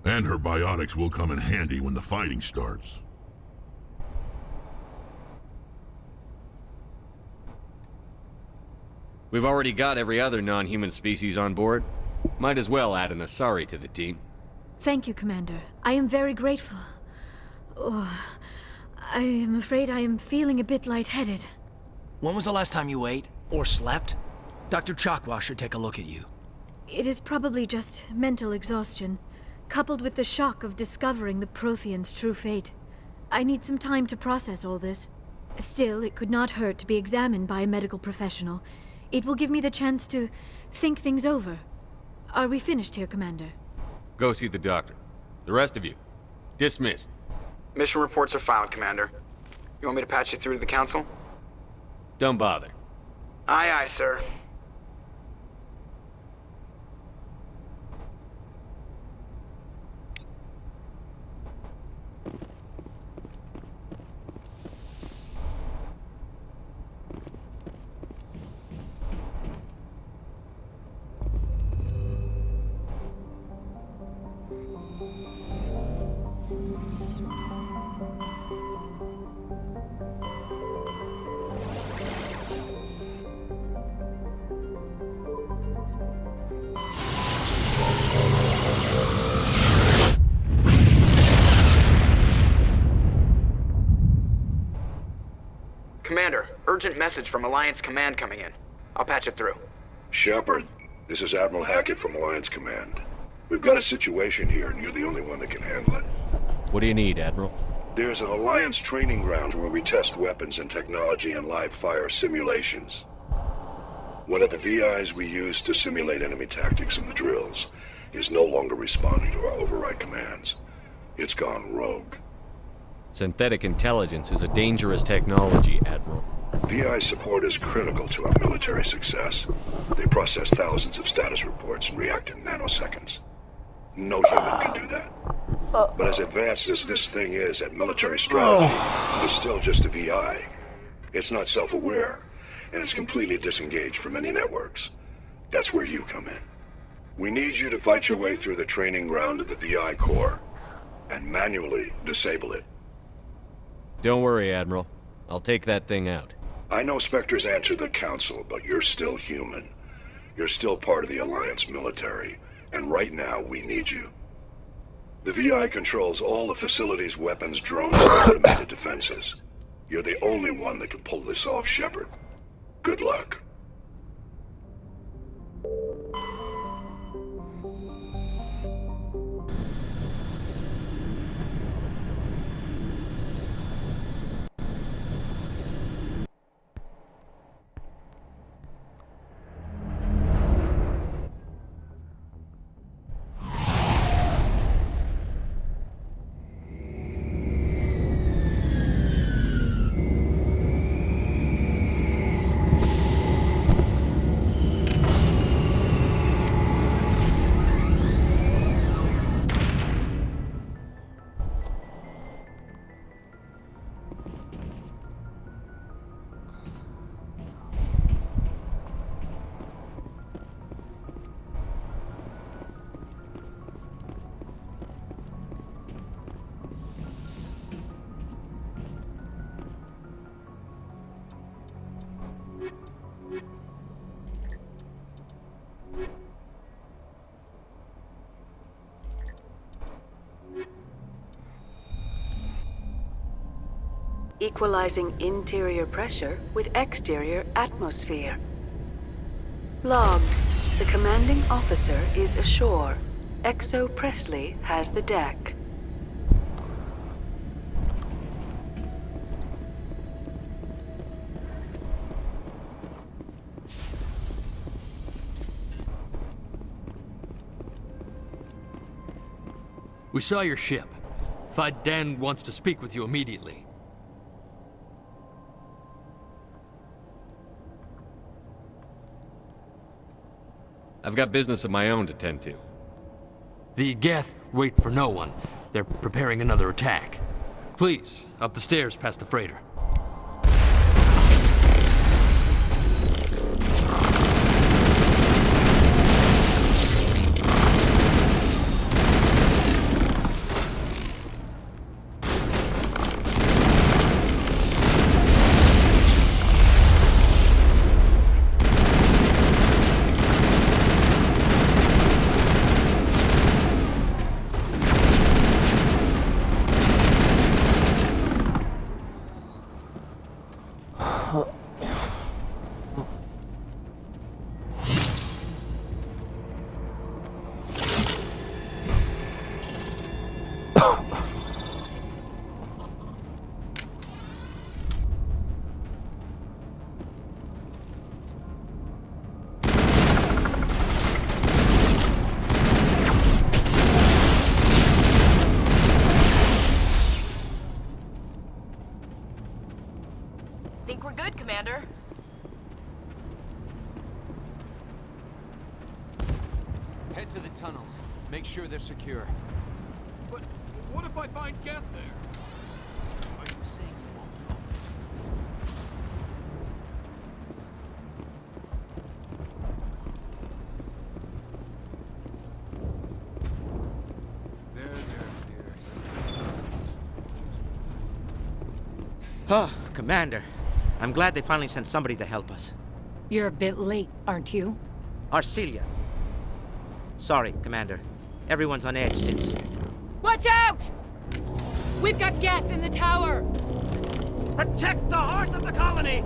And her biotics will come in handy when the fighting starts. We've already got every other non-human species on board. Might as well add an Asari to the team. Thank you, Commander. I am very grateful. Oh, I am afraid I am feeling a bit lightheaded. When was the last time you ate? Or slept? Dr. Chakwa should take a look at you. It is probably just mental exhaustion, coupled with the shock of discovering the Protheans' true fate. I need some time to process all this. Still, it could not hurt to be examined by a medical professional. It will give me the chance to think things over. Are we finished here, Commander? Go see the doctor. The rest of you, dismissed. Mission reports are filed, Commander. You want me to patch you through to the Council? Don't bother. Aye, aye, sir. Commander, urgent message from Alliance Command coming in. I'll patch it through. Shepard, this is Admiral Hackett from Alliance Command. We've got a situation here, and you're the only one that can handle it. What do you need, Admiral? There's an Alliance training ground where we test weapons and technology in live-fire simulations. One of the VIs we use to simulate enemy tactics in the drills is no longer responding to our override commands. It's gone rogue. Synthetic intelligence is a dangerous technology, Admiral. VI support is critical to our military success. They process thousands of status reports and react in nanoseconds. No human can do that. But as advanced as this thing is at military strategy, it's still just a VI. It's not self-aware, and it's completely disengaged from any networks. That's where you come in. We need you to fight your way through the training ground of the VI core, and manually disable it. Don't worry, Admiral. I'll take that thing out. I know Spectres answer the Council, but you're still human. you're still part of the Alliance military, and right now we need you. The VI controls all the facility's weapons, drones, and automated defenses. You're the only one that can pull this off, Shepard. Good luck. Equalizing interior pressure with exterior atmosphere. Logged. The commanding officer is ashore. Exo Presley has the deck. We saw your ship. Dan wants to speak with you immediately. I've got business of my own to tend to. The Geth wait for no one. They're preparing another attack. Please, up the stairs past the freighter. Think we're good, Commander. Head to the tunnels. Make sure they're secure. But what if I find Geth there? Are you saying you won't go? Oh, Commander. I'm glad they finally sent somebody to help us. You're a bit late, aren't you? Arcelia. Sorry, Commander. Everyone's on edge since... Watch out! We've got Geth in the tower! Protect the heart of the colony!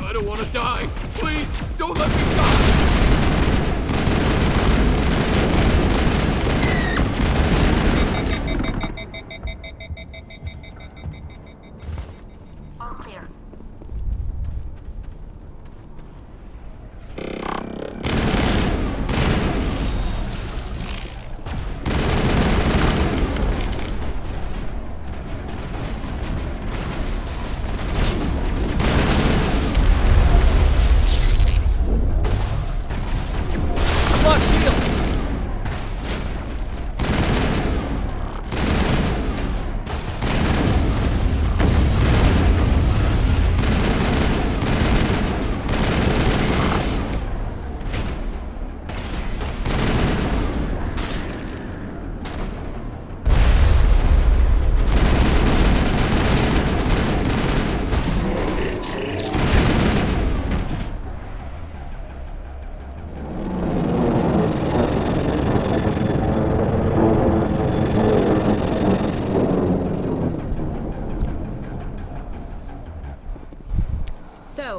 I don't want to die. Please!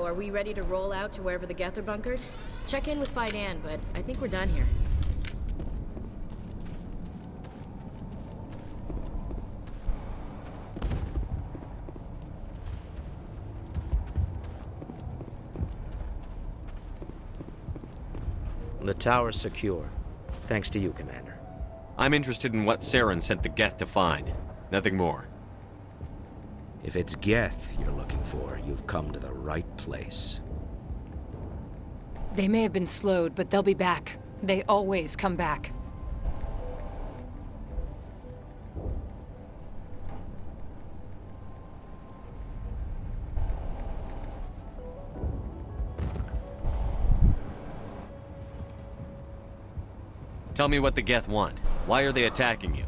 So, are we ready to roll out to wherever the Geth are bunkered? Check in with Fidan, but I think we're done here. The tower's secure. Thanks to you, Commander. I'm interested in what Saren sent the Geth to find. Nothing more. If it's Geth you're looking for, you've come to the right place. They may have been slowed, but they'll be back. They always come back. Tell me what the Geth want. Why are they attacking you?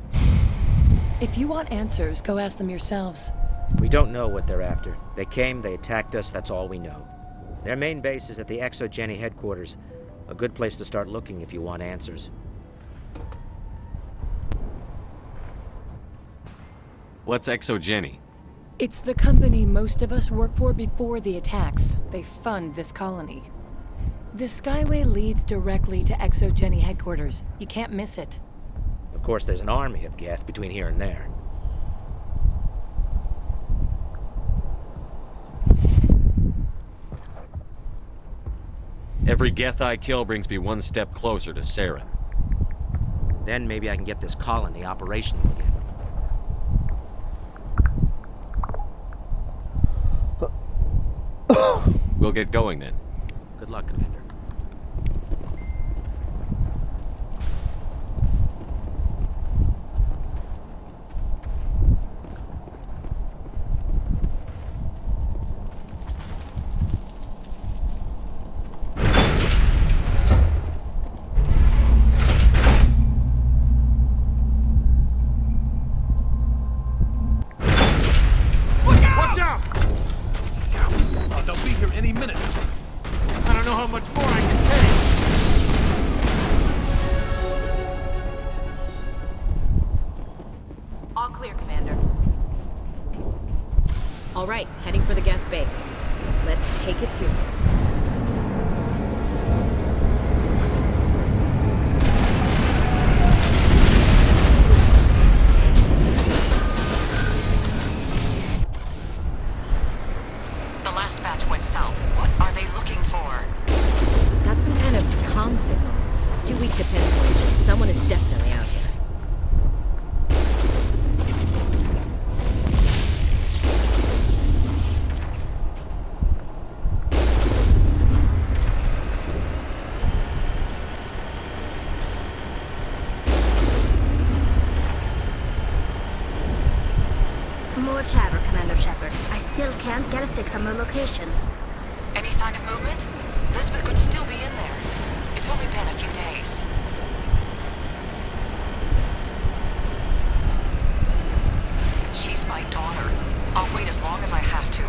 If you want answers, go ask them yourselves. We don't know what they're after. They came, they attacked us, that's all we know. Their main base is at the ExoGeni headquarters. A good place to start looking if you want answers. What's ExoGeni? It's the company most of us work for before the attacks. They fund this colony. The Skyway leads directly to ExoGeni headquarters. You can't miss it. Of course, there's an army of Geth between here and there. Every Geth I kill brings me one step closer to Saren. Then maybe I can get this colony operational again. We'll get going then. Good luck, Commander. Watch out! Scouts. Oh, they'll be here any minute. I don't know how much more I can take. All clear, Commander. All right, heading for the Geth base. Let's take it to them. The last batch went south. What are they looking for? Got some kind of comm signal. It's too weak to pinpoint, but someone is definitely out here. More chatter, Commander Shepard. I still can't get a fix on the location. Any sign of movement? Elizabeth could still be in there. It's only been a few days. She's my daughter. I'll wait as long as I have to.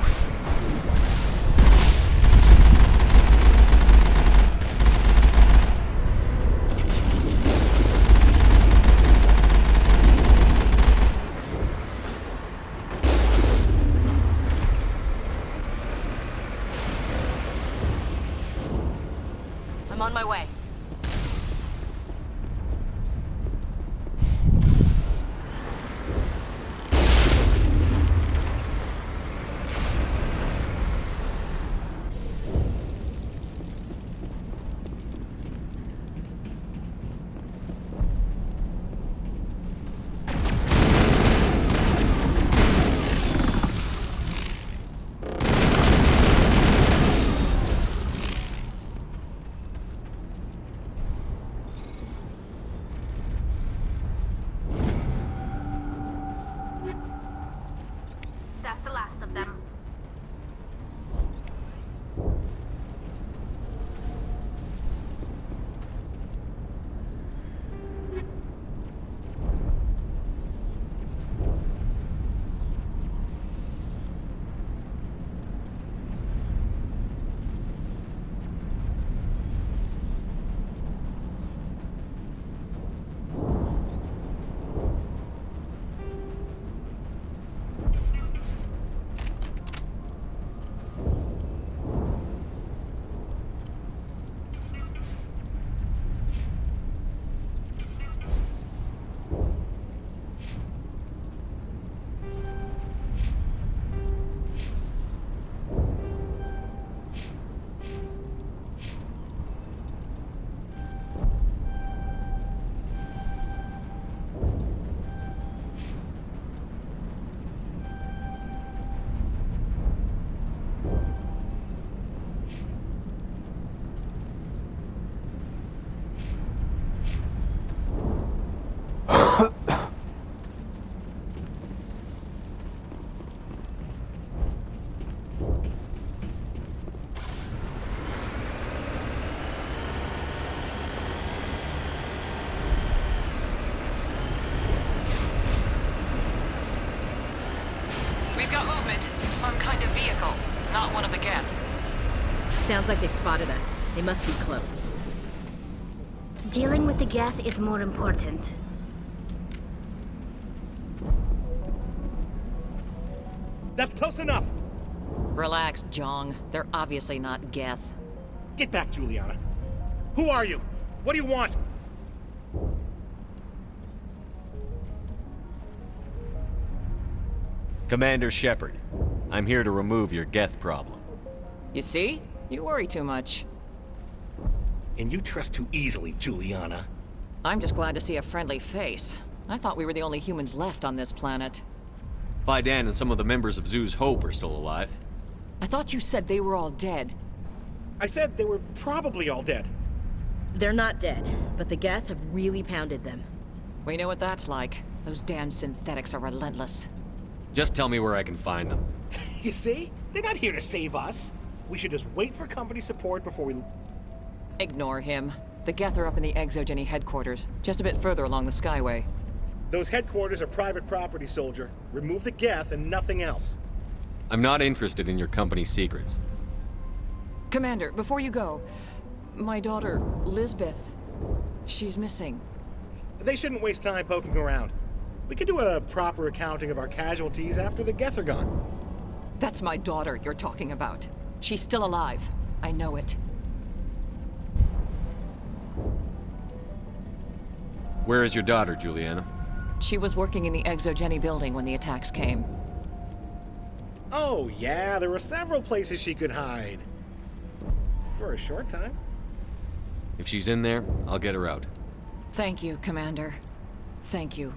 not one of the Geth. Sounds like they've spotted us. They must be close. Dealing with the Geth is more important. That's close enough! Relax, Jong. They're obviously not Geth. Get back, Juliana. Who are you? What do you want? Commander Shepard, I'm here to remove your Geth problem. You see? You worry too much. And you trust too easily, Juliana. I'm just glad to see a friendly face. I thought we were the only humans left on this planet. Vidan and some of the members of Zoo's Hope are still alive. I thought you said they were all dead. I said they were probably all dead. They're not dead, but the Geth have really pounded them. We know what that's like. Those damn synthetics are relentless. Just tell me where I can find them. You see? They're not here to save us. We should just wait for company support before we... Ignore him. The Geth are up in the Exogeny headquarters, just a bit further along the Skyway. Those headquarters are private property, soldier. Remove the Geth and nothing else. I'm not interested in your company's secrets. Commander, before you go, my daughter, Lisbeth, she's missing. They shouldn't waste time poking around. We could do a proper accounting of our casualties after the Geth are gone. That's my daughter you're talking about. She's still alive. I know it. Where is your daughter, Juliana? She was working in the Exogeny building when the attacks came. Oh, yeah, there were several places she could hide. For a short time. If she's in there, I'll get her out. Thank you, Commander. Thank you.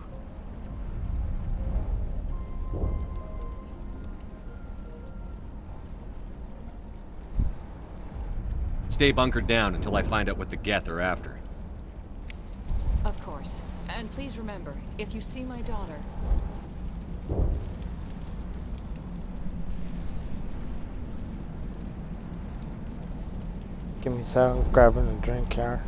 Stay bunkered down until I find out what the Geth are after. Of course. And please remember, if you see my daughter... Give me some, grabbing a drink here.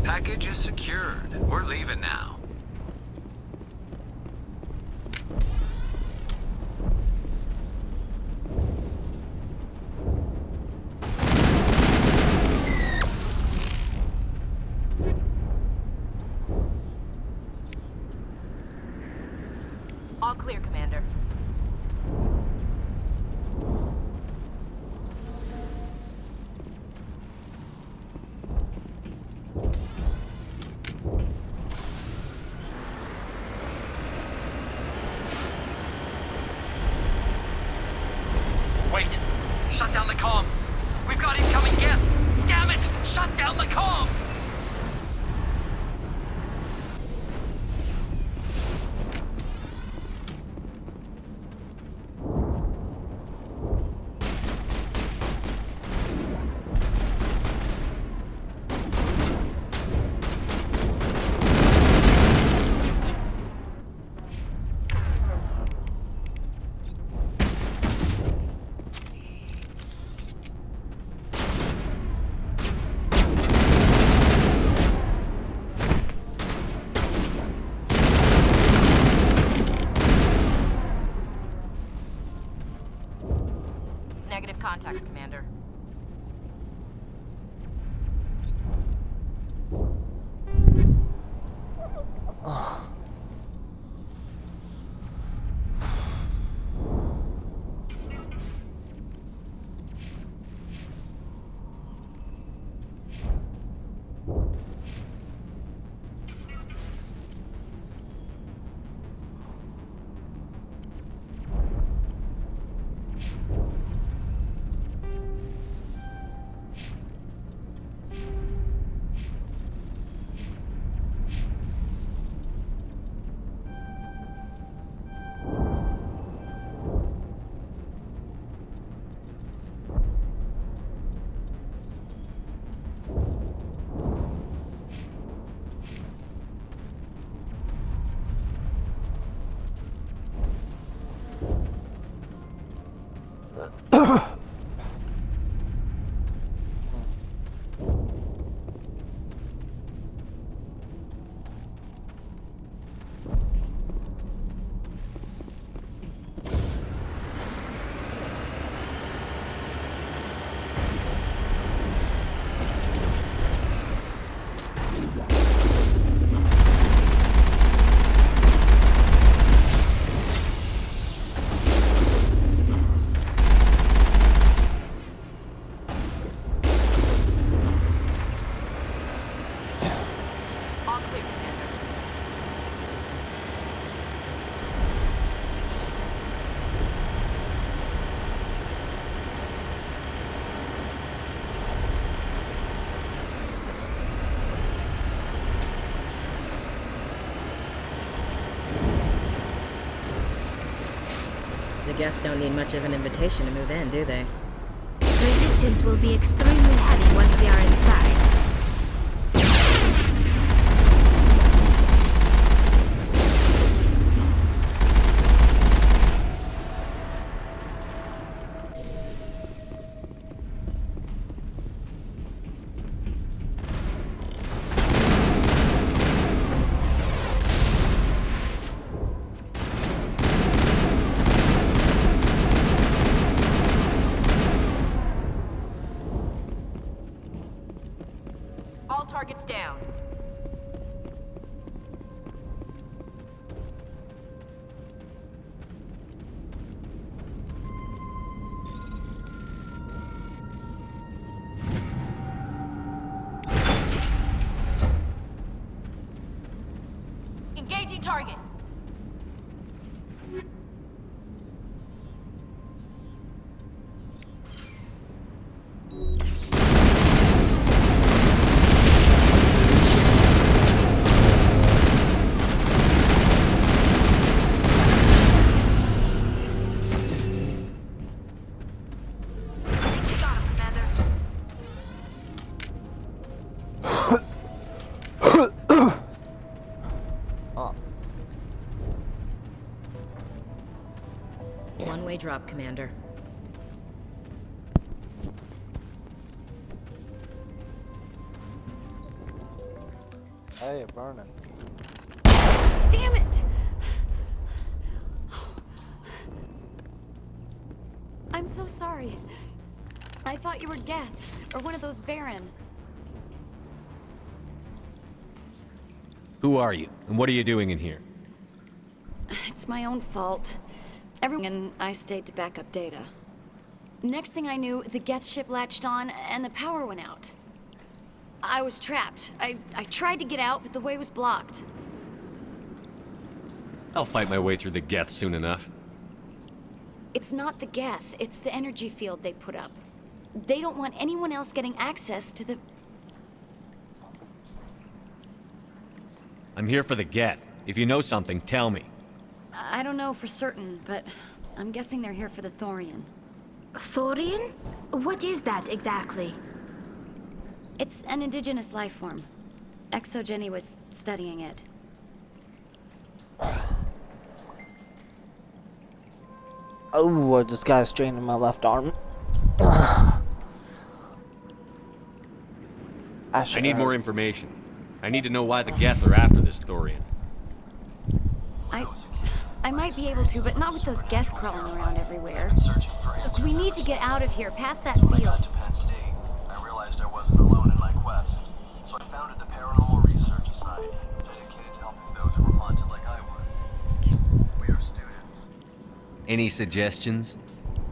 Package is secured. We're leaving now. All clear, Commander. Wait! Shut down the comm! We've got incoming Geth! Damn it! Shut down the comm! Geth don't need much of an invitation to move in, do they? Resistance will be extremely heavy once we are inside. All targets down. Engaging target. One-way drop, Commander. Hey, burning. Damn it! I'm so sorry. I thought you were Geth, or one of those Baron. Who are you, and what are you doing in here? It's my own fault. Everyone and I stayed to back up data. Next thing I knew, the Geth ship latched on, and the power went out. I was trapped. I tried to get out, but the way was blocked. I'll fight my way through the Geth soon enough. It's not the Geth, it's the energy field they put up. They don't want anyone else getting access to the... I'm here for the Geth. If you know something, tell me. I don't know for certain, but I'm guessing they're here for the Thorian. Thorian? What is that exactly? It's an indigenous life form. Jenny was studying it. Oh, I just got a strain in my left arm. I need more information. I need to know why the Geth are after this Thorian. I might be able to, but not with those Geth crawling around everywhere. Look, we need to get out of here, past that field. I realized I wasn't alone in my quest, so I founded the Paranormal Research Society, dedicated to helping those who were haunted like I was. We are students. Any suggestions?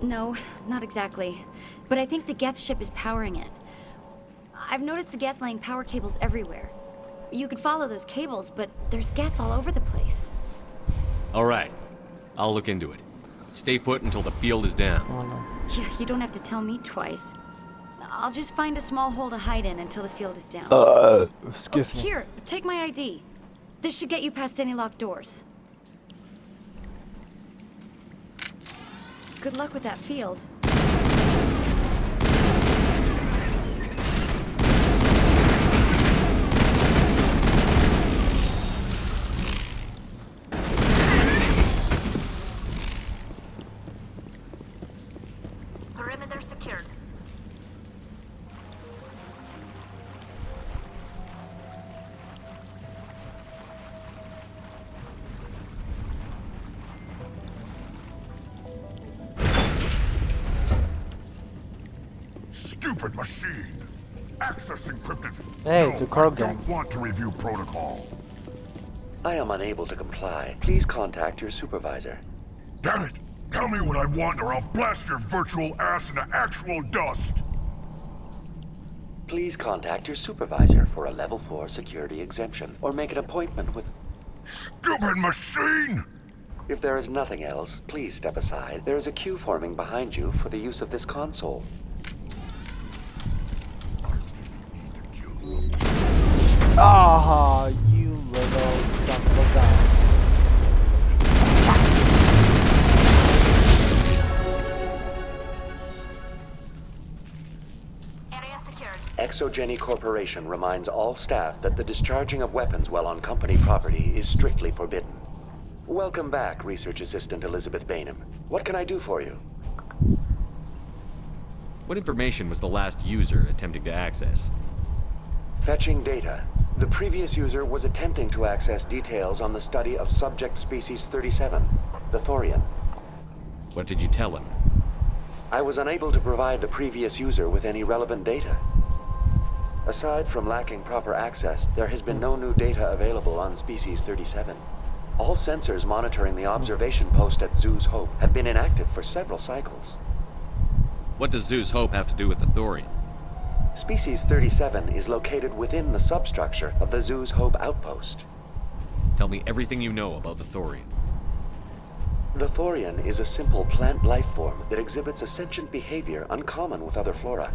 No, not exactly. But I think the Geth ship is powering it. I've noticed the Geth laying power cables everywhere. You could follow those cables, but there's Geth all over the place. All right. I'll look into it. Stay put until the field is down. Yeah, you don't have to tell me twice. I'll just find a small hole to hide in until the field is down. Excuse me. Here, take my ID. This should get you past any locked doors. Good luck with that field. Perimeter secured. Stupid machine! Access encrypted. Hey, it's a card game. I don't want to review protocol. I am unable to comply. Please contact your supervisor. Damn it! Tell me what I want or I'll blast your virtual ass into actual dust! Please contact your supervisor for a level 4 security exemption, or make an appointment with... Stupid machine! If there is nothing else, please step aside. There is a queue forming behind you for the use of this console. Ah, you little son of a gun. Area secured. ExoGeni Corporation reminds all staff that the discharging of weapons while on company property is strictly forbidden. Welcome back, Research Assistant Elizabeth Bainham. What can I do for you? What information was the last user attempting to access? Fetching data. The previous user was attempting to access details on the study of subject species 37, the Thorian. What did you tell him? I was unable to provide the previous user with any relevant data. Aside from lacking proper access, there has been no new data available on species 37. All sensors monitoring the observation post at Zoo's Hope have been inactive for several cycles. What does Zoo's Hope have to do with the Thorian? Species 37 is located within the substructure of the Zoo's Hope outpost. Tell me everything you know about the Thorian. The Thorian is a simple plant life form that exhibits a sentient behavior uncommon with other flora.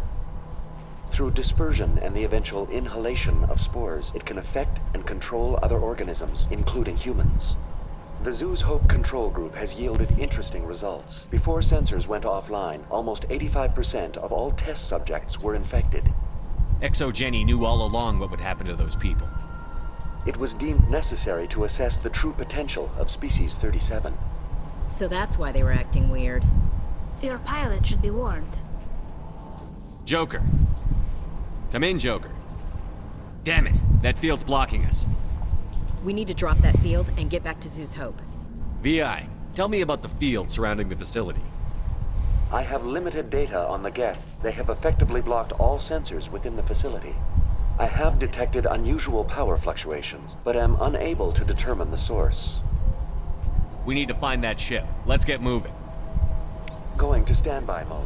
Through dispersion and the eventual inhalation of spores, it can affect and control other organisms, including humans. The Zoo's Hope control group has yielded interesting results. Before sensors went offline, almost 85% of all test subjects were infected. ExoGeni knew all along what would happen to those people. It was deemed necessary to assess the true potential of species 37. So that's why they were acting weird. Your pilot should be warned. Joker. Come in, Joker. Damn it, that field's blocking us. We need to drop that field and get back to Zoo's Hope. VI, tell me about the field surrounding the facility. I have limited data on the Geth. They have effectively blocked all sensors within the facility. I have detected unusual power fluctuations, but am unable to determine the source. We need to find that ship. Let's get moving. Going to standby mode.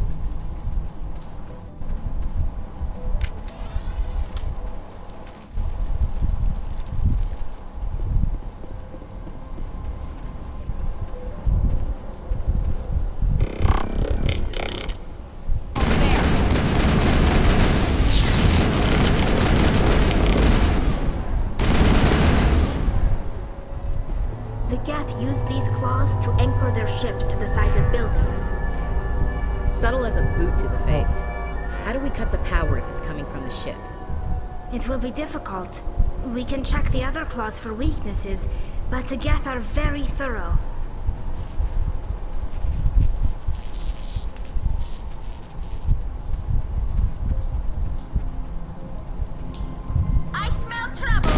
The Geth use these claws to anchor their ships to the sides of buildings. Subtle as a boot to the face. How do we cut the power if it's coming from the ship? It will be difficult. We can check the other claws for weaknesses, but the Geth are very thorough. I smell trouble!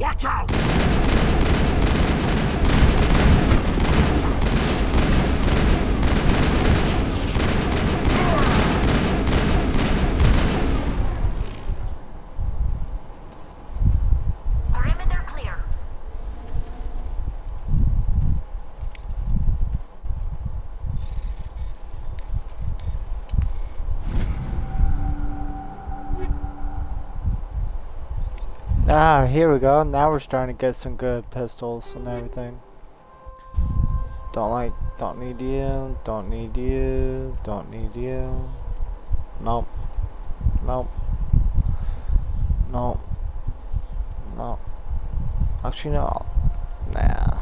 Watch out! Perimeter clear. Ah, here we go. Now we're starting to get some good pistols and everything. Don't need you, don't need you, don't need you. Nope. Nope. Nope. Nope. Actually, no. Nah.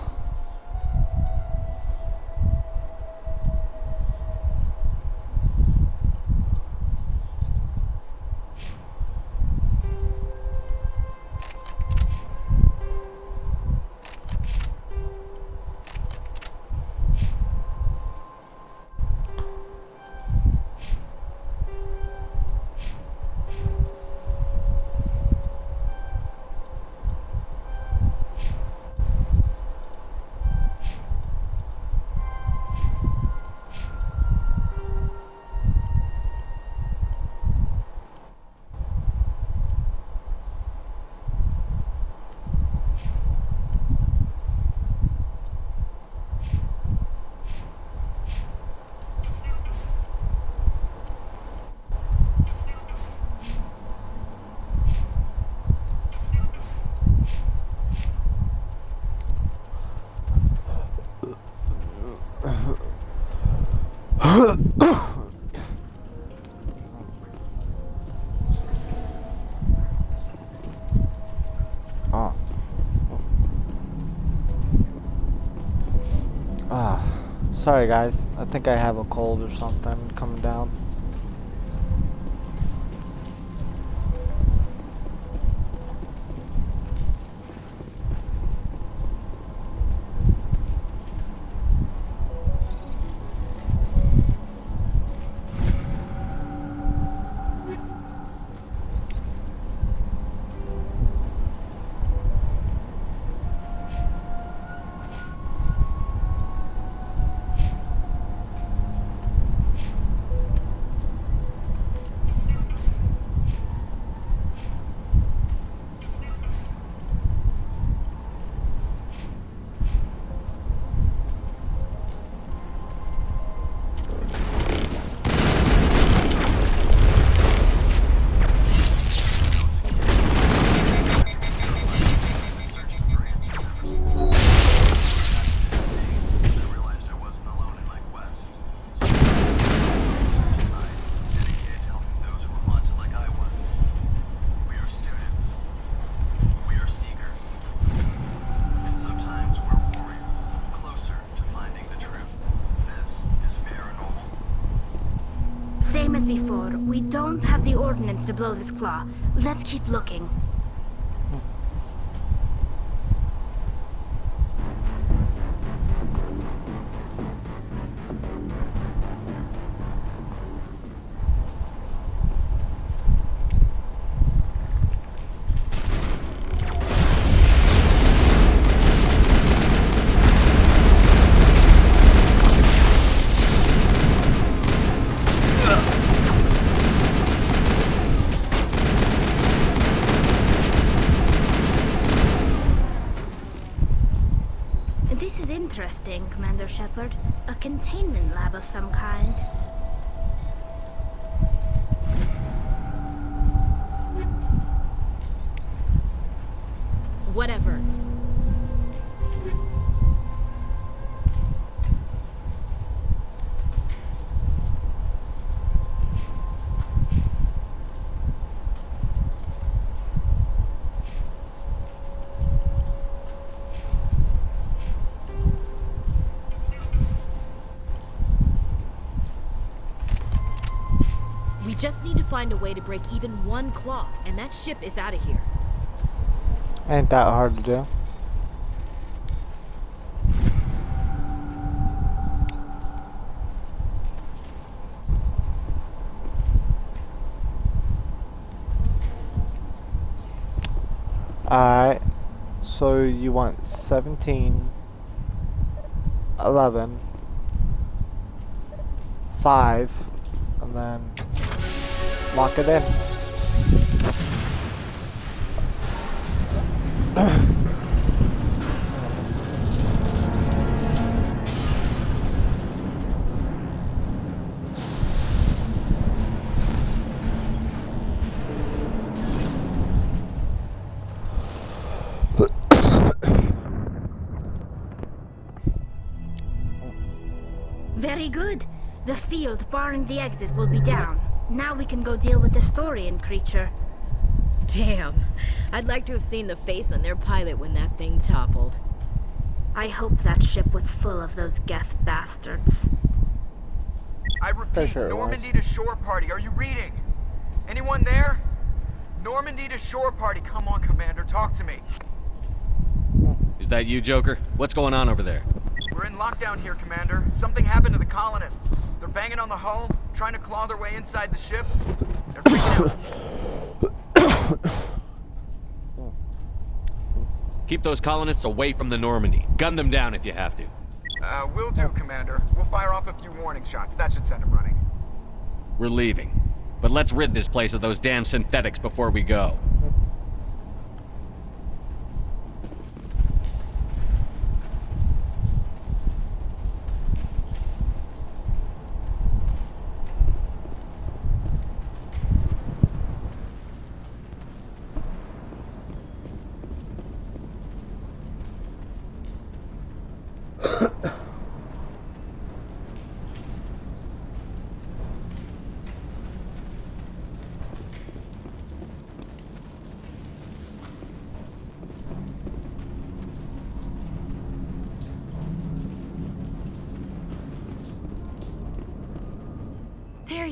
Ah, sorry guys. I think I have a cold or something coming down. Same as before, we don't have the ordnance to blow this claw. Let's keep looking. This is interesting, Commander Shepard. A containment lab of some kind. Whatever. We just need to find a way to break even one claw, and that ship is out of here. Ain't that hard to do. Alright, so you want 17, 11, 5, and then lock it in. Very good. The field barring the exit will be down. Now we can go deal with the Storian creature. Damn. I'd like to have seen the face on their pilot when that thing toppled. I hope that ship was full of those Geth bastards. I repeat, Normandy to shore party. Are you reading? Anyone there? Normandy to shore party. Come on, Commander. Talk to me. Is that you, Joker? What's going on over there? We're in lockdown here, Commander. Something happened to the colonists. They're banging on the hull, trying to claw their way inside the ship. They're freaking out. Keep those colonists away from the Normandy. Gun them down if you have to. Will do, Commander. We'll fire off a few warning shots. That should send them running. We're leaving. But let's rid this place of those damn synthetics before we go.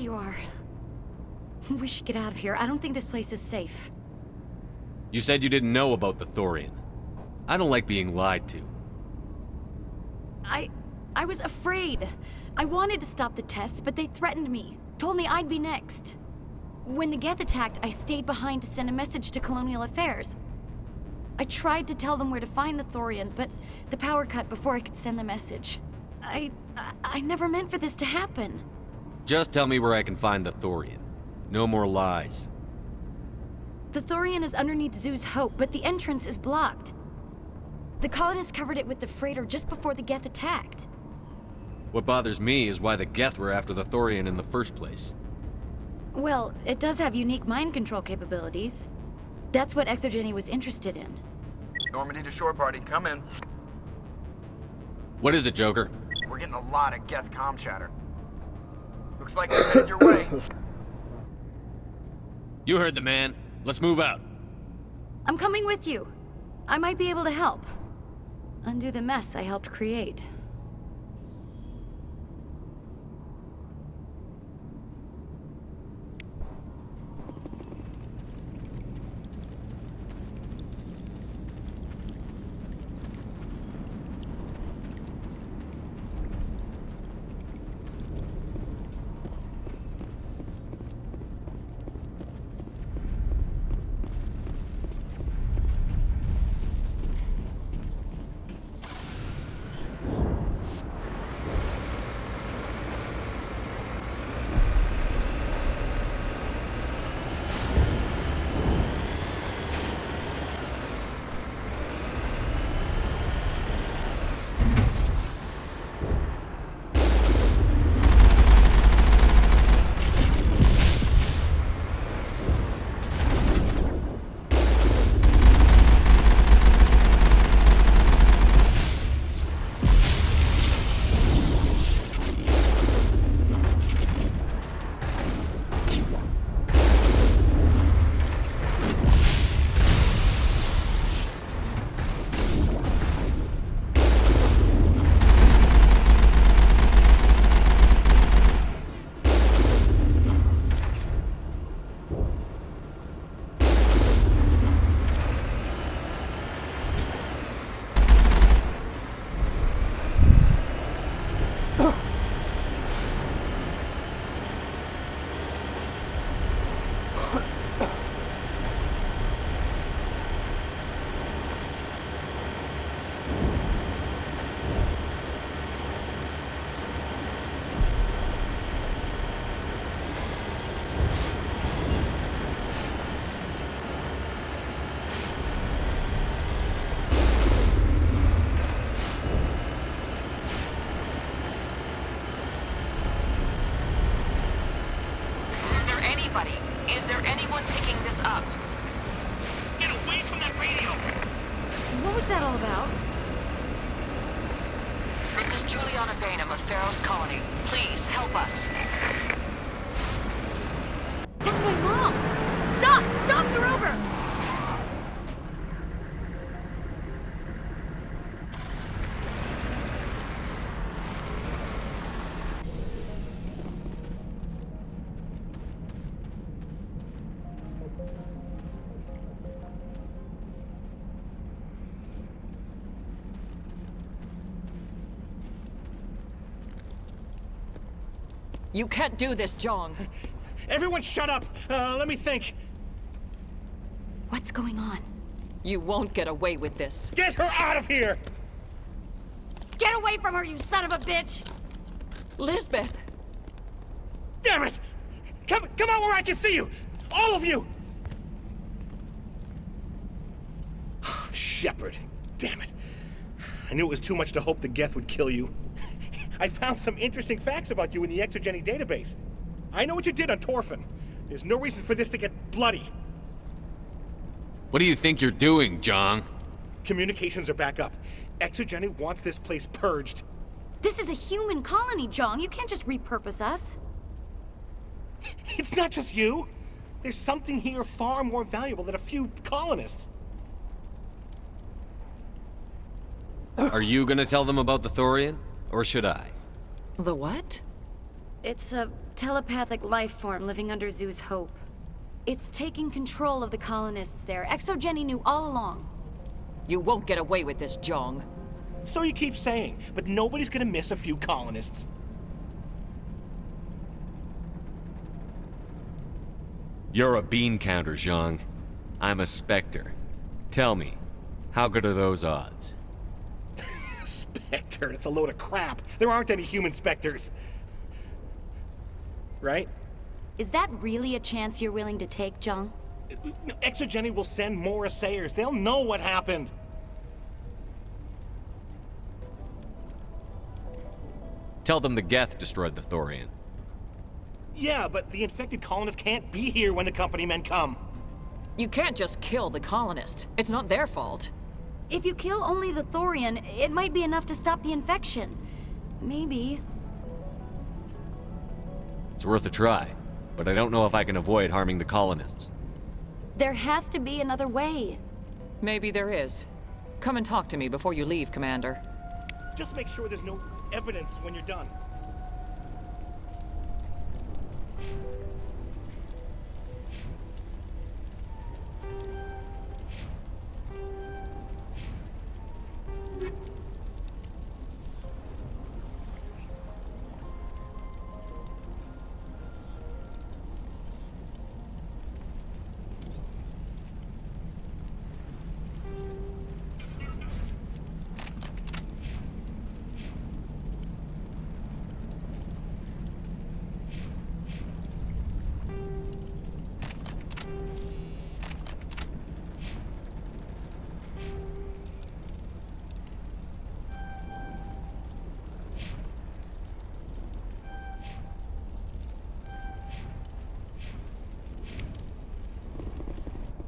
you are. We should get out of here. I don't think this place is safe. You said you didn't know about the Thorian. I don't like being lied to. I was afraid. I wanted to stop the tests, but they threatened me. Told me I'd be next. When the Geth attacked, I stayed behind to send a message to Colonial Affairs. I tried to tell them where to find the Thorian, but the power cut before I could send the message. I never meant for this to happen. Just tell me where I can find the Thorian. No more lies. The Thorian is underneath Zoo's Hope, but the entrance is blocked. The colonists covered it with the freighter just before the Geth attacked. What bothers me is why the Geth were after the Thorian in the first place. Well, it does have unique mind control capabilities. That's what Exogeny was interested in. Normandy to shore party, come in. What is it, Joker? We're getting a lot of Geth comm chatter. Looks like they're headed your way. You heard the man. Let's move out. I'm coming with you. I might be able to help. Undo the mess I helped create. Is there anyone picking this up? Get away from that radio! What was that all about? This is Juliana Bainham of Pharaoh's Colony. Please, help us. That's my mom! Stop! Stop the rover! You can't do this, Jong. Everyone shut up! Let me think. What's going on? You won't get away with this. Get her out of here! Get away from her, you son of a bitch! Lisbeth! Damn it! Come out where I can see you! All of you! Shepard, damn it. I knew it was too much to hope the Geth would kill you. I found some interesting facts about you in the Exogeny database. I know what you did on Torfin. There's no reason for this to get bloody. What do you think you're doing, Jong? Communications are back up. Exogeny wants this place purged. This is a human colony, Jong. You can't just repurpose us. It's not just you. There's something here far more valuable than a few colonists. Are you gonna tell them about the Thorian? Or should I? The what? It's a telepathic life form living under Zoo's Hope. It's taking control of the colonists there. Exogeny knew all along. You won't get away with this, Jong. So you keep saying, but nobody's gonna miss a few colonists. You're a bean counter, Zhang. I'm a Spectre. Tell me, how good are those odds? Spectre, it's a load of crap. There aren't any human Spectres. Right? Is that really a chance you're willing to take, Jong? Exogeny will send more assayers. They'll know what happened. Tell them the Geth destroyed the Thorian. Yeah, but the infected colonists can't be here when the company men come. You can't just kill the colonists. It's not their fault. If you kill only the Thorian, it might be enough to stop the infection. Maybe. It's worth a try, but I don't know if I can avoid harming the colonists. There has to be another way. Maybe there is. Come and talk to me before you leave, Commander. Just make sure there's no evidence when you're done.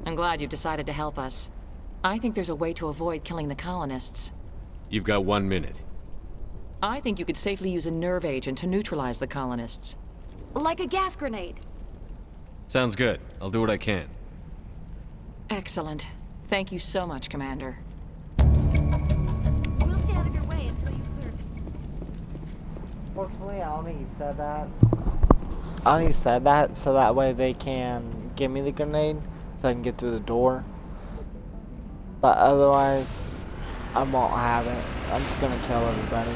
I'm glad you've decided to help us. I think there's a way to avoid killing the colonists. You've got 1 minute. I think you could safely use a nerve agent to neutralize the colonists. Like a gas grenade. Sounds good. I'll do what I can. Excellent. Thank you so much, Commander. We'll stay out of your way until you clear. Fortunately, I don't think he said that. I think he said that so that way they can give me the grenade so I can get through the door. But otherwise, I won't have it. I'm just gonna kill everybody.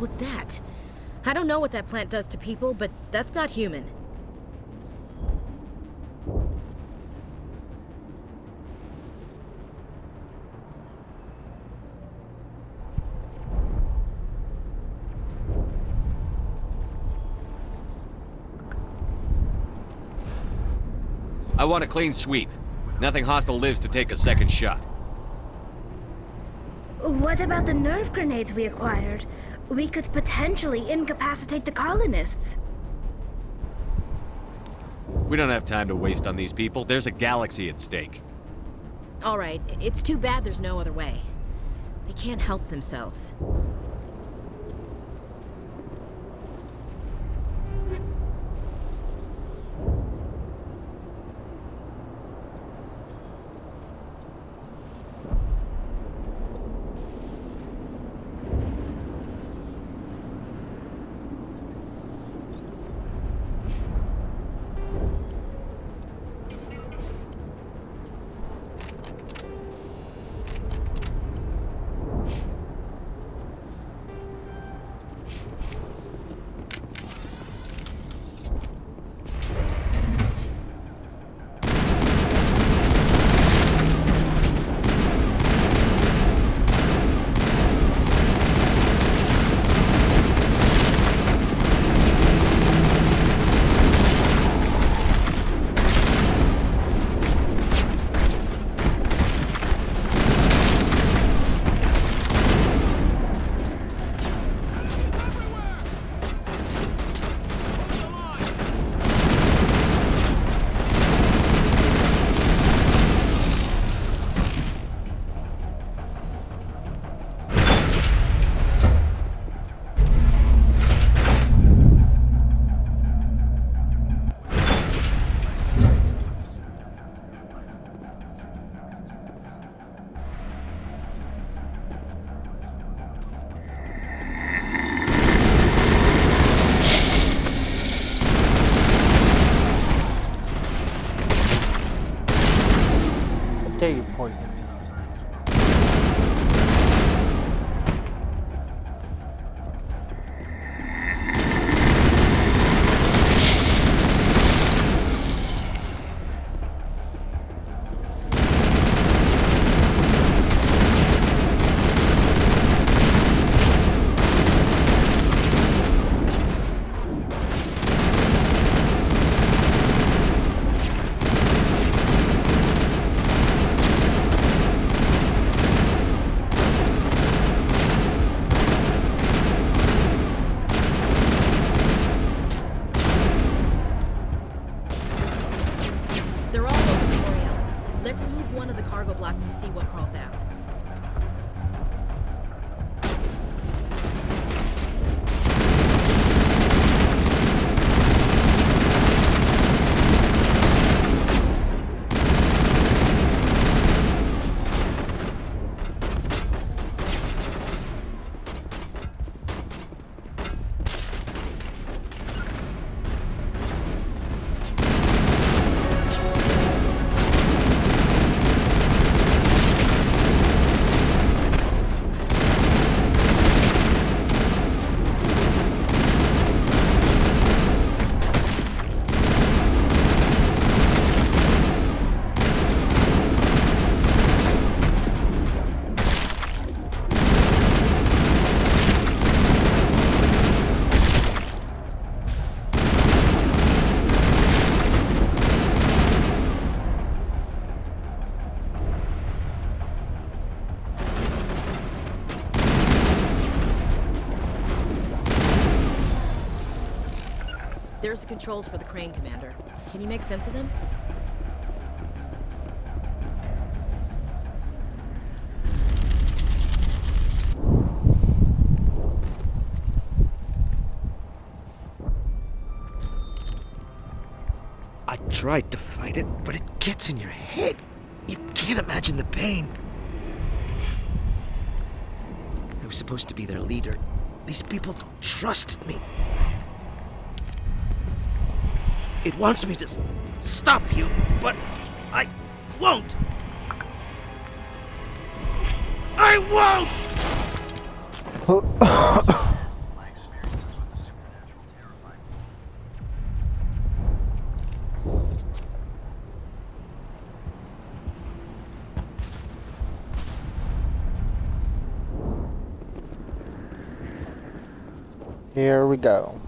Was that? I don't know what that plant does to people, but that's not human. I want a clean sweep. Nothing hostile lives to take a second shot. What about the nerve grenades we acquired? We could potentially incapacitate the colonists. We don't have time to waste on these people. There's a galaxy at stake. All right, it's too bad there's no other way. They can't help themselves. dare you poison me? They're all over the Borealis. Let's move one of the cargo blocks and see what crawls out. There's the controls for the crane, Commander. Can you make sense of them? I tried to fight it, but it gets in your head. You can't imagine the pain. I was supposed to be their leader. These people trusted me. It wants me to stop you, but I won't. I won't! Here we go.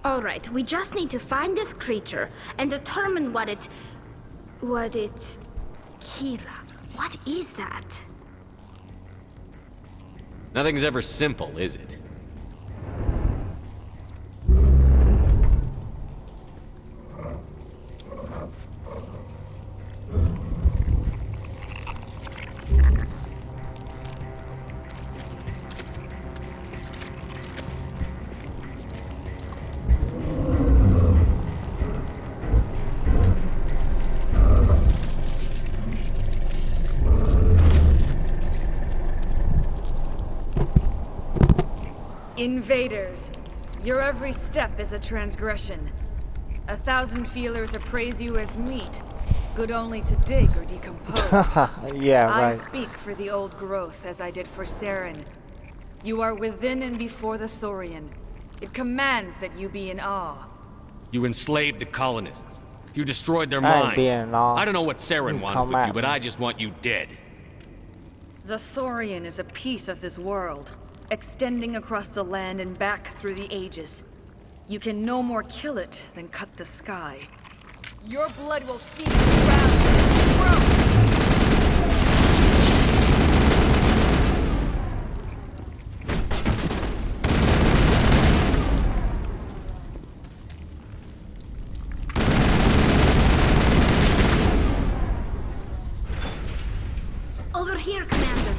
Alright, we just need to find this creature and determine what it... Keela, what is that? Nothing's ever simple, is it? Invaders, your every step is a transgression. 1,000 feelers appraise you as meat, good only to dig or decompose. Yeah, right. I speak for the old growth as I did for Saren. You are within and before the Thorian. It commands that you be in awe. You enslaved the colonists. You destroyed their I ain't minds. being in awe. I don't know what Saren wanted come with at you, but me. I just want you dead. The Thorian is a piece of this world, extending across the land and back through the ages. You can no more kill it than cut the sky. Your blood will feed the ground and grow! Over here, Commander.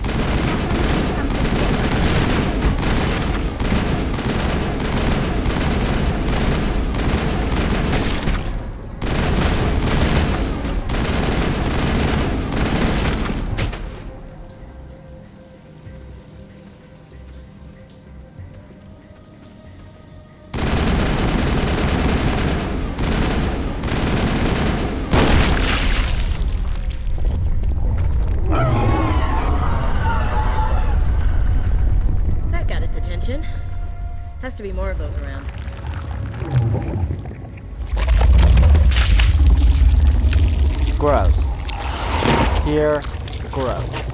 Has to be more of those around. Gross. Here, gross.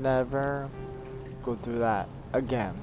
Never go through that again.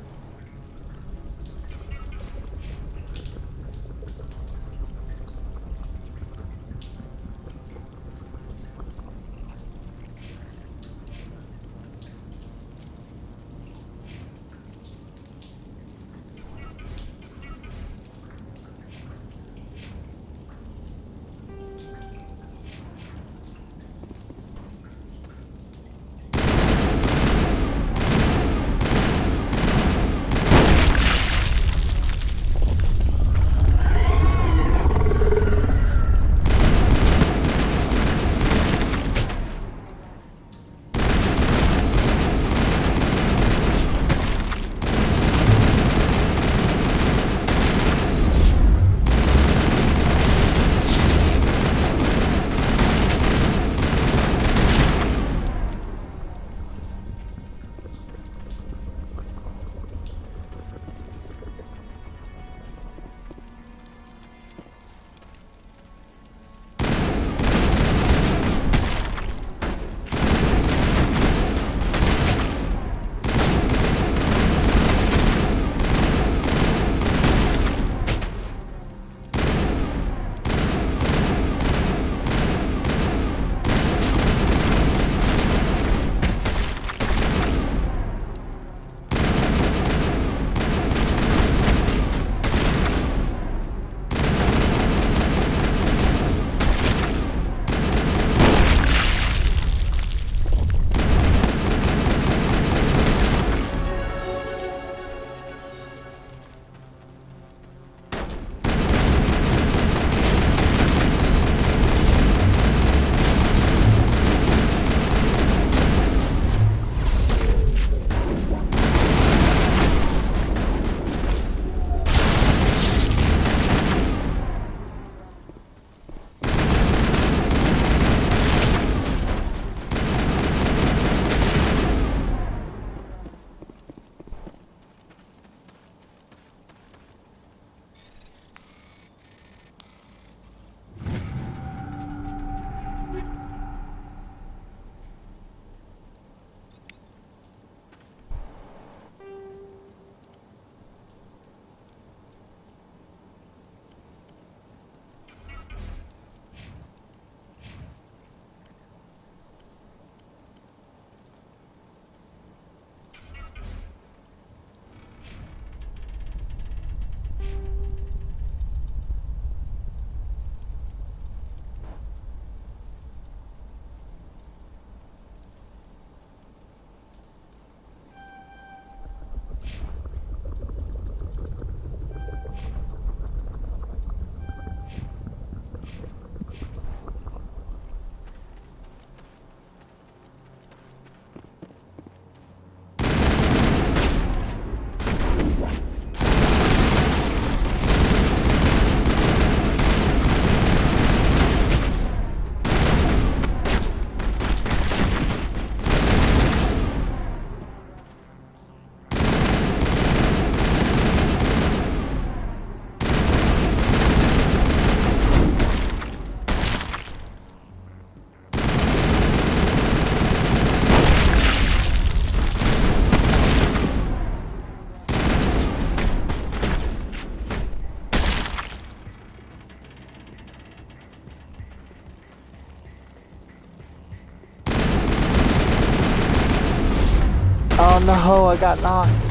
Oh, I got knocked.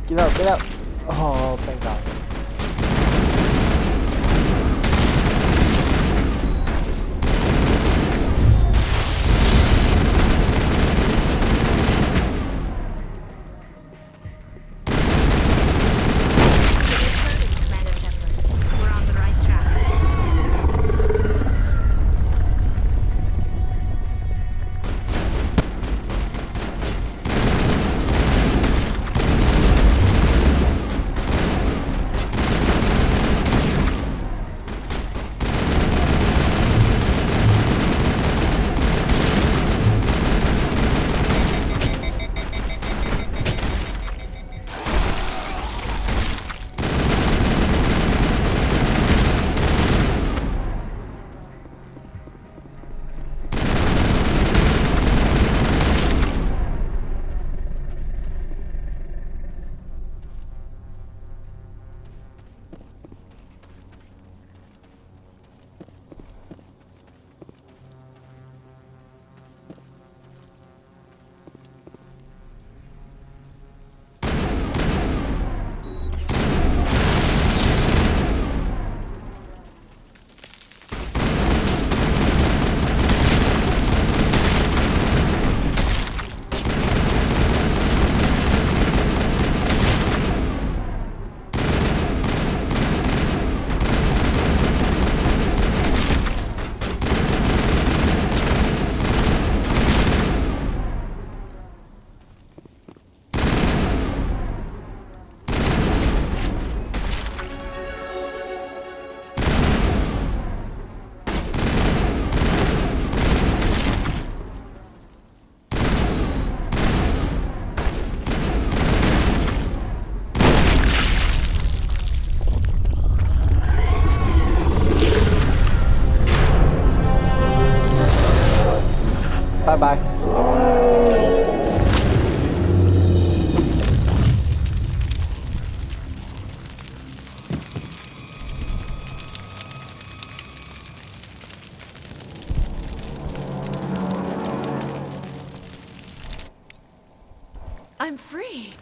Get up, get up. Oh, thank God. We're on the right track. Bye-bye. I'm free.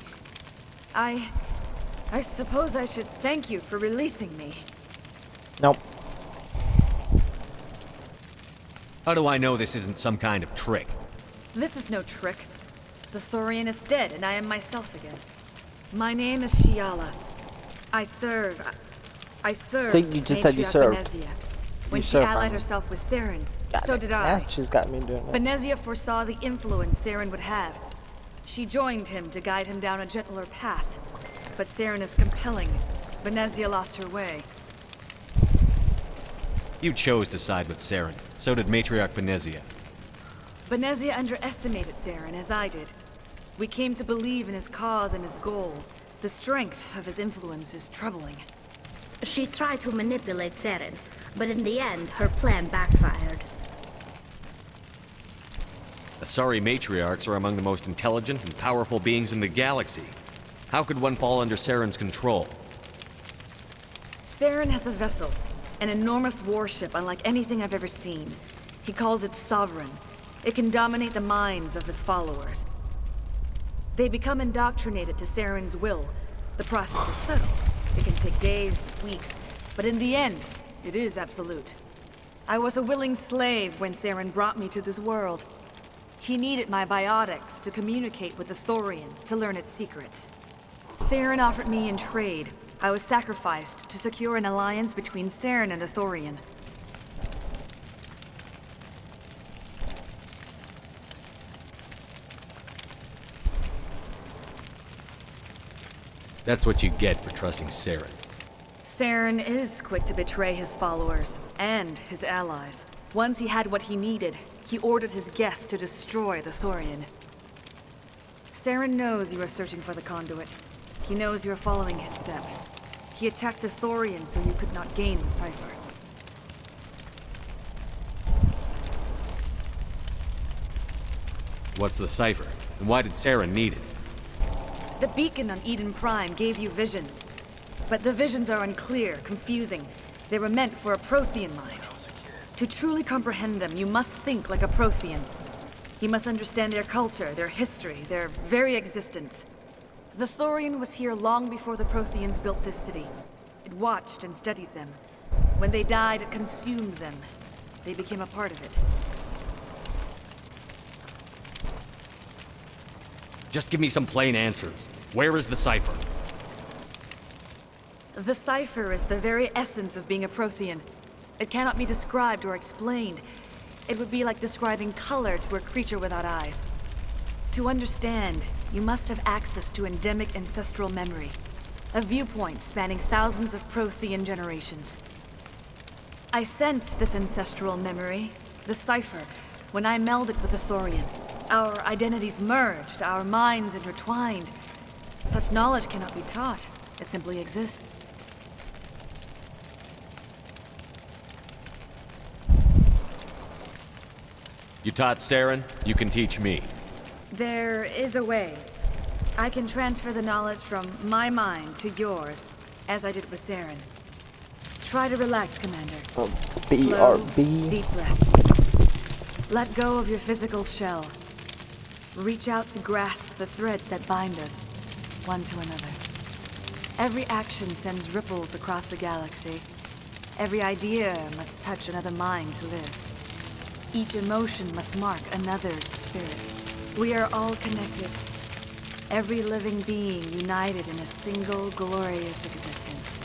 I suppose I should thank you for releasing me. Nope. How do I know this isn't some kind of trick? This is no trick. The Thorian is dead, and I am myself again. My name is Shiala. I served See, you just said you Matriarch served. Benezia. When You she served, allied finally. herself with Saren, Got so it. did I. Yeah, she's got me doing it. Benezia foresaw the influence Saren would have. She joined him to guide him down a gentler path. But Saren is compelling. Benezia lost her way. You chose to side with Saren. So did Matriarch Benezia. Benezia underestimated Saren, as I did. We came to believe in his cause and his goals. The strength of his influence is troubling. She tried to manipulate Saren, but in the end, her plan backfired. Asari matriarchs are among the most intelligent and powerful beings in the galaxy. How could one fall under Saren's control? Saren has a vessel, an enormous warship unlike anything I've ever seen. He calls it Sovereign. It can dominate the minds of his followers. They become indoctrinated to Saren's will. The process is subtle. It can take days, weeks, but in the end, it is absolute. I was a willing slave when Saren brought me to this world. He needed my biotics to communicate with the Thorian, to learn its secrets. Saren offered me in trade. I was sacrificed to secure an alliance between Saren and the Thorian. That's what you get for trusting Saren. Saren is quick to betray his followers, and his allies. Once he had what he needed, he ordered his Geth to destroy the Thorian. Saren knows you are searching for the conduit. He knows you are following his steps. He attacked the Thorian so you could not gain the cipher. What's the cipher? And why did Saren need it? The beacon on Eden Prime gave you visions. But the visions are unclear, confusing. They were meant for a Prothean mind. To truly comprehend them, you must think like a Prothean. He must understand their culture, their history, their very existence. The Thorian was here long before the Protheans built this city. It watched and studied them. When they died, it consumed them. They became a part of it. Just give me some plain answers. Where is the cipher? The cipher is the very essence of being a Prothean. It cannot be described or explained. It would be like describing color to a creature without eyes. To understand, you must have access to endemic ancestral memory. A viewpoint spanning thousands of Prothean generations. I sensed this ancestral memory, the cipher, when I melded with the Thorian. Our identities merged, our minds intertwined. Such knowledge cannot be taught. It simply exists. You taught Saren, you can teach me. There is a way. I can transfer the knowledge from my mind to yours, as I did with Saren. Try to relax, Commander. Slow, deep breaths. Let go of your physical shell. Reach out to grasp the threads that bind us, one to another. Every action sends ripples across the galaxy. Every idea must touch another mind to live. Each emotion must mark another's spirit. We are all connected. Every living being united in a single glorious existence.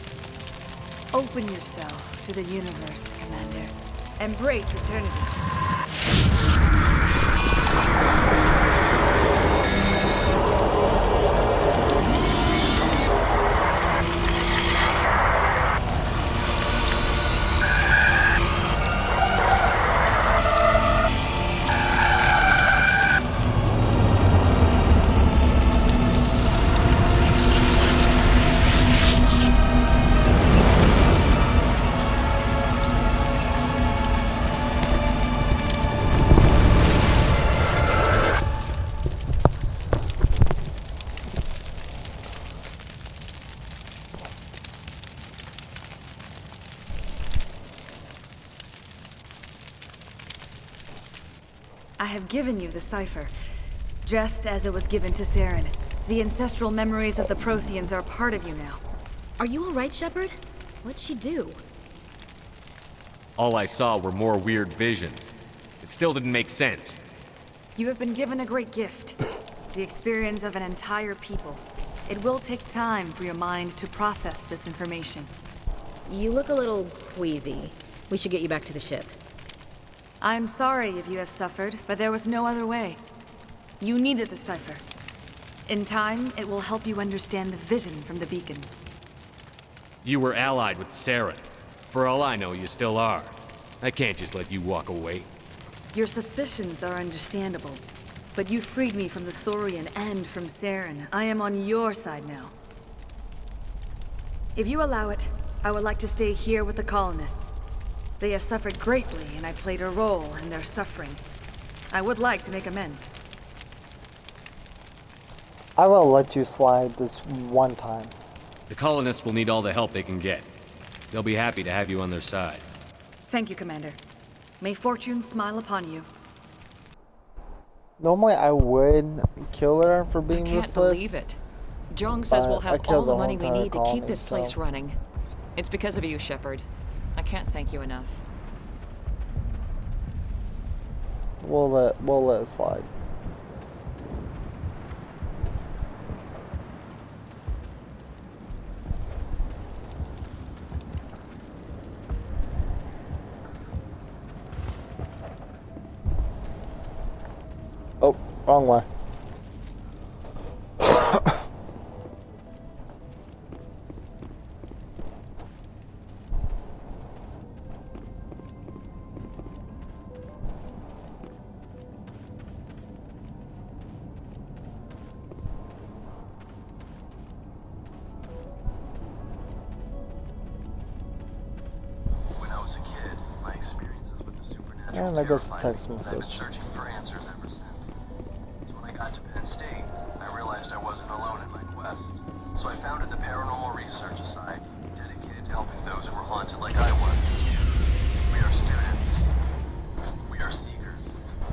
Open yourself to the universe, Commander. Embrace eternity. I have given you the cipher, just as it was given to Saren. The ancestral memories of the Protheans are a part of you now. Are you all right, Shepard? What'd she do? All I saw were more weird visions. It still didn't make sense. You have been given a great gift. The experience of an entire people. It will take time for your mind to process this information. You look a little queasy. We should get you back to the ship. I'm sorry if you have suffered, but there was no other way. You needed the cipher. In time, it will help you understand the vision from the beacon. You were allied with Saren. For all I know, you still are. I can't just let you walk away. Your suspicions are understandable, but you freed me from the Thorian and from Saren. I am on your side now. If you allow it, I would like to stay here with the colonists. They have suffered greatly, and I played a role in their suffering. I would like to make amends. I will let you slide this one time. The colonists will need all the help they can get. They'll be happy to have you on their side. Thank you, Commander. May fortune smile upon you. Normally I would kill her for being I can't ruthless. believe it. Jong says we'll have all the money we need to keep this place so. running. It's because of you, Shepard. I can't thank you enough. We'll let it slide. Oh, wrong way. And there goes the text message. Searching for answers ever since. So when I got to Penn State, I realized I wasn't alone in my quest. So I founded the Paranormal Research Society, dedicated to helping those who were haunted like I was. We are students. We are seekers.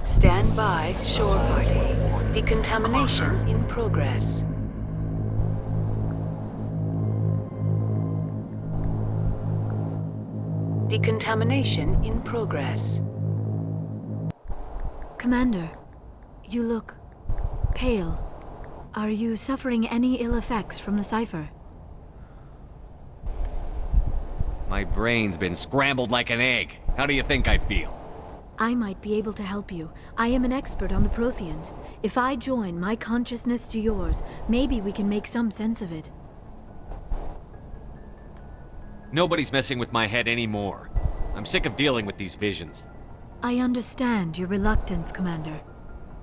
Stand by Arrived shore party. Decontamination in progress. Decontamination in progress. Commander, you look pale. Are you suffering any ill effects from the cipher? My brain's been scrambled like an egg. How do you think I feel? I might be able to help you. I am an expert on the Protheans. If I join my consciousness to yours, maybe we can make some sense of it. Nobody's messing with my head anymore. I'm sick of dealing with these visions. I understand your reluctance, Commander.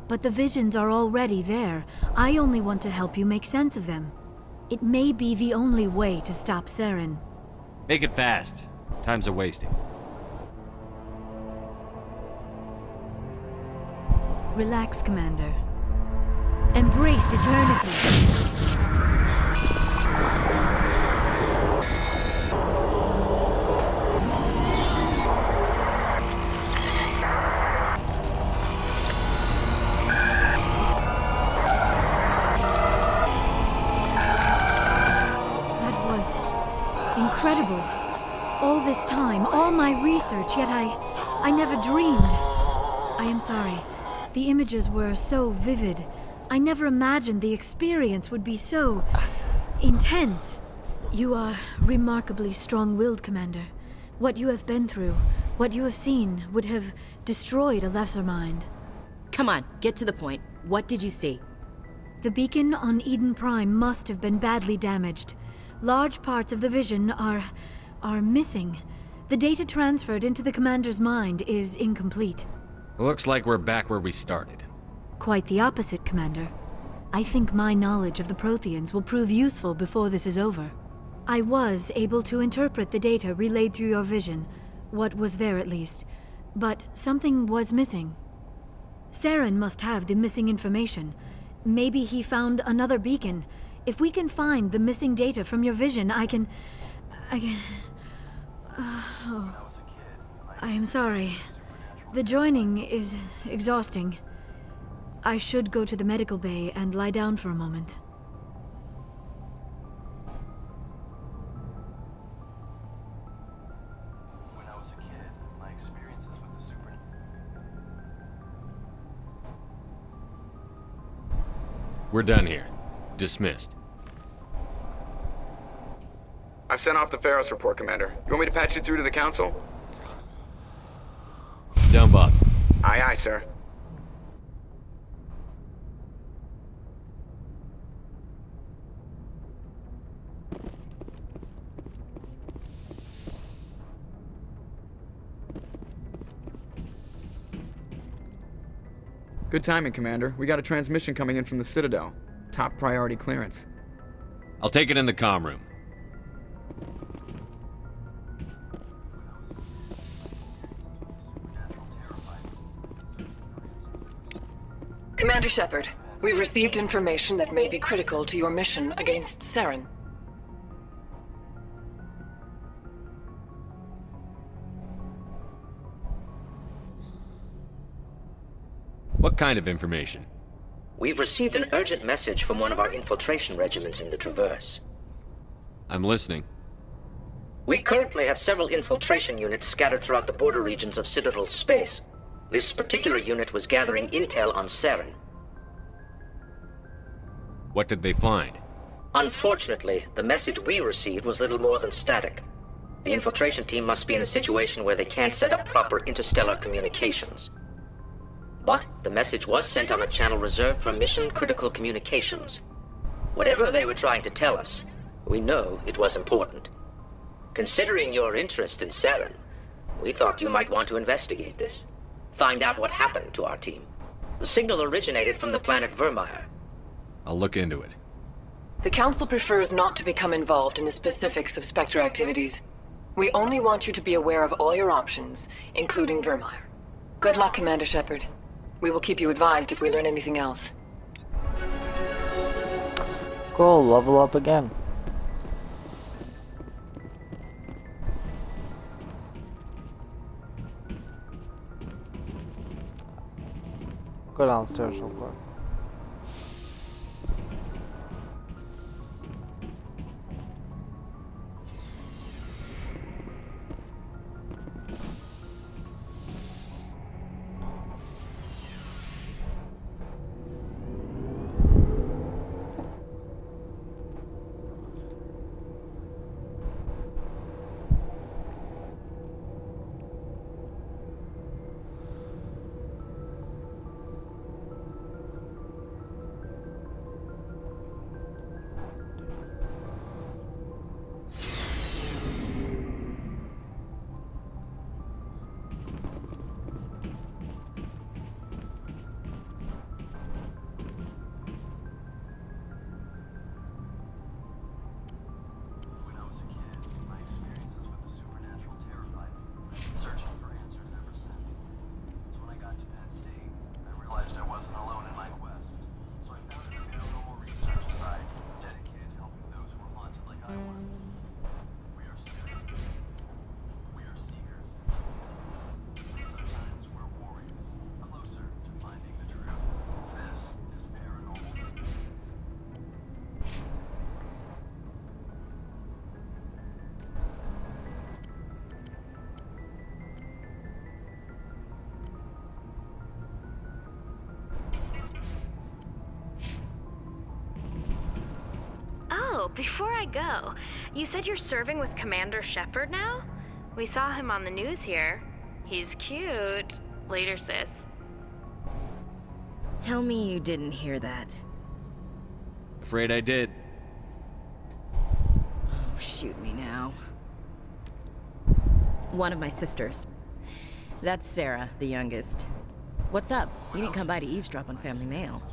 But the visions are already there. I only want to help you make sense of them. It may be the only way to stop Saren. Make it fast. Time's a-wasting. Relax, Commander. Embrace eternity. Incredible. All this time, all my research, yet I never dreamed. I am sorry. The images were so vivid. I never imagined the experience would be so intense. You are remarkably strong-willed, Commander. What you have been through, what you have seen, would have destroyed a lesser mind. Come on, get to the point. What did you see? The beacon on Eden Prime must have been badly damaged. Large parts of the vision are missing. The data transferred into the commander's mind is incomplete. Looks like we're back where we started. Quite the opposite, Commander. I think my knowledge of the Protheans will prove useful before this is over. I was able to interpret the data relayed through your vision, what was there at least, but something was missing. Saren must have the missing information. Maybe he found another beacon. If we can find the missing data from your vision, I can... I am sorry. The joining is exhausting. I should go to the medical bay and lie down for a moment. When I was a kid, my experiences with the super... We're done here. Dismissed. I've sent off the Pharos report, Commander. You want me to patch you through to the Council? Down, Bob. Aye, aye, sir. Good timing, Commander. We got a transmission coming in from the Citadel. Top priority clearance. I'll take it in the comm room. Commander Shepard, we've received information that may be critical to your mission against Saren. What kind of information? We've received an urgent message from one of our infiltration regiments in the Traverse. I'm listening. We currently have several infiltration units scattered throughout the border regions of Citadel space. This particular unit was gathering intel on Saren. What did they find? Unfortunately, the message we received was little more than static. The infiltration team must be in a situation where they can't set up proper interstellar communications. But the message was sent on a channel reserved for mission-critical communications. Whatever they were trying to tell us, we know it was important. Considering your interest in Saren, we thought you might want to investigate this. Find out what happened to our team. The signal originated from the planet Vermeer. I'll look into it. The Council prefers not to become involved in the specifics of Spectre activities. We only want you to be aware of all your options, including Vermeer. Good luck, Commander Shepard. We will keep you advised if we learn anything else. Go level up again. go downstairs real quick. Oh, before I go, you said you're serving with Commander Shepard now? We saw him on the news here. He's cute. Later, sis. Tell me you didn't hear that. Afraid I did. Oh, shoot me now. One of my sisters. That's Sarah, the youngest. What's up? You didn't come by to eavesdrop on family mail.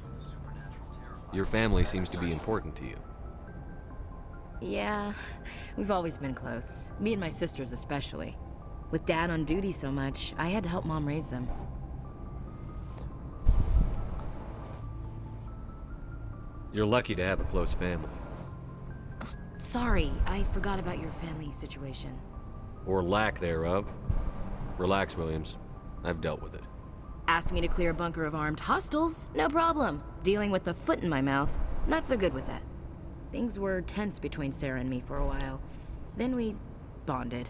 Your family seems to be important to you. Yeah, we've always been close. Me and my sisters especially. With Dad on duty so much, I had to help Mom raise them. You're lucky to have a close family. Sorry, I forgot about your family situation. Or lack thereof. Relax, Williams. I've dealt with it. Asked me to clear a bunker of armed hostiles? No problem. Dealing with the foot in my mouth? Not so good with that. Things were tense between Sarah and me for a while. Then we bonded.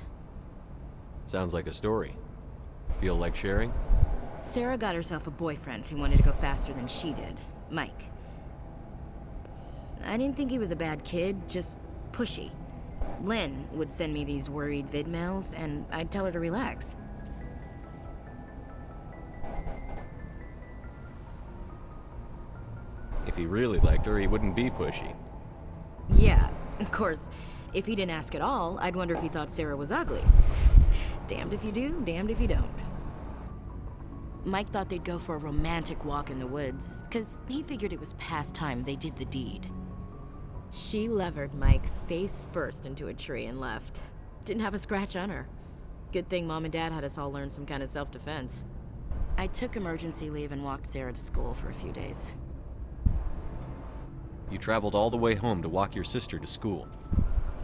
Sounds like a story. Feel like sharing? Sarah got herself a boyfriend who wanted to go faster than she did. Mike. I didn't think he was a bad kid, just pushy. Lynn would send me these worried vid mails, and I'd tell her to relax. If he really liked her, he wouldn't be pushy. Yeah, of course. If he didn't ask at all, I'd wonder if he thought Sarah was ugly. Damned if you do, damned if you don't. Mike thought they'd go for a romantic walk in the woods, because he figured it was past time they did the deed. She levered Mike face first into a tree and left. Didn't have a scratch on her. Good thing Mom and Dad had us all learn some kind of self-defense. I took emergency leave and walked Sarah to school for a few days. You traveled all the way home to walk your sister to school.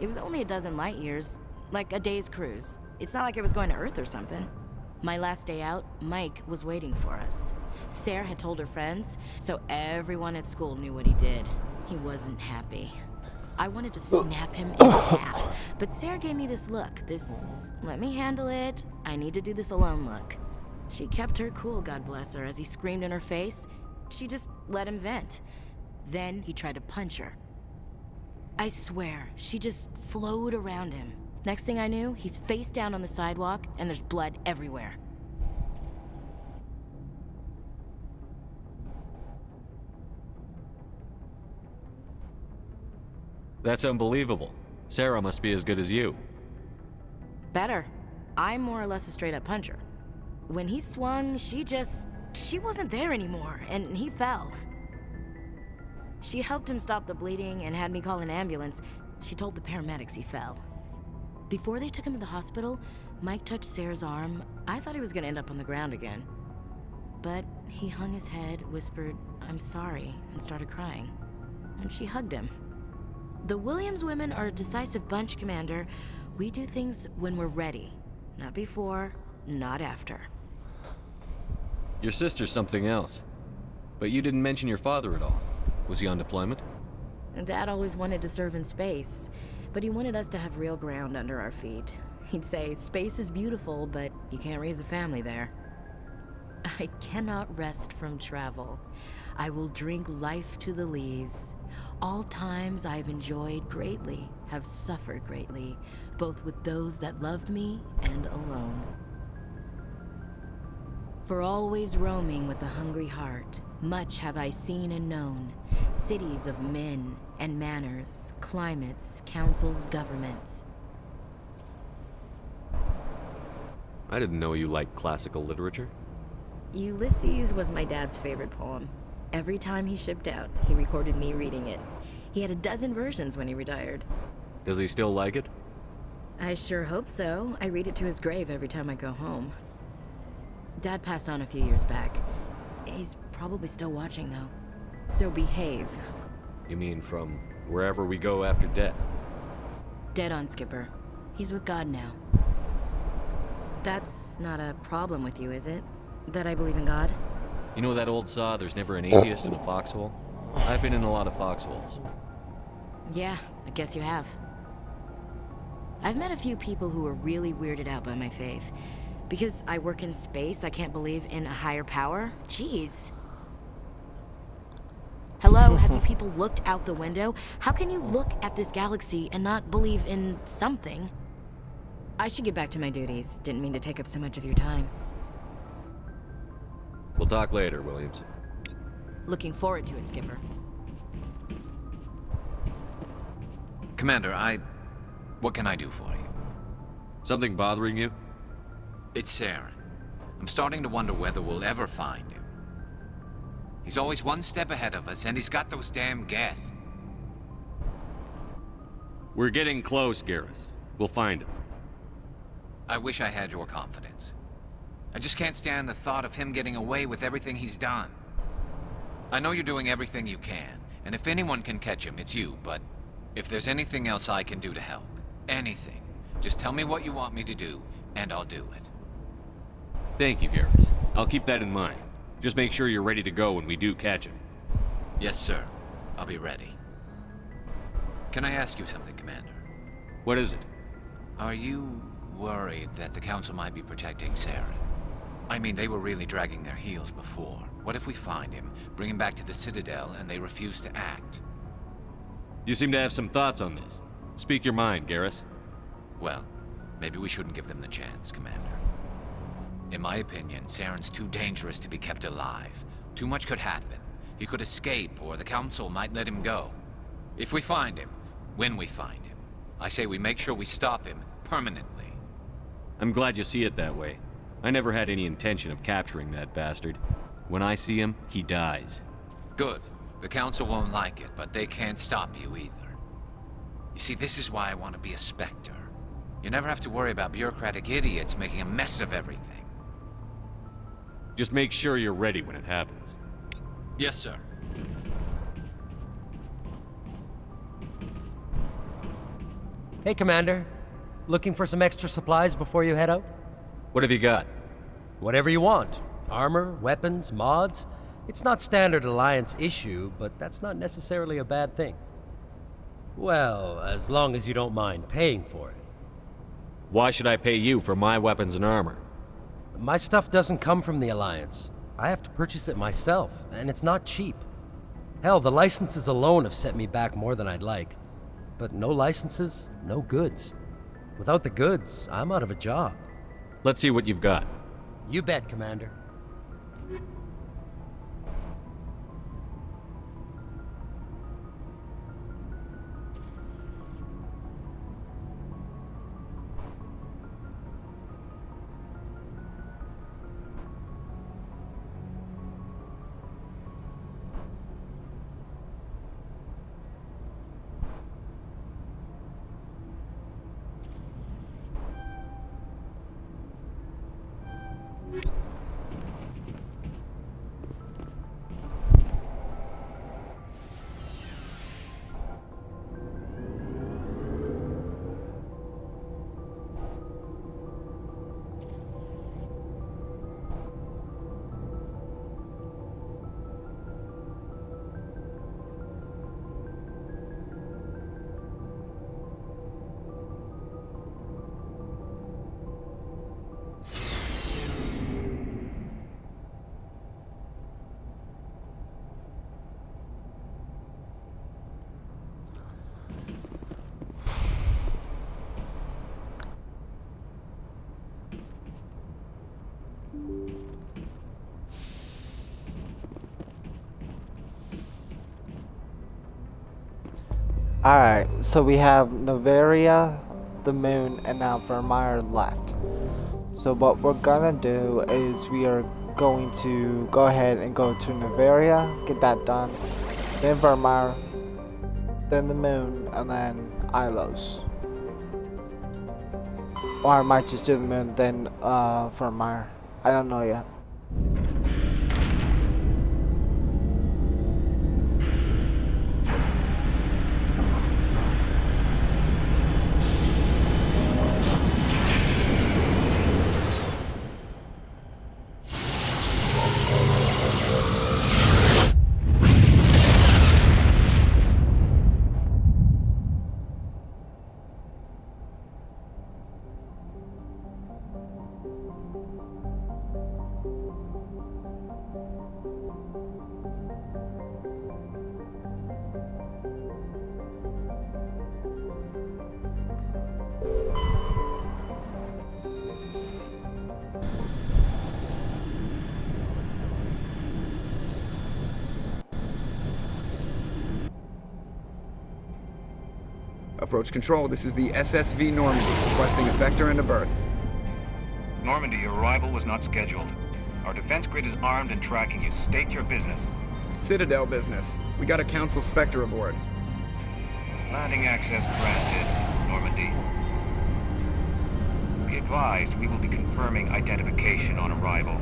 It was only a dozen light years, like a day's cruise. It's not like I was going to Earth or something. My last day out, Mike was waiting for us. Sarah had told her friends, so everyone at school knew what he did. He wasn't happy. I wanted to snap him in half, but Sarah gave me this look, this let me handle it, I need to do this alone look. She kept her cool, God bless her, as he screamed in her face. She just let him vent. Then he tried to punch her. I swear, she just flowed around him. Next thing I knew, he's face down on the sidewalk, and there's blood everywhere. That's unbelievable. Sarah must be as good as you. Better. I'm more or less a straight-up puncher. When he swung, she wasn't there anymore, and he fell. She helped him stop the bleeding and had me call an ambulance. She told the paramedics he fell. Before they took him to the hospital, Mike touched Sarah's arm. I thought he was gonna end up on the ground again. But he hung his head, whispered, "I'm sorry," and started crying. And she hugged him. The Williams women are a decisive bunch, Commander. We do things when we're ready. Not before, not after. Your sister's something else. But you didn't mention your father at all. Was he on deployment? Dad always wanted to serve in space, but he wanted us to have real ground under our feet. He'd say, space is beautiful, but you can't raise a family there. I cannot rest from travel. I will drink life to the lees. All times I've enjoyed greatly, have suffered greatly, both with those that loved me and alone. For always roaming with a hungry heart, much have I seen and known, cities of men and manners, climates, councils, governments. I didn't know you liked classical literature. Ulysses was my dad's favorite poem. Every time he shipped out, he recorded me reading it. He had a dozen versions when he retired. Does he still like it? I sure hope so. I read it to his grave every time I go home. Dad passed on a few years back. He's probably still watching, though. So behave. You mean from wherever we go after death? Dead on, Skipper. He's with God now. That's not a problem with you, is it? That I believe in God? You know that old saw, there's never an atheist in a foxhole? I've been in a lot of foxholes. Yeah, I guess you have. I've met a few people who are really weirded out by my faith. Because I work in space, I can't believe in a higher power? Jeez. Hello, have you people looked out the window? How can you look at this galaxy and not believe in something? I should get back to my duties. Didn't mean to take up so much of your time. We'll talk later, Williams. Looking forward to it, Skipper. Commander, what can I do for you? Something bothering you? It's Saren. I'm starting to wonder whether we'll ever find him. He's always one step ahead of us, and he's got those damn Geth. We're getting close, Garrus. We'll find him. I wish I had your confidence. I just can't stand the thought of him getting away with everything he's done. I know you're doing everything you can, and if anyone can catch him, it's you, but if there's anything else I can do to help, anything, just tell me what you want me to do, and I'll do it. Thank you, Garrus. I'll keep that in mind. Just make sure you're ready to go when we do catch him. Yes, sir. I'll be ready. Can I ask you something, Commander? What is it? Are you worried that the Council might be protecting Saren? I mean, they were really dragging their heels before. What if we find him, bring him back to the Citadel, and they refuse to act? You seem to have some thoughts on this. Speak your mind, Garrus. Well, maybe we shouldn't give them the chance, Commander. In my opinion, Saren's too dangerous to be kept alive. Too much could happen. He could escape, or the Council might let him go. If we find him, when we find him, I say we make sure we stop him permanently. I'm glad you see it that way. I never had any intention of capturing that bastard. When I see him, he dies. Good. The Council won't like it, but they can't stop you either. You see, this is why I want to be a Spectre. You never have to worry about bureaucratic idiots making a mess of everything. Just make sure you're ready when it happens. Yes, sir. Hey, Commander. Looking for some extra supplies before you head out? What have you got? Whatever you want. Armor, weapons, mods. It's not standard Alliance issue, but that's not necessarily a bad thing. Well, as long as you don't mind paying for it. Why should I pay you for my weapons and armor? My stuff doesn't come from the Alliance. I have to purchase it myself, and it's not cheap. Hell, the licenses alone have set me back more than I'd like. But no licenses, no goods. Without the goods, I'm out of a job. Let's see what you've got. You bet, Commander. Alright, so we have Novaria, the moon, and now Vermeer left. So what we're gonna do is we are going to go ahead and go to Novaria, get that done, then Vermeer, then the moon, and then Ilos. Or I might just do the moon, then Vermeer. I don't know yet. Approach control, this is the SSV Normandy, requesting a vector and a berth. Normandy, your arrival was not scheduled. Our defense grid is armed and tracking you. State your business. Citadel business. We got a Council Spectre aboard. Landing access granted, Normandy. Be advised, we will be confirming identification on arrival.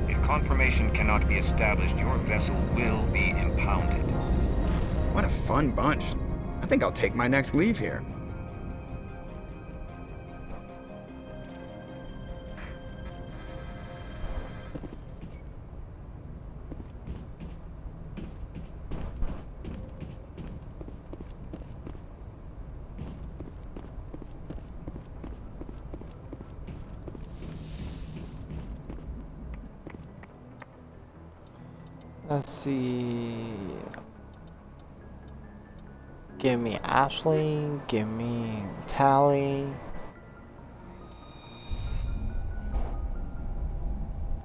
If confirmation cannot be established, your vessel will be impounded. What a fun bunch. I think I'll take my next leave here. Let's see. Give me Ashley, give me Tally.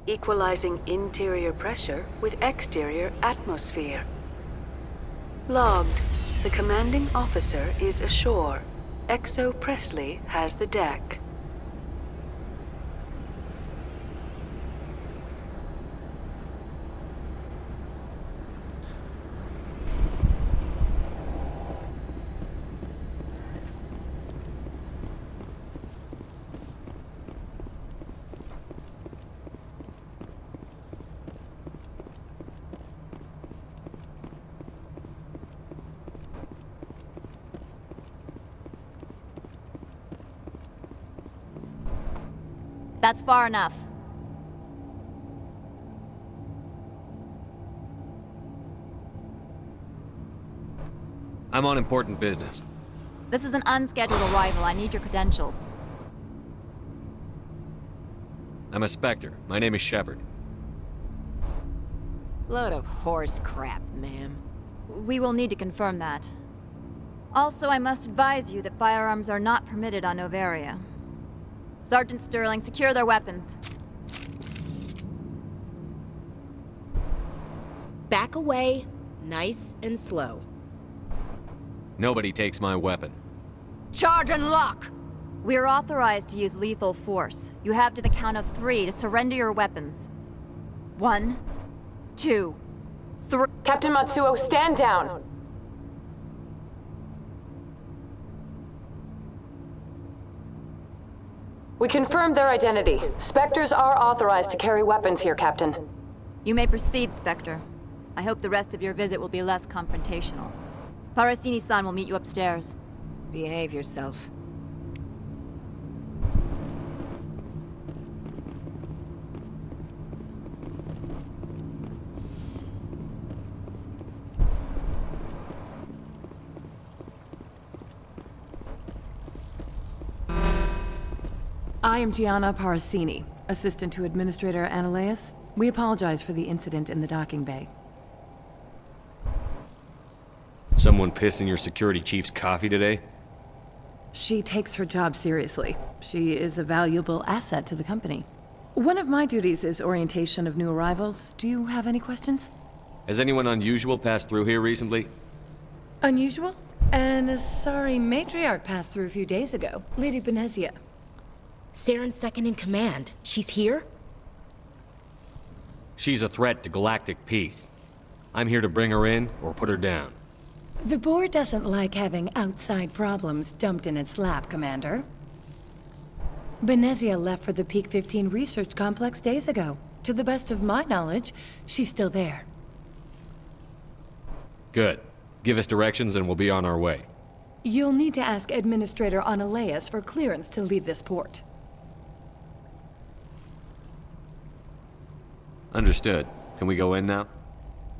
Equalizing interior pressure with exterior atmosphere. Logged. The commanding officer is ashore. Exo Presley has the deck. That's far enough. I'm on important business. This is an unscheduled arrival. I need your credentials. I'm a Spectre. My name is Shepard. Load of horse crap, ma'am. We will need to confirm that. Also, I must advise you that firearms are not permitted on Novaria. Sergeant Sterling, secure their weapons. Back away, nice and slow. Nobody takes my weapon. Charge and lock! We are authorized to use lethal force. You have to the count of 3 to surrender your weapons. 1, 2, 3. Captain Matsuo, stand down! We confirmed their identity. Spectres are authorized to carry weapons here, Captain. You may proceed, Spectre. I hope the rest of your visit will be less confrontational. Parasini-san will meet you upstairs. Behave yourself. I am Gianna Parasini, assistant to Administrator Ananias. We apologize for the incident in the docking bay. Someone pissed in your security chief's coffee today? She takes her job seriously. She is a valuable asset to the company. One of my duties is orientation of new arrivals. Do you have any questions? Has anyone unusual passed through here recently? Unusual? And a sorry matriarch passed through a few days ago. Lady Benezia. Saren's second in command. She's here? She's a threat to galactic peace. I'm here to bring her in or put her down. The board doesn't like having outside problems dumped in its lap, Commander. Benezia left for the Peak 15 research complex days ago. To the best of my knowledge, she's still there. Good. Give us directions and we'll be on our way. You'll need to ask Administrator Analeas for clearance to leave this port. Understood. Can we go in now?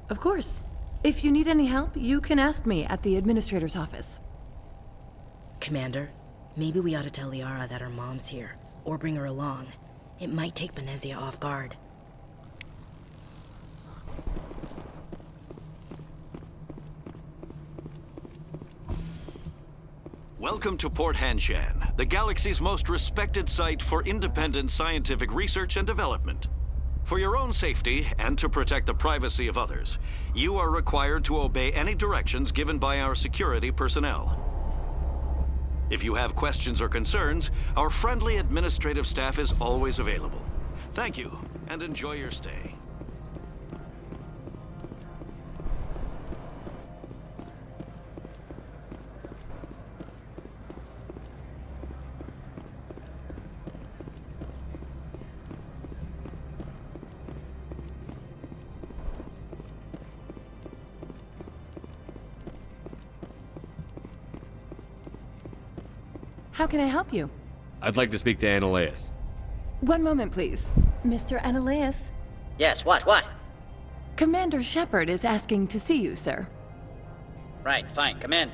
Of course. If you need any help, you can ask me at the Administrator's office. Commander, maybe we ought to tell Liara that her mom's here, or bring her along. It might take Benezia off guard. Welcome to Port Hanshan, the galaxy's most respected site for independent scientific research and development. For your own safety, and to protect the privacy of others, you are required to obey any directions given by our security personnel. If you have questions or concerns, our friendly administrative staff is always available. Thank you, and enjoy your stay. How can I help you? I'd like to speak to Analeas. One moment, please. Mr. Analeas? Yes, what? Commander Shepard is asking to see you, sir. Right, fine, come in.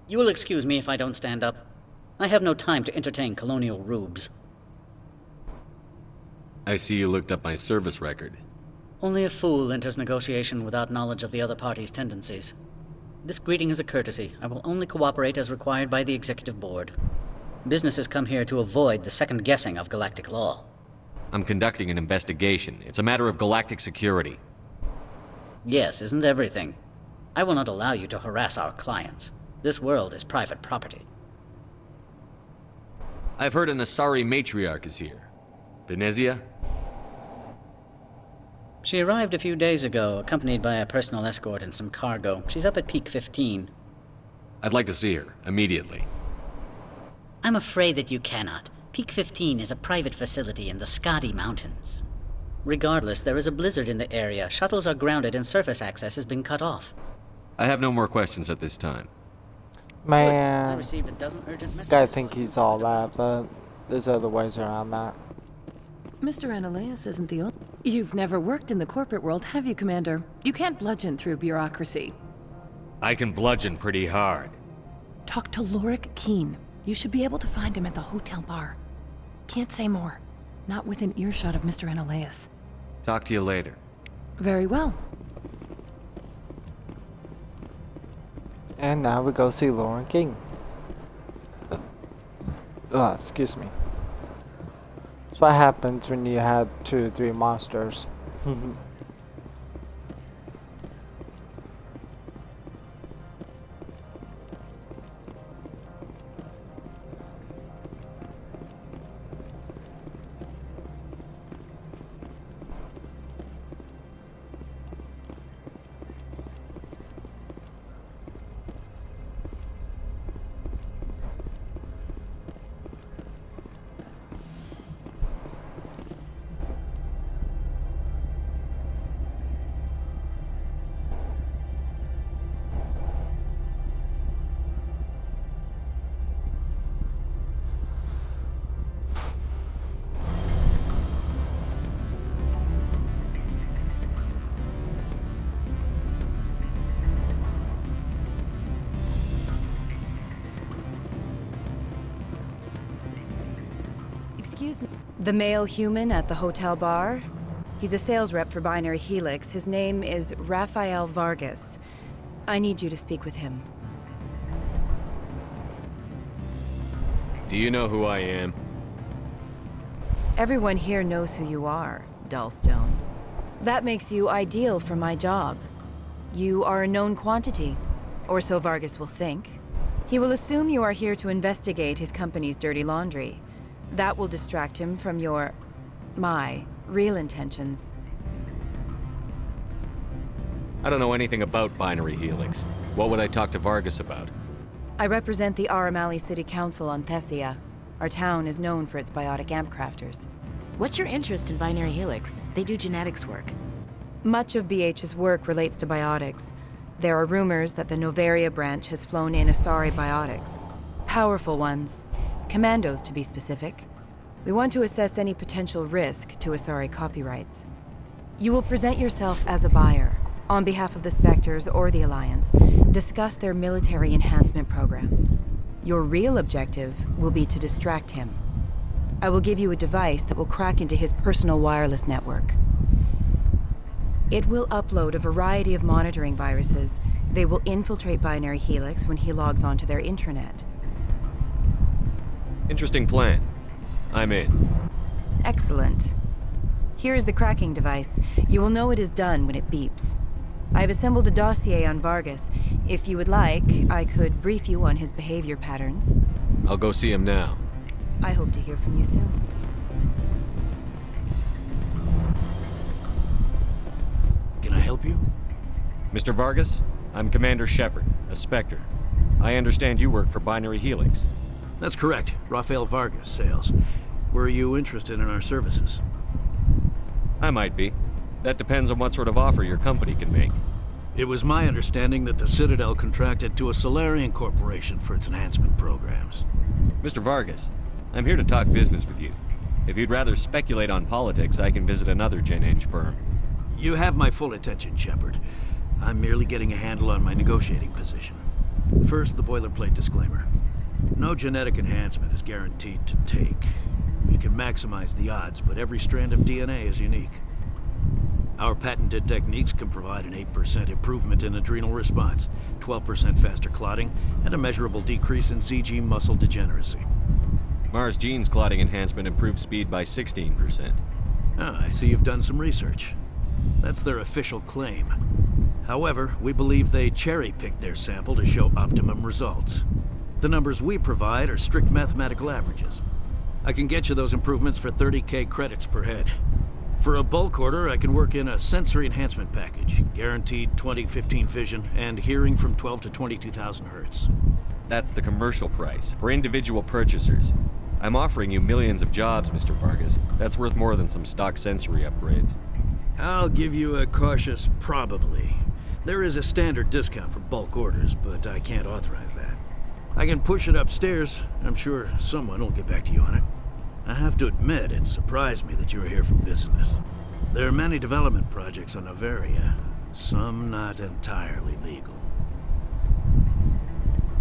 You will excuse me if I don't stand up. I have no time to entertain colonial rubes. I see you looked up my service record. Only a fool enters negotiation without knowledge of the other party's tendencies. This greeting is a courtesy. I will only cooperate as required by the Executive Board. Businesses come here to avoid the second guessing of galactic law. I'm conducting an investigation. It's a matter of galactic security. Yes, isn't everything? I will not allow you to harass our clients. This world is private property. I've heard an Asari matriarch is here. Benezia? She arrived a few days ago, accompanied by a personal escort and some cargo. She's up at Peak 15. I'd like to see her, immediately. I'm afraid that you cannot. Peak 15 is a private facility in the Skadi Mountains. Regardless, there is a blizzard in the area. Shuttles are grounded and surface access has been cut off. I have no more questions at this time. I Man, received a dozen urgent messages. I think he's all that, but there's other ways around that. Mr. Analeas isn't the only... You've never worked in the corporate world, have you, Commander? You can't bludgeon through bureaucracy. I can bludgeon pretty hard. Talk to Lorik Keen. You should be able to find him at the hotel bar. Can't say more. Not within earshot of Mr. Analeas. Talk to you later. Very well. And now we go see Lauren King. Excuse me. That's what happens when you had 2 or 3 monsters. Excuse me. The male human at the hotel bar? He's a sales rep for Binary Helix. His name is Rafael Vargas. I need you to speak with him. Do you know who I am? Everyone here knows who you are, Dullstone. That makes you ideal for my job. You are a known quantity, or so Vargas will think. He will assume you are here to investigate his company's dirty laundry. That will distract him from my real intentions. I don't know anything about Binary Helix. What would I talk to Vargas about? I represent the Aramali City Council on Thessia. Our town is known for its biotic amp crafters. What's your interest in Binary Helix? They do genetics work. Much of BH's work relates to biotics. There are rumors that the Novaria branch has flown in Asari biotics. Powerful ones. Commandos, to be specific. We want to assess any potential risk to Asari copyrights. You will present yourself as a buyer, on behalf of the Spectres or the Alliance, discuss their military enhancement programs. Your real objective will be to distract him. I will give you a device that will crack into his personal wireless network. It will upload a variety of monitoring viruses. They will infiltrate Binary Helix when he logs onto their intranet. Interesting plan. I'm in. Excellent. Here is the cracking device. You will know it is done when it beeps. I have assembled a dossier on Vargas. If you would like, I could brief you on his behavior patterns. I'll go see him now. I hope to hear from you soon. Can I help you? Mr. Vargas, I'm Commander Shepard, a Spectre. I understand you work for Binary Helix. That's correct. Rafael Vargas, sales. Were you interested in our services? I might be. That depends on what sort of offer your company can make. It was my understanding that the Citadel contracted to a Solarian corporation for its enhancement programs. Mr. Vargas, I'm here to talk business with you. If you'd rather speculate on politics, I can visit another Gen Eng firm. You have my full attention, Shepard. I'm merely getting a handle on my negotiating position. First, the boilerplate disclaimer. No genetic enhancement is guaranteed to take. We can maximize the odds, but every strand of DNA is unique. Our patented techniques can provide an 8% improvement in adrenal response, 12% faster clotting, and a measurable decrease in ZG muscle degeneracy. Mars Gene's clotting enhancement improves speed by 16%. Ah, I see you've done some research. That's their official claim. However, we believe they cherry-picked their sample to show optimum results. The numbers we provide are strict mathematical averages. I can get you those improvements for 30K credits per head. For a bulk order, I can work in a sensory enhancement package, guaranteed 20/15 vision, and hearing from 12 to 22,000 hertz. That's the commercial price, for individual purchasers. I'm offering you millions of jobs, Mr. Vargas. That's worth more than some stock sensory upgrades. I'll give you a cautious probably. There is a standard discount for bulk orders, but I can't authorize that. I can push it upstairs. I'm sure someone will get back to you on it. I have to admit, it surprised me that you were here for business. There are many development projects on Novaria, some not entirely legal.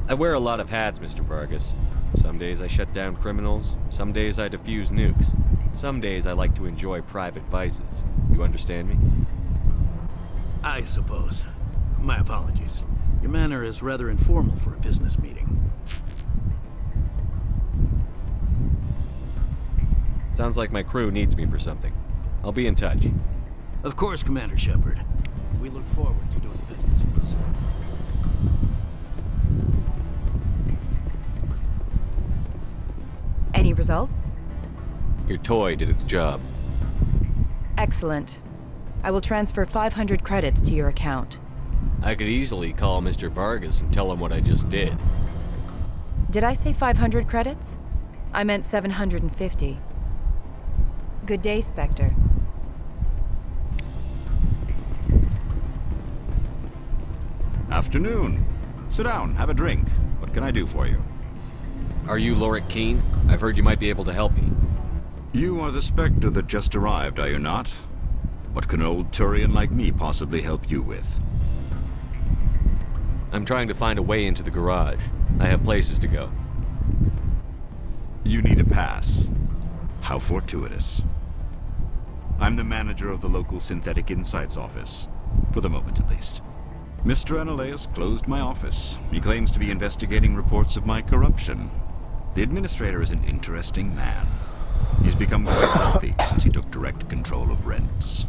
I wear a lot of hats, Mr. Vargas. Some days I shut down criminals, some days I defuse nukes. Some days I like to enjoy private vices. You understand me? I suppose. My apologies. Your manner is rather informal for a business meeting. Sounds like my crew needs me for something. I'll be in touch. Of course, Commander Shepard. We look forward to doing business with us. Any results? Your toy did its job. Excellent. I will transfer 500 credits to your account. I could easily call Mr. Vargas and tell him what I just did. Did I say 500 credits? I meant 750. Good day, Spectre. Afternoon. Sit down, have a drink. What can I do for you? Are you Lorik Keen? I've heard you might be able to help me. You are the Spectre that just arrived, are you not? What can an old Turian like me possibly help you with? I'm trying to find a way into the garage. I have places to go. You need a pass. How fortuitous. I'm the manager of the local Synthetic Insights office. For the moment, at least. Mr. Analeus closed my office. He claims to be investigating reports of my corruption. The administrator is an interesting man. He's become quite wealthy since he took direct control of rents.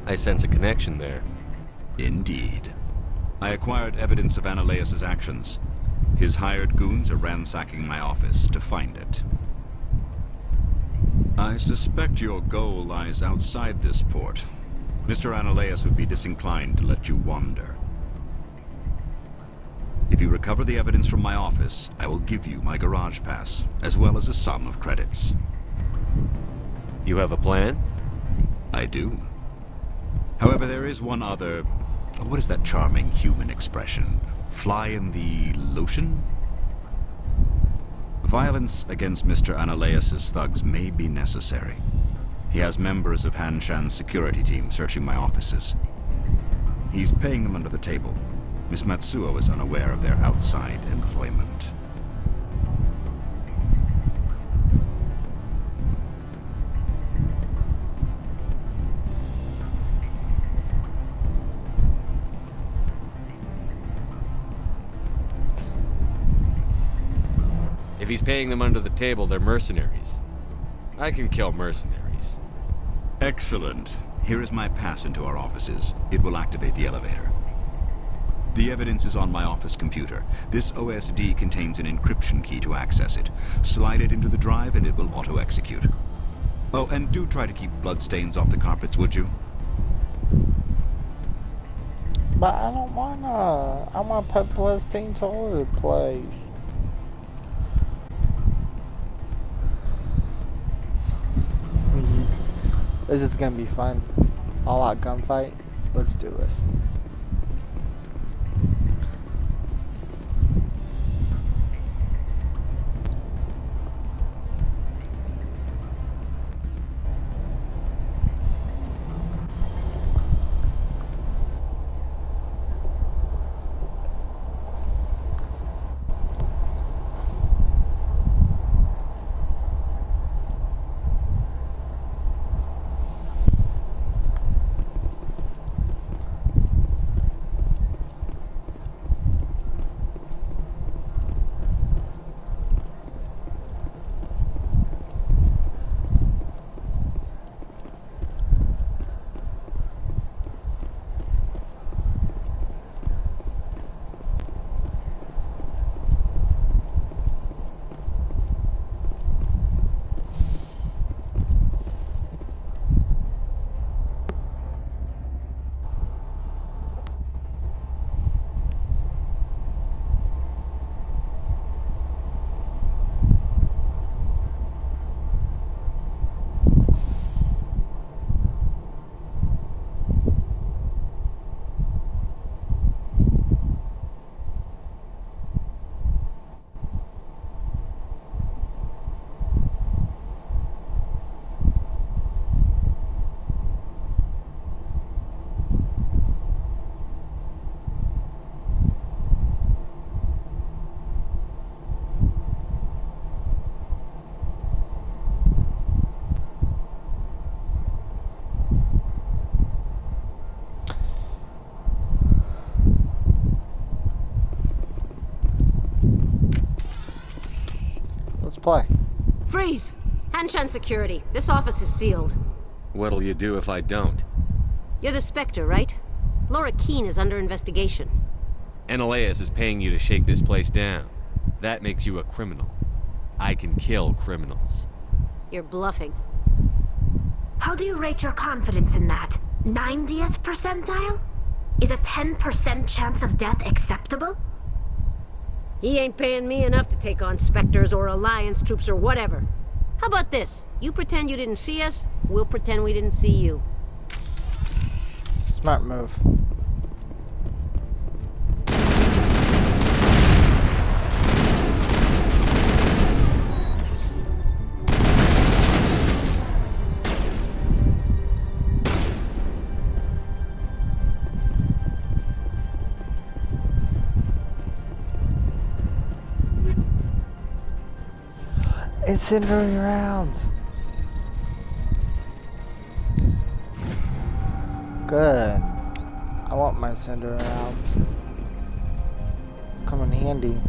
I sense a connection there. Indeed. I acquired evidence of Ananias's actions. His hired goons are ransacking my office to find it. I suspect your goal lies outside this port. Mr. Ananias would be disinclined to let you wander. If you recover the evidence from my office, I will give you my garage pass, as well as a sum of credits. You have a plan? I do. However, there is one other... What is that charming human expression? Fly in the lotion? Violence against Mr. Ananias' thugs may be necessary. He has members of Hanshan's security team searching my offices. He's paying them under the table. Miss Matsuo is unaware of their outside employment. If he's paying them under the table, they're mercenaries. I can kill mercenaries. Excellent. Here is my pass into our offices. It will activate the elevator. The evidence is on my office computer. This OSD contains an encryption key to access it. Slide it into the drive and it will auto-execute. Oh, and do try to keep bloodstains off the carpets, would you? But I don't wanna. I wanna put bloodstains all over the place. This is gonna be fun. All out gunfight. Let's do this. Play. Freeze! Hanshan security. This office is sealed. What'll you do if I don't? You're the Spectre, right? Laura Keene is under investigation. Ananias is paying you to shake this place down. That makes you a criminal. I can kill criminals. You're bluffing. How do you rate your confidence in that? 90th percentile? Is a 10% chance of death acceptable? He ain't paying me enough to take on Spectres or Alliance troops or whatever. How about this? You pretend you didn't see us, we'll pretend we didn't see you. Smart move. Incendiary rounds. Good. I want my incendiary rounds. Come in handy.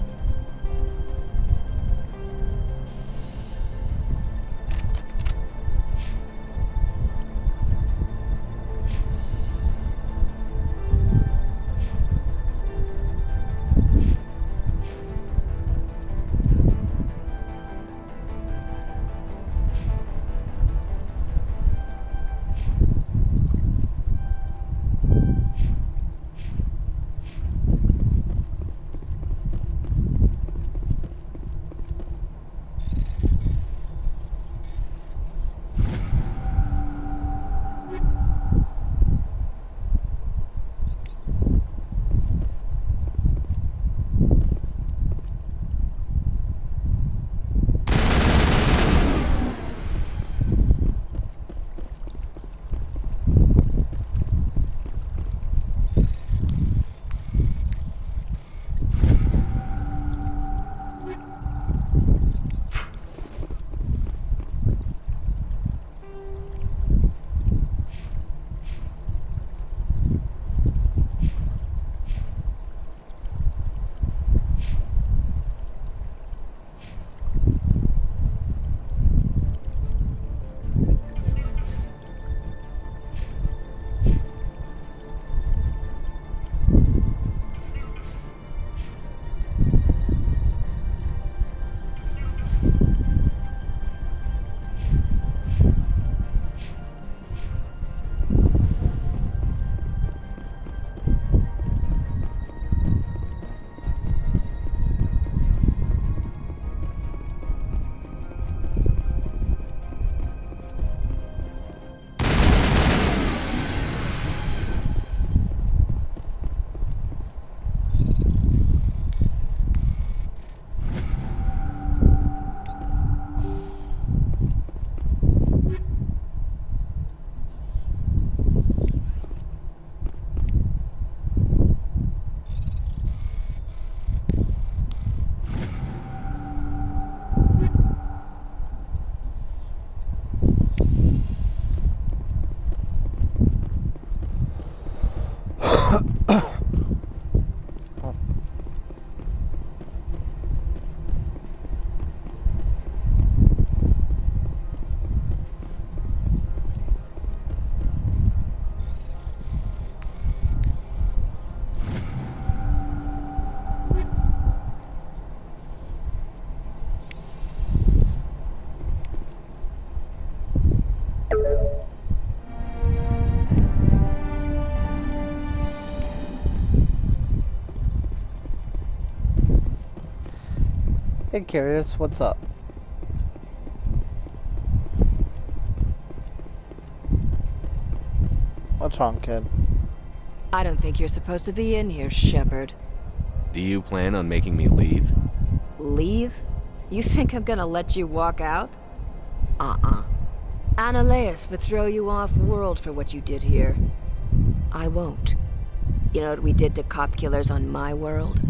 Hey, Curious, what's up? What's wrong, kid? I don't think you're supposed to be in here, Shepard. Do you plan on making me leave? Leave? You think I'm gonna let you walk out? Annaleus would throw you off-world for what you did here. I won't. You know what we did to cop killers on my world?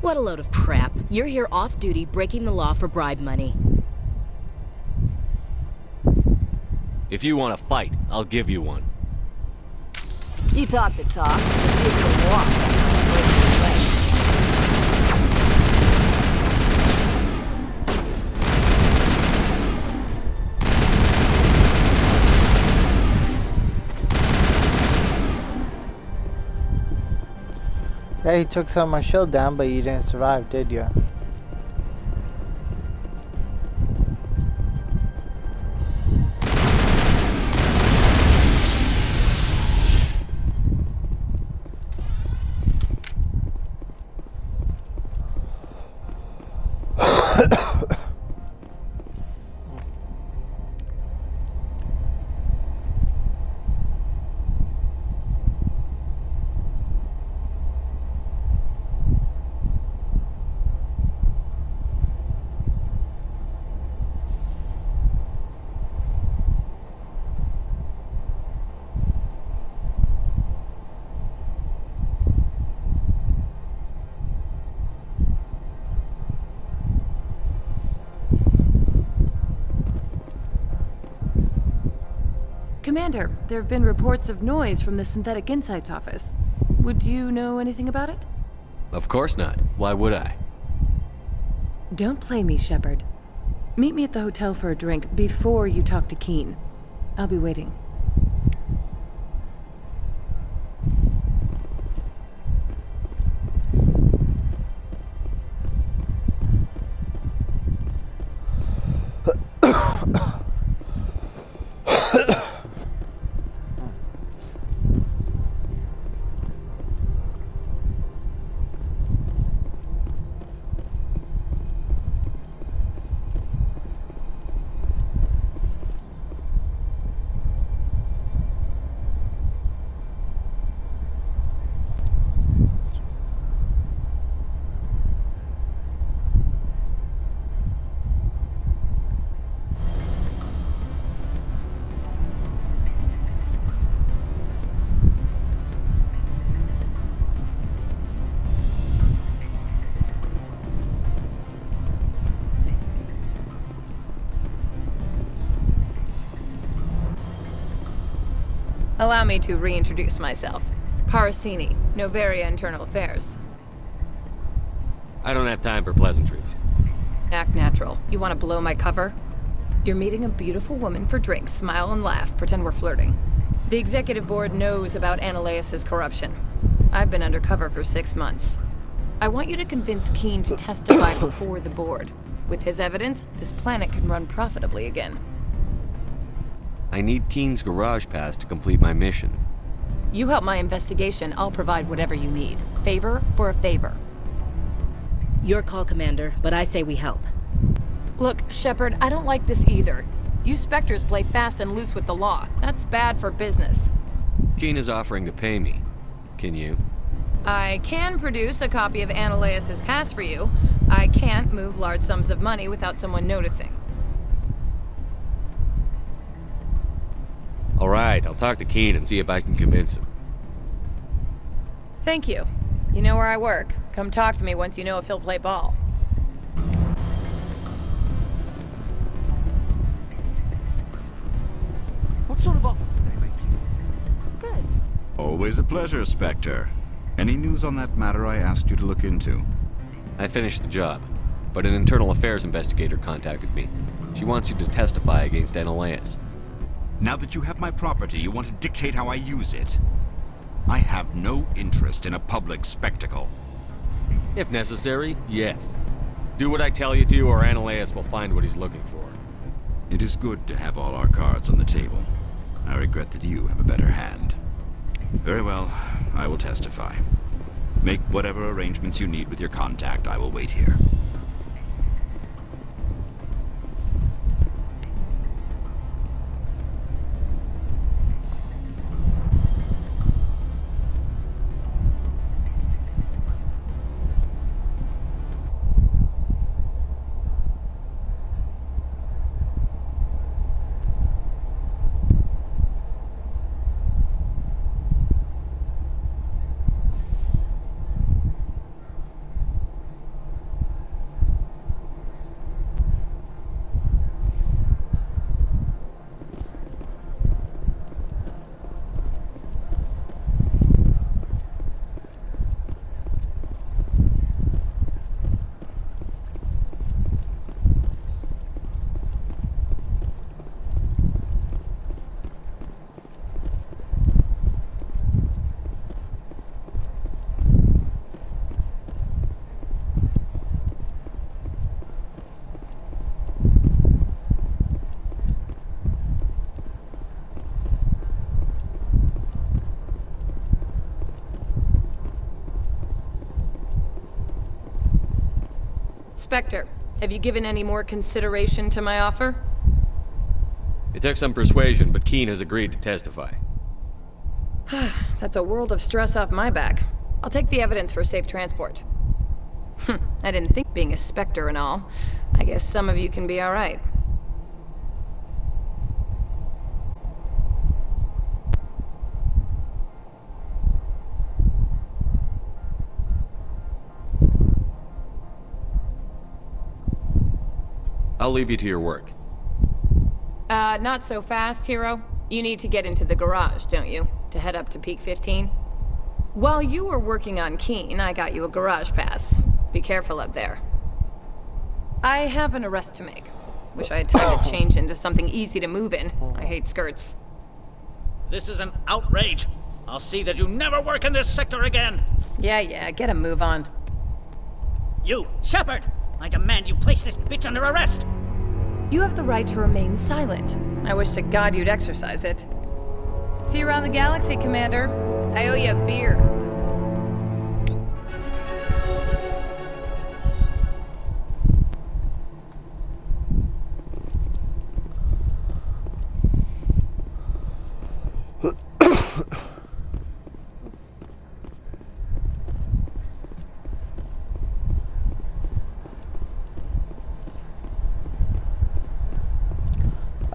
What a load of crap. You're here off-duty, breaking the law for bribe money. If you want to fight, I'll give you one. You talk the talk, let's see if you can walk after breaking your legs. Yeah, he took some of my shield down, but you didn't survive, did you? Commander, there have been reports of noise from the Synthetic Insights office. Would you know anything about it? Of course not. Why would I? Don't play me, Shepard. Meet me at the hotel for a drink before you talk to Keen. I'll be waiting. Allow me to reintroduce myself. Parasini, Novaria Internal Affairs. I don't have time for pleasantries. Act natural. You want to blow my cover? You're meeting a beautiful woman for drinks. Smile and laugh. Pretend we're flirting. The executive board knows about Annaleus' corruption. I've been undercover for 6 months. I want you to convince Keen to testify before the board. With his evidence, this planet can run profitably again. I need Keen's garage pass to complete my mission. You help my investigation, I'll provide whatever you need. Favor for a favor. Your call, Commander, but I say we help. Look, Shepard, I don't like this either. You Spectres play fast and loose with the law. That's bad for business. Keen is offering to pay me. Can you? I can produce a copy of Annaleus' pass for you. I can't move large sums of money without someone noticing. All right, I'll talk to Keen and see if I can convince him. Thank you. You know where I work. Come talk to me once you know if he'll play ball. What sort of offer did they make you? Good. Always a pleasure, Spectre. Any news on that matter I asked you to look into? I finished the job, but an internal affairs investigator contacted me. She wants you to testify against Annaleus. Now that you have my property, you want to dictate how I use it. I have no interest in a public spectacle. If necessary, yes. Do what I tell you to, or Annaleus will find what he's looking for. It is good to have all our cards on the table. I regret that you have a better hand. Very well, I will testify. Make whatever arrangements you need with your contact. I will wait here. Spectre, have you given any more consideration to my offer? It took some persuasion, but Keen has agreed to testify. That's a world of stress off my back. I'll take the evidence for safe transport. I didn't think being a Spectre and all. I guess some of you can be alright. I'll leave you to your work. Not so fast, hero. You need to get into the garage, don't you? To head up to Peak 15? While you were working on Keen, I got you a garage pass. Be careful up there. I have an arrest to make. Wish I had time to change into something easy to move in. I hate skirts. This is an outrage. I'll see that you never work in this sector again. Yeah, get a move on. You, Shepard! I demand you place this bitch under arrest! You have the right to remain silent. I wish to God you'd exercise it. See you around the galaxy, Commander. I owe you a beer.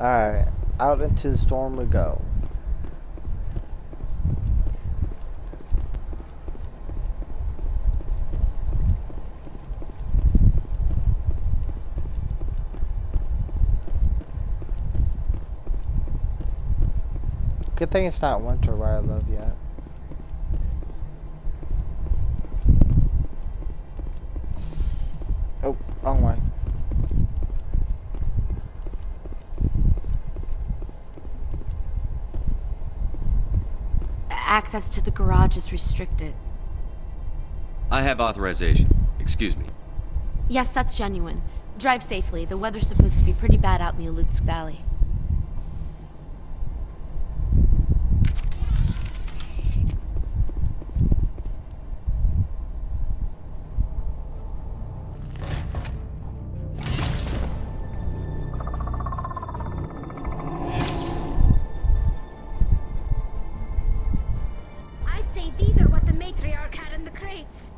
Alright, out into the storm we go. Good thing it's not winter where I live yet. Oh, wrong way. Access to the garage is restricted. I have authorization. Excuse me. Yes, that's genuine. Drive safely. The weather's supposed to be pretty bad out in the Alutsk Valley. I'd say these are what the matriarch had in the crates.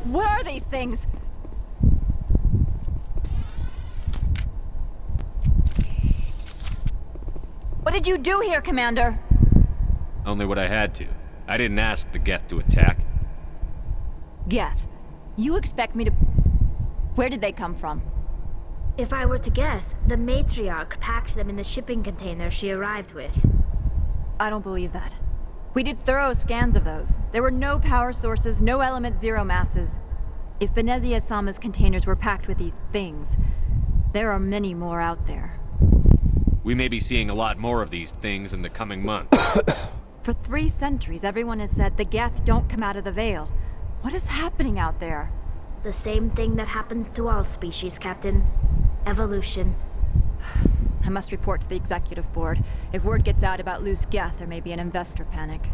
What are these things? What did you do here, Commander? Only what I had to. I didn't ask the Geth to attack. Geth, you expect me to... Where did they come from? If I were to guess, the matriarch packed them in the shipping container she arrived with. I don't believe that. We did thorough scans of those. There were no power sources, no element zero masses. If Benezia Sama's containers were packed with these things, there are many more out there. We may be seeing a lot more of these things in the coming months. For 3 centuries, everyone has said the Geth don't come out of the Veil. What is happening out there? The same thing that happens to all species, Captain. Evolution. I must report to the executive board. If word gets out about loose Geth, there may be an investor panic.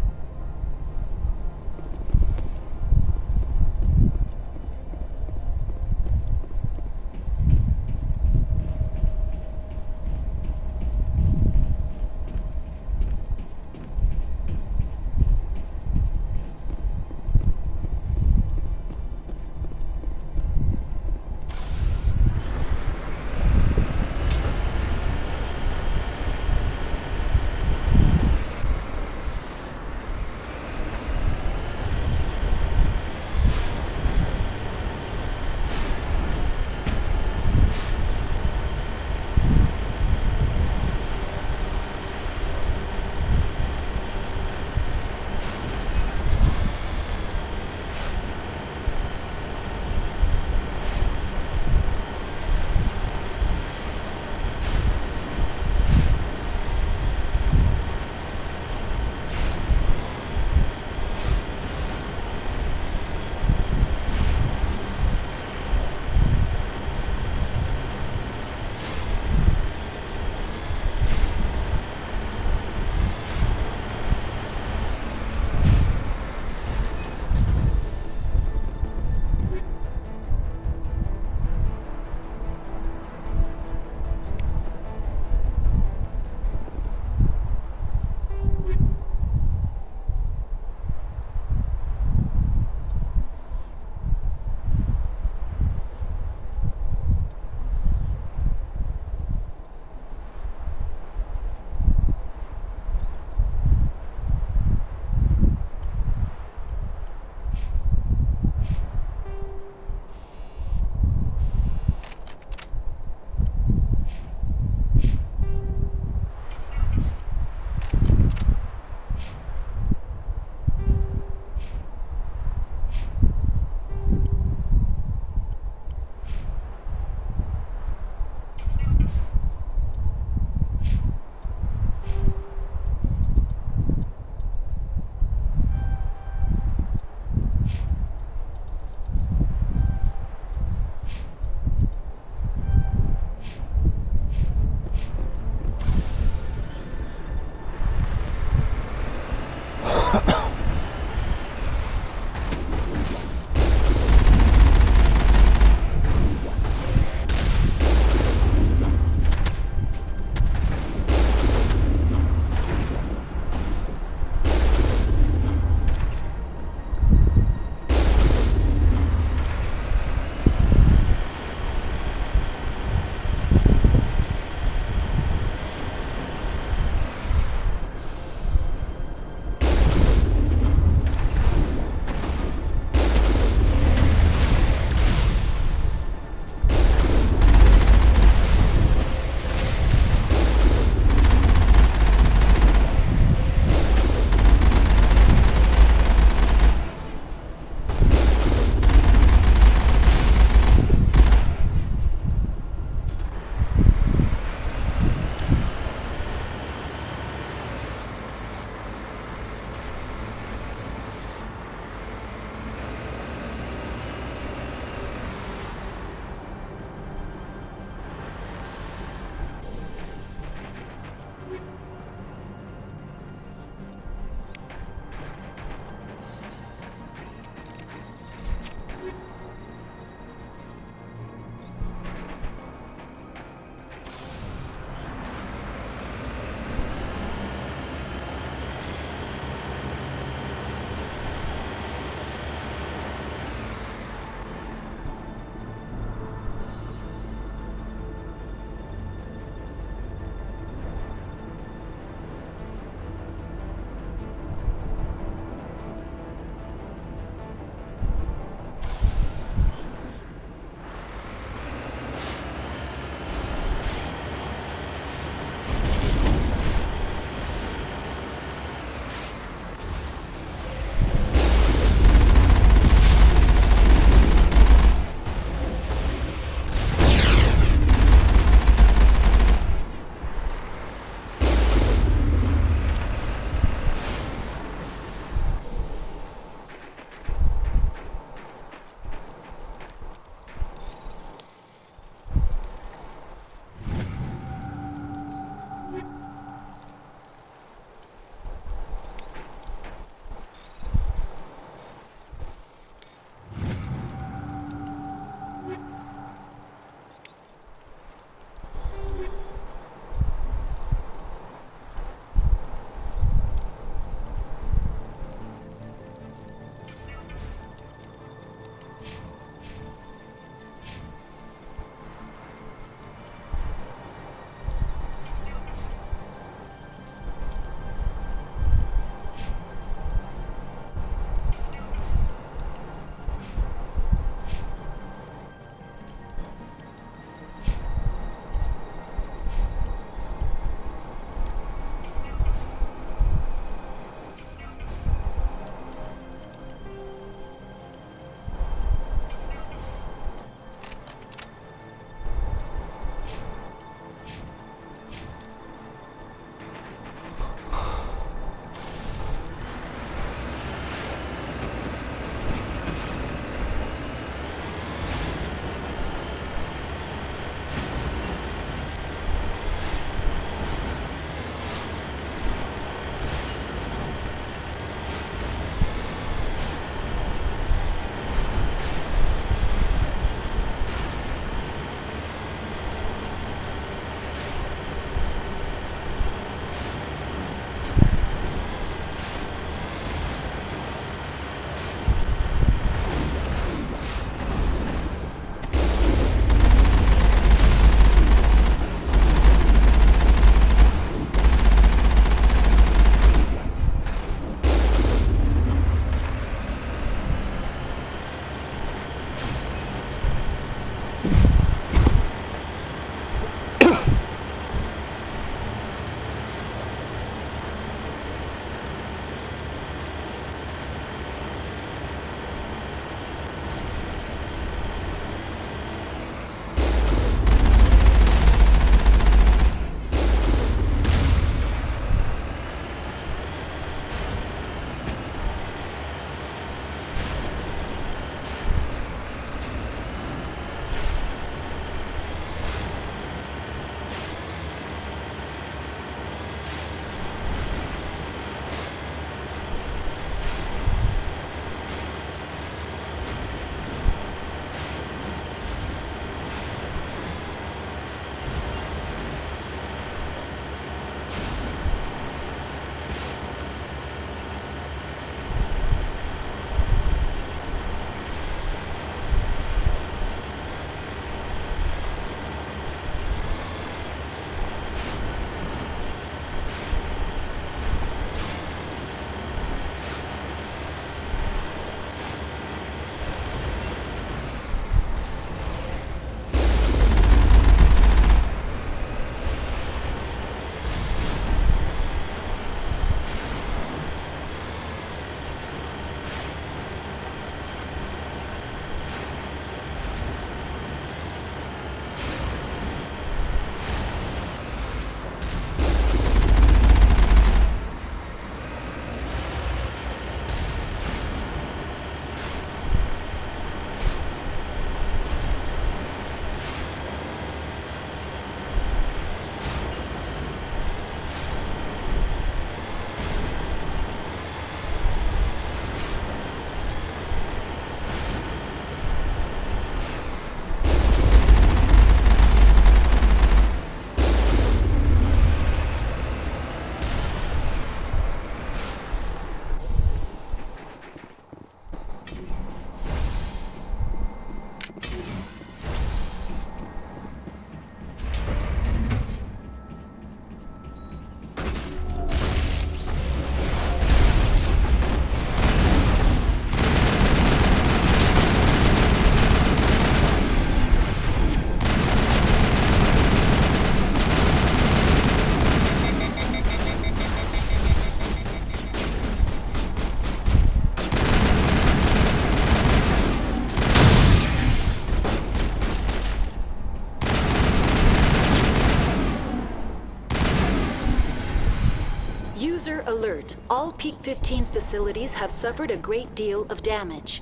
alert. All Peak 15 facilities have suffered a great deal of damage.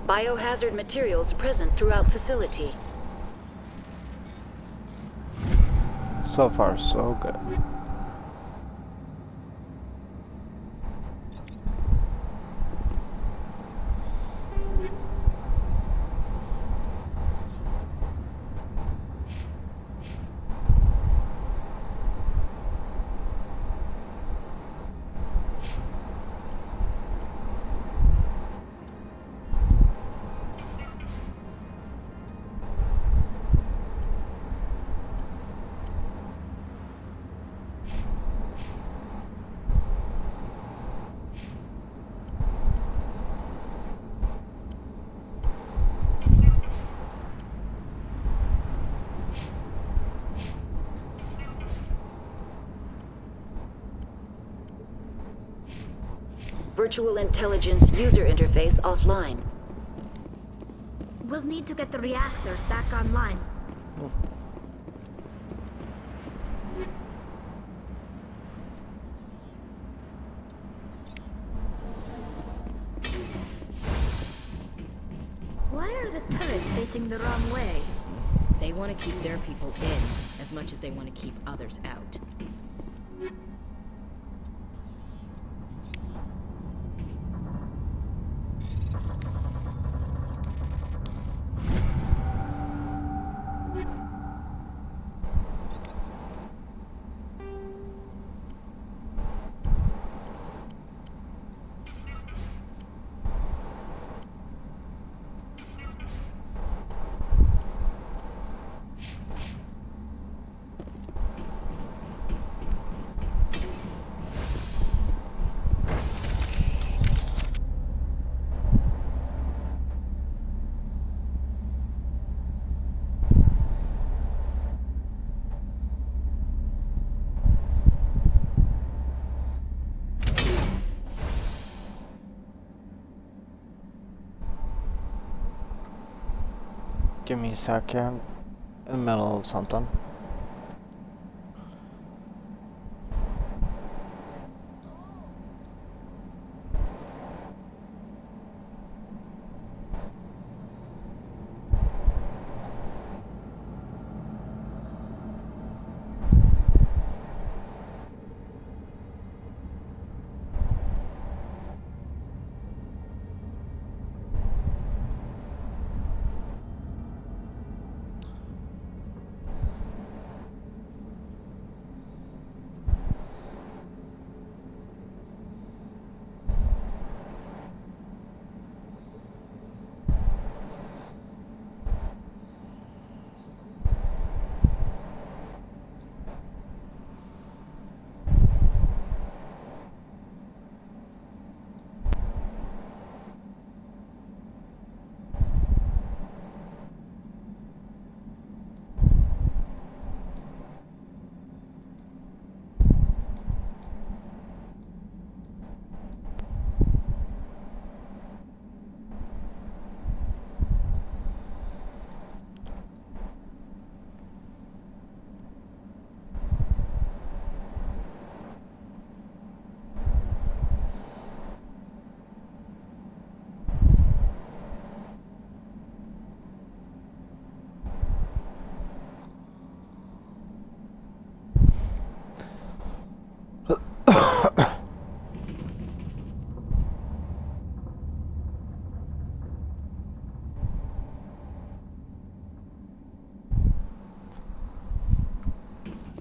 Biohazard materials present throughout facility. So far, so good. Virtual intelligence user interface offline. We'll need to get the reactors back online. Why are the turrets facing the wrong way? They want to keep their people in as much as they want to keep others out. Give me a second. In the middle of something.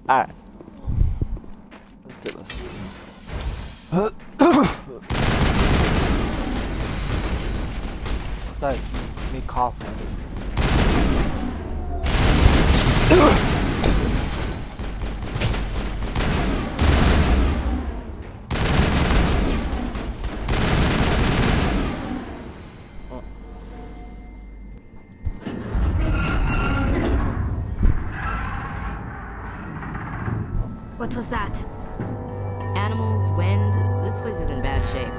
Alright. Let's do this. Besides me coughing. What was that? Animals, wind, this place is in bad shape.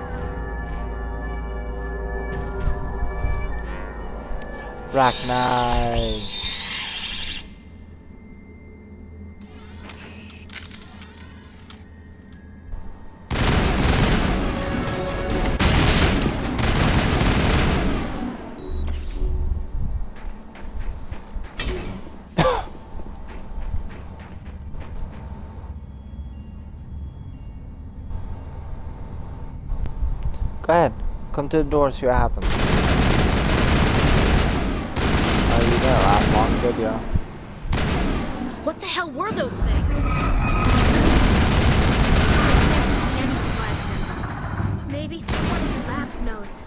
Arachnite. Go ahead. Come to the door, see what happens. Oh, you didn't last long video. What the hell were those things? Maybe someone in the labs knows.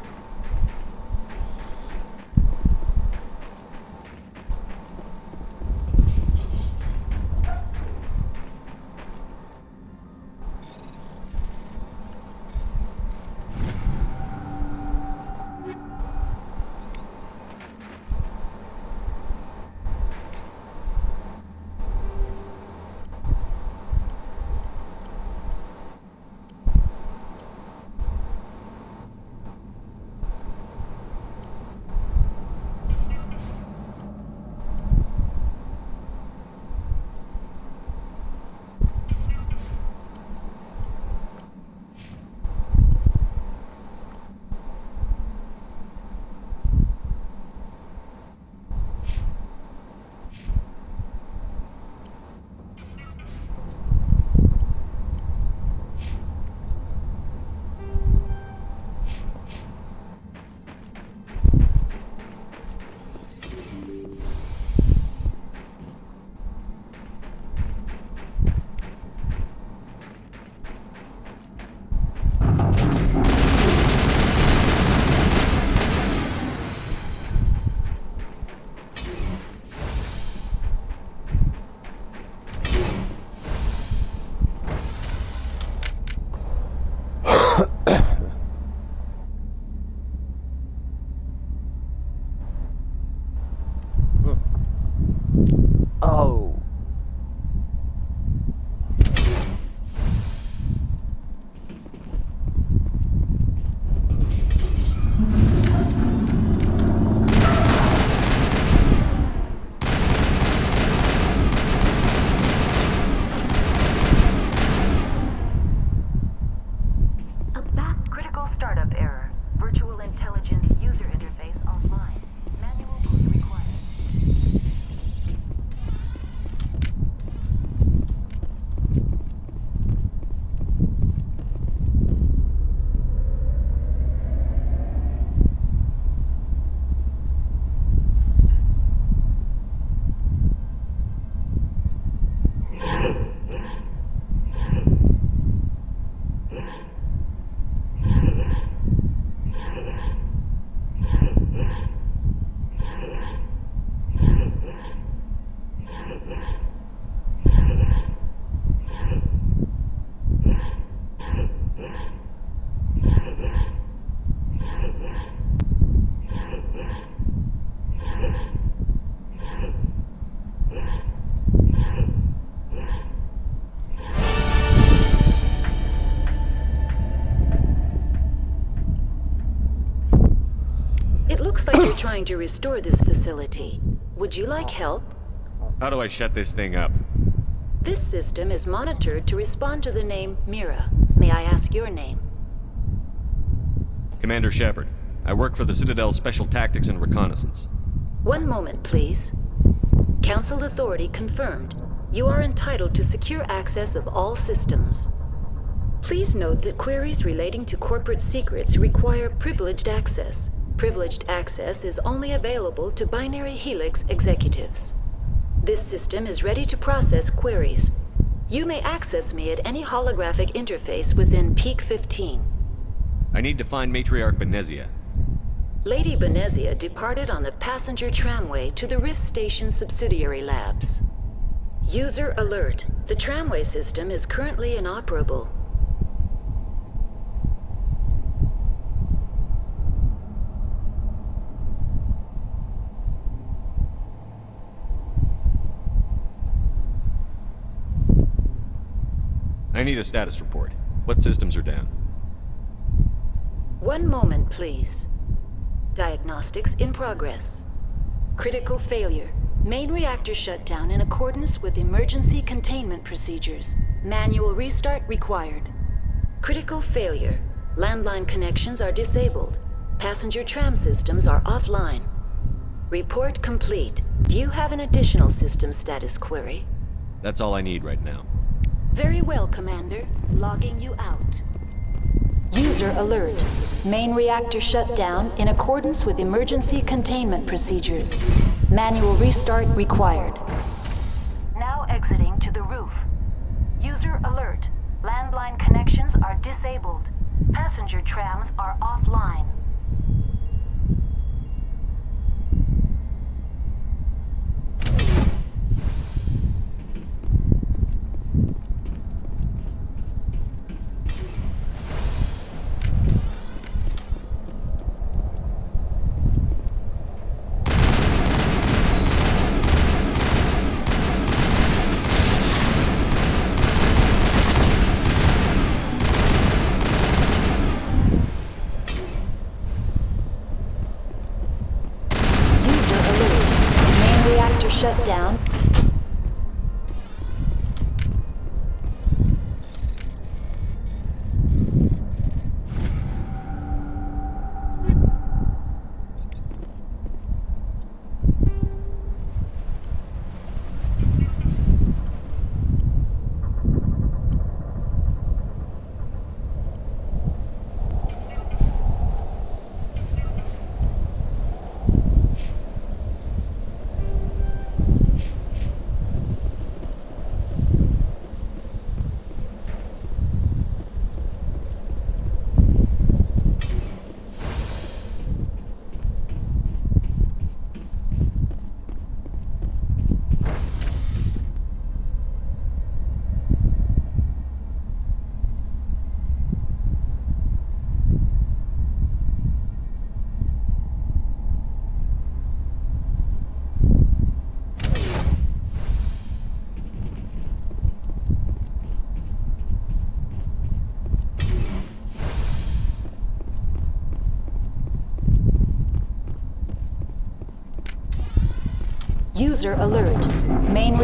Oh. Critical startup error. Virtual intelligence user interface offline. Manual boot required. It looks like you're trying to restore this facility. Would you like help? How do I shut this thing up? This system is monitored to respond to the name Mira. May I ask your name? Commander Shepard. I work for the Citadel's Special Tactics and Reconnaissance. One moment, please. Council authority confirmed. You are entitled to secure access of all systems. Please note that queries relating to corporate secrets require privileged access. Privileged access is only available to Binary Helix executives. This system is ready to process queries. You may access me at any holographic interface within Peak 15. I need to find Matriarch Benezia. Lady Benezia departed on the passenger tramway to the Rift Station subsidiary labs. User alert. The tramway system is currently inoperable. I need a status report. What systems are down? One moment, please. Diagnostics in progress. Critical failure. Main reactor shut down in accordance with emergency containment procedures. Manual restart required. Critical failure. Landline connections are disabled. Passenger tram systems are offline. Report complete. Do you have an additional system status query? That's all I need right now. Very well, Commander. Logging you out. User alert. Main reactor shut down in accordance with emergency containment procedures. Manual restart required. Now exiting to the roof. User alert. Landline connections are disabled. Passenger trams are offline. Shut down. User alert. Main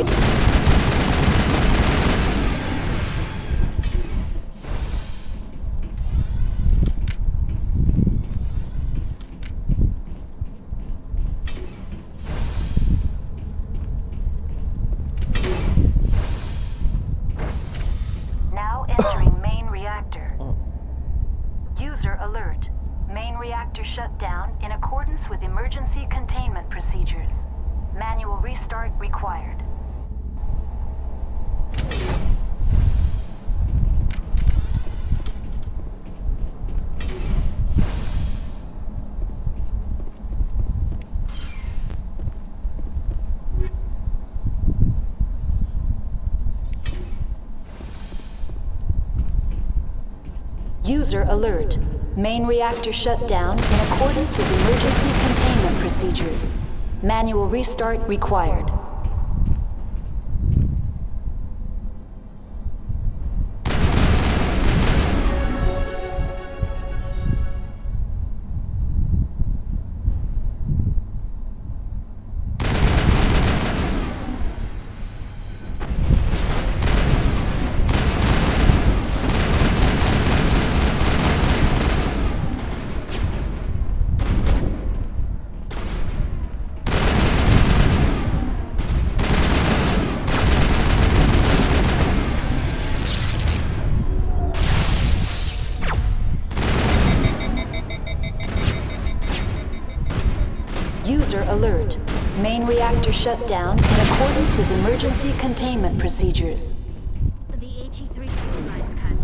Now entering main reactor. User alert. Main reactor shut down in accordance with emergency containment procedures. Manual restart required. User alert. Main reactor shut down in accordance with emergency containment procedures. Manual restart required. User alert. Main reactor shut down in accordance with emergency containment procedures. The HE3 fuel lines can't.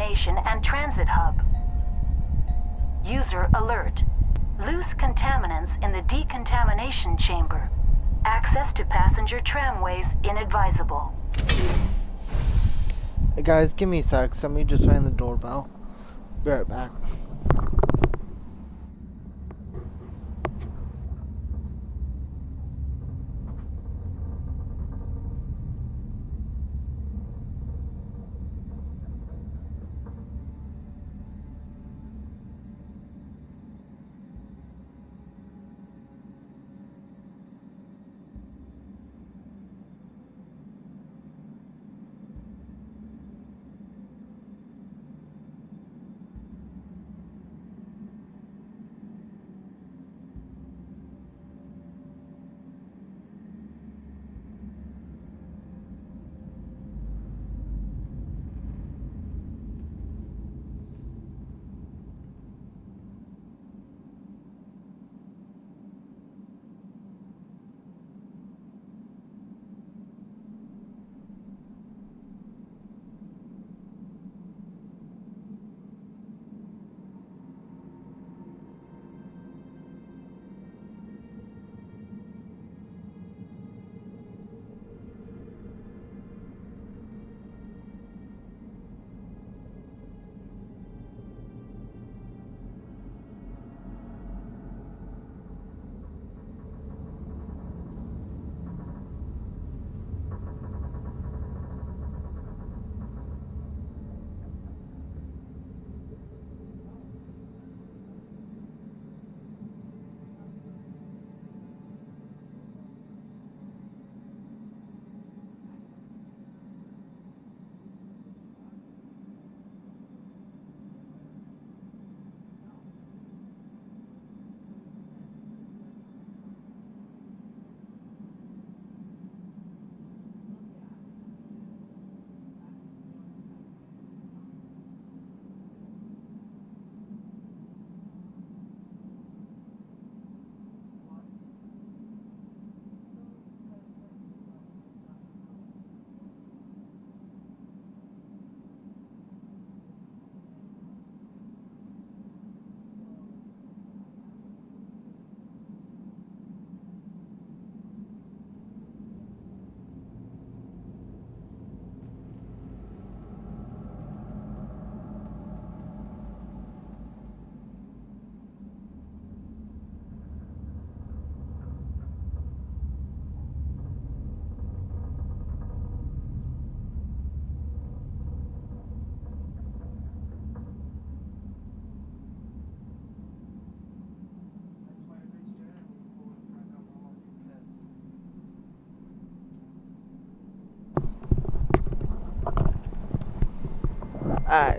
decontamination and transit hub. User alert. Loose contaminants in the decontamination chamber. Access to passenger tramways inadvisable. Hey guys, give me a sec. Somebody just rang the doorbell. Be right back.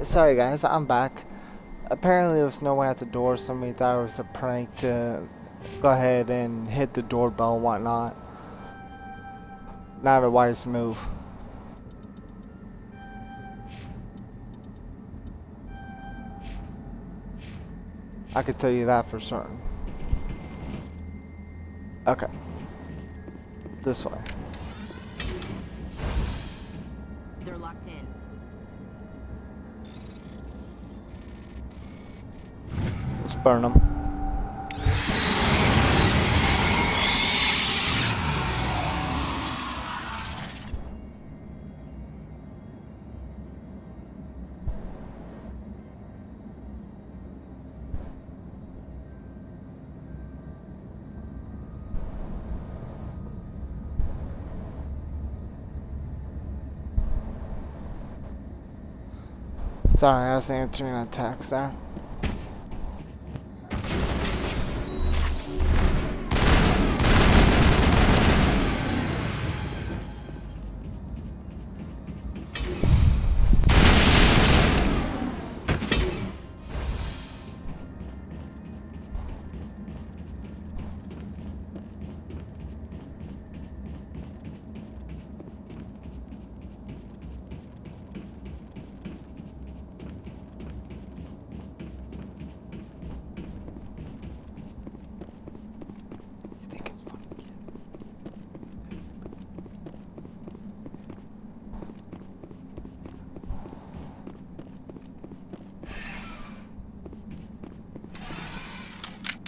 Sorry guys, I'm back. Apparently there was no one at the door. Somebody thought it was a prank to go ahead and hit the doorbell and whatnot. Not a wise move. I could tell you that for certain. Okay. This way. They're locked in. Let's burn them. Sorry, I was answering a text there.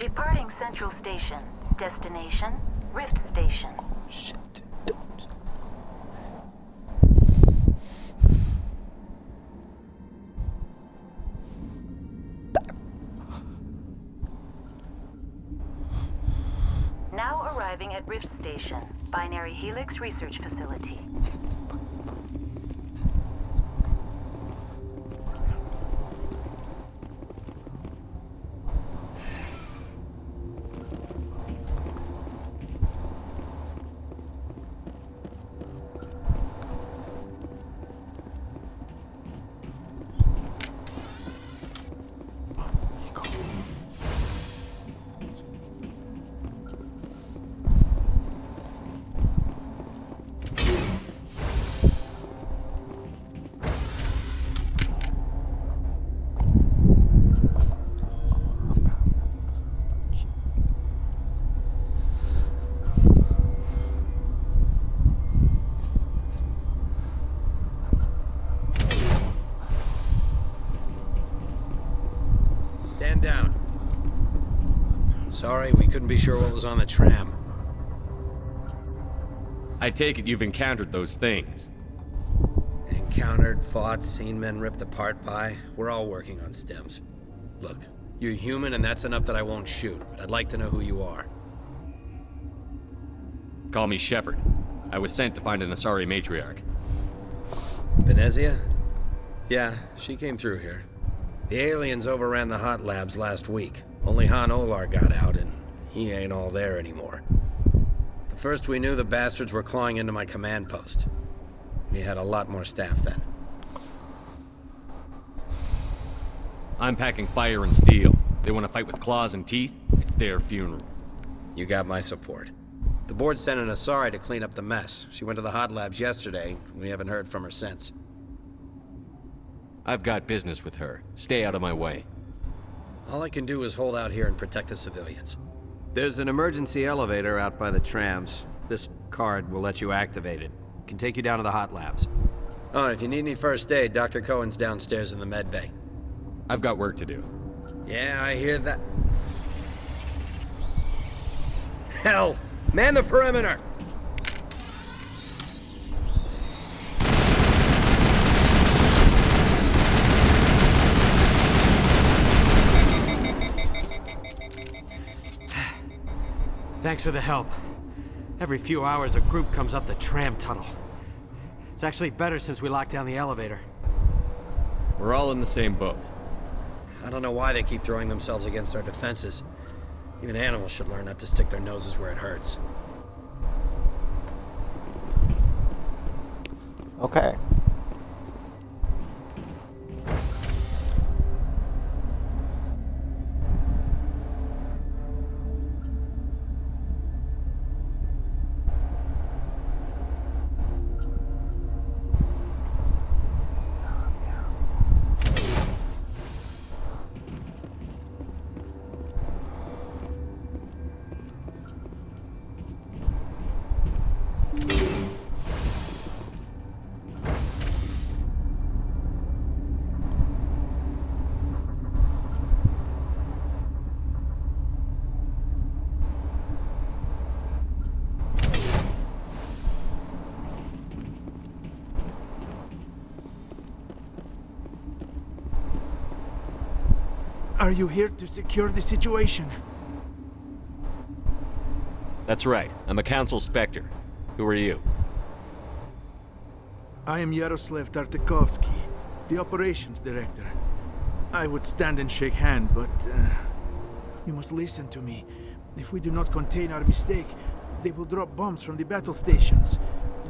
Departing Central Station. Destination, Rift Station. Shit. Now arriving at Rift Station, Binary Helix Research Facility. Stand down. Sorry, we couldn't be sure what was on the tram. I take it you've encountered those things. Encountered, fought, seen men ripped apart by. We're all working on stems. Look, you're human and that's enough that I won't shoot, but I'd like to know who you are. Call me Shepard. I was sent to find an Asari matriarch. Venezia? Yeah, she came through here. The aliens overran the hot labs last week. Only Han Olar got out, and he ain't all there anymore. The first we knew, the bastards were clawing into my command post. We had a lot more staff then. I'm packing fire and steel. They want to fight with claws and teeth? It's their funeral. You got my support. The board sent an Asari to clean up the mess. She went to the hot labs yesterday. We haven't heard from her since. I've got business with her. Stay out of my way. All I can do is hold out here and protect the civilians. There's an emergency elevator out by the trams. This card will let you activate it. Can take you down to the hot labs. Oh, and if you need any first aid, Dr. Cohen's downstairs in the med bay. I've got work to do. Yeah, I hear that. Hell! Man the perimeter! Thanks for the help. Every few hours, a group comes up the tram tunnel. It's actually better since we locked down the elevator. We're all in the same boat. I don't know why they keep throwing themselves against our defenses. Even animals should learn not to stick their noses where it hurts. Okay. Are you here to secure the situation? That's right. I'm a Council Spectre. Who are you? I am Yaroslav Tartakovsky, the operations director. I would stand and shake hand, but you must listen to me. If we do not contain our mistake, they will drop bombs from the battle stations.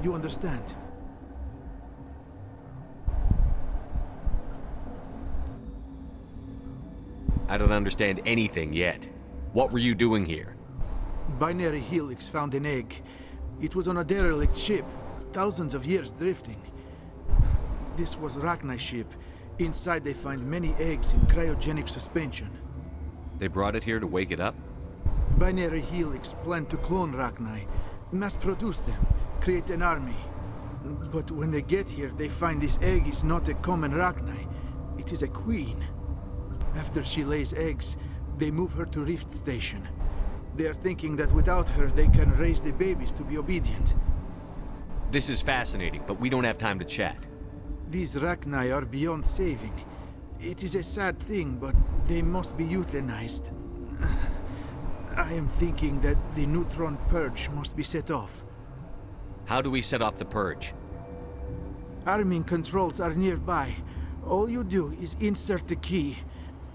You understand? I don't understand anything yet. What were you doing here? Binary Helix found an egg. It was on a derelict ship, thousands of years drifting. This was Rachni's ship. Inside they find many eggs in cryogenic suspension. They brought it here to wake it up? Binary Helix planned to clone Rachni, mass-produce them, create an army. But when they get here, they find this egg is not a common Rachni. It is a queen. After she lays eggs, They move her to Rift Station. They are thinking that without her, they can raise the babies to be obedient. This is fascinating, but we don't have time to chat. These Rachni are beyond saving. It is a sad thing, but they must be euthanized. I am thinking that the neutron purge must be set off. How do we set off the purge? Arming controls are nearby. All you do is insert the key.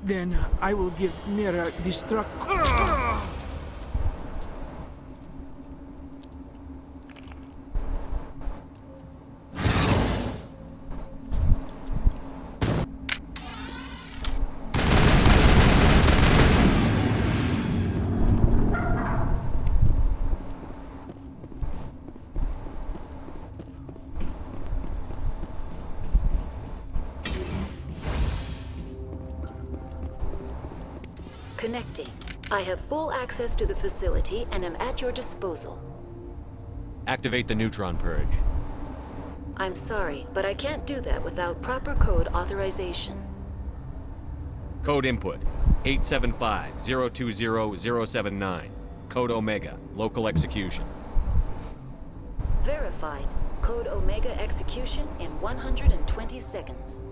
Then I will give Mira destruct... Connecting. I have full access to the facility and am at your disposal. Activate the neutron purge. I'm sorry, but I can't do that without proper code authorization. Code input 875-020-079. Code Omega. Local execution. Verified. Code Omega execution in 120 seconds.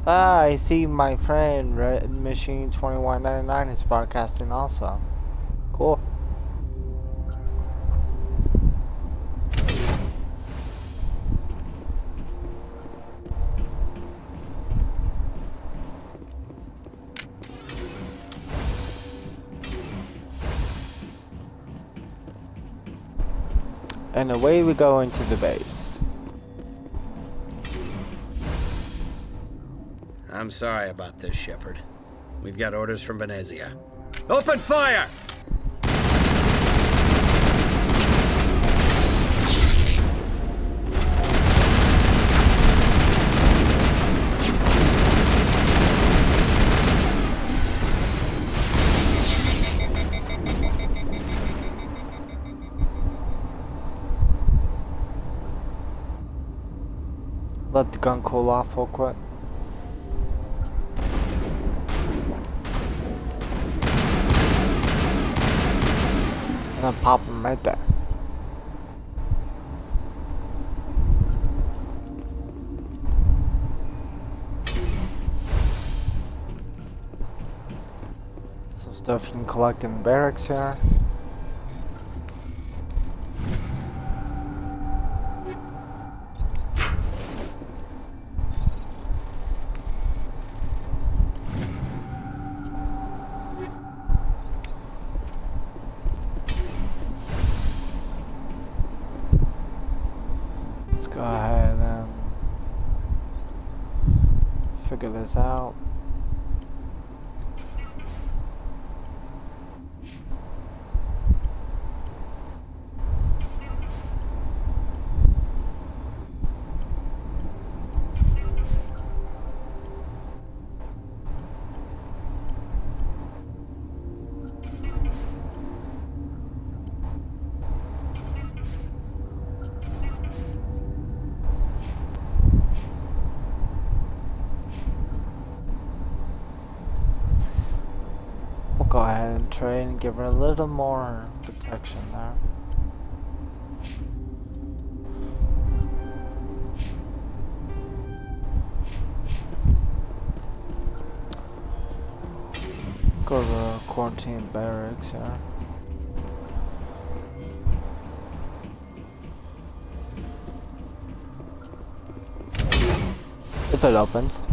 Ah, I see my friend Red Machine 2199 is broadcasting also. Cool. And away we go into the base. I'm sorry about this, Shepard. We've got orders from Venezia. Open fire! Let the gun cool off real quick. And then pop them right there. Some stuff you can collect in the barracks here. Go ahead and figure this out. go ahead and trade and give her a little more protection there. Go to the quarantine barracks here. If it opens.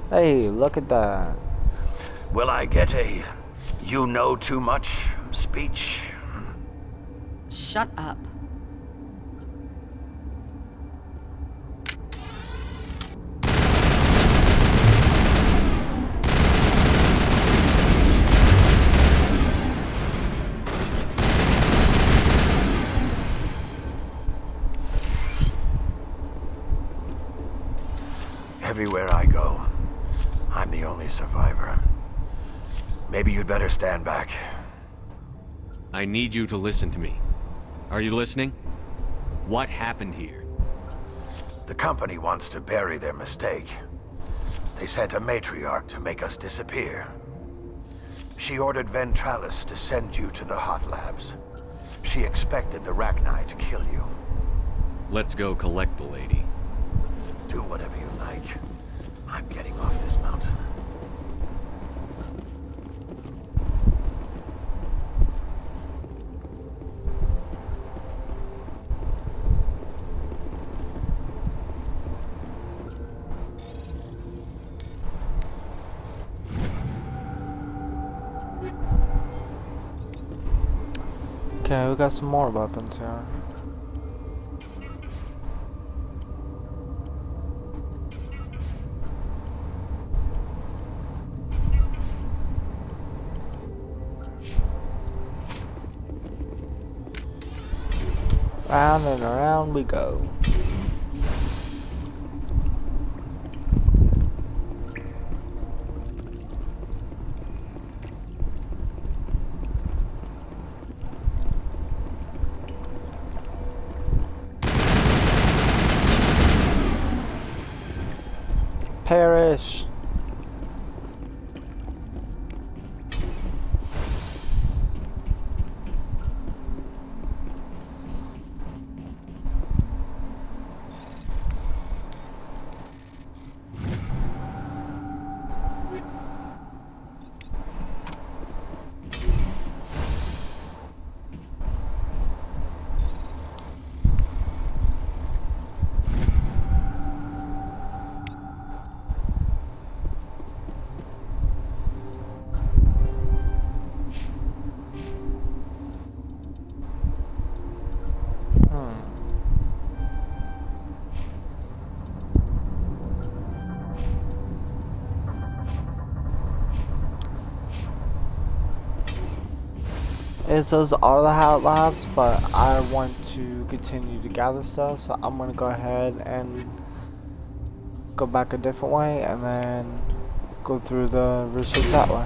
Hey, look at that. Will I get a "you know too much" speech? Shut up. Everywhere I go, I'm the only survivor. Maybe you'd better stand back. I need you to listen to me. Are you listening? What happened here? The company wants to bury their mistake. They sent a matriarch to make us disappear. She ordered Ventralis to send you to the hot labs. She expected the Rachni to kill you. Let's go collect the lady. Do whatever you like. I'm getting off this mountain. Okay, we got some more weapons here. Round and around we go. Perish. Those are the hot labs, but I want to continue to gather stuff, so I'm gonna go ahead and go back a different way and then go through the research that way.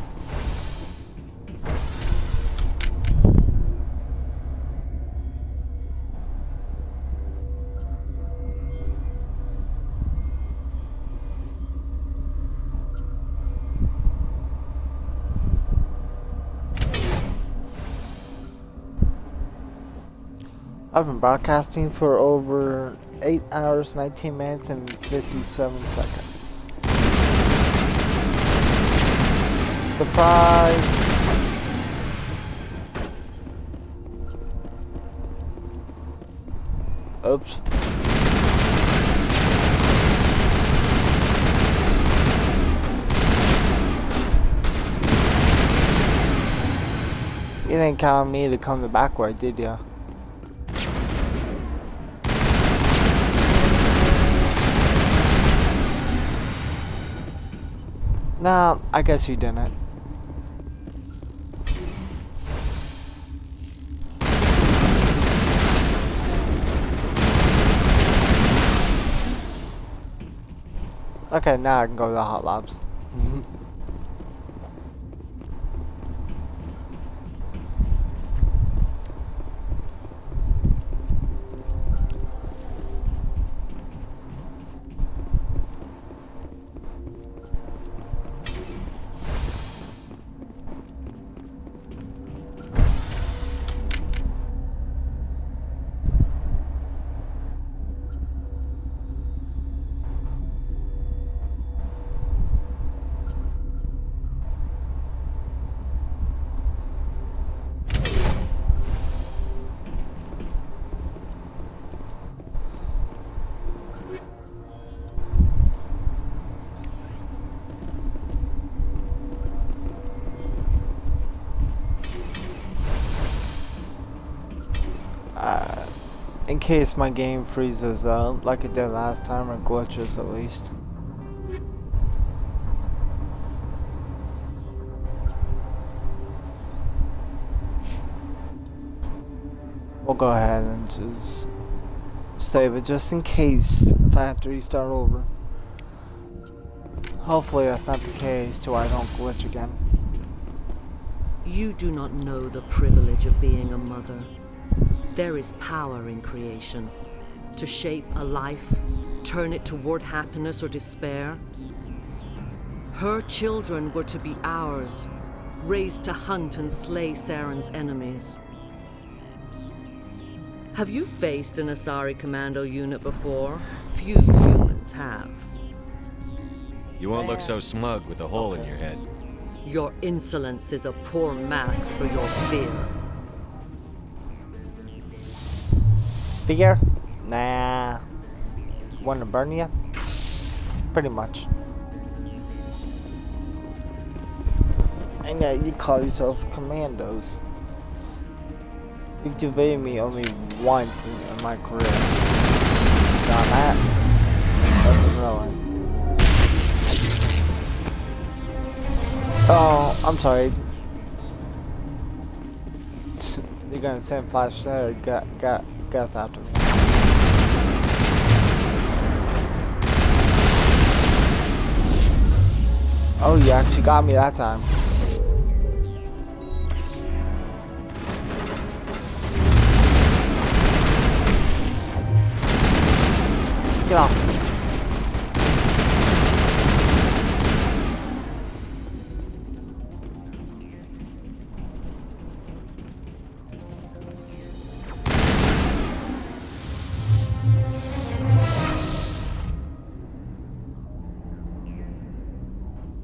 I've been broadcasting for over 8 hours, 19 minutes, and 57 seconds. Surprise! Oops. You didn't count on me to come the back way, did ya? Nah, I guess you didn't. Okay, now I can go to the hot labs. In case my game freezes up like it did last time, or glitches at least. We'll go ahead and just save it just in case if I have to restart over. Hopefully that's not the case till I don't glitch again. You do not know the privilege of being a mother. There is power in creation. To shape a life, turn it toward happiness or despair. Her children were to be ours, raised to hunt and slay Saren's enemies. Have you faced an Asari commando unit before? Few humans have. You won't look so smug with a hole in your head. Your insolence is a poor mask for your fear. Fear? Nah. Wanna burn ya? Pretty much. And yeah, you call yourself commandos. You've defeated me only once in my career. Got that? That's really. Oh, I'm sorry. You're gonna send flash there. Get after me. Oh, you actually got me that time. Get off.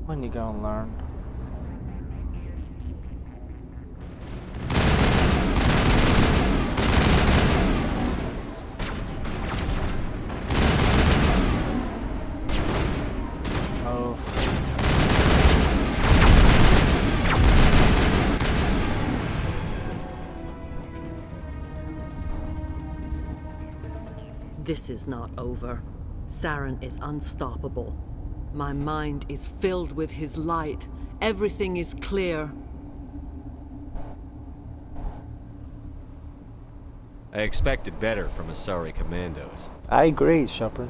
When you gonna learn? Oh. This is not over. Saren is unstoppable. My mind is filled with his light. Everything is clear. I expected better from Asari commandos. I agree, Shepard.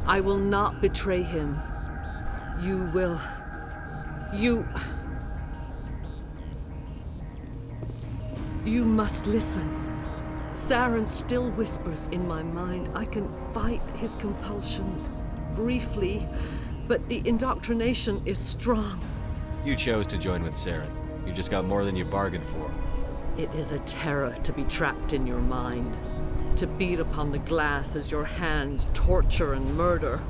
I will not betray him. You will... You must listen. Saren still whispers in my mind. I can fight his compulsions. Briefly, but the indoctrination is strong. You chose to join with Saren. You just got more than you bargained for. It is a terror to be trapped in your mind. To beat upon the glass as your hands torture and murder.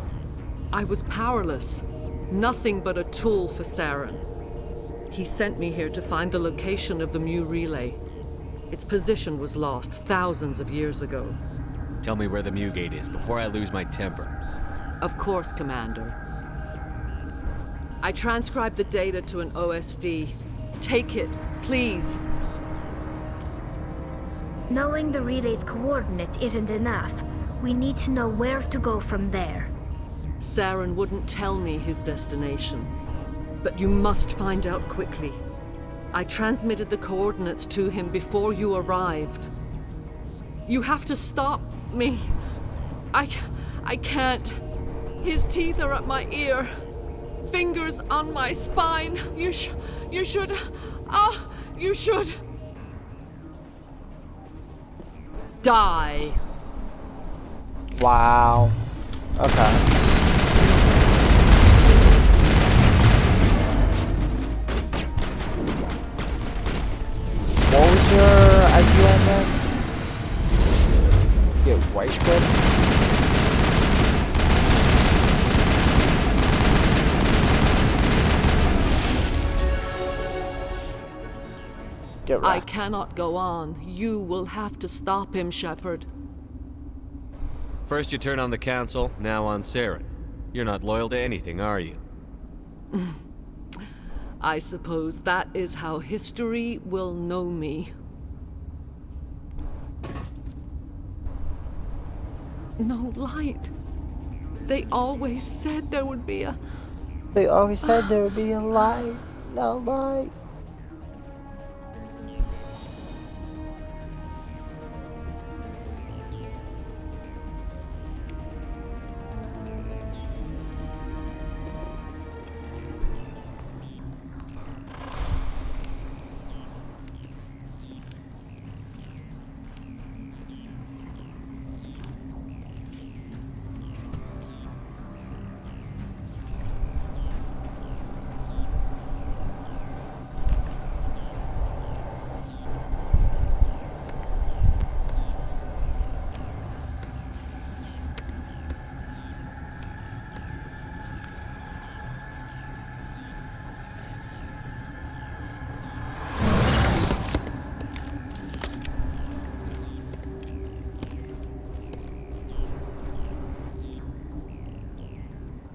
I was powerless. Nothing but a tool for Saren. He sent me here to find the location of the Mu relay. Its position was lost thousands of years ago. Tell me where the Mu gate is before I lose my temper. Of course, Commander. I transcribed the data to an OSD. Take it, please. Knowing the relay's coordinates isn't enough. We need to know where to go from there. Saren wouldn't tell me his destination. But you must find out quickly. I transmitted the coordinates to him before you arrived. You have to stop me. I can't. His teeth are at my ear. Fingers on my spine. You should... you should... die. Wow. Okay. What was your idea on this? Get wasted? Get I wrecked. cannot go on. You will have to stop him, Shepard. First you turn on the Council, now on Saren. You're not loyal to anything, are you? I suppose that is how history will know me. No light. They always said there would be a... They always said there would be a light. No light.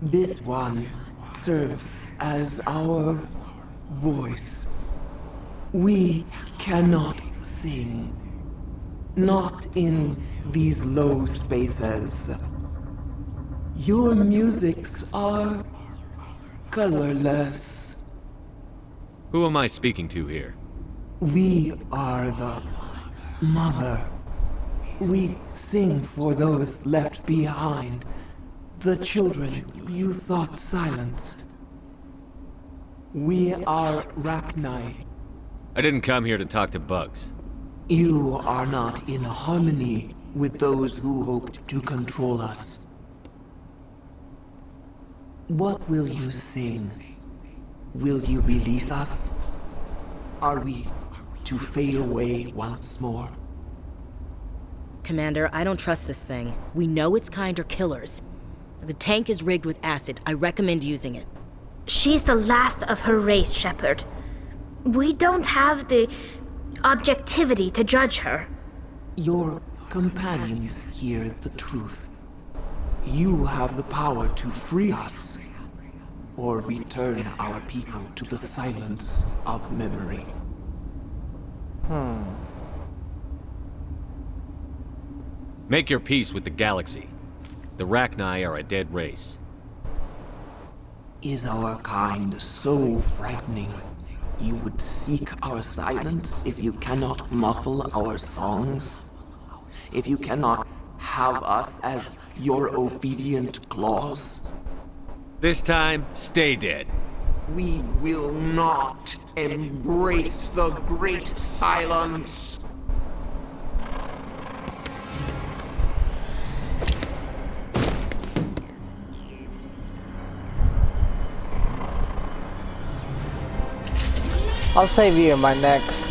This one serves as our voice. We cannot sing. Not in these low spaces. Your musics are colorless. Who am I speaking to here? We are the mother. We sing for those left behind. The children you thought silenced. We are Rachni. I didn't come here to talk to bugs. You are not in harmony with those who hoped to control us. What will you sing? Will you release us? Are we to fade away once more? Commander, I don't trust this thing. We know its kind are killers. The tank is rigged with acid. I recommend using it. She's the last of her race, Shepard. We don't have the objectivity to judge her. Your companions hear the truth. You have the power to free us, or return our people to the silence of memory. Make your peace with the galaxy. The Rachni are a dead race. Is our kind so frightening? You would seek our silence if you cannot muffle our songs? If you cannot have us as your obedient claws? This time, stay dead. We will not embrace the great silence. I'll save you in my next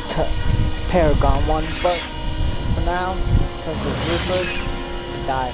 Paragon one, but for now, since it's Ruthless, die.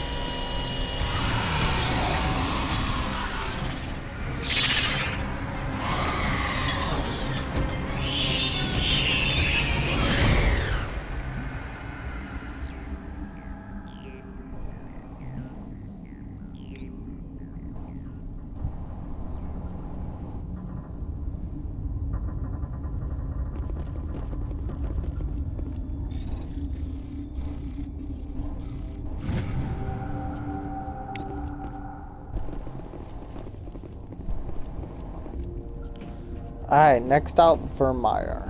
Alright, next out, Vermeer.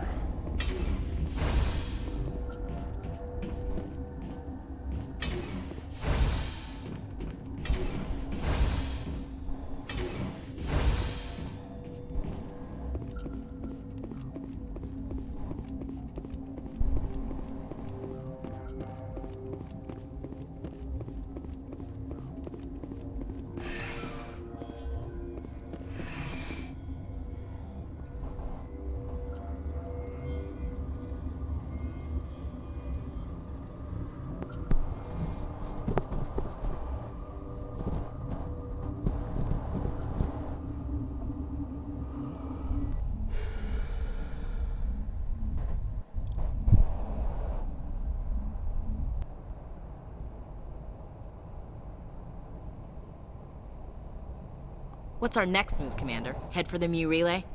What's our next move, Commander? Head for the Mu relay?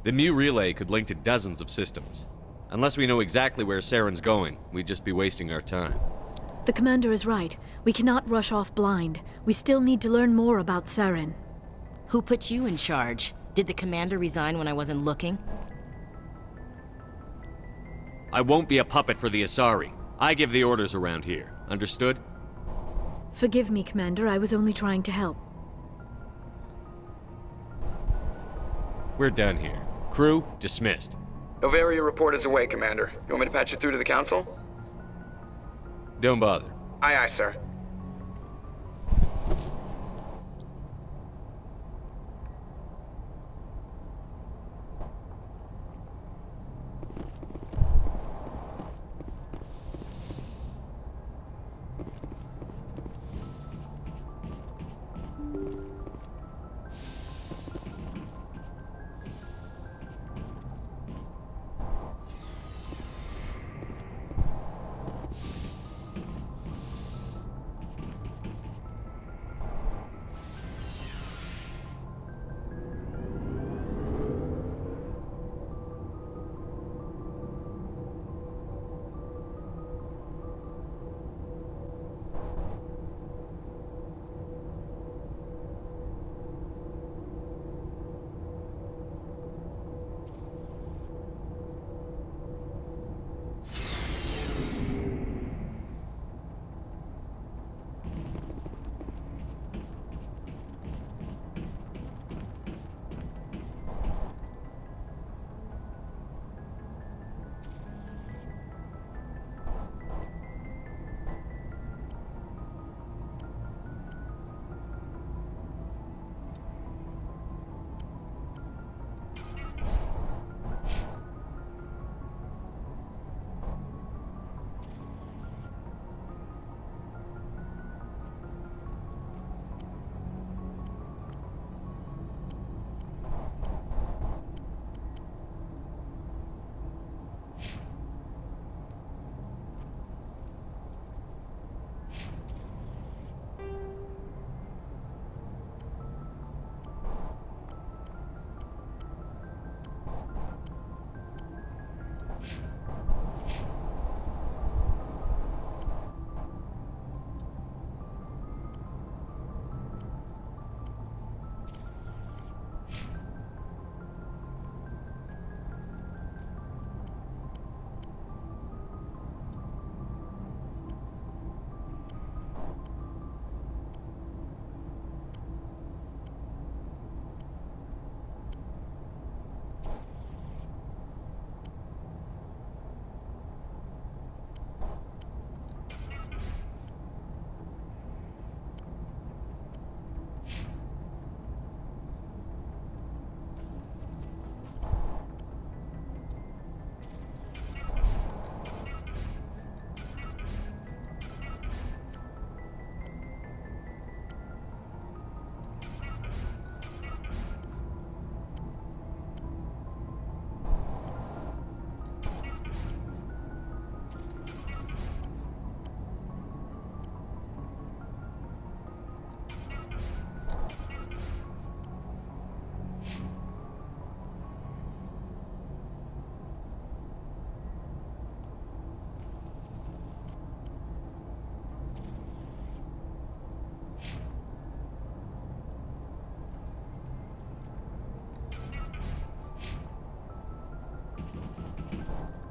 The Mu relay could link to dozens of systems. Unless we know exactly where Saren's going, we'd just be wasting our time. The Commander is right. We cannot rush off blind. We still need to learn more about Saren. Who put you in charge? Did the Commander resign when I wasn't looking? I won't be a puppet for the Asari. I give the orders around here. Understood? Forgive me, Commander. I was only trying to help. We're done here. Crew, dismissed. Novaria report is away, Commander. You want me to patch it through to the Council? Don't bother. Aye, aye, sir.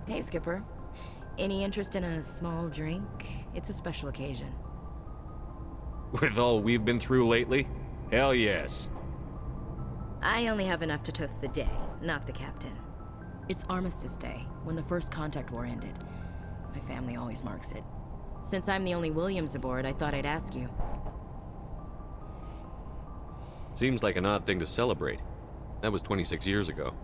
Hey, Skipper. Any interest in a small drink? It's a special occasion. With all we've been through lately? Hell yes. I only have enough to toast the day, not the captain. It's Armistice Day, when the First Contact War ended. My family always marks it. Since I'm the only Williams aboard, I thought I'd ask you. Seems like an odd thing to celebrate. That was 26 years ago.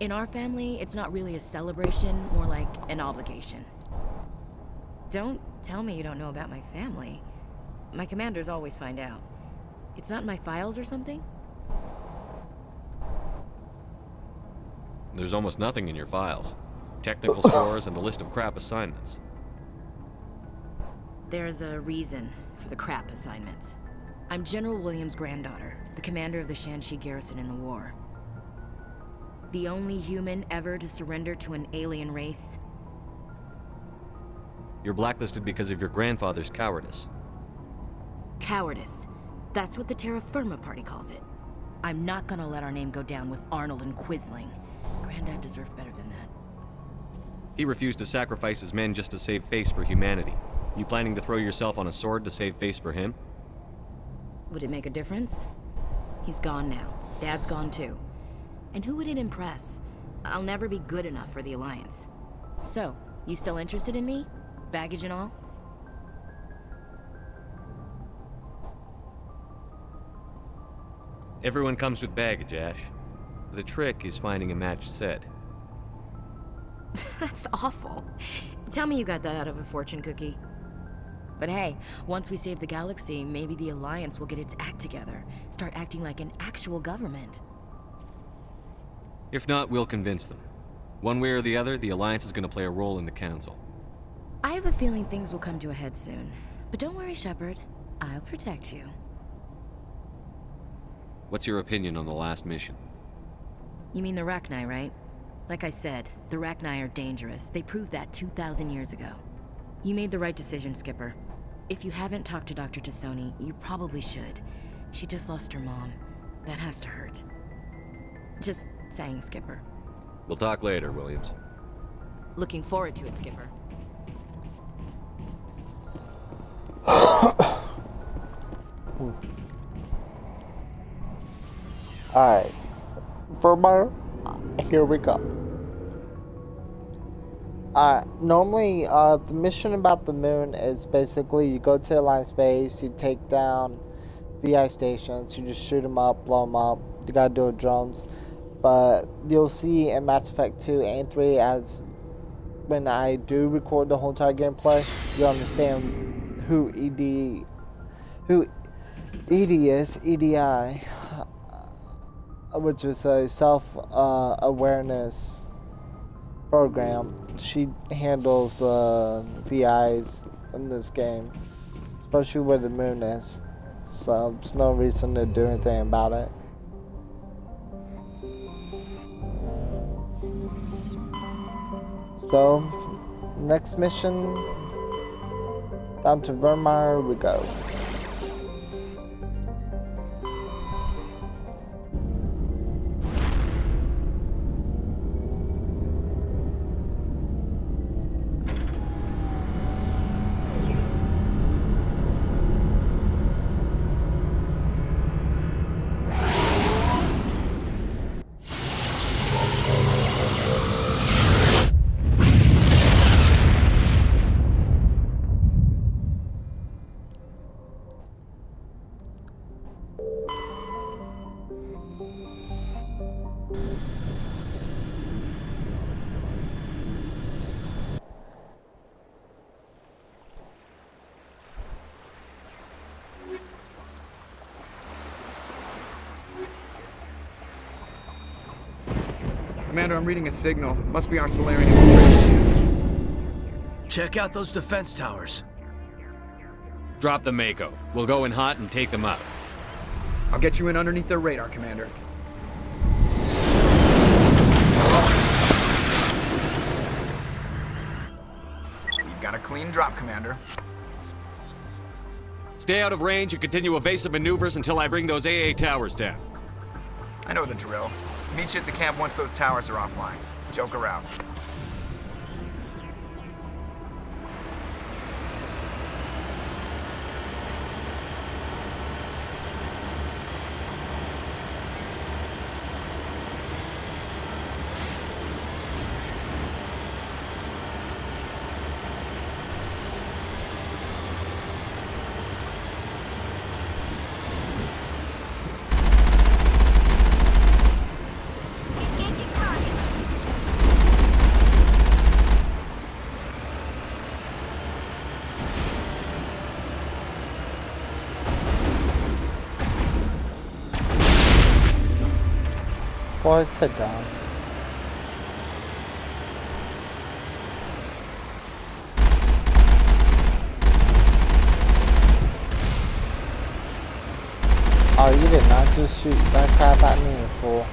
In our family, it's not really a celebration, more like an obligation. Don't tell me you don't know about my family. My commanders always find out. It's not in my files or something? There's almost nothing in your files. Technical scores and a list of crap assignments. There's a reason for the crap assignments. I'm General Williams' granddaughter, the commander of the Shanxi garrison in the war. The only human ever to surrender to an alien race. You're blacklisted because of your grandfather's cowardice. Cowardice. That's what the Terra Firma Party calls it. I'm not gonna let our name go down with Arnold and Quisling. Granddad deserved better than that. He refused to sacrifice his men just to save face for humanity. You planning to throw yourself on a sword to save face for him? Would it make a difference? He's gone now. Dad's gone too. And who would it impress? I'll never be good enough for the Alliance. So, you still interested in me? Baggage and all? Everyone comes with baggage, Ash. The trick is finding a matched set. That's awful. Tell me you got that out of a fortune cookie. But hey, once we save the galaxy, maybe the Alliance will get its act together. Start acting like an actual government. If not, we'll convince them. One way or the other, the Alliance is going to play a role in the Council. I have a feeling things will come to a head soon. But don't worry, Shepard. I'll protect you. What's your opinion on the last mission? You mean the Rachni, right? Like I said, the Rachni are dangerous. They proved that 2,000 years ago. You made the right decision, Skipper. If you haven't talked to Dr. Tassoni, you probably should. She just lost her mom. That has to hurt. Just saying, Skipper. We'll talk later, Williams. Looking forward to it, Skipper. Alright. Vermeer, here we go. Normally, the mission about the moon is basically you go to Alliance base, you take down VI stations, you just shoot them up, blow them up. You gotta do it with drones. But you'll see in Mass Effect 2 and 3, as when I do record the whole entire gameplay, you'll understand who EDI is, EDI, which is a self-awareness program. She handles VIs in this game, especially where the moon is. So there's no reason to do anything about it. So, next mission, down to Vermeer we go. Commander, I'm reading a signal. Must be our Solarian infiltration team. Check out those defense towers. Drop the Mako. We'll go in hot and take them out. I'll get you in underneath their radar, Commander. You've got a clean drop, Commander. Stay out of range and continue evasive maneuvers until I bring those AA towers down. I know the drill. Meet you at the camp once those towers are offline. Joke around. Boy, sit down. just shoot that crap at me, you fool.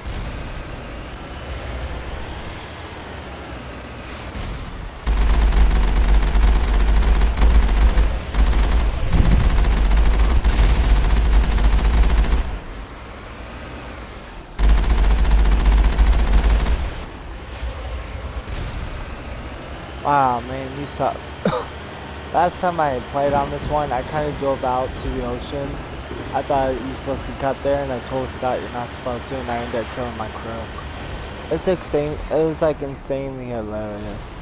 Wow, man, you suck. Last time I played on this one, I kind of dove out to the ocean. I thought you were supposed to cut there, and I totally forgot you're not supposed to, and I ended up killing my crew. It's insane. It was like insanely hilarious.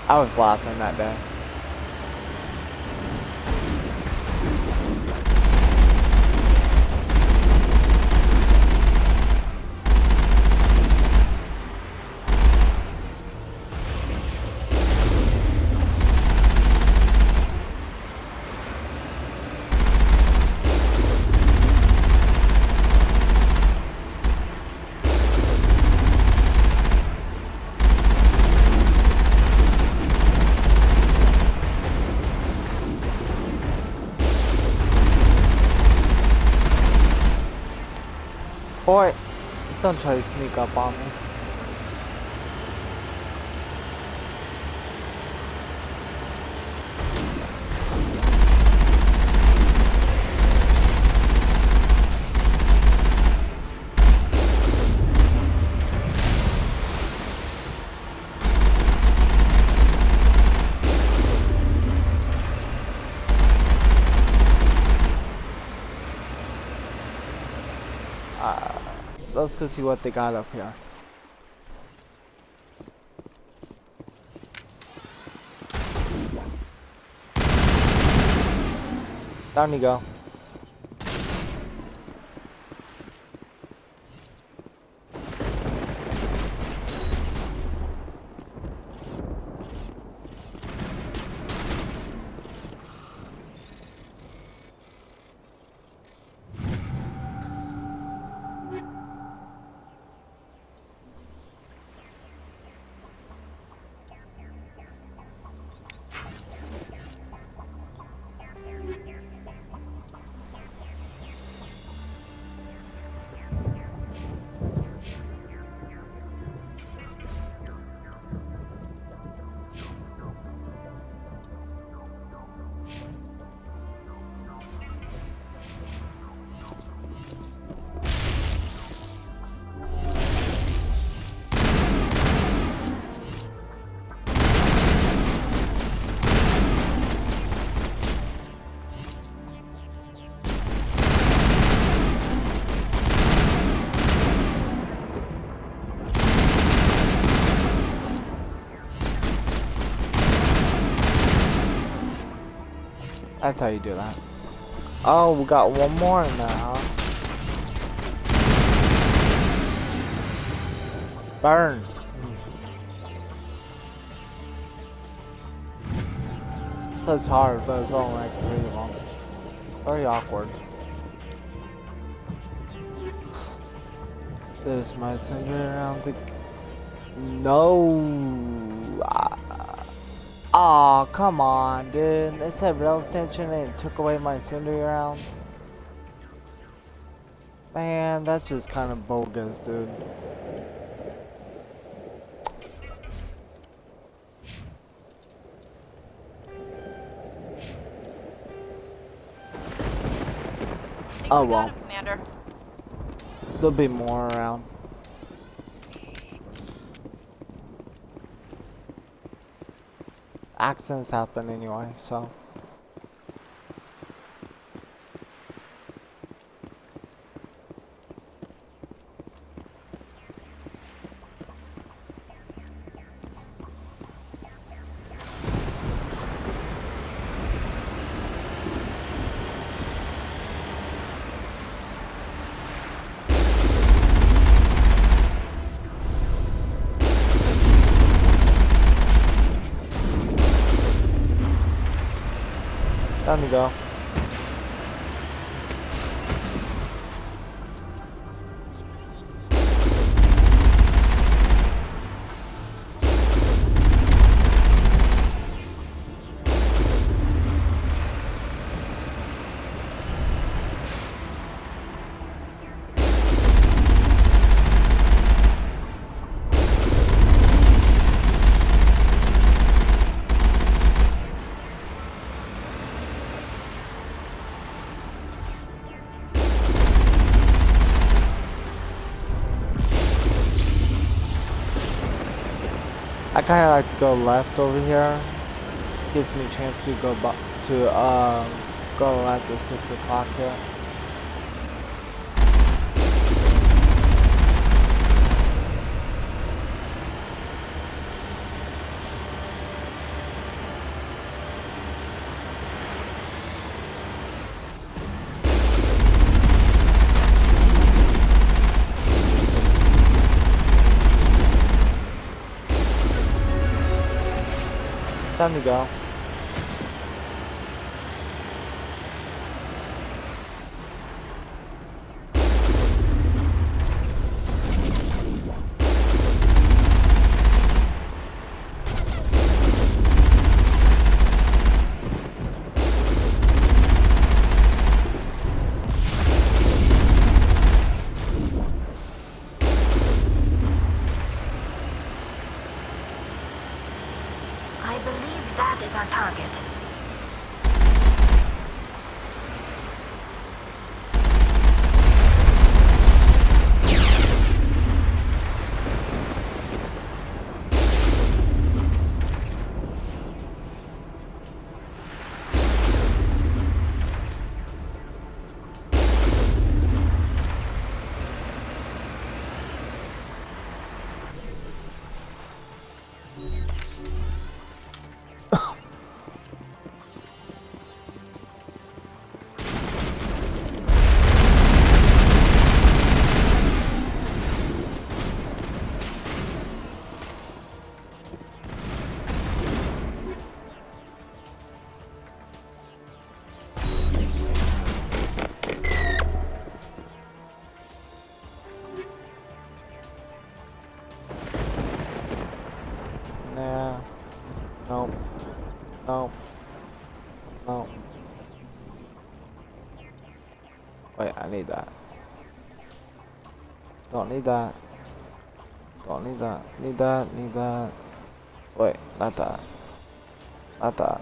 I was laughing that day. Boy, don't try to sneak up on me. Let's go see what they got up here. Down you go. That's how you do that. Oh, we got one more now. Burn. That's hard, but it's only like 3 of them. Very awkward. This my incendiary rounds. No. Aw, come on, dude. It said rail extension and it took away my incendiary rounds. Man, that's just kind of bogus, dude. Oh well. Commander. There'll be more around. Accidents happen anyway, so. Time to go. I kind of like to go left over here. Gives me a chance to go go after 6 o'clock here. Time to go. I believe that is our target. Nah. Nope. Nope. Nope. Wait, I need that. Don't need that. Don't need that. Need that. Need that. Wait, not that. Not that.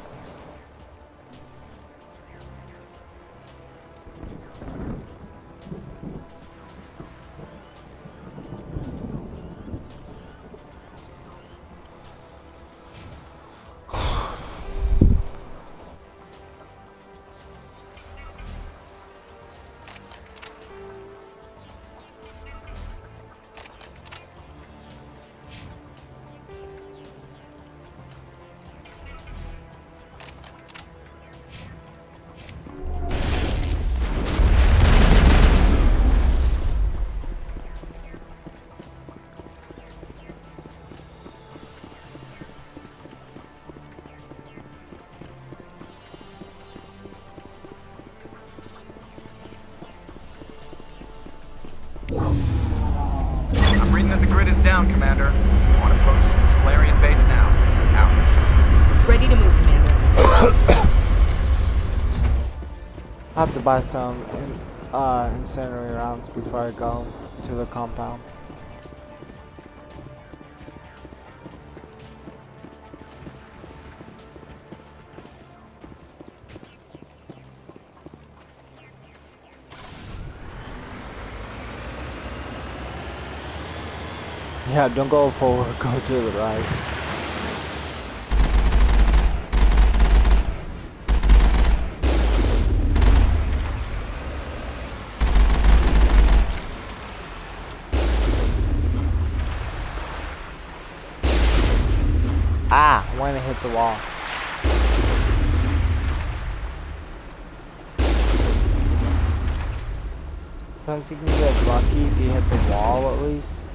I'm reading that the grid is down, Commander. I want to approach the Solarian base now. Out. Ready to move, Commander. I have to buy some incendiary rounds before I go to the compound. Yeah, don't go forward, go to the right. Ah, when it hit the wall. Sometimes you can get lucky if you hit the wall at least.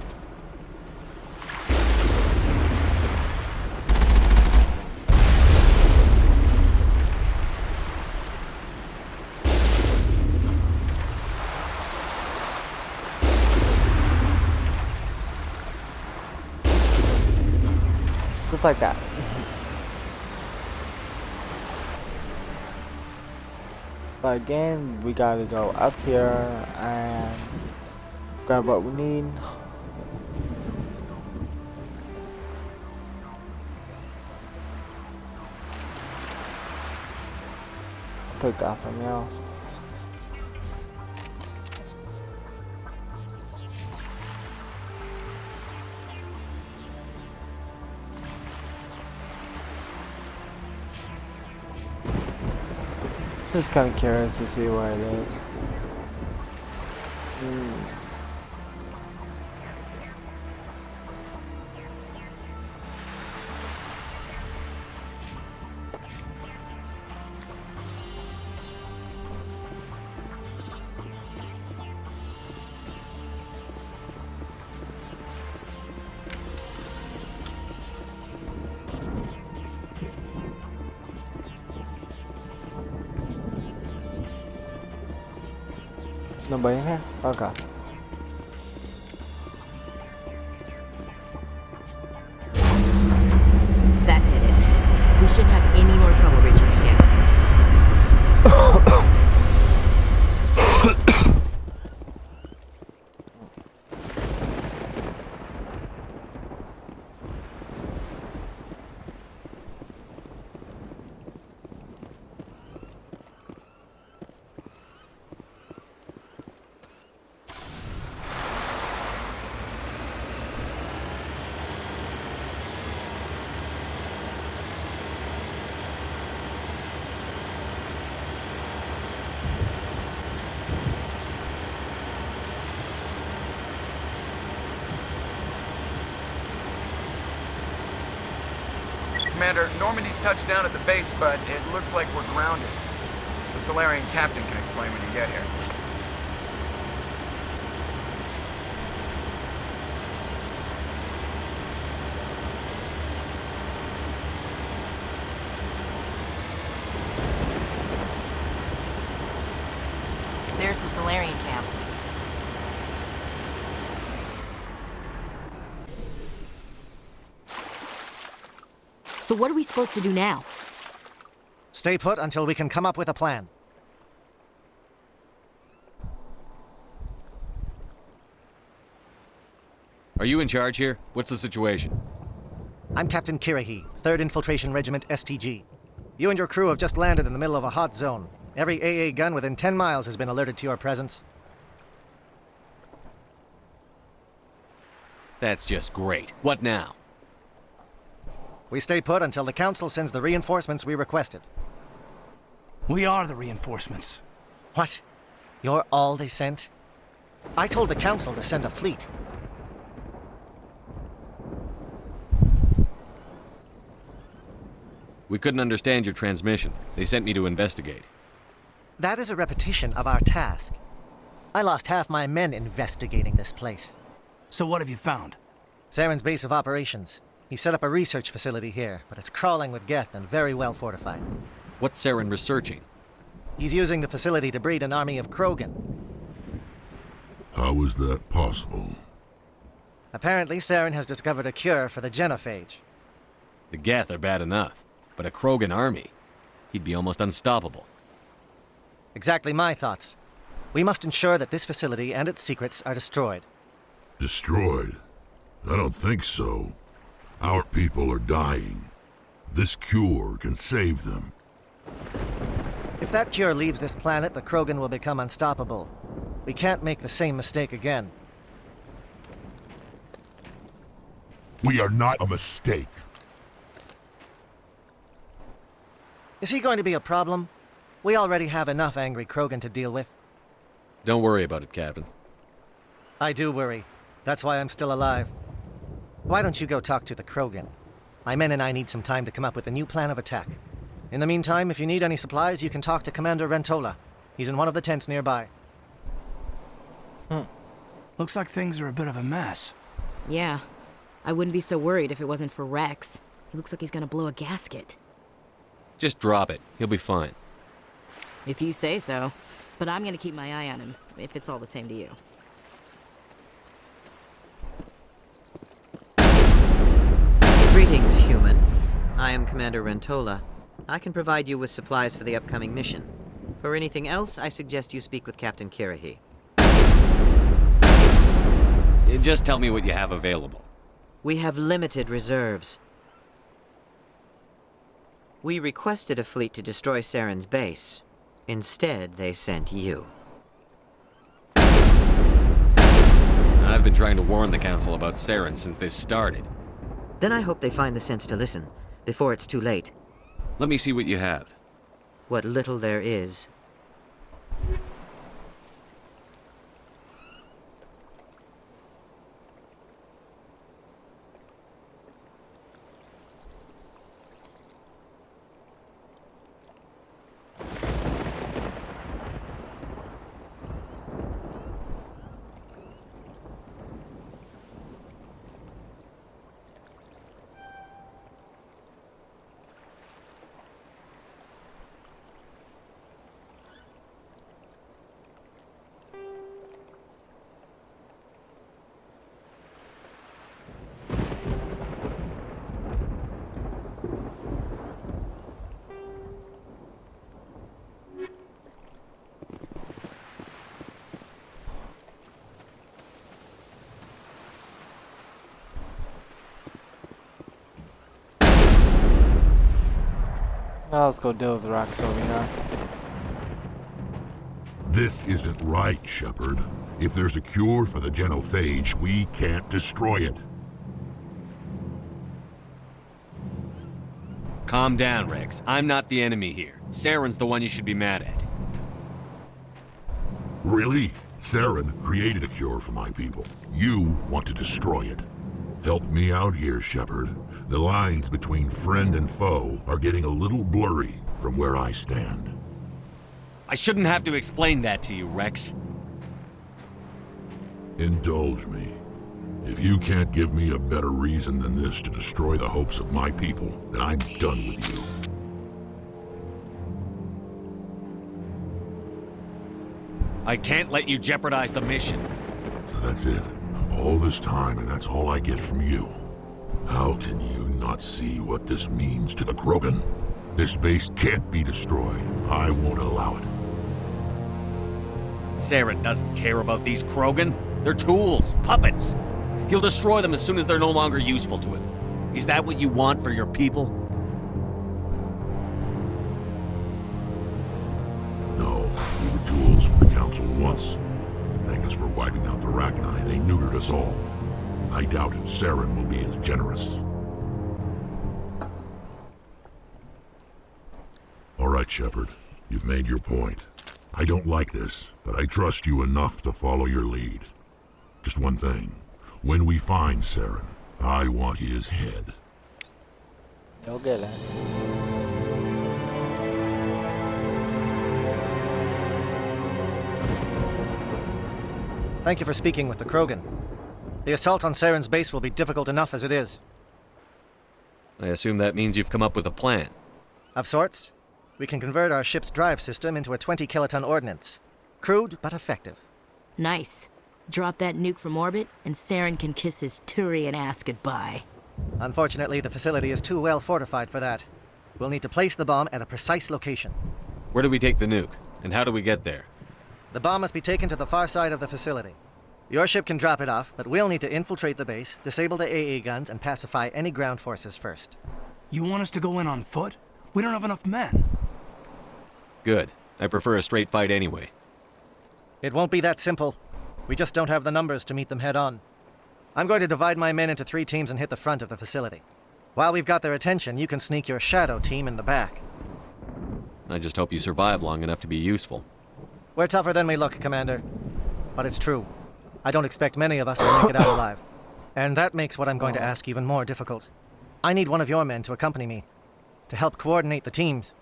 Just like that. But again, we gotta go up here and grab what we need. Take that from you. Just kind of curious to see where it is. Nobody in here? Okay. That did it. We shouldn't have any more trouble reaching the camp. Commander, Normandy's touched down at the base, but it looks like we're grounded. The Solarian captain can explain when you get here. There's the Solarian camp. So what are we supposed to do now? Stay put until we can come up with a plan. Are you in charge here? What's the situation? I'm Captain Kirahi, 3rd Infiltration Regiment STG. You and your crew have just landed in the middle of a hot zone. Every AA gun within 10 miles has been alerted to your presence. That's just great. What now? We stay put until the Council sends the reinforcements we requested. We are the reinforcements. What? You're all they sent? I told the Council to send a fleet. We couldn't understand your transmission. They sent me to investigate. That is a repetition of our task. I lost half my men investigating this place. So what have you found? Saren's base of operations. He set up a research facility here, but it's crawling with Geth and very well fortified. What's Saren researching? He's using the facility to breed an army of Krogan. How is that possible? Apparently, Saren has discovered a cure for the genophage. The Geth are bad enough, but a Krogan army? He'd be almost unstoppable. Exactly my thoughts. We must ensure that this facility and its secrets are destroyed. Destroyed? I don't think so. Our people are dying. This cure can save them. If that cure leaves this planet, the Krogan will become unstoppable. We can't make the same mistake again. We are not a mistake. Is he going to be a problem? We already have enough angry Krogan to deal with. Don't worry about it, Captain. I do worry. That's why I'm still alive. Why don't you go talk to the Krogan? My men and I need some time to come up with a new plan of attack. In the meantime, if you need any supplies, you can talk to Commander Rentola. He's in one of the tents nearby. Looks like things are a bit of a mess. Yeah. I wouldn't be so worried if it wasn't for Rex. He looks like he's gonna blow a gasket. Just drop it. He'll be fine. If you say so. But I'm gonna keep my eye on him, if it's all the same to you. Greetings, human. I am Commander Rentola. I can provide you with supplies for the upcoming mission. For anything else, I suggest you speak with Captain Kirahi. Just tell me what you have available. We have limited reserves. We requested a fleet to destroy Saren's base. Instead, they sent you. I've been trying to warn the Council about Saren since this started. Then I hope they find the sense to listen, before it's too late. Let me see what you have. what little there is. Now let's go deal with the rocks over here. This isn't right, Shepard. If there's a cure for the genophage, we can't destroy it. Calm down, Rex. I'm not the enemy here. Saren's the one you should be mad at. Really? Saren created a cure for my people. You want to destroy it. Help me out here, Shepard. The lines between friend and foe are getting a little blurry from where I stand. I shouldn't have to explain that to you, Rex. Indulge me. If you can't give me a better reason than this to destroy the hopes of my people, then I'm done with you. I can't let you jeopardize the mission. So that's it. All this time, and that's all I get from you. How can you not see what this means to the Krogan? This base can't be destroyed. I won't allow it. Saren doesn't care about these Krogan. They're tools, puppets. He'll destroy them as soon as they're no longer useful to him. Is that what you want for your people? No, we were tools for the Council once. Thank us for wiping out the Rachni. They neutered us all. I doubt Saren will be as generous. All right, Shepard. You've made your point. I don't like this, but I trust you enough to follow your lead. Just one thing. When we find Saren, I want his head. You'll get it. Thank you for speaking with the Krogan. The assault on Saren's base will be difficult enough as it is. I assume that means you've come up with a plan. Of sorts. We can convert our ship's drive system into a 20-kiloton ordnance. Crude, but effective. Nice. Drop that nuke from orbit, and Saren can kiss his Turian ass goodbye. Unfortunately, the facility is too well fortified for that. We'll need to place the bomb at a precise location. Where do we take the nuke? And how do we get there? The bomb must be taken to the far side of the facility. Your ship can drop it off, but we'll need to infiltrate the base, disable the AA guns, and pacify any ground forces first. You want us to go in on foot? We don't have enough men. Good. I prefer a straight fight anyway. It won't be that simple. We just don't have the numbers to meet them head-on. I'm going to divide my men into 3 teams and hit the front of the facility. While we've got their attention, you can sneak your shadow team in the back. I just hope you survive long enough to be useful. We're tougher than we look, Commander. But it's true. I don't expect many of us will make it out alive. And that makes what I'm going to ask even more difficult. I need one of your men to accompany me, to help coordinate the teams.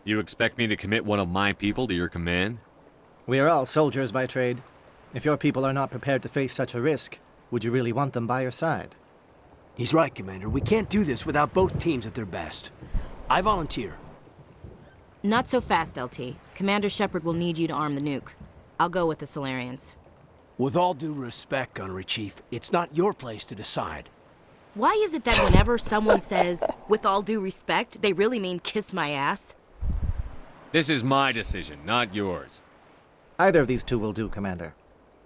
You expect me to commit one of my people to your command? We are all soldiers by trade. If your people are not prepared to face such a risk, would you really want them by your side? He's right, Commander. We can't do this without both teams at their best. I volunteer. Not so fast, LT. Commander Shepard will need you to arm the nuke. I'll go with the Solarians. With all due respect, Gunnery Chief, it's not your place to decide. Why is it that whenever someone says, with all due respect, they really mean kiss my ass? This is my decision, not yours. Either of these two will do, Commander.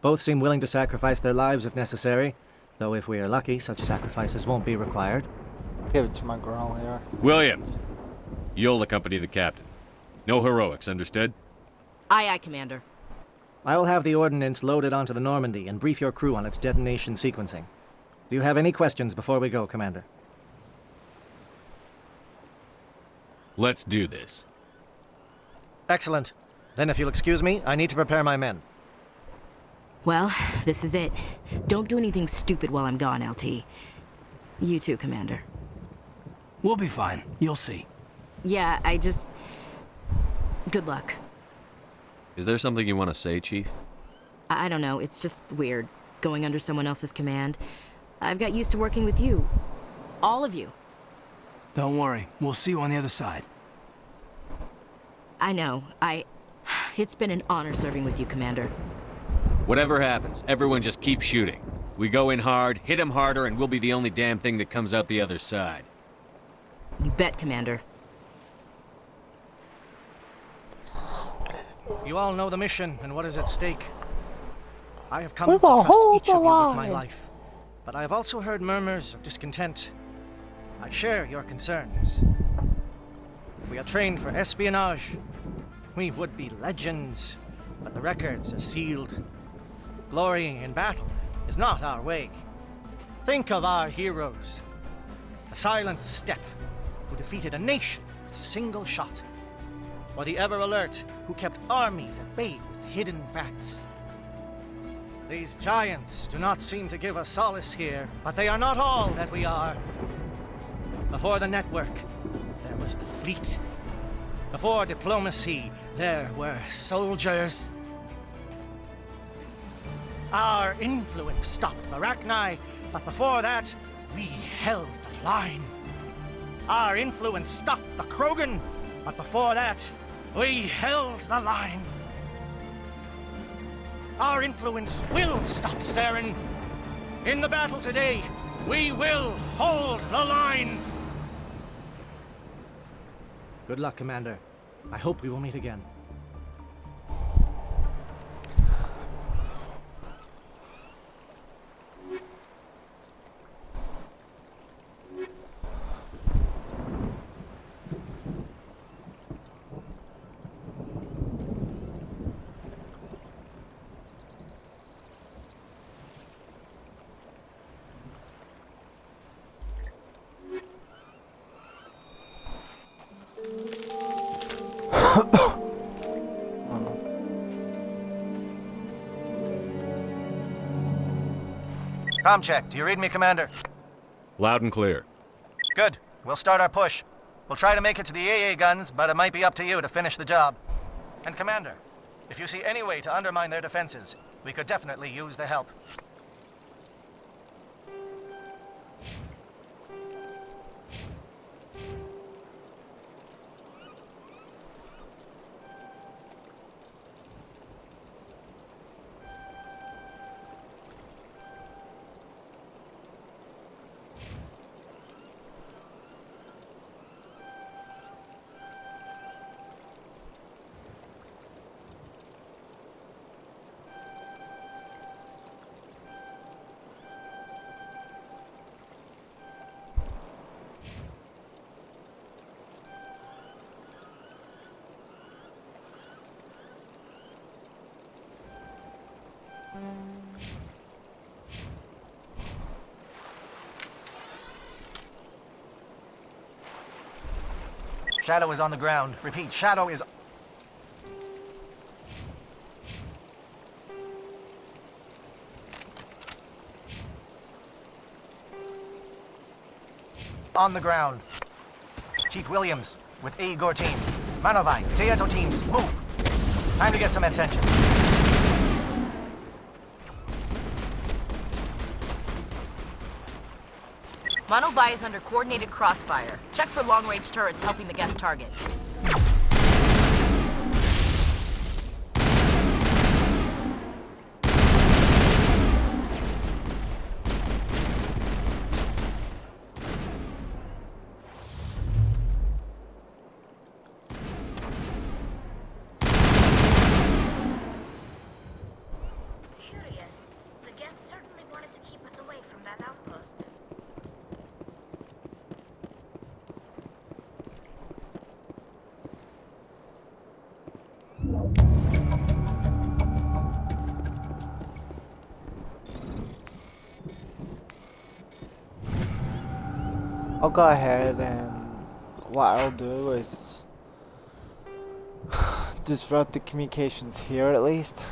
Both seem willing to sacrifice their lives if necessary, though if we are lucky, such sacrifices won't be required. Give it to my girl here. Williams, you'll accompany the captain. No heroics, understood? Aye, aye, Commander. I will have the ordnance loaded onto the Normandy and brief your crew on its detonation sequencing. Do you have any questions before we go, Commander? Let's do this. Excellent. Then if you'll excuse me, I need to prepare my men. Well, this is it. Don't do anything stupid while I'm gone, LT. You too, Commander. We'll be fine. You'll see. Yeah, Good luck. Is there something you want to say, Chief? I don't know, it's just weird, going under someone else's command. I've got used to working with you. All of you. Don't worry. We'll see you on the other side. I know. It's been an honor serving with you, Commander. Whatever happens, everyone just keep shooting. We go in hard, hit them harder, and we'll be the only damn thing that comes out the other side. You bet, Commander. You all know the mission and what is at stake. I have come to trust each of you with my life, but I have also heard murmurs of discontent. I share your concerns. We are trained for espionage. We would be legends, but the records are sealed. Glorying in battle is not our way. Think of our heroes. The silent step who defeated a nation with a single shot. Or the ever-alert who kept armies at bay with hidden facts. These giants do not seem to give us solace here, but they are not all that we are. Before the network, there was the fleet. Before diplomacy, there were soldiers. Our influence stopped the Rachni, but before that, we held the line. Our influence stopped the Krogan, but before that, we held the line. Our influence will stop Saren. In the battle today, we will hold the line. Good luck, Commander. I hope we will meet again. Com check. Do you read me, Commander? Loud and clear. Good. We'll start our push. We'll try to make it to the AA guns, but it might be up to you to finish the job. And Commander, if you see any way to undermine their defenses, we could definitely use the help. Shadow is on the ground. Repeat, Shadow is... on the ground. Chief Williams, with Igor team. Manovai, Teato teams, move! Time to get some attention. Manovai is under coordinated crossfire. Check for long-range turrets helping the Geth target. Curious. The Geth certainly wanted to keep us away from that outpost. I'll go ahead and what I'll do is disrupt the communications here at least.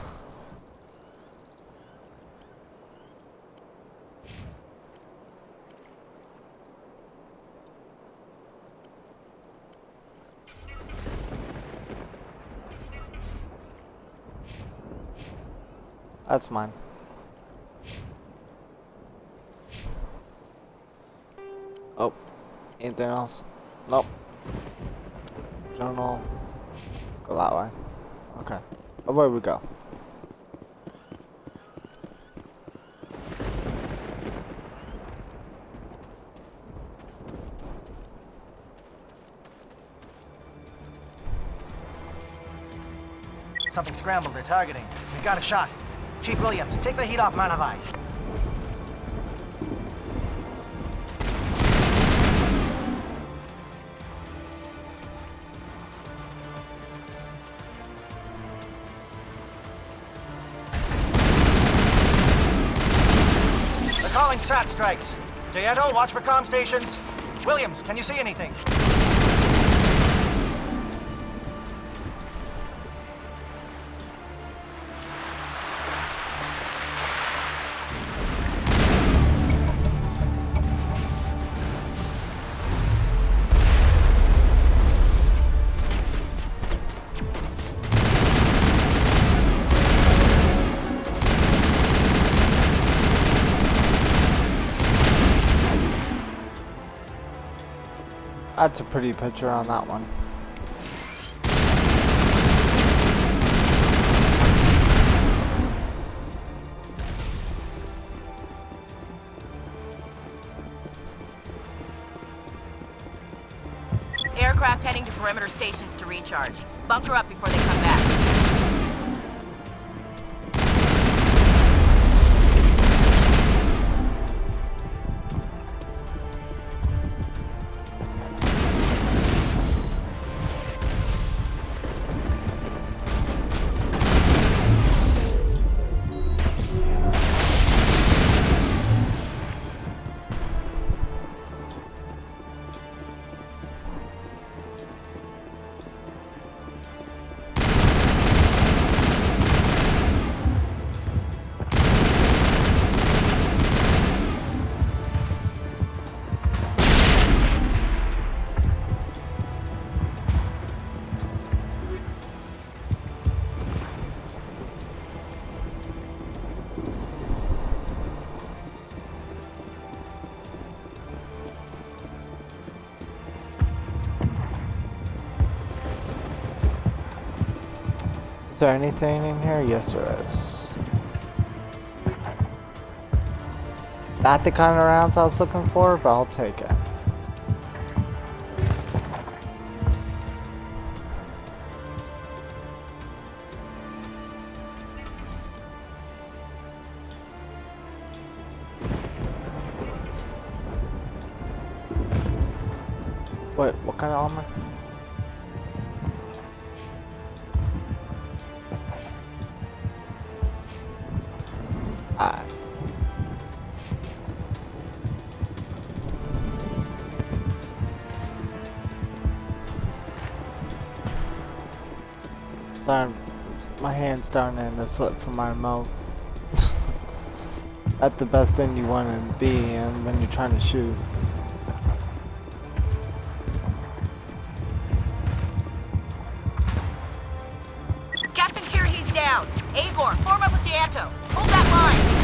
That's mine. Oh, anything else? Nope. Journal. Go that way. Okay. Away we go. Something scrambled. They're targeting. We've got a shot. Chief Williams, take the heat off Manavai. They're calling SAT strikes. Jayeto, watch for comm stations. Williams, can you see anything? That's a pretty picture on that one. Aircraft heading to perimeter stations to recharge. Bunker up before they come back. Is there anything in here? Yes, there is. Not the kind of rounds I was looking for, but I'll take it. Wait, what kind of armor? Sorry, my hand's starting to slip from my remote. That's the best thing you want to be in when you're trying to shoot. Captain Kirahi's down. Agor, form up with Jayeto. Hold that line.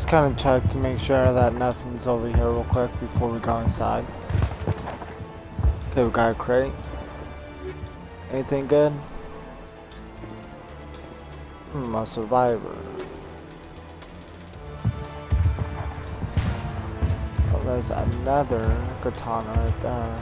Kind of check to make sure that nothing's over here real quick before we go inside. Okay, we got a crate. Anything good? A survivor. Oh, there's another katana right there.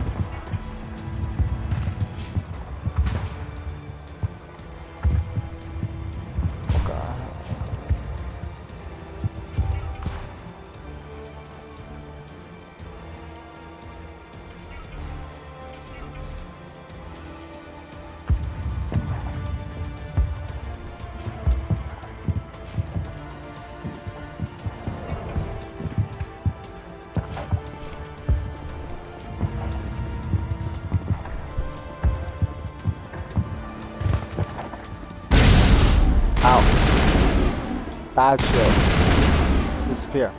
Bad shields. Disappear.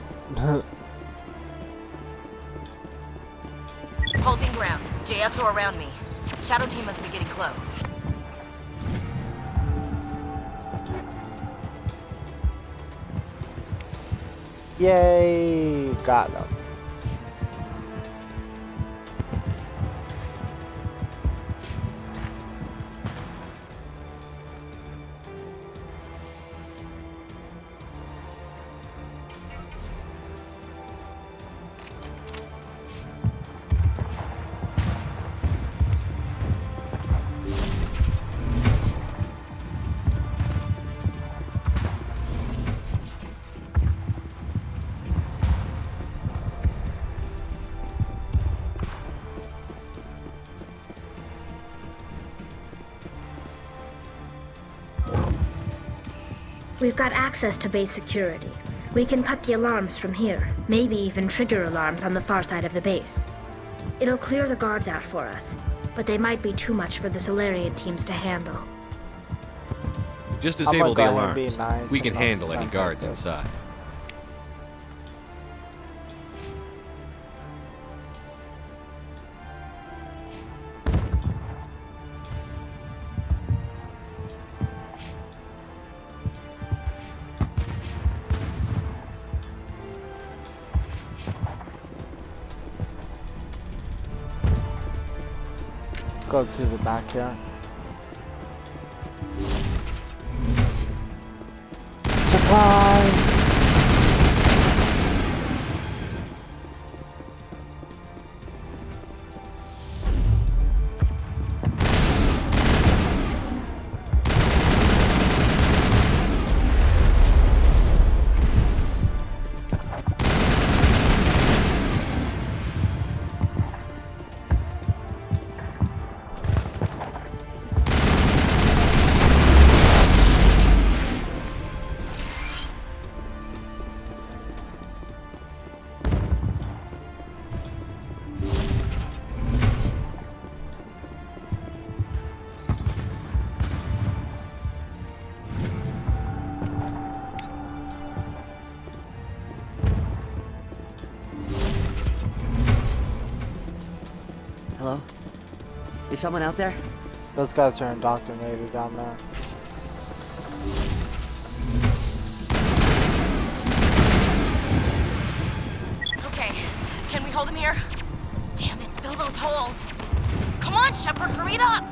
Holding ground. JLTO around me. Shadow team must be getting close. Yay! Got them. We've got access to base security. We can cut the alarms from here, maybe even trigger alarms on the far side of the base. It'll clear the guards out for us, but they might be too much for the Solarian teams to handle. Just disable the I'm gonna be alarms. nice We can and I'm handle just any gonna guards take this. inside. Go to the backyard. Supplies! Hello? Is someone out there? Those guys are indoctrinated down there. Okay, can we hold him here? Damn it, fill those holes. Come on, Shepard, hurry it up!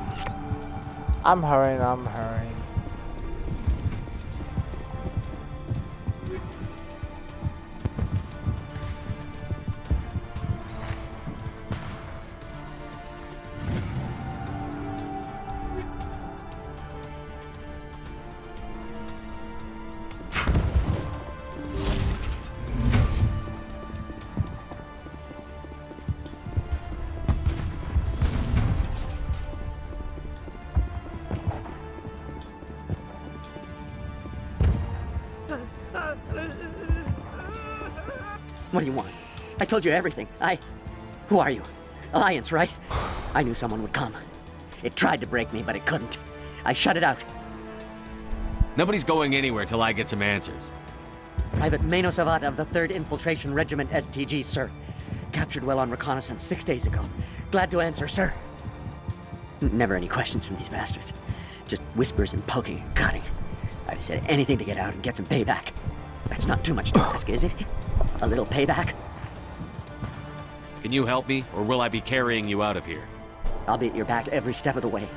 I'm hurrying, I'm hurrying. What do you want? I told you everything. Who are you? Alliance, right? I knew someone would come. It tried to break me, but it couldn't. I shut it out. Nobody's going anywhere till I get some answers. Private Mano Savat of the 3rd Infiltration Regiment STG, sir. Captured well on reconnaissance 6 days ago. Glad to answer, sir. Never any questions from these bastards. Just whispers and poking and cutting. I'd have said anything to get out and get some payback. That's not too much to ask, is it? A little payback? Can you help me, or will I be carrying you out of here? I'll be at your back every step of the way.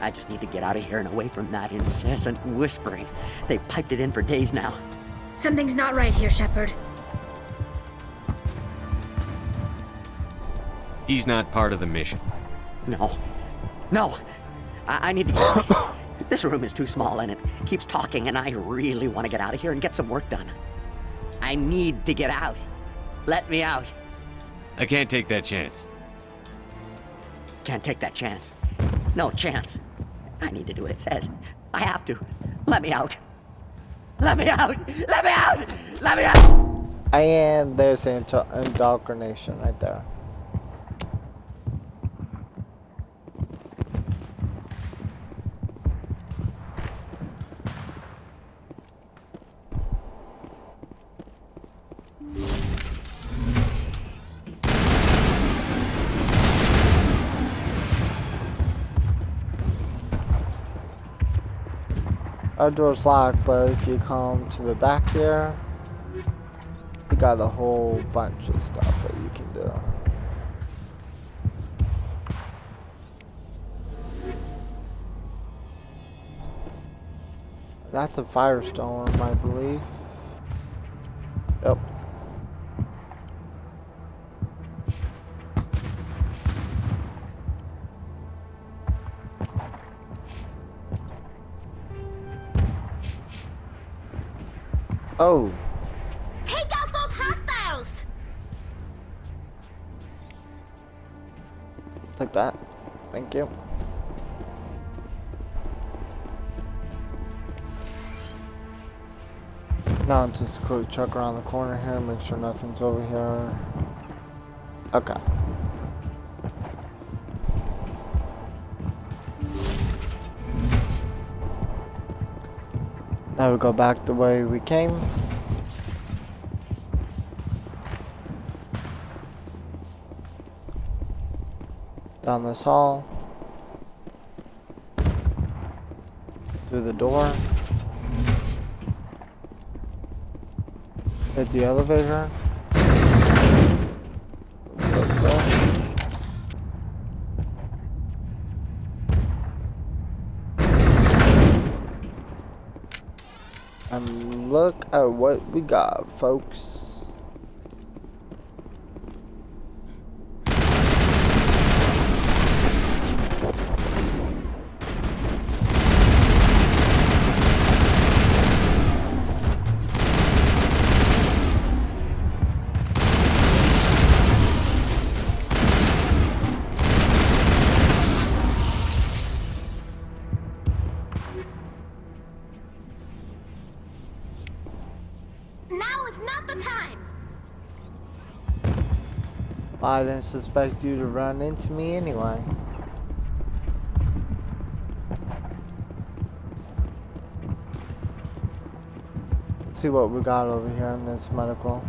I just need to get out of here and away from that incessant whispering. They've piped it in for days now. Something's not right here, Shepard. He's not part of the mission. No. No! I need to get out. This room is too small and it keeps talking, and I really want to get out of here and get some work done. I need to get out. Let me out. I can't take that chance. Can't take that chance. No chance. I need to do what it says. I have to. Let me out. Let me out! Let me out! Let me out! And there's indoctrination right there. Our door's locked, but if you come to the back here, you got a whole bunch of stuff that you can do. That's a firestorm, I believe. Yep. Oh. Take out those hostiles! Take that. Thank you. Now just quick check around the corner here, make sure nothing's over here. Okay. Now we go back the way we came. Down this hall. Through the door. Hit the elevator. Let's go there. And look at what we got, folks. I didn't suspect you to run into me anyway. Let's see what we got over here in this medical.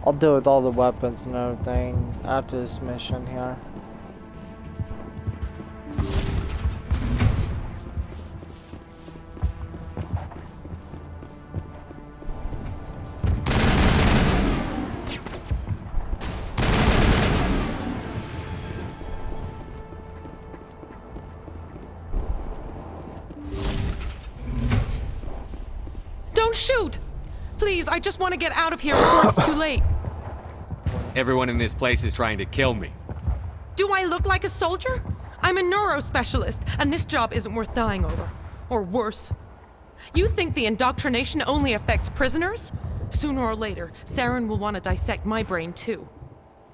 I'll deal with all the weapons and everything after this mission here. Don't shoot! Please, I just want to get out of here before it's too late. Everyone in this place is trying to kill me. Do I look like a soldier? I'm a neurospecialist, and this job isn't worth dying over. Or worse. You think the indoctrination only affects prisoners? Sooner or later, Saren will want to dissect my brain too.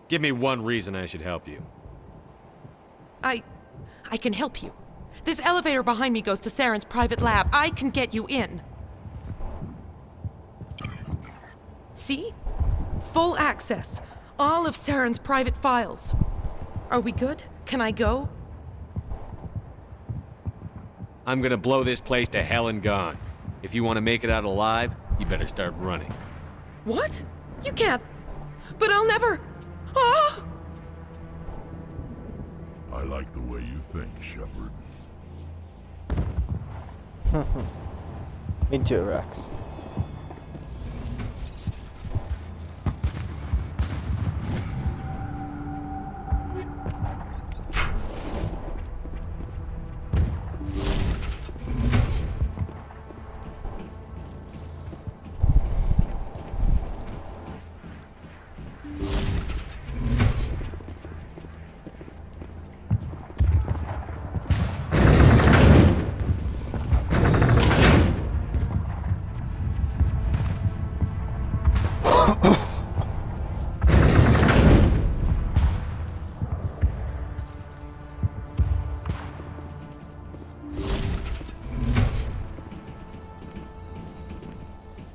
Give me one reason I should help you. I can help you. This elevator behind me goes to Saren's private lab. I can get you in. See? Full access. All of Saren's private files. Are we good? Can I go? I'm gonna blow this place to hell and gone. If you want to make it out alive, you better start running. What? You can't. But I'll never. Ah! I like the way you think, Shepard. Me too, Rex.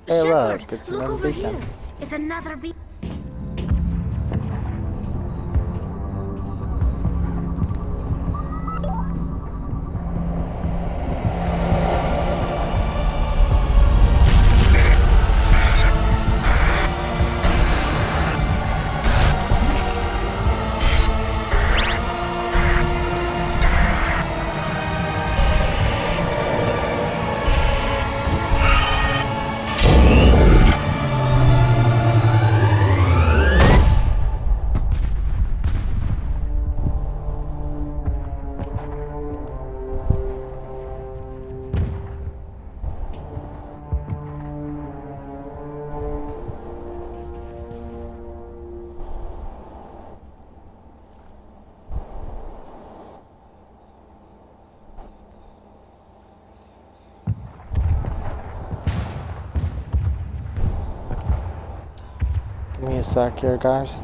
Hey, look, it's Look another over beacon. here. It's another beacon. a sec here, guys.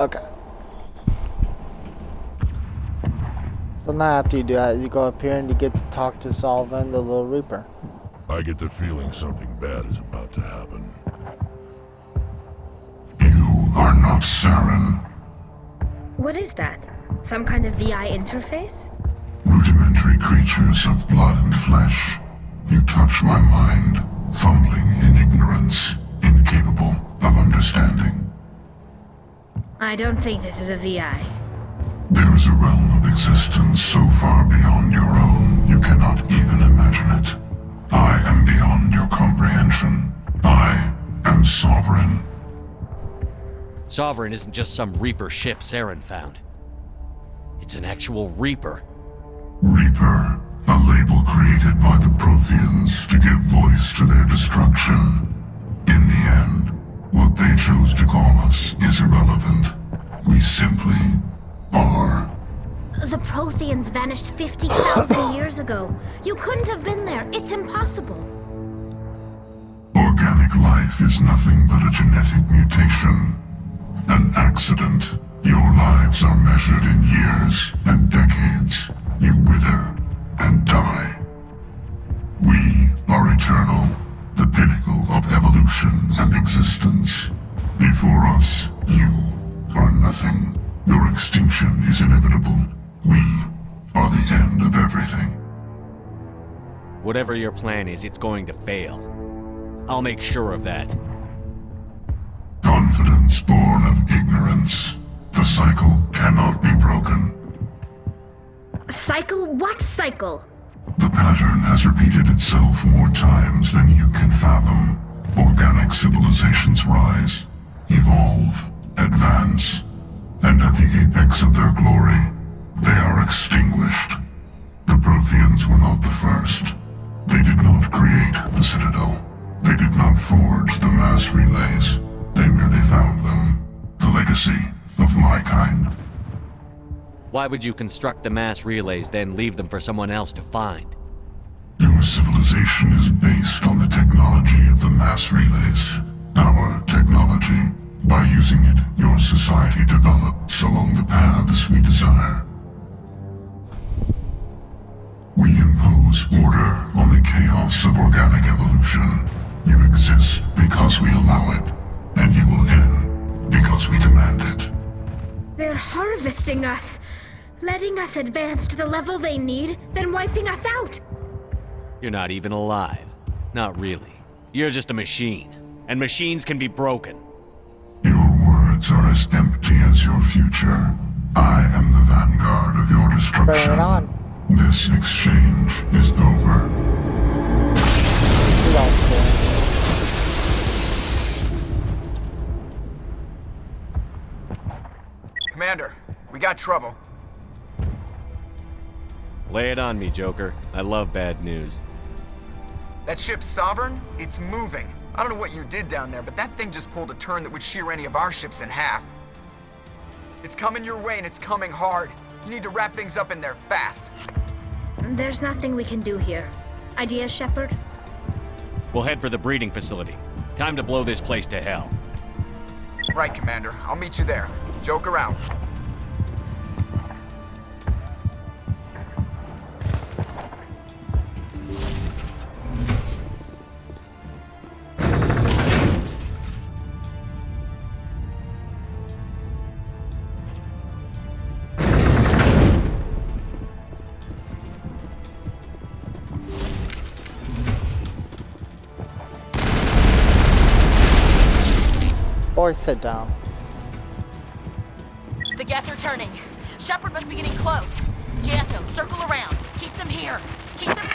Okay. So now after you do that, you go up here and you get to talk to Sullivan, the Little Reaper. I get the feeling something bad is about to happen. You are not Saren. What is that? Some kind of VI interface? Rudimentary creatures of blood and flesh. You touch my mind, fumbling in ignorance, incapable of understanding. I don't think this is a VI. There is a realm of existence so far beyond your own, you cannot even imagine it. I am beyond your comprehension. I am Sovereign. Sovereign isn't just some Reaper ship Saren found. It's an actual Reaper. Reaper, a label created by the Protheans to give voice to their destruction. In the end, what they chose to call us is irrelevant. We simply are. The Protheans vanished 50,000 years ago. You couldn't have been there. It's impossible. Organic life is nothing but a genetic mutation. An accident. Your lives are measured in years and decades. You wither and die. We are eternal, the pinnacle of evolution and existence. Before us, you are nothing. Your extinction is inevitable. We are the end of everything. Whatever your plan is, it's going to fail. I'll make sure of that. Confidence born of ignorance. The cycle cannot be broken. Cycle? What cycle? The pattern has repeated itself more times than you can fathom. Organic civilizations rise, evolve, advance, and at the apex of their glory, they are extinguished. The Protheans were not the first. They did not create the Citadel. They did not forge the mass relays. They merely found them. The legacy of my kind. Why would you construct the mass relays, then leave them for someone else to find? Your civilization is based on the technology of the mass relays. Our technology. By using it, your society develops along the paths we desire. We impose order on the chaos of organic evolution. You exist because we allow it, and you will end because we demand it. They're harvesting us, letting us advance to the level they need, then wiping us out. You're not even alive. Not really. You're just a machine. And machines can be broken. Your words are as empty as your future. I am the vanguard of your destruction. Bring it on. This exchange is over. Commander, we got trouble. Lay it on me, Joker. I love bad news. That ship's Sovereign? It's moving. I don't know what you did down there, but that thing just pulled a turn that would shear any of our ships in half. It's coming your way and it's coming hard. You need to wrap things up in there fast. There's nothing we can do here. Idea, Shepard? We'll head for the breeding facility. Time to blow this place to hell. Right, Commander. I'll meet you there. Joker out. Boy, sit down. The Geth are turning. Shepard must be getting close. Janto, circle around. Keep them here. Keep them...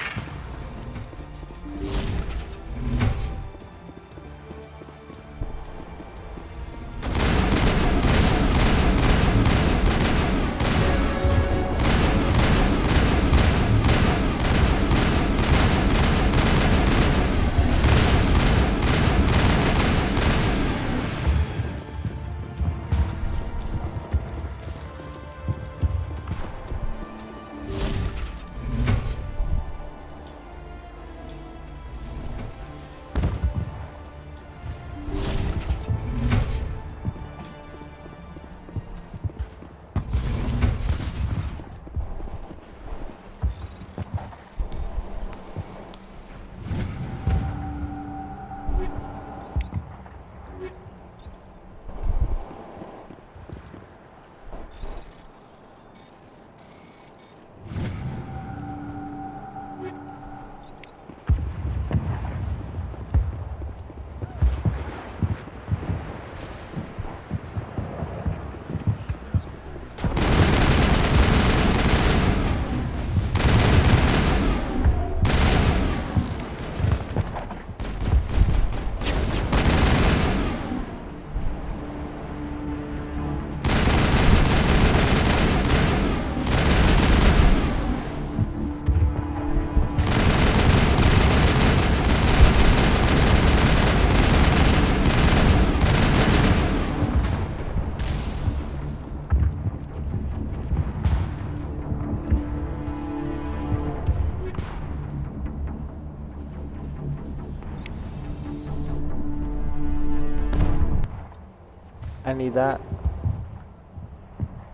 I need that.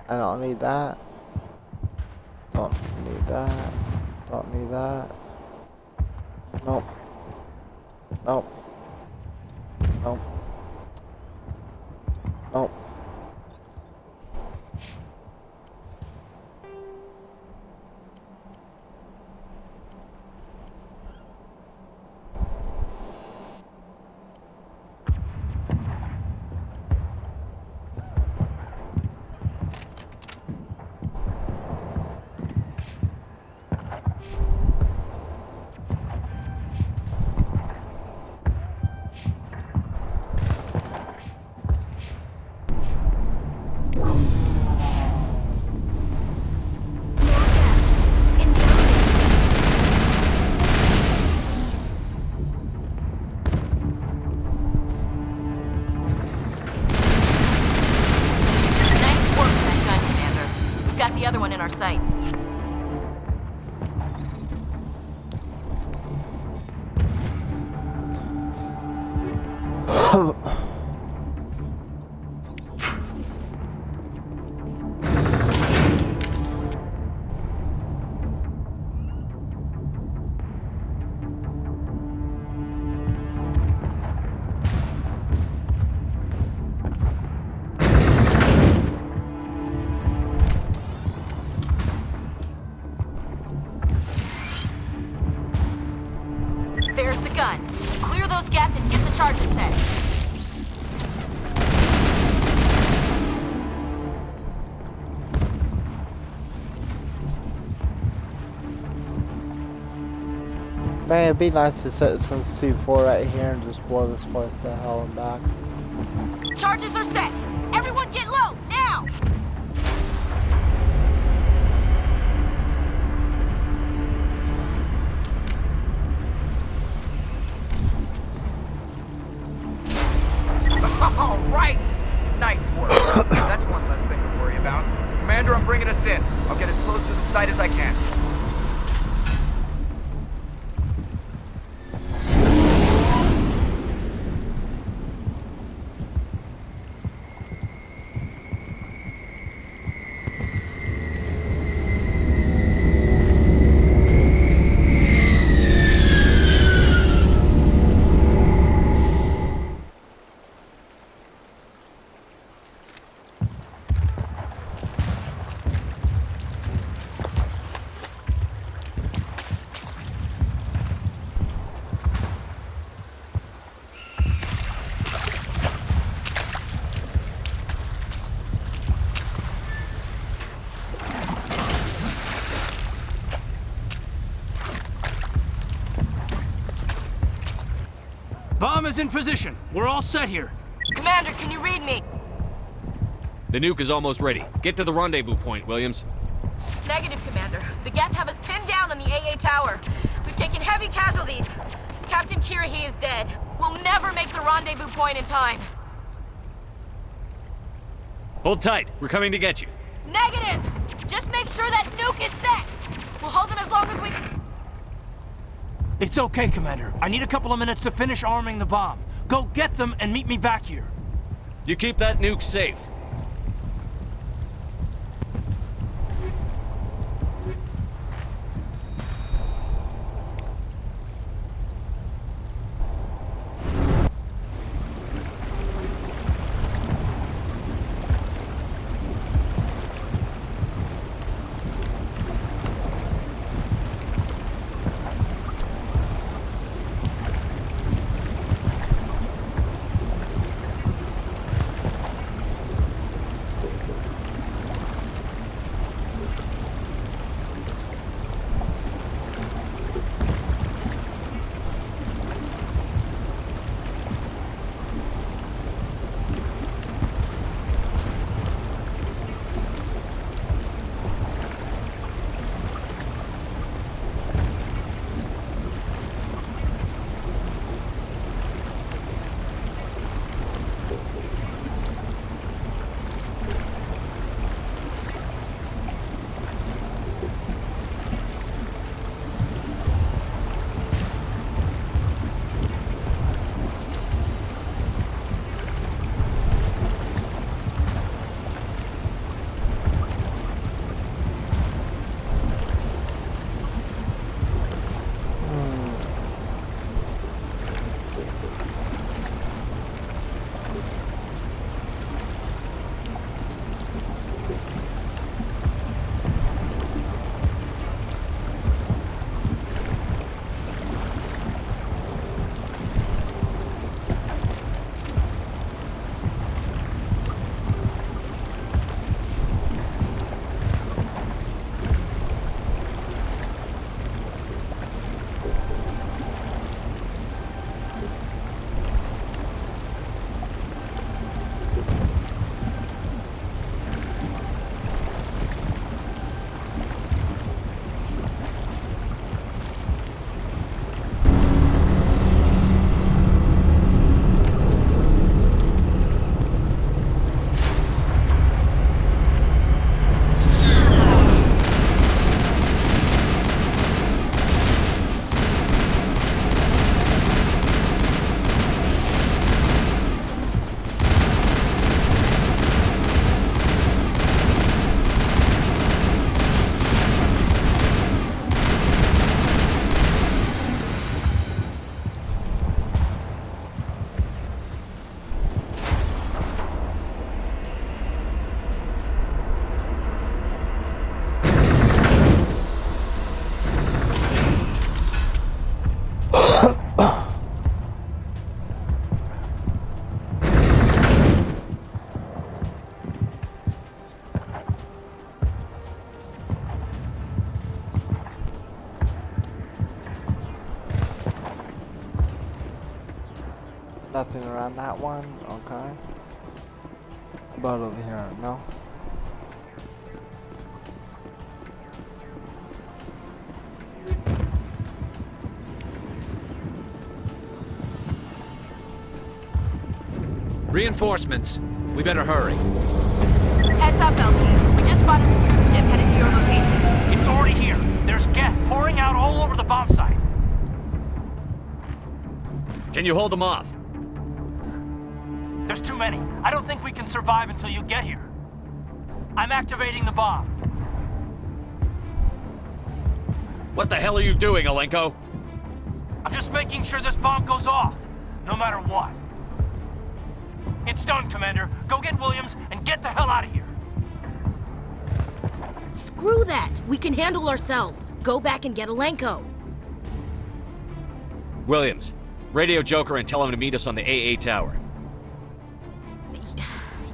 I don't need that. Don't need that. Don't need that. Nope. Nope. Nope. Nope. The other one in our sights. There's the gun. Clear those gaps and get the charges set. Man, it'd be nice to set some C4 right here and just blow this place to hell and back. Charges are set. Everyone get low, now! All right! Nice work. That's one less thing to worry about. Commander, I'm bringing us in. I'll get as close to the site as I can. Bomb is in position. We're all set here. Commander, can you read me? The nuke is almost ready. Get to the rendezvous point, Williams. Negative, Commander. The Geth have us pinned down on the AA tower. We've taken heavy casualties. Captain Kirahi is dead. We'll never make the rendezvous point in time. Hold tight. We're coming to get you. Negative! Just make sure that nuke is set! We'll hold them as long as we... It's okay, Commander. I need a couple of minutes to finish arming the bomb. Go get them and meet me back here. You keep that nuke safe. Nothing around that one, okay. About over here, no? Reinforcements. We better hurry. Heads up, LT. We just spotted a troop ship headed to your location. It's already here. There's Geth pouring out all over the bomb site. Can you hold them off? There's too many. I don't think we can survive until you get here. I'm activating the bomb. What the hell are you doing, Alenko? I'm just making sure this bomb goes off, no matter what. It's done, Commander. Go get Williams and get the hell out of here. Screw that! We can handle ourselves. Go back and get Alenko. Williams, radio Joker and tell him to meet us on the AA tower.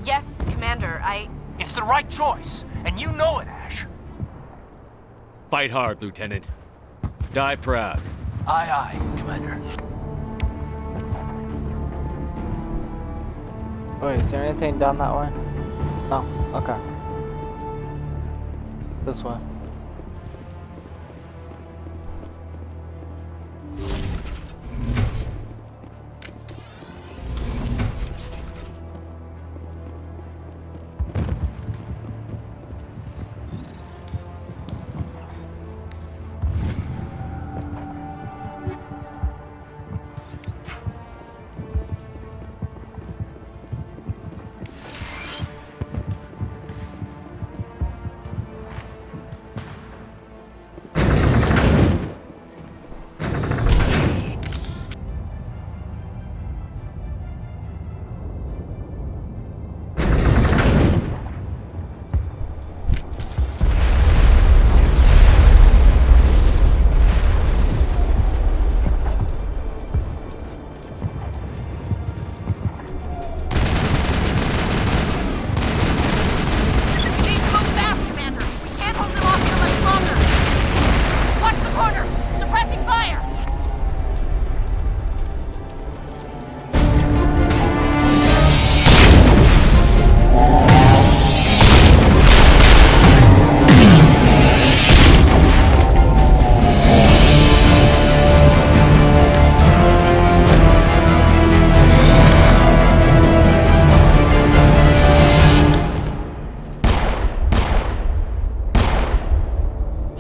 Yes, Commander, It's the right choice, and you know it, Ash. Fight hard, Lieutenant. Die proud. Aye, aye, Commander. Wait, is there anything down that way? No. Okay. This way.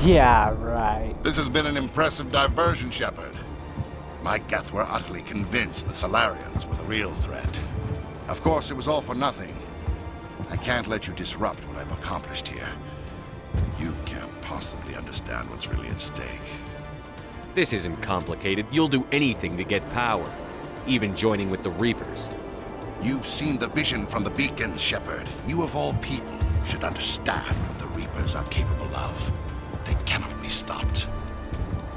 Yeah, right. This has been an impressive diversion, Shepard. My Geth were utterly convinced the Solarians were the real threat. Of course, it was all for nothing. I can't let you disrupt what I've accomplished here. You can't possibly understand what's really at stake. This isn't complicated. You'll do anything to get power, even joining with the Reapers. You've seen the vision from the beacons, Shepard. You of all people should understand what the Reapers are capable of. They cannot be stopped.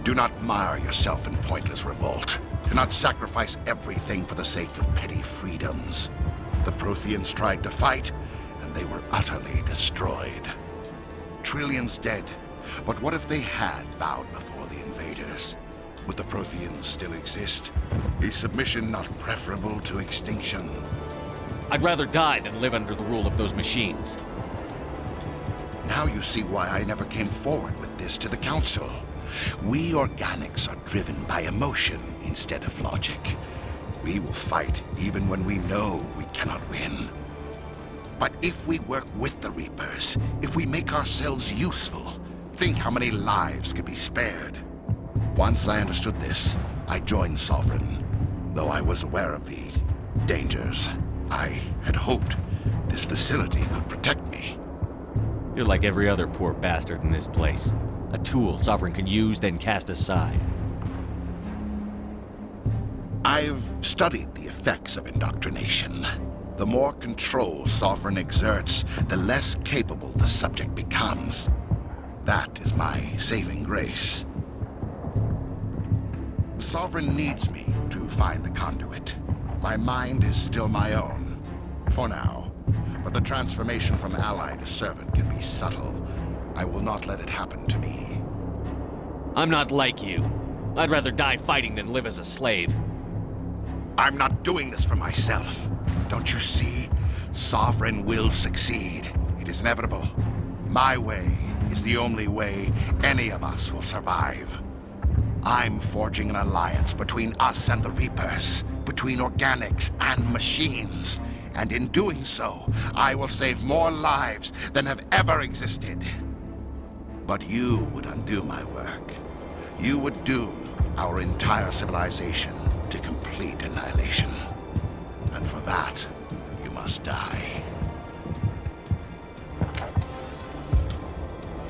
Do not mire yourself in pointless revolt. Do not sacrifice everything for the sake of petty freedoms. The Protheans tried to fight, and they were utterly destroyed. Trillions dead, but what if they had bowed before the invaders? Would the Protheans still exist? Is submission not preferable to extinction? I'd rather die than live under the rule of those machines. Now you see why I never came forward with this to the Council. We organics are driven by emotion instead of logic. We will fight even when we know we cannot win. But if we work with the Reapers, if we make ourselves useful, think how many lives could be spared. Once I understood this, I joined Sovereign, though I was aware of the dangers. I had hoped this facility could protect me. You're like every other poor bastard in this place. A tool Sovereign can use, then cast aside. I've studied the effects of indoctrination. The more control Sovereign exerts, the less capable the subject becomes. That is my saving grace. Sovereign needs me to find the conduit. My mind is still my own, for now. But the transformation from ally to servant can be subtle. I will not let it happen to me. I'm not like you. I'd rather die fighting than live as a slave. I'm not doing this for myself. Don't you see? Sovereign will succeed. It is inevitable. My way is the only way any of us will survive. I'm forging an alliance between us and the Reapers, between organics and machines. And in doing so, I will save more lives than have ever existed. But you would undo my work. You would doom our entire civilization to complete annihilation. And for that, you must die.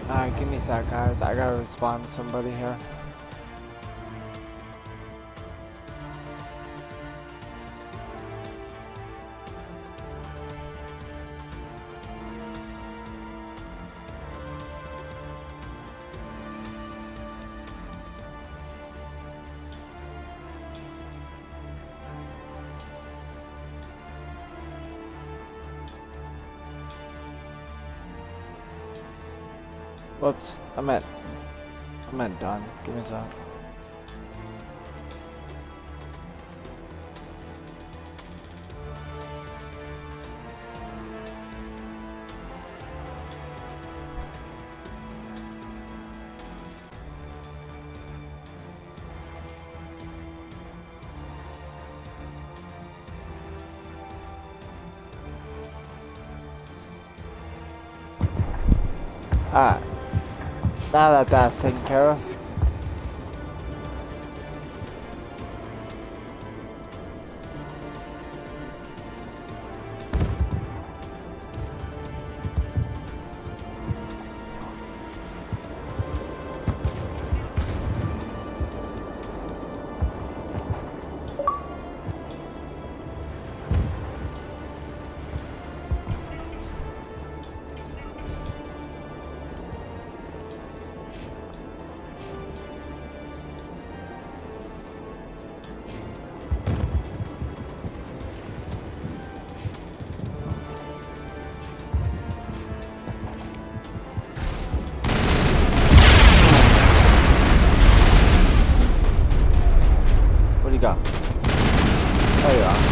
Alright, give me a sec, guys. I gotta respond to somebody here. Whoops, I meant done. Give me a sec. Alright. Now that that's taken care of. Where'd he go? There you are.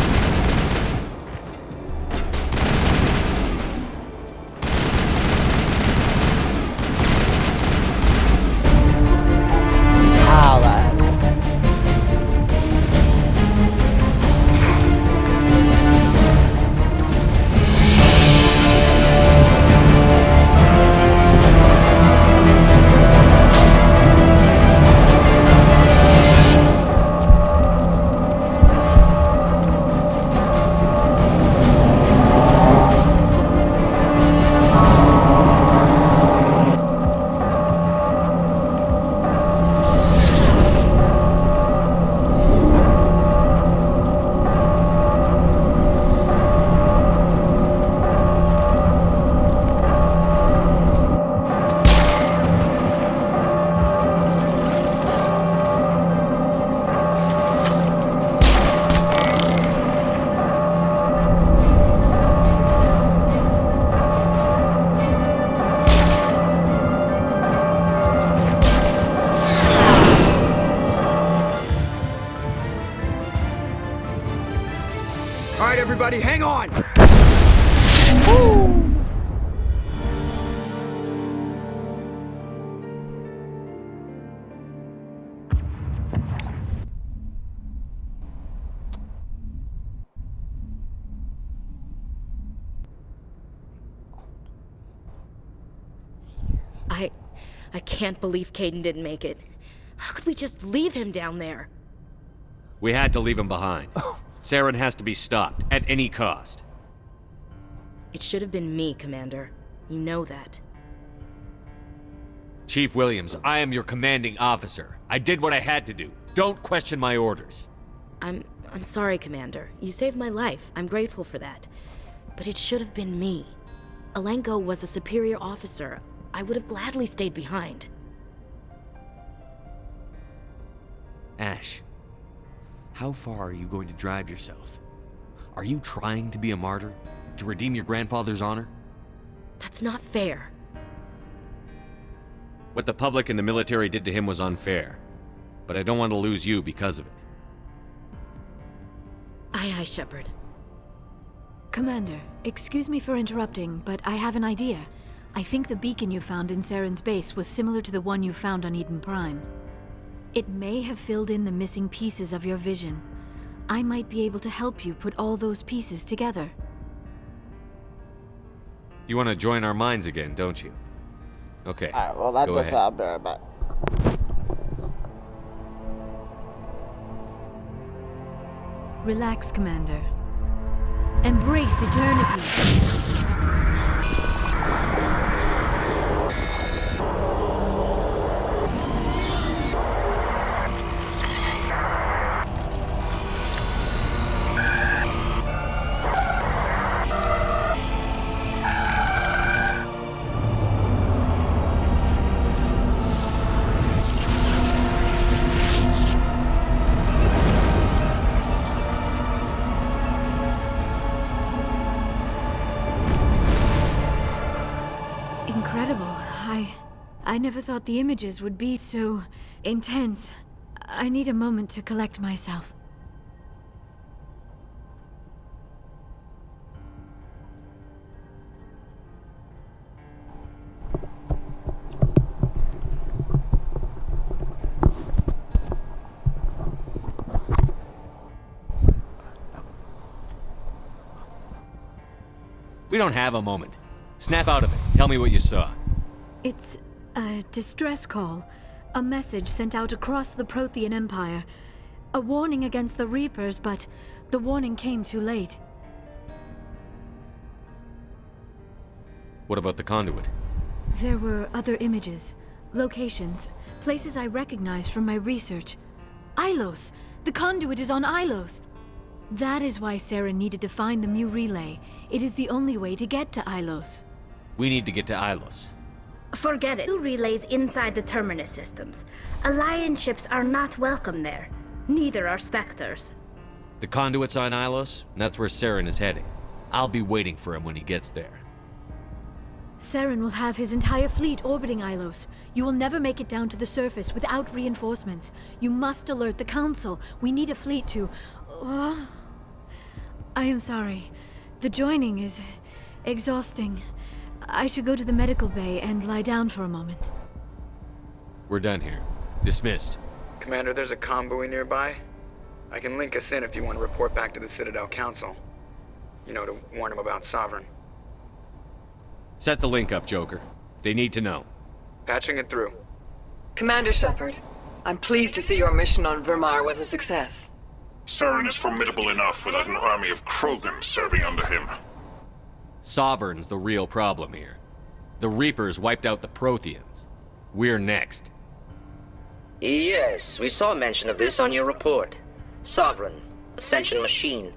Alright, everybody, hang on! I can't believe Caden didn't make it. How could we just leave him down there? We had to leave him behind. Saren has to be stopped, at any cost. It should have been me, Commander. You know that. Chief Williams, I am your commanding officer. I did what I had to do. Don't question my orders. I'm sorry, Commander. You saved my life. I'm grateful for that. But it should have been me. Alenko was a superior officer. I would have gladly stayed behind. Ash, how far are you going to drive yourself? Are you trying to be a martyr? To redeem your grandfather's honor? That's not fair. What the public and the military did to him was unfair. But I don't want to lose you because of it. Aye, aye, Shepard. Commander, excuse me for interrupting, but I have an idea. I think the beacon you found in Saren's base was similar to the one you found on Eden Prime. It may have filled in the missing pieces of your vision. I might be able to help you put all those pieces together. You want to join our minds again, don't you? Okay. Alright, well that go does ahead. sound very bad. Relax, Commander. Embrace eternity. Incredible. I never thought the images would be so intense. I need a moment to collect myself. We don't have a moment. Snap out of it. Tell me what you saw. It's a distress call. A message sent out across the Prothean Empire. A warning against the Reapers, but the warning came too late. What about the conduit? There were other images, locations, places I recognized from my research. Ilos! The conduit is on Ilos! That is why Sarah needed to find the Mu relay. It is the only way to get to Ilos. We need to get to Ilos. Forget it. Two relays inside the Terminus systems. Alliance ships are not welcome there. Neither are Spectres. The conduit's on Ilos, and that's where Saren is heading. I'll be waiting for him when he gets there. Saren will have his entire fleet orbiting Ilos. You will never make it down to the surface without reinforcements. You must alert the Council. We need a fleet to... I am sorry. The joining is exhausting. I should go to the medical bay and lie down for a moment. We're done here. Dismissed. Commander, there's a convoy nearby. I can link us in if you want to report back to the Citadel Council. You know, to warn them about Sovereign. Set the link up, Joker. They need to know. Patching it through. Commander Shepard, I'm pleased to see your mission on Vermar was a success. Saren is formidable enough without an army of Krogan serving under him. Sovereign's the real problem here. The Reapers wiped out the Protheans. We're next. Yes, we saw mention of this on your report. Sovereign, Ascension machine,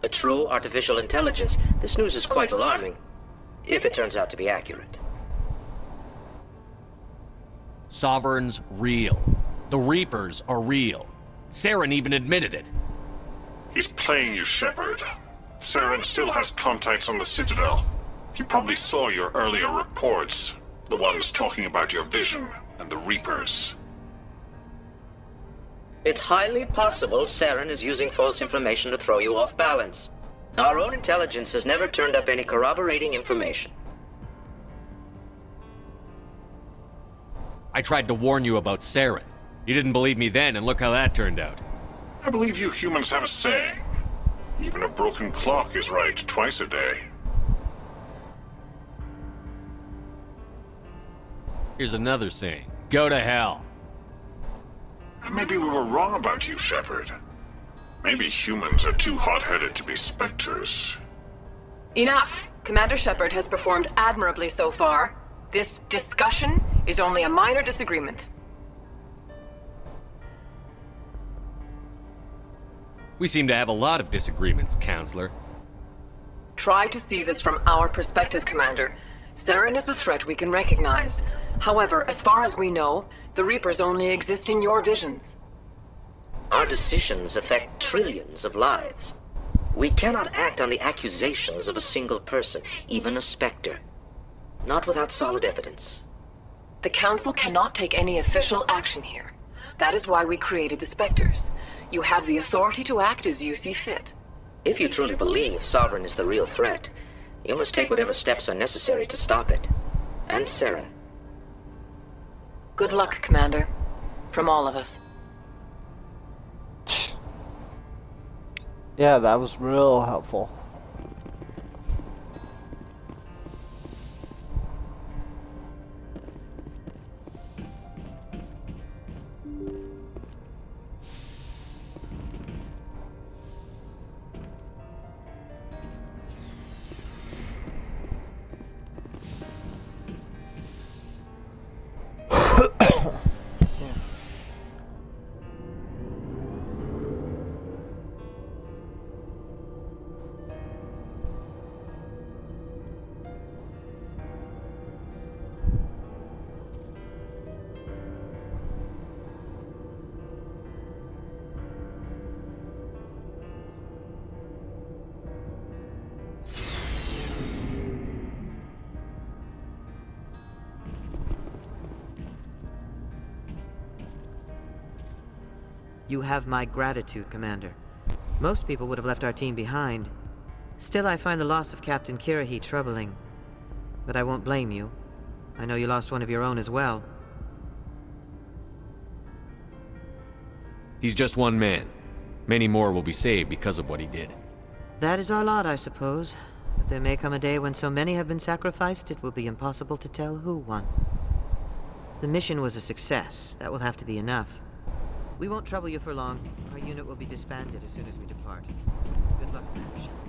a true artificial intelligence. This news is quite alarming, if it turns out to be accurate. Sovereign's real. The Reapers are real. Saren even admitted it. He's playing you, Shepard. Saren still has contacts on the Citadel. He probably saw your earlier reports. The ones talking about your vision and the Reapers. It's highly possible Saren is using false information to throw you off balance. Our own intelligence has never turned up any corroborating information. I tried to warn you about Saren. You didn't believe me then, and look how that turned out. I believe you humans have a saying. Even a broken clock is right twice a day. Here's another saying. Go to hell. Maybe we were wrong about you, Shepard. Maybe humans are too hot-headed to be specters. Enough! Commander Shepard has performed admirably so far. This discussion is only a minor disagreement. We seem to have a lot of disagreements, Counselor. Try to see this from our perspective, Commander. Saren is a threat we can recognize. However, as far as we know, the Reapers only exist in your visions. Our decisions affect trillions of lives. We cannot act on the accusations of a single person, even a Spectre. Not without solid evidence. The Council cannot take any official action here. That is why we created the Spectres. You have the authority to act as you see fit. If you truly believe Sovereign is the real threat, you must take whatever steps are necessary to stop it. And Saren. Good luck, Commander. From all of us. Yeah, that was real helpful. You have my gratitude, Commander. Most people would have left our team behind. Still, I find the loss of Captain Kirrahe troubling. But I won't blame you. I know you lost one of your own as well. He's just one man. Many more will be saved because of what he did. That is our lot, I suppose. But there may come a day when so many have been sacrificed, it will be impossible to tell who won. The mission was a success. That will have to be enough. We won't trouble you for long. Our unit will be disbanded as soon as we depart. Good luck, Commander Shepard.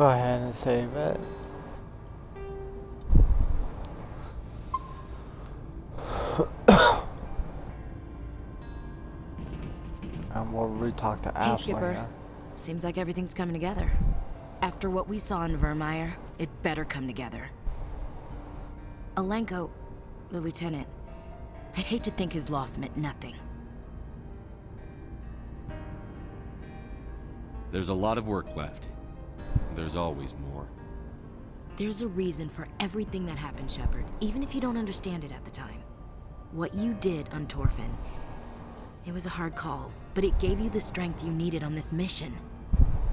Go ahead and save it. And we'll re-talk to Hey, Ash Skipper. later. Seems like everything's coming together. After what we saw in Vermeer, it better come together. Alenko, the lieutenant, I'd hate to think his loss meant nothing. There's a lot of work left. There's always more. There's a reason for everything that happened, Shepard, even if you don't understand it at the time. What you did on Torfin, it was a hard call, but it gave you the strength you needed on this mission.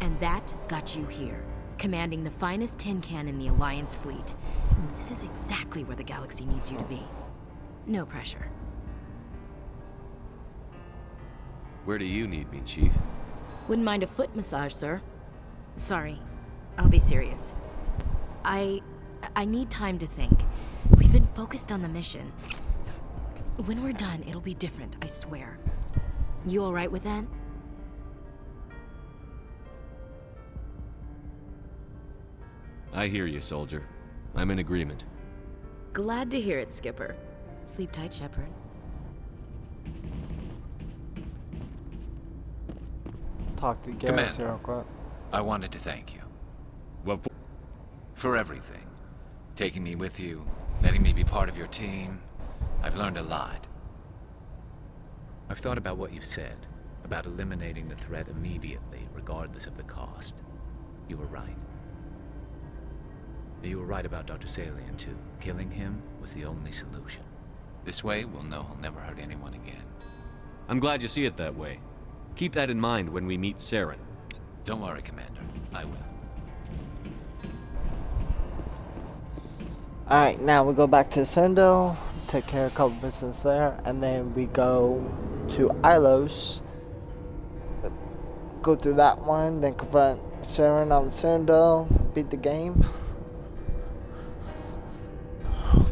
And that got you here, commanding the finest tin can in the Alliance fleet. This is exactly where the galaxy needs you to be. No pressure. Where do you need me, Chief? Wouldn't mind a foot massage, sir. Sorry. I'll be serious. I need time to think. We've been focused on the mission. When we're done, it'll be different, I swear. You alright with that? I hear you, soldier. I'm in agreement. Glad to hear it, Skipper. Sleep tight, Shepard. Talk to Garrus Commander, here real quick. I wanted to thank you. Well, For everything. Taking me with you, letting me be part of your team. I've learned a lot. I've thought about what you said, about eliminating the threat immediately, regardless of the cost. You were right. You were right about Dr. Salian, too. Killing him was the only solution. This way, we'll know he'll never hurt anyone again. I'm glad you see it that way. Keep that in mind when we meet Saren. Don't worry, Commander. I will. Alright, now we go back to Citadel, take care of a couple business there, and then we go to Ilos. Go through that one, then confront Saren on the Citadel, beat the game.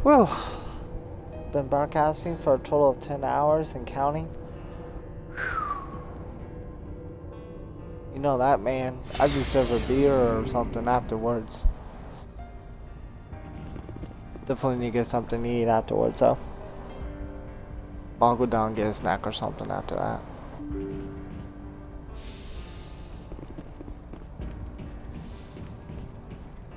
Whew. Been broadcasting for a total of 10 hours and counting. You know that, man. I deserve a beer or something afterwards. Definitely need to get something to eat afterwards, so. I'll go down and get a snack or something after that.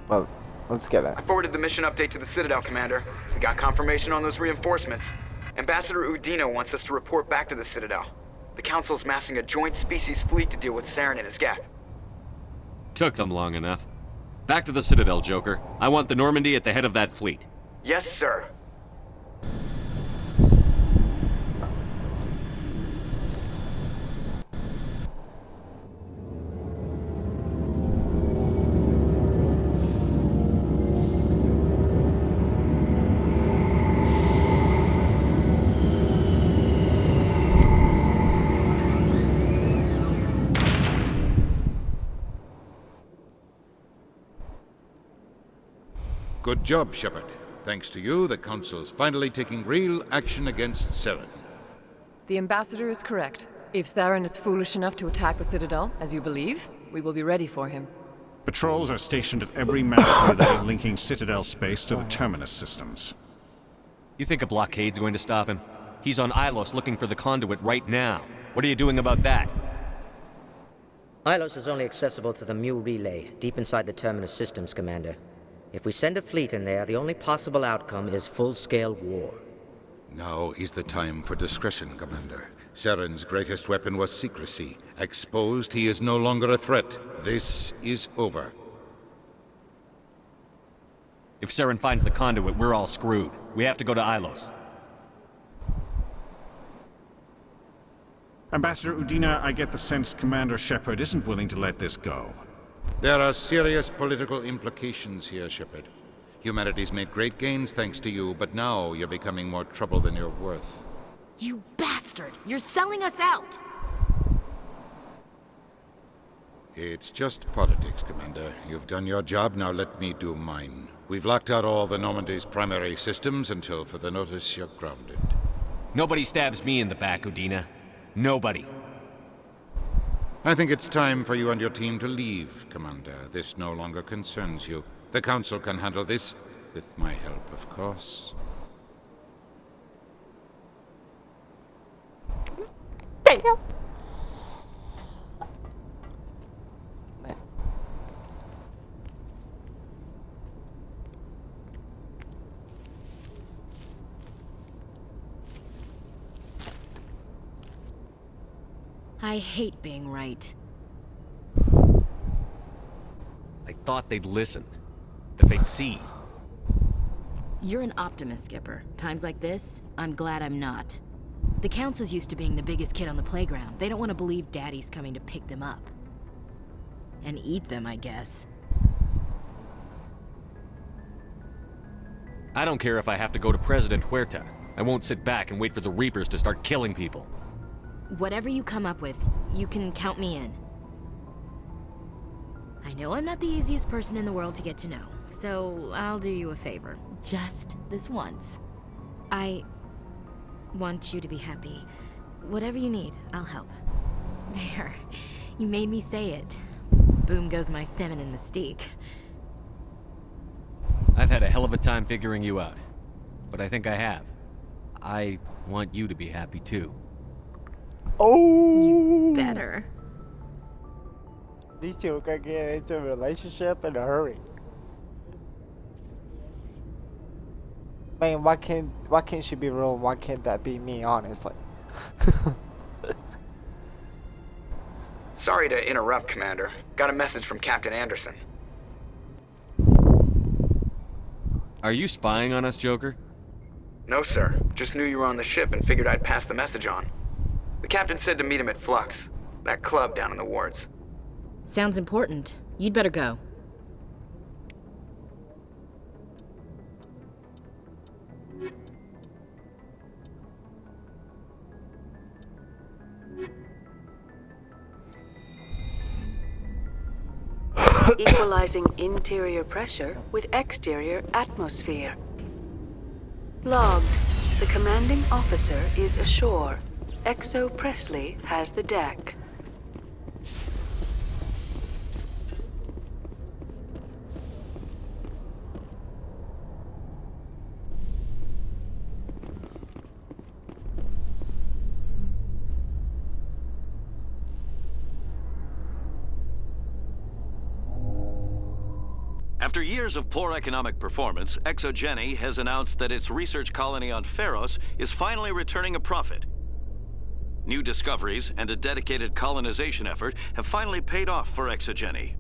Well, let's get it. I forwarded the mission update to the Citadel, Commander. We got confirmation on those reinforcements. Ambassador Udina wants us to report back to the Citadel. The Council's massing a joint species fleet to deal with Saren and his Geth. Took them long enough. Back to the Citadel, Joker. I want the Normandy at the head of that fleet. Yes, sir. Good job, Shepard. Thanks to you, the Council's finally taking real action against Saren. The Ambassador is correct. If Saren is foolish enough to attack the Citadel, as you believe, we will be ready for him. Patrols are stationed at every mass relay linking Citadel space to the Terminus systems. You think a blockade's going to stop him? He's on Ilos looking for the conduit right now. What are you doing about that? Ilos is only accessible to the Mu relay, deep inside the Terminus systems, Commander. If we send a fleet in there, the only possible outcome is full-scale war. Now is the time for discretion, Commander. Saren's greatest weapon was secrecy. Exposed, he is no longer a threat. This is over. If Saren finds the conduit, we're all screwed. We have to go to Ilos. Ambassador Udina, I get the sense Commander Shepard isn't willing to let this go. There are serious political implications here, Shepard. Humanity's made great gains thanks to you, but now you're becoming more trouble than you're worth. You bastard! You're selling us out! It's just politics, Commander. You've done your job, now let me do mine. We've locked out all the Normandy's primary systems until further notice you're grounded. Nobody stabs me in the back, Udina. Nobody. I think it's time for you and your team to leave, Commander. This no longer concerns you. The Council can handle this, with my help, of course. Damn. I hate being right. I thought they'd listen. That they'd see. You're an optimist, Skipper. Times like this, I'm glad I'm not. The Council's used to being the biggest kid on the playground. They don't want to believe Daddy's coming to pick them up. And eat them, I guess. I don't care if I have to go to President Huerta. I won't sit back and wait for the Reapers to start killing people. Whatever you come up with, you can count me in. I know I'm not the easiest person in the world to get to know, so I'll do you a favor. Just this once. I want you to be happy. Whatever you need, I'll help. There. You made me say it. Boom goes my feminine mystique. I've had a hell of a time figuring you out. But I think I have. I want you to be happy too. Oh! You better. These two are gonna get into a relationship in a hurry. Man, why can't she be real? Why can't that be me, honestly? Sorry to interrupt, Commander. Got a message from Captain Anderson. Are you spying on us, Joker? No, sir. Just knew you were on the ship and figured I'd pass the message on. The captain said to meet him at Flux, that club down in the wards. Sounds important. You'd better go. Equalizing interior pressure with exterior atmosphere. Logged. The commanding officer is ashore. Exo Presley has the deck. After years of poor economic performance, ExoGeni has announced that its research colony on Pharos is finally returning a profit. New discoveries and a dedicated colonization effort have finally paid off for ExoGeni.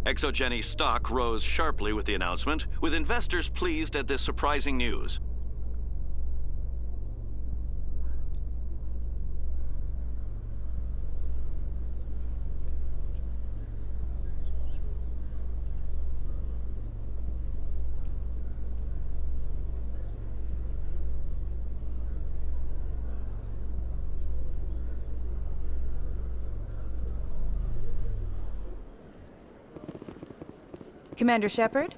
ExoGeni stock rose sharply with the announcement, with investors pleased at this surprising news. Commander Shepard?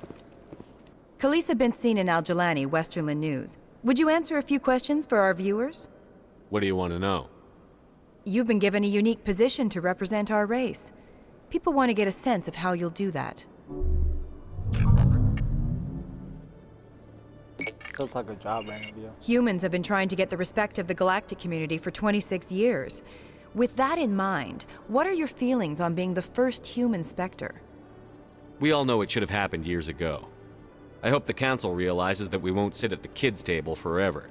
Khaleesa been seen in Al-Jalani, Westerland News. Would you answer a few questions for our viewers? What do you want to know? You've been given a unique position to represent our race. People want to get a sense of how you'll do that. Feels like a job interview. Humans have been trying to get the respect of the galactic community for 26 years. With that in mind, what are your feelings on being the first human Spectre? We all know it should have happened years ago. I hope the Council realizes that we won't sit at the kids' table forever.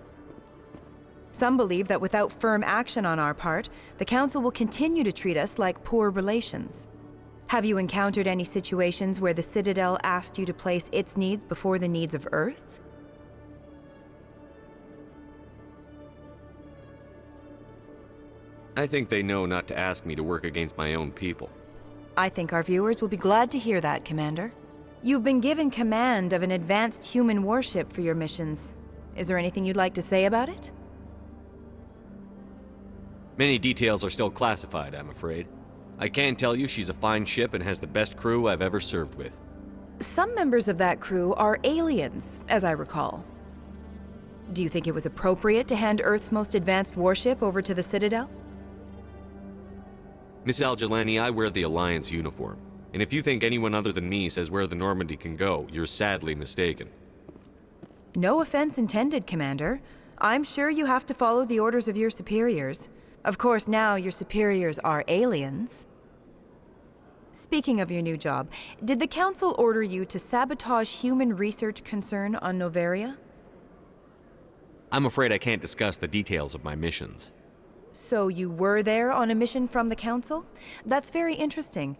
Some believe that without firm action on our part, the Council will continue to treat us like poor relations. Have you encountered any situations where the Citadel asked you to place its needs before the needs of Earth? I think they know not to ask me to work against my own people. I think our viewers will be glad to hear that, Commander. You've been given command of an advanced human warship for your missions. Is there anything you'd like to say about it? Many details are still classified, I'm afraid. I can tell you she's a fine ship and has the best crew I've ever served with. Some members of that crew are aliens, as I recall. Do you think it was appropriate to hand Earth's most advanced warship over to the Citadel? Miss Al-Jalani, I wear the Alliance uniform. And if you think anyone other than me says where the Normandy can go, you're sadly mistaken. No offense intended, Commander. I'm sure you have to follow the orders of your superiors. Of course, now your superiors are aliens. Speaking of your new job, did the Council order you to sabotage human research concern on Noveria? I'm afraid I can't discuss the details of my missions. So you were there on a mission from the Council? That's very interesting.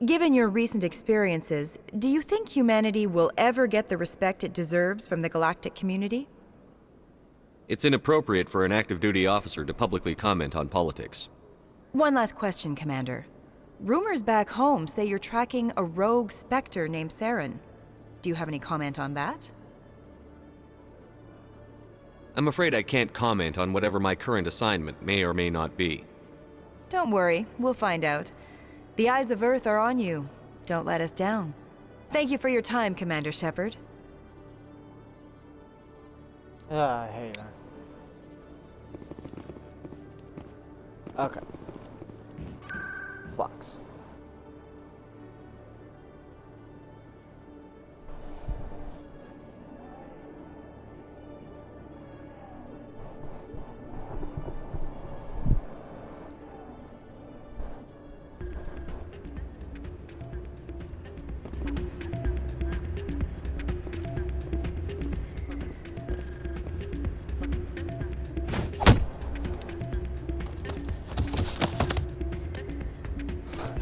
Given your recent experiences, do you think humanity will ever get the respect it deserves from the galactic community? It's inappropriate for an active duty officer to publicly comment on politics. One last question, Commander. Rumors back home say you're tracking a rogue Spectre named Saren. Do you have any comment on that? I'm afraid I can't comment on whatever my current assignment may or may not be. Don't worry, we'll find out. The eyes of Earth are on you. Don't let us down. Thank you for your time, Commander Shepard. I hate her. Okay. Flux.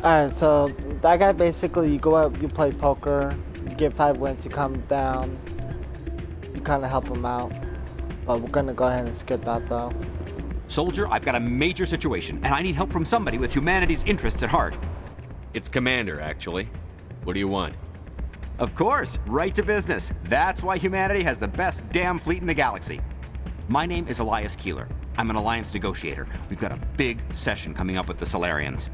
Alright, so that guy basically, you go out, you play poker, you get 5 wins, you come down, you kind of help him out. But we're gonna go ahead and skip that though. Soldier, I've got a major situation, and I need help from somebody with humanity's interests at heart. It's Commander, actually. What do you want? Of course, right to business. That's why humanity has the best damn fleet in the galaxy. My name is Elias Keeler. I'm an alliance negotiator. We've got a big session coming up with the Solarians.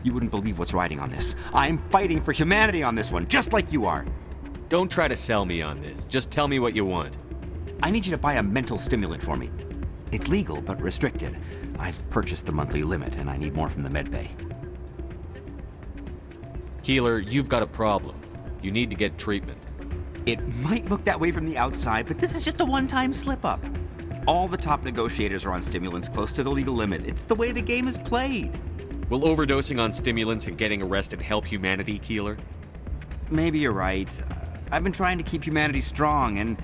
You wouldn't believe what's riding on this. I'm fighting for humanity on this one, just like you are. Don't try to sell me on this. Just tell me what you want. I need you to buy a mental stimulant for me. It's legal, but restricted. I've purchased the monthly limit, and I need more from the medbay. Keeler, you've got a problem. You need to get treatment. It might look that way from the outside, but this is just a one-time slip-up. All the top negotiators are on stimulants close to the legal limit. It's the way the game is played. Will overdosing on stimulants and getting arrested help humanity, Keeler? Maybe you're right. I've been trying to keep humanity strong, and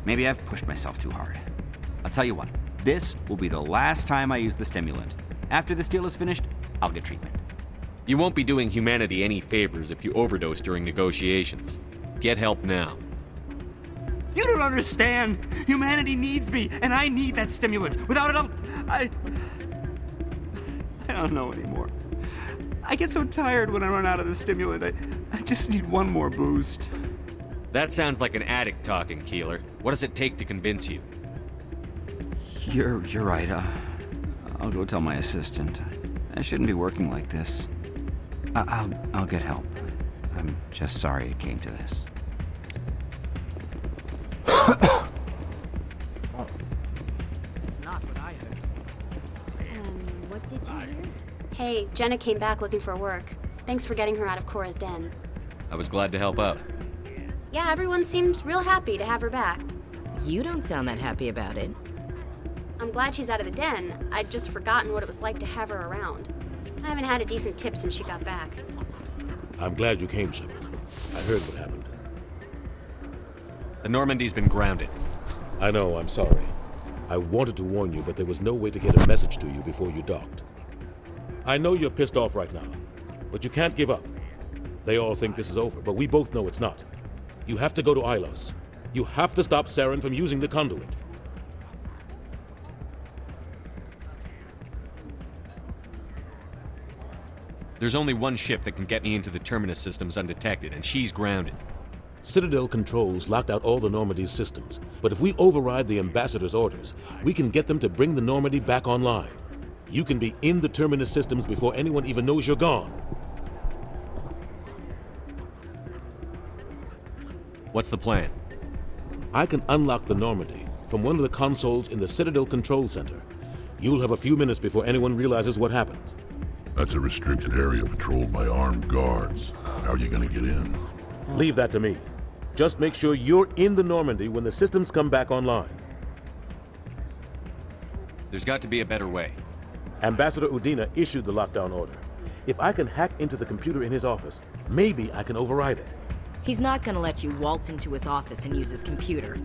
maybe I've pushed myself too hard. I'll tell you what, this will be the last time I use the stimulant. After this deal is finished, I'll get treatment. You won't be doing humanity any favors if you overdose during negotiations. Get help now. You don't understand! Humanity needs me, and I need that stimulant. Without it, I don't know anymore. I get so tired when I run out of the stimulant. I just need one more boost. That sounds like an addict talking, Keeler. What does it take to convince you? You're right. I'll go tell my assistant. I shouldn't be working like this. I'll get help. I'm just sorry it came to this. It's not what I heard. What did you hear? Hey, Jenna came back looking for work. Thanks for getting her out of Cora's den. I was glad to help out. Yeah, everyone seems real happy to have her back. You don't sound that happy about it. I'm glad she's out of the den. I'd just forgotten what it was like to have her around. I haven't had a decent tip since she got back. I'm glad you came, Shepard. I heard what happened. The Normandy's been grounded. I know, I'm sorry. I wanted to warn you, but there was no way to get a message to you before you docked. I know you're pissed off right now, but you can't give up. They all think this is over, but we both know it's not. You have to go to Ilos. You have to stop Saren from using the conduit. There's only one ship that can get me into the Terminus systems undetected, and she's grounded. Citadel controls locked out all the Normandy's systems, but if we override the Ambassador's orders, we can get them to bring the Normandy back online. You can be in the Terminus systems before anyone even knows you're gone. What's the plan? I can unlock the Normandy from one of the consoles in the Citadel Control Center. You'll have a few minutes before anyone realizes what happened. That's a restricted area patrolled by armed guards. How are you gonna get in? Leave that to me. Just make sure you're in the Normandy when the systems come back online. There's got to be a better way. Ambassador Udina issued the lockdown order. If I can hack into the computer in his office, maybe I can override it. He's not gonna let you waltz into his office and use his computer.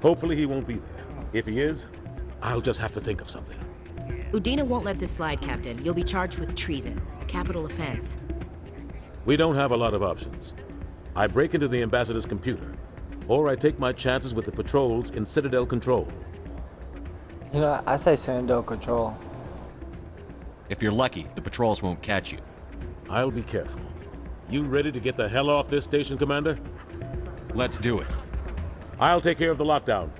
Hopefully he won't be there. If he is, I'll just have to think of something. Udina won't let this slide, Captain. You'll be charged with treason, a capital offense. We don't have a lot of options. I break into the Ambassador's computer, or I take my chances with the patrols in Citadel Control. You know, I say Citadel Control. If you're lucky, the patrols won't catch you. I'll be careful. You ready to get the hell off this station, Commander? Let's do it. I'll take care of the lockdown.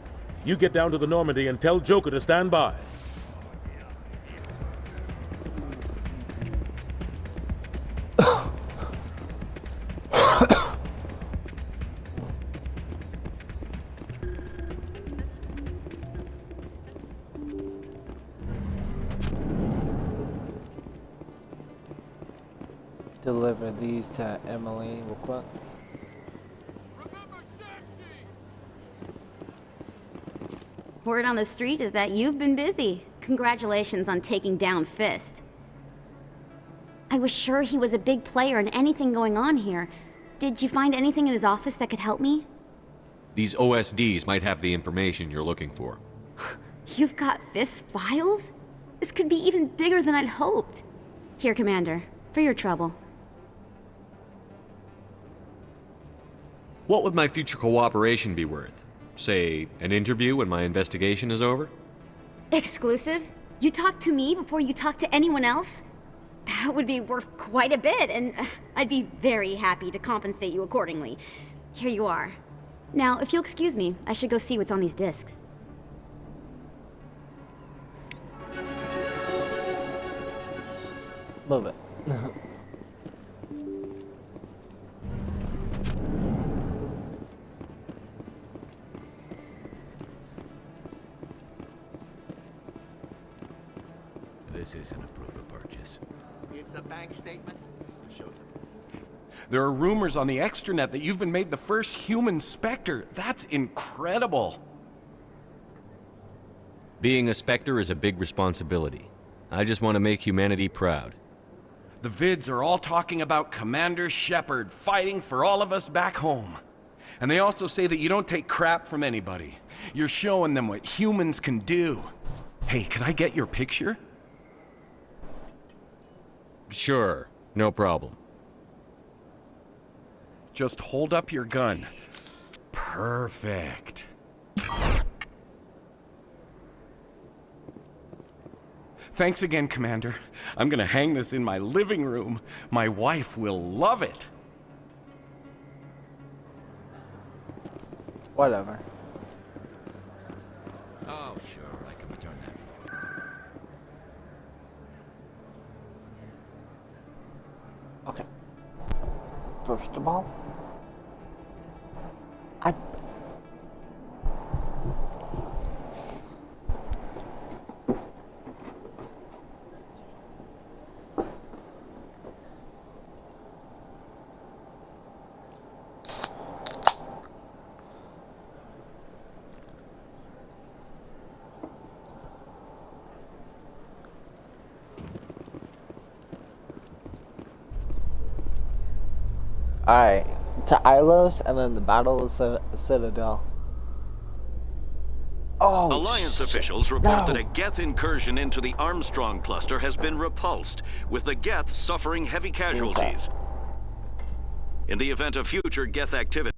You get down to the Normandy and tell Joker to stand by. Deliver these to Emily real quick. Word on the street is that you've been busy. Congratulations on taking down Fist. I was sure he was a big player in anything going on here. Did you find anything in his office that could help me? These OSDs might have the information you're looking for. You've got Fist's files? This could be even bigger than I'd hoped. Here, Commander, for your trouble. What would my future cooperation be worth? Say, an interview when my investigation is over? Exclusive? You talk to me before you talk to anyone else? That would be worth quite a bit, and I'd be very happy to compensate you accordingly. Here you are. Now, if you'll excuse me, I should go see what's on these discs. Move it. This isn't a proof of purchase. It's a bank statement. Show them. There are rumors on the extranet that you've been made the first human Spectre. That's incredible. Being a Spectre is a big responsibility. I just want to make humanity proud. The vids are all talking about Commander Shepard fighting for all of us back home. And they also say that you don't take crap from anybody. You're showing them what humans can do. Hey, can I get your picture? Sure, no problem. Just hold up your gun. Perfect. Thanks again, Commander. I'm gonna hang this in my living room. My wife will love it. Whatever. Oh, sure, I can return that for you. Okay. First of all, I... Alright, to Ilos and then the Battle of Citadel. Oh, Alliance officials report that a Geth incursion into the Armstrong cluster has been repulsed, with the Geth suffering heavy casualties. In the event of future Geth activity,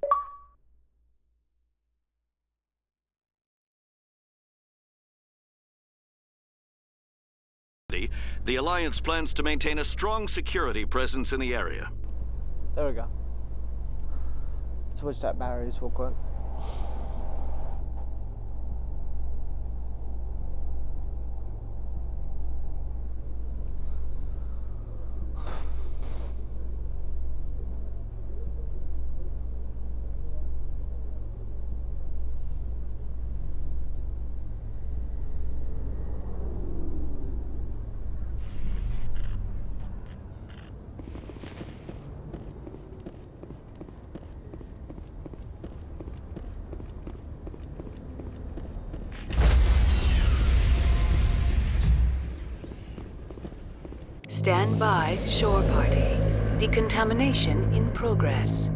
the Alliance plans to maintain a strong security presence in the area. There we go. Switch that batteries real quick. Stand by, shore party. Decontamination in progress.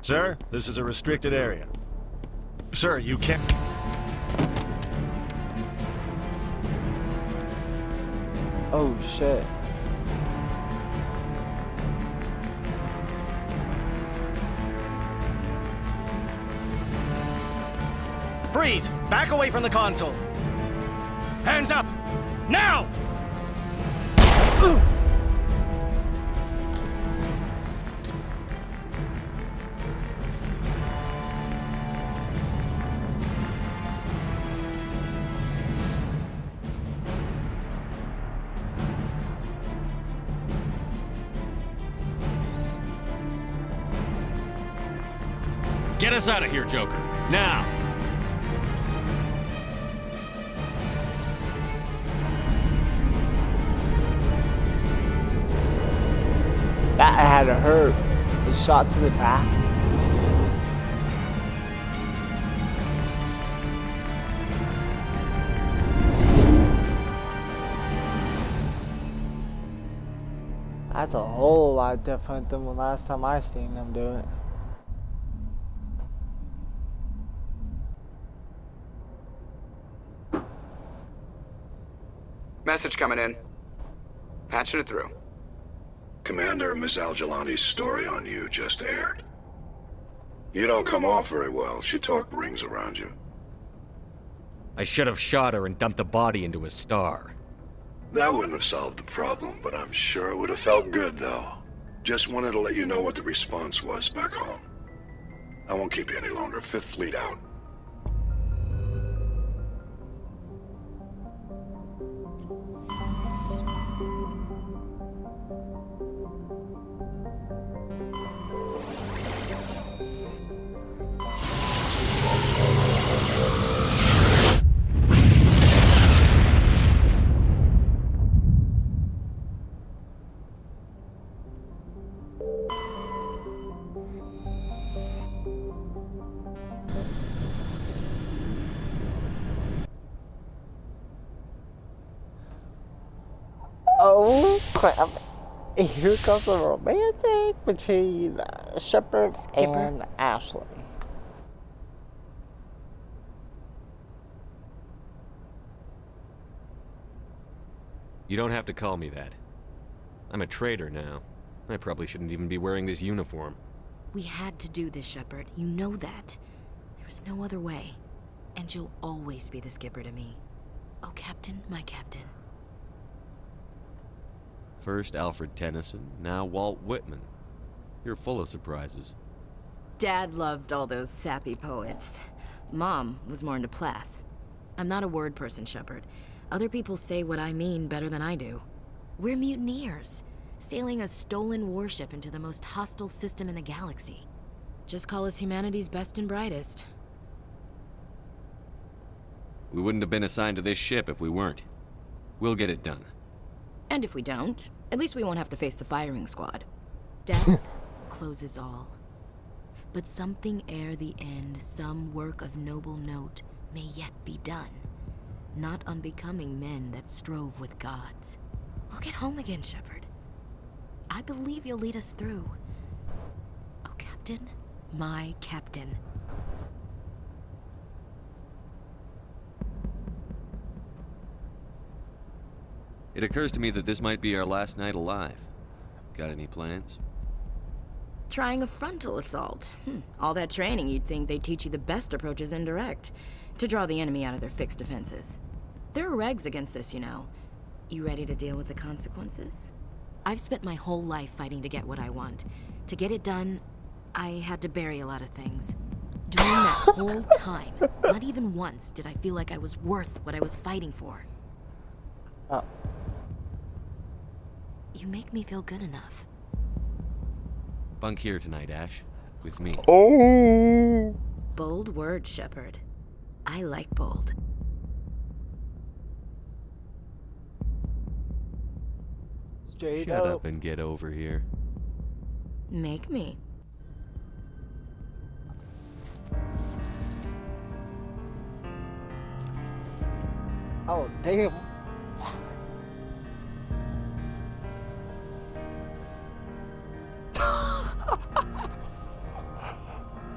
Sir, this is a restricted area. Sir, you can't... Oh, shit. Freeze! Back away from the console! Hands up! Now! Get us out of here, Joker. Now! That had to hurt. The shot to the back. That's a whole lot different than the last time I seen them do it. Message coming in. Patching it through. Commander, Miss Al-Jalani's story on you just aired. You don't come off very well. She talked rings around you. I should have shot her and dumped the body into a star. That wouldn't have solved the problem, but I'm sure it would have felt good, though. Just wanted to let you know what the response was back home. I won't keep you any longer. Fifth Fleet out. Oh crap. Here comes a romantic between Shepard and Ashley. You don't have to call me that. I'm a traitor now. I probably shouldn't even be wearing this uniform. We had to do this, Shepard. You know that. There was no other way. And you'll always be the skipper to me. Oh, Captain, my Captain. First Alfred Tennyson, now Walt Whitman. You're full of surprises. Dad loved all those sappy poets. Mom was more into Plath. I'm not a word person, Shepard. Other people say what I mean better than I do. We're mutineers, sailing a stolen warship into the most hostile system in the galaxy. Just call us humanity's best and brightest. We wouldn't have been assigned to this ship if we weren't. We'll get it done. And if we don't, at least we won't have to face the firing squad. Death closes all. But something ere the end, some work of noble note, may yet be done. Not unbecoming men that strove with gods. We'll get home again, Shepard. I believe you'll lead us through. Oh, Captain, my Captain. It occurs to me that this might be our last night alive. Got any plans? Trying a frontal assault. All that training, you'd think they'd teach you the best approaches indirect, to draw the enemy out of their fixed defenses. There are regs against this, you know. You ready to deal with the consequences? I've spent my whole life fighting to get what I want. To get it done, I had to bury a lot of things. During that whole time, not even once did I feel like I was worth what I was fighting for. Oh. You make me feel good enough. Bunk here tonight, Ash. With me. Oh! Bold words, Shepard. I like bold. Straight Shut up and get over here. Make me. Oh, damn.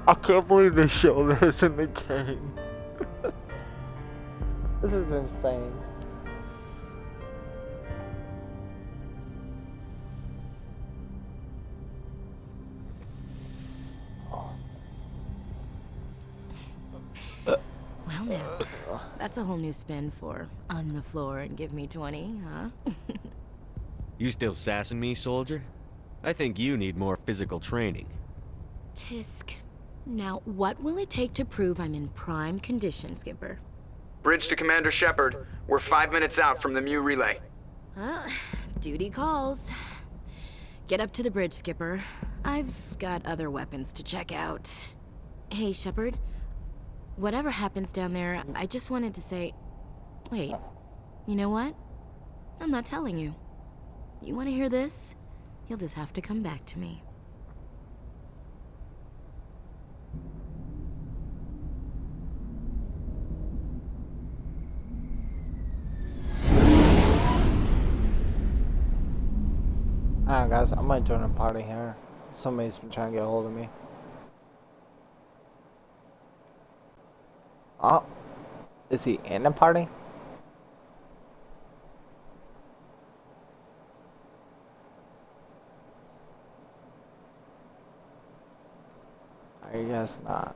I can't believe they showed this in the game. This is insane. Well now, that's a whole new spin for on the floor and give me 20, huh? You still sassing me, soldier? I think you need more physical training. Tisk. Now, what will it take to prove I'm in prime condition, Skipper? Bridge to Commander Shepard. We're 5 minutes out from the Mu relay. Duty calls. Get up to the bridge, Skipper. I've got other weapons to check out. Hey, Shepard. Whatever happens down there, I just wanted to say... Wait, you know what? I'm not telling you. You want to hear this? You'll just have to come back to me. Alright guys, I might join a party here. Somebody's been trying to get a hold of me. Oh, is he in a party? I guess not.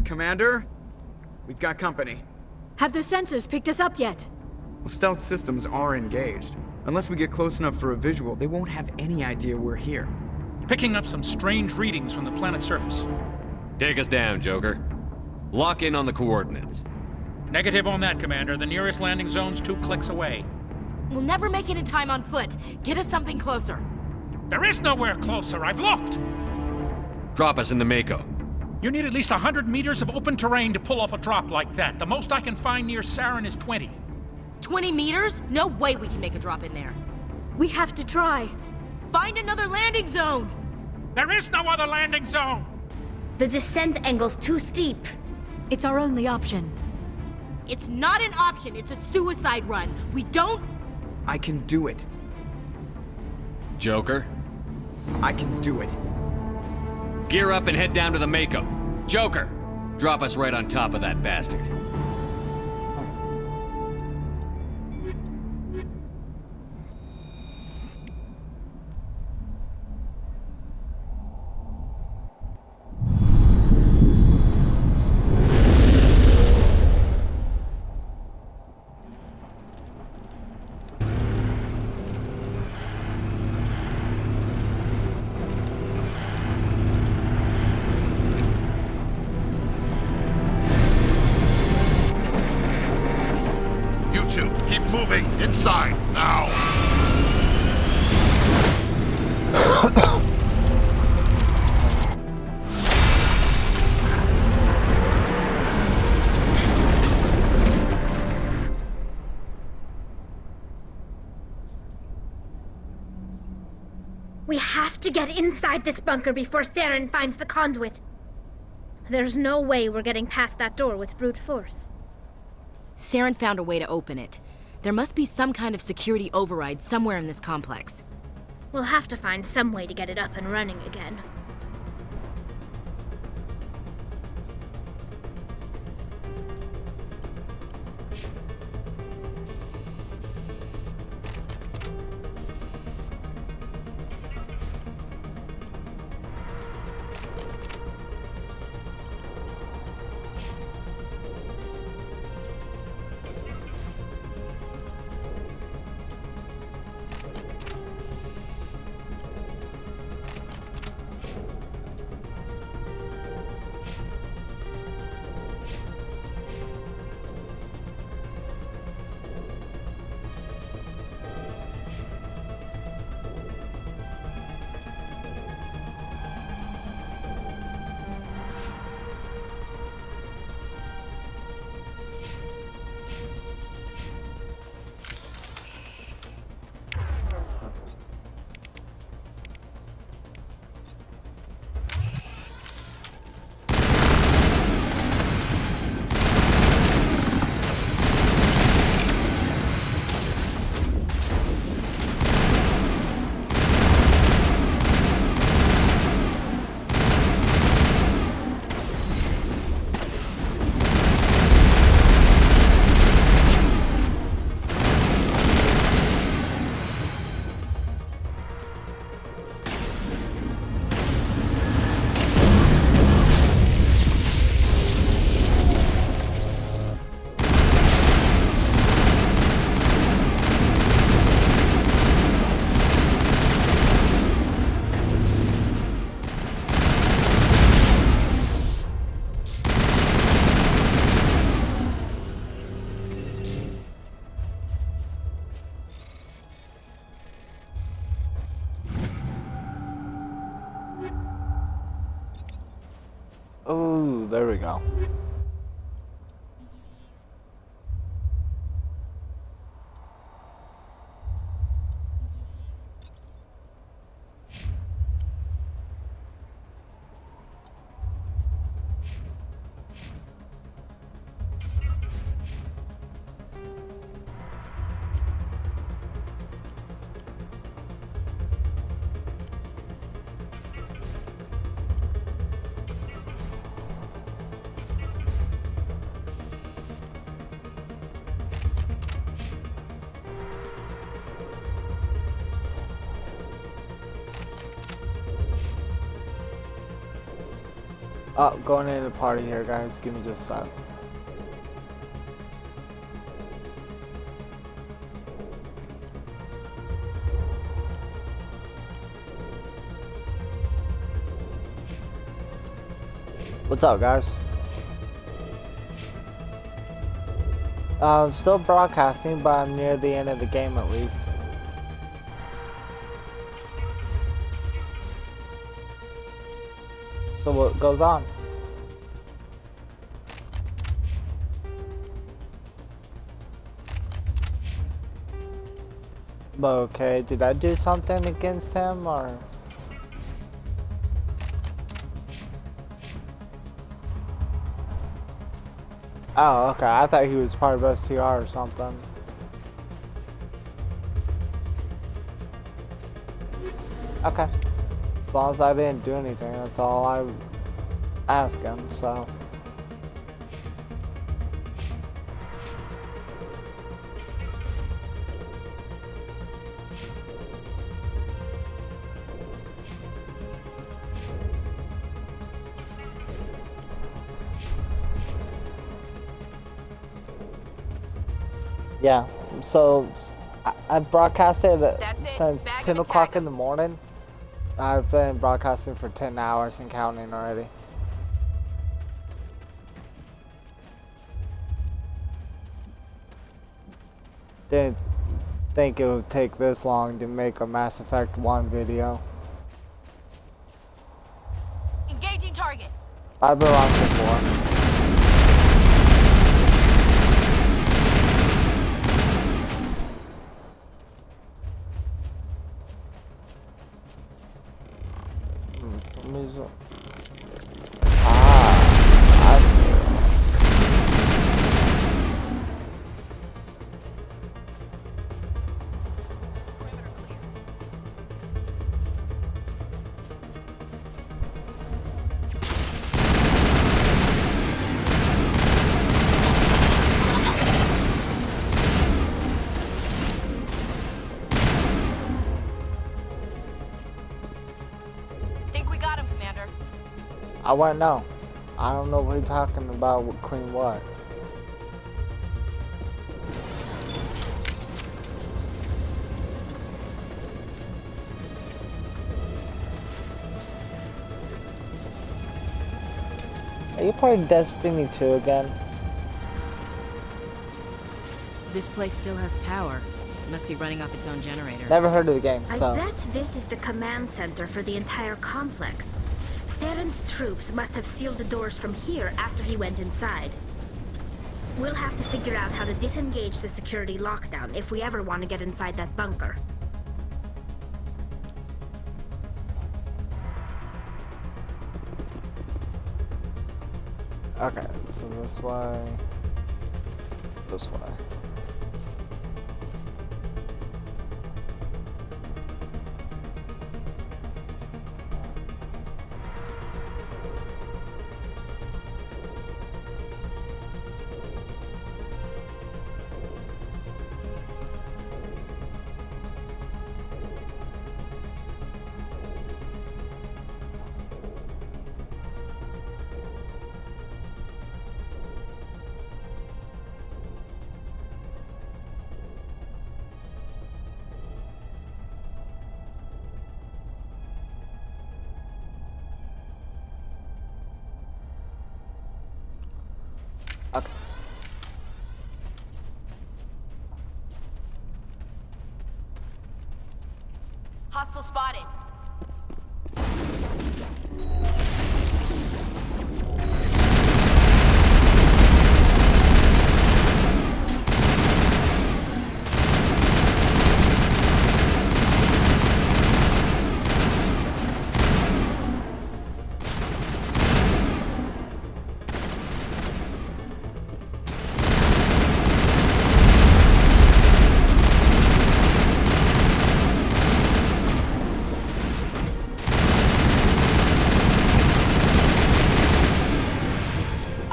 Commander? We've got company. Have their sensors picked us up yet? Well, stealth systems are engaged. Unless we get close enough for a visual, they won't have any idea we're here. Picking up some strange readings from the planet's surface. Take us down, Joker. Lock in on the coordinates. Negative on that, Commander. The nearest landing zone's 2 clicks away. We'll never make it in time on foot. Get us something closer. There is nowhere closer. I've looked. Drop us in the Mako. You need at least 100 meters of open terrain to pull off a drop like that. The most I can find near Saren is 20. 20 meters? No way we can make a drop in there. We have to try. Find another landing zone! There is no other landing zone! The descent angle's too steep. It's our only option. It's not an option, it's a suicide run. We don't... I can do it. Joker? I can do it. Gear up and head down to the Mako. Joker, drop us right on top of that bastard. Inside, now! We have to get inside this bunker before Saren finds the conduit. There's no way we're getting past that door with brute force. Saren found a way to open it. There must be some kind of security override somewhere in this complex. We'll have to find some way to get it up and running again. Oh, there we go. Oh, going into the party here, guys. Give me just a sec. What's up, guys? I'm still broadcasting, but I'm near the end of the game at least. So what goes on? Okay, did I do something against him or? Oh, okay. I thought he was part of STR or something. Okay. As long as I didn't do anything, that's all I ask him, so. Yeah, so I've broadcasted since 10 o'clock in the morning. I've been broadcasting for 10 hours and counting already. Didn't think it would take this long to make a Mass Effect 1 video. Engaging target. I've been on before. I wouldn't know. I don't know what you're talking about with clean what. Are you playing Destiny 2 again? This place still has power. It must be running off its own generator. Never heard of the game, so. I bet this is the command center for the entire complex. Saren's troops must have sealed the doors from here after he went inside. We'll have to figure out how to disengage the security lockdown if we ever want to get inside that bunker. Okay, so this way. This way.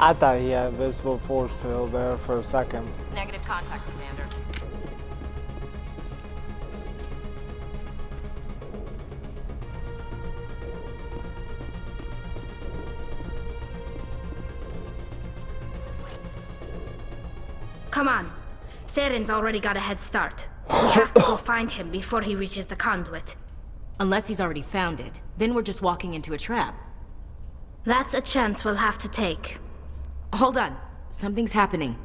I thought he had a visible force field there for a second. Negative contacts, Commander. Come on. Saren's already got a head start. We have to go find him before he reaches the conduit. Unless he's already found it. Then we're just walking into a trap. That's a chance we'll have to take. Hold on. Something's happening.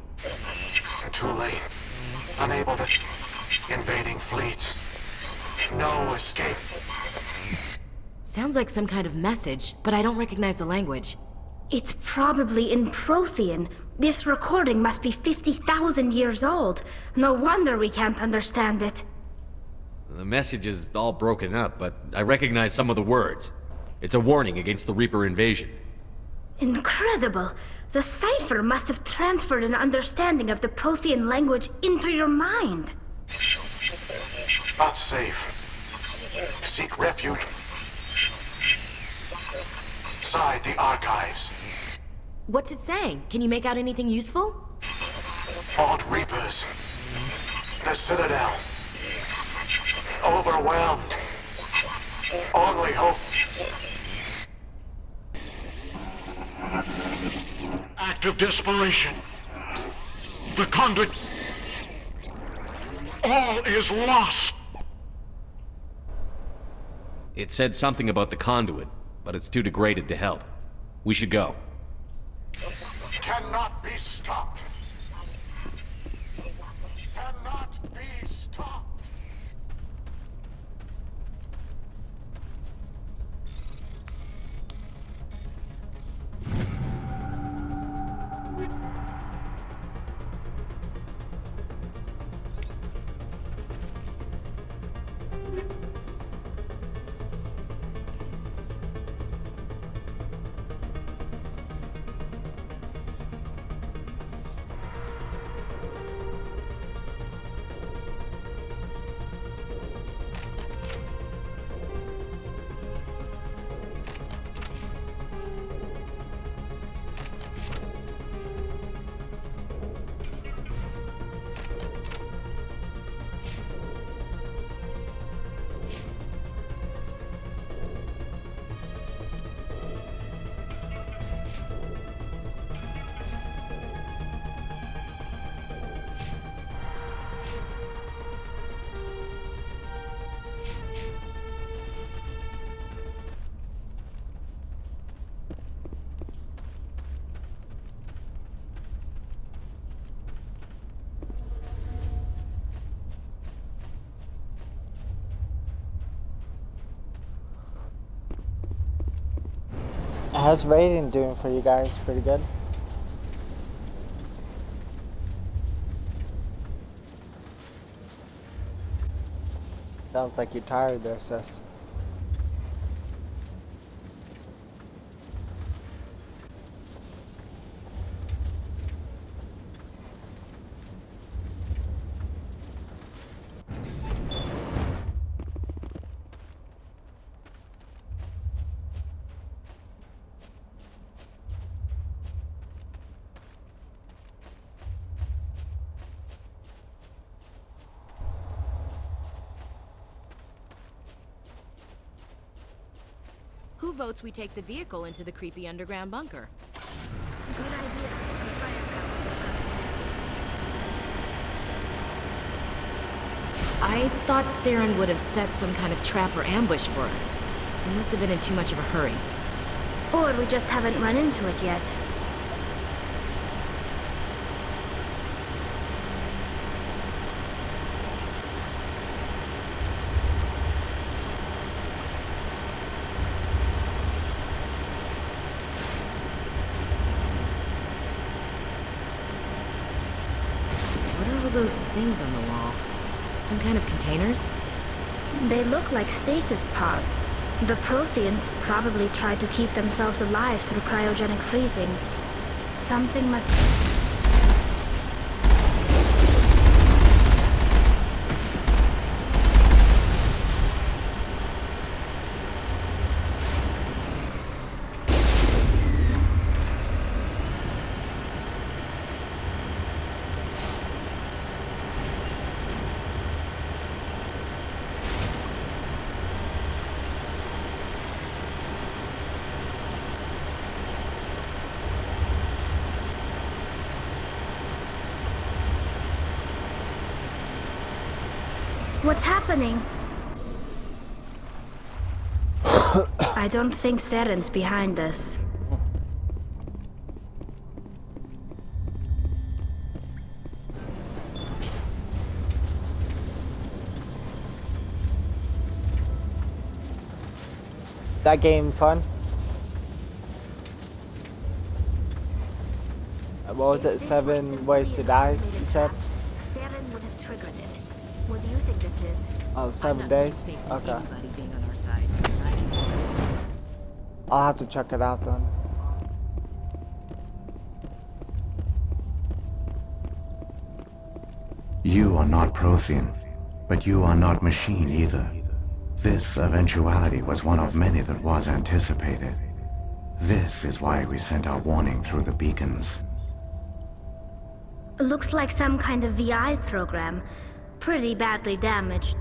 Too late. Unable to... Invading fleets. No escape. Sounds like some kind of message, but I don't recognize the language. It's probably in Prothean. This recording must be 50,000 years old. No wonder we can't understand it. The message is all broken up, but I recognize some of the words. It's a warning against the Reaper invasion. Incredible! The cipher must have transferred an understanding of the Prothean language into your mind. Not safe. Seek refuge. Inside the archives. What's it saying? Can you make out anything useful? Vault Reapers. The Citadel. Overwhelmed. Only hope. Act of desperation. The conduit. All is lost. It said something about the conduit, but it's too degraded to help. We should go. Cannot be stopped. Cannot be stopped. How's rating doing for you guys? Pretty good? Sounds like you're tired there, sis. Who votes we take the vehicle into the creepy underground bunker? Good idea. I thought Saren would have set some kind of trap or ambush for us. He must have been in too much of a hurry. Or we just haven't run into it yet. What are all those things on the wall? Some kind of containers? They look like stasis pods. The Protheans probably tried to keep themselves alive through cryogenic freezing. Something must... What's happening? I don't think Seren's behind this. That game fun? What was it? 7 ways to die, you said? Seren would have triggered it. What do you think this is? Oh, 7 days? Okay. Anybody being on our side. I'll have to check it out then. You are not Prothean, but you are not machine either. This eventuality was one of many that was anticipated. This is why we sent our warning through the beacons. Looks like some kind of VI program. Pretty badly damaged.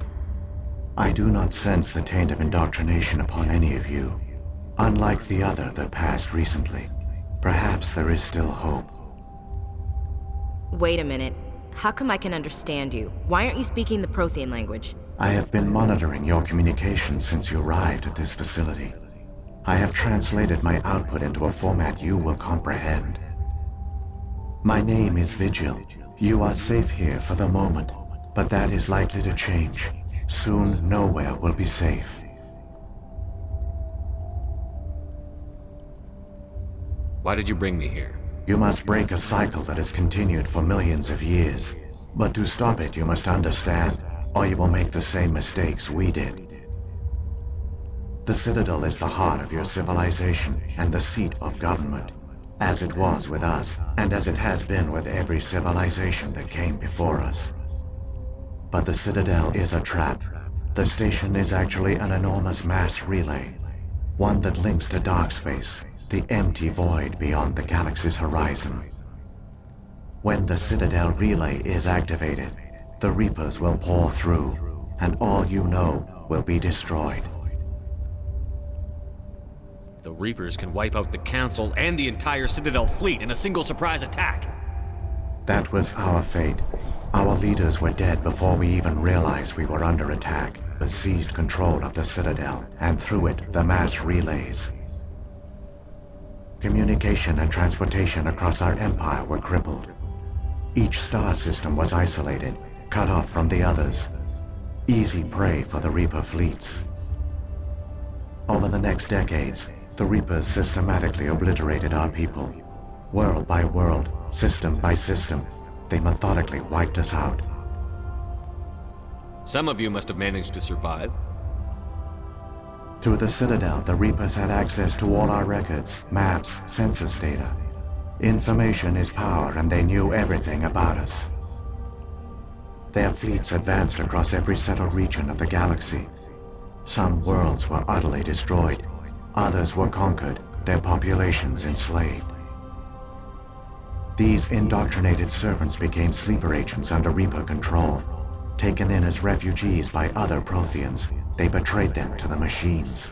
I do not sense the taint of indoctrination upon any of you. Unlike the other that passed recently, perhaps there is still hope. Wait a minute. How come I can understand you? Why aren't you speaking the Prothean language? I have been monitoring your communications since you arrived at this facility. I have translated my output into a format you will comprehend. My name is Vigil. You are safe here for the moment, but that is likely to change. Soon, nowhere will be safe. Why did you bring me here? You must break a cycle that has continued for millions of years. But to stop it, you must understand, or you will make the same mistakes we did. The Citadel is the heart of your civilization and the seat of government, as it was with us, and as it has been with every civilization that came before us. But the Citadel is a trap. The station is actually an enormous mass relay, one that links to dark space, the empty void beyond the galaxy's horizon. When the Citadel relay is activated, the Reapers will pour through, and all you know will be destroyed. The Reapers can wipe out the Council and the entire Citadel fleet in a single surprise attack. That was our fate. Our leaders were dead before we even realized we were under attack, but seized control of the Citadel, and through it, the mass relays. Communication and transportation across our empire were crippled. Each star system was isolated, cut off from the others. Easy prey for the Reaper fleets. Over the next decades, the Reapers systematically obliterated our people. World by world, system by system, they methodically wiped us out. Some of you must have managed to survive. Through the Citadel, the Reapers had access to all our records, maps, census data. Information is power, and they knew everything about us. Their fleets advanced across every settled region of the galaxy. Some worlds were utterly destroyed. Others were conquered, their populations enslaved. These indoctrinated servants became sleeper agents under Reaper control. Taken in as refugees by other Protheans, they betrayed them to the machines.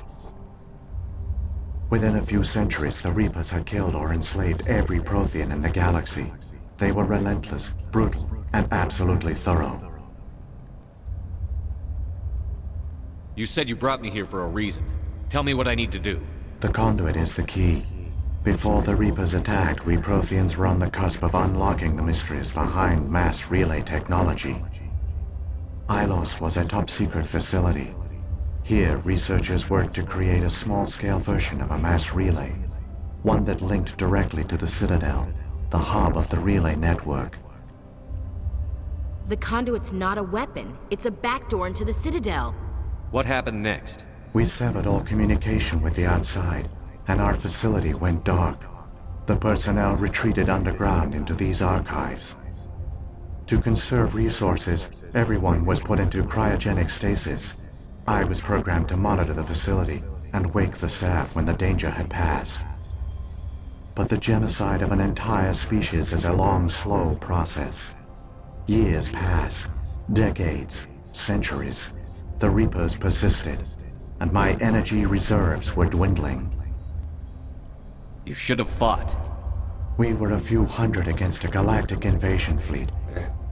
Within a few centuries, the Reapers had killed or enslaved every Prothean in the galaxy. They were relentless, brutal, and absolutely thorough. You said you brought me here for a reason. Tell me what I need to do. The conduit is the key. Before the Reapers attacked, we Protheans were on the cusp of unlocking the mysteries behind mass relay technology. Ilos was a top-secret facility. Here, researchers worked to create a small-scale version of a mass relay, one that linked directly to the Citadel, the hub of the relay network. The conduit's not a weapon. It's a backdoor into the Citadel. What happened next? We severed all communication with the outside, and our facility went dark. The personnel retreated underground into these archives. To conserve resources, everyone was put into cryogenic stasis. I was programmed to monitor the facility and wake the staff when the danger had passed. But the genocide of an entire species is a long, slow process. Years passed, decades, centuries. The Reapers persisted, and my energy reserves were dwindling. You should have fought. We were a few hundred against a galactic invasion fleet.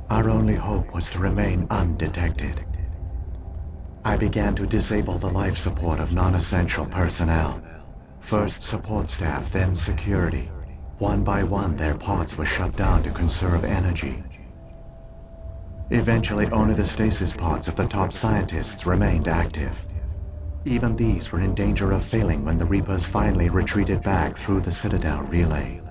Our only hope was to remain undetected. I began to disable the life support of non-essential personnel. First support staff, then security. One by one, their pods were shut down to conserve energy. Eventually, only the stasis pods of the top scientists remained active. Even these were in danger of failing when the Reapers finally retreated back through the Citadel relay.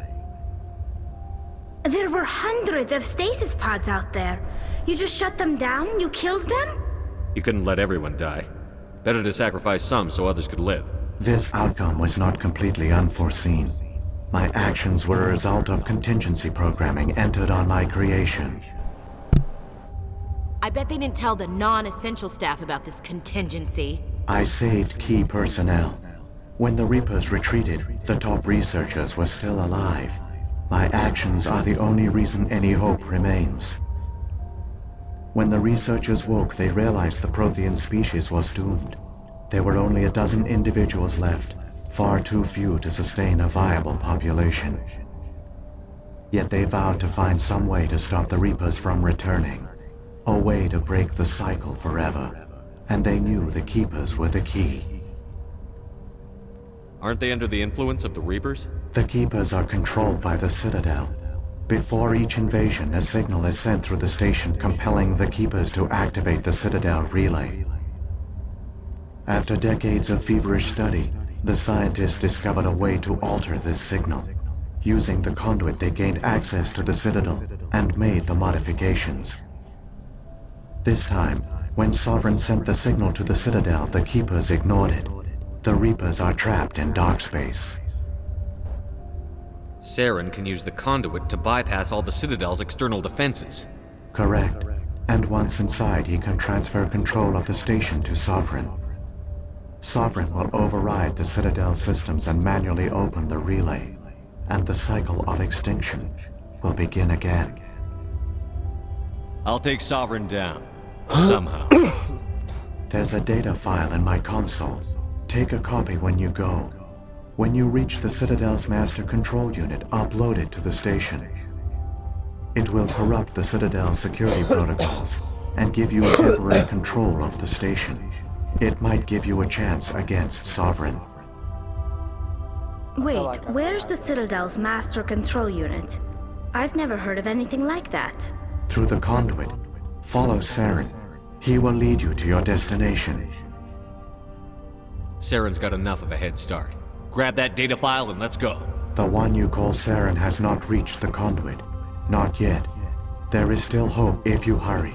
There were hundreds of stasis pods out there. You just shut them down? You killed them? You couldn't let everyone die. Better to sacrifice some so others could live. This outcome was not completely unforeseen. My actions were a result of contingency programming entered on my creation. I bet they didn't tell the non-essential staff about this contingency. I saved key personnel. When the Reapers retreated, the top researchers were still alive. My actions are the only reason any hope remains. When the researchers woke, they realized the Prothean species was doomed. There were only a dozen individuals left, far too few to sustain a viable population. Yet they vowed to find some way to stop the Reapers from returning. A way to break the cycle forever. And they knew the Keepers were the key. Aren't they under the influence of the Reapers? The Keepers are controlled by the Citadel. Before each invasion, a signal is sent through the station compelling the Keepers to activate the Citadel relay. After decades of feverish study, the scientists discovered a way to alter this signal. Using the conduit, they gained access to the Citadel and made the modifications. This time, when Sovereign sent the signal to the Citadel, the Keepers ignored it. The Reapers are trapped in dark space. Saren can use the conduit to bypass all the Citadel's external defenses. Correct. And once inside, he can transfer control of the station to Sovereign. Sovereign will override the Citadel systems and manually open the relay. And the cycle of extinction will begin again. I'll take Sovereign down. Somehow. There's a data file in my console. Take a copy when you go. When you reach the Citadel's master control unit, upload it to the station. It will corrupt the Citadel's security protocols and give you temporary control of the station. It might give you a chance against Sovereign. Wait, where's the Citadel's master control unit? I've never heard of anything like that. Through the conduit, follow Saren. He will lead you to your destination. Saren's got enough of a head start. Grab that data file and let's go. The one you call Saren has not reached the conduit. Not yet. There is still hope if you hurry.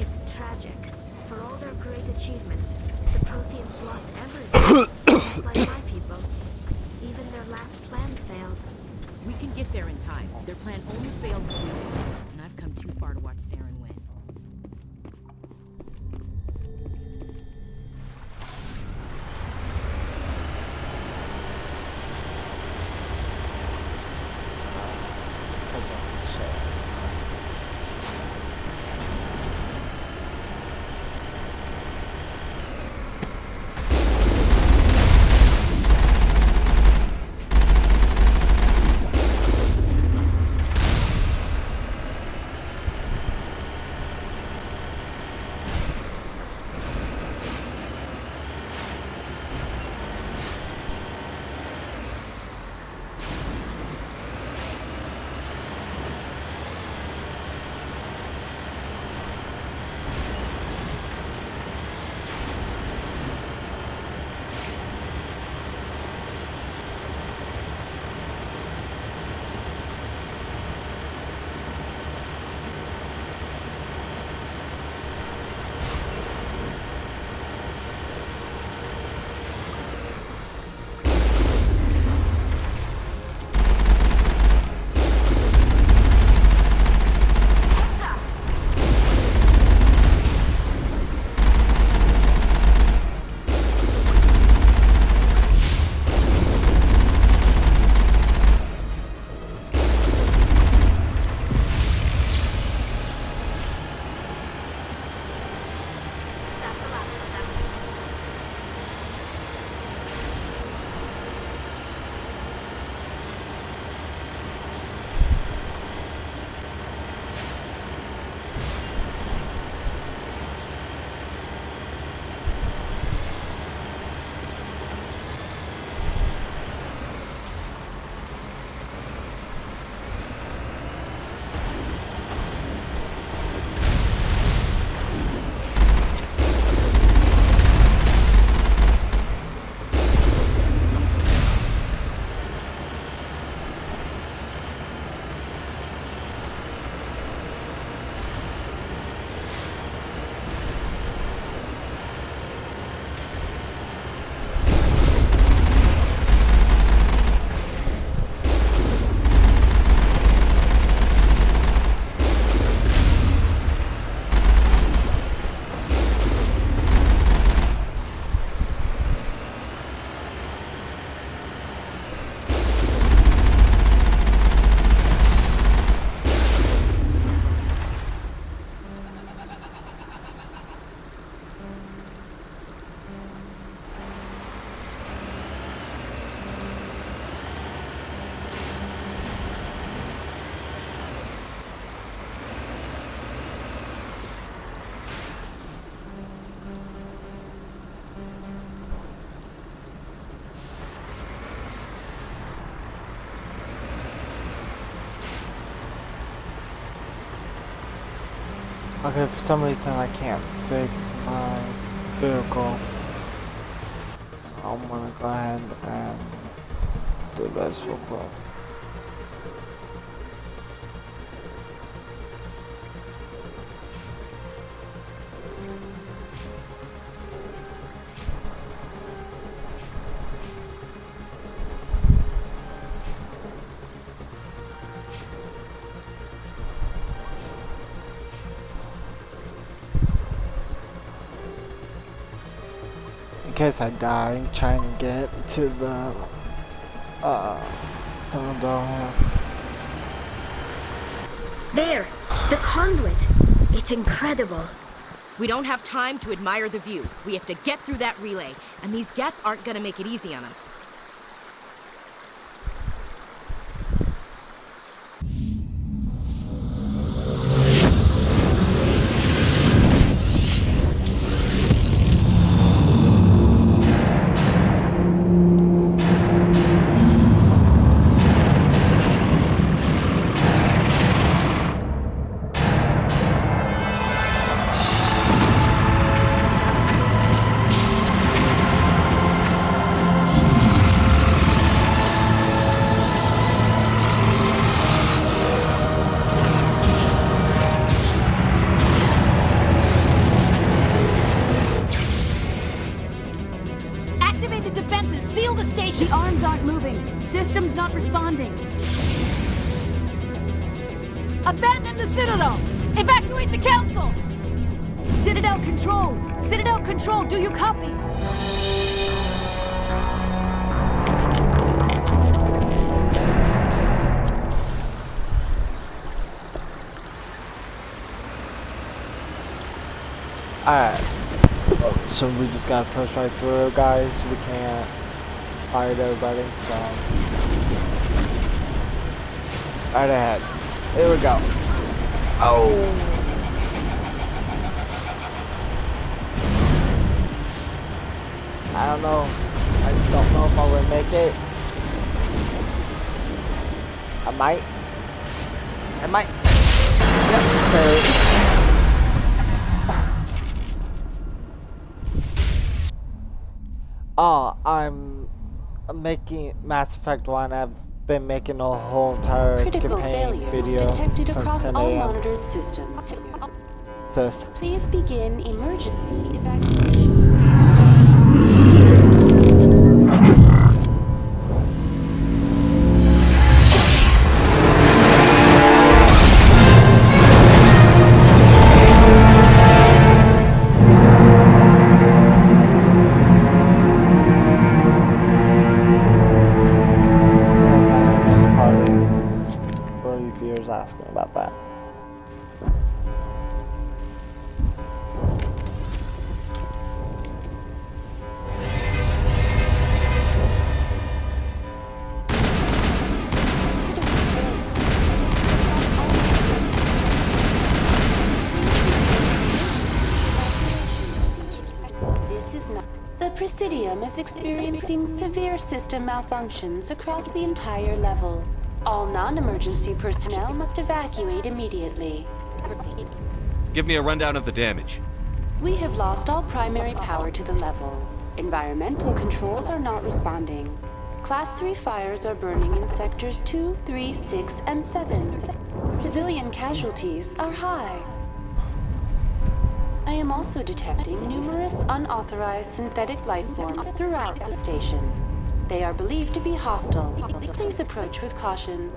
It's tragic. For all their great achievements, the Protheans lost everything. Just like my people. Even their last plan failed. We can get there in time. Their plan only fails if we do. And I've come too far to watch Saren win. Okay, for some reason I can't fix my vehicle. So I'm gonna go ahead and do this real quick. In case I die trying to get to the cylinder. There! The conduit! It's incredible. We don't have time to admire the view. We have to get through that relay, and these Geth aren't gonna make it easy on us. Activate the defenses! Seal the station! The arms aren't moving. Systems not responding. Abandon the Citadel! Evacuate the Council! Citadel Control! Citadel Control, do you copy? Alright. So we just gotta push right through it, guys. We can't fight everybody, so. Right ahead. Here we go. Oh! I don't know. I don't know if I will make it. I might. Yep, okay. Oh, I'm making Mass Effect 1. I've been making a whole entire Critical campaign failures video detected since across 10 all a.m. monitored systems. Sis. Please begin emergency evacuation. Yes, I am in the party for you viewers asking about that. This is not. The Presidium is experiencing severe system malfunctions across the entire level. All non-emergency personnel must evacuate immediately. Give me a rundown of the damage. We have lost all primary power to the level. Environmental controls are not responding. Class 3 fires are burning in sectors 2, 3, 6, and 7. Civilian casualties are high. I am also detecting numerous unauthorized synthetic life forms throughout the station. They are believed to be hostile. Please approach with caution.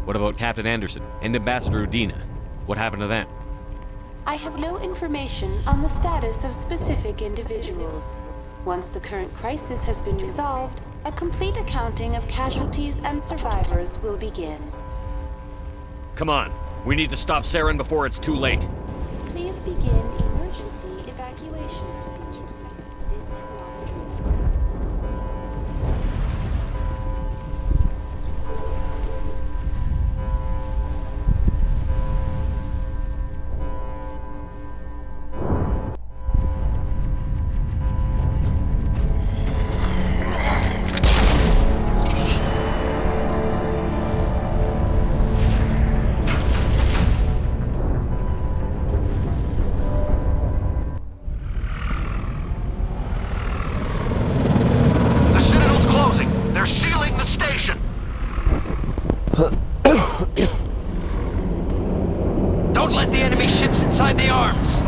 What about Captain Anderson and Ambassador Udina? What happened to them? I have no information on the status of specific individuals. Once the current crisis has been resolved, a complete accounting of casualties and survivors will begin. Come on, we need to stop Saren before it's too late. Please begin emergency evacuation procedures. This is not a drill. Ships inside the arms!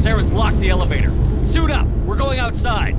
Saren's locked the elevator. Suit up! We're going outside!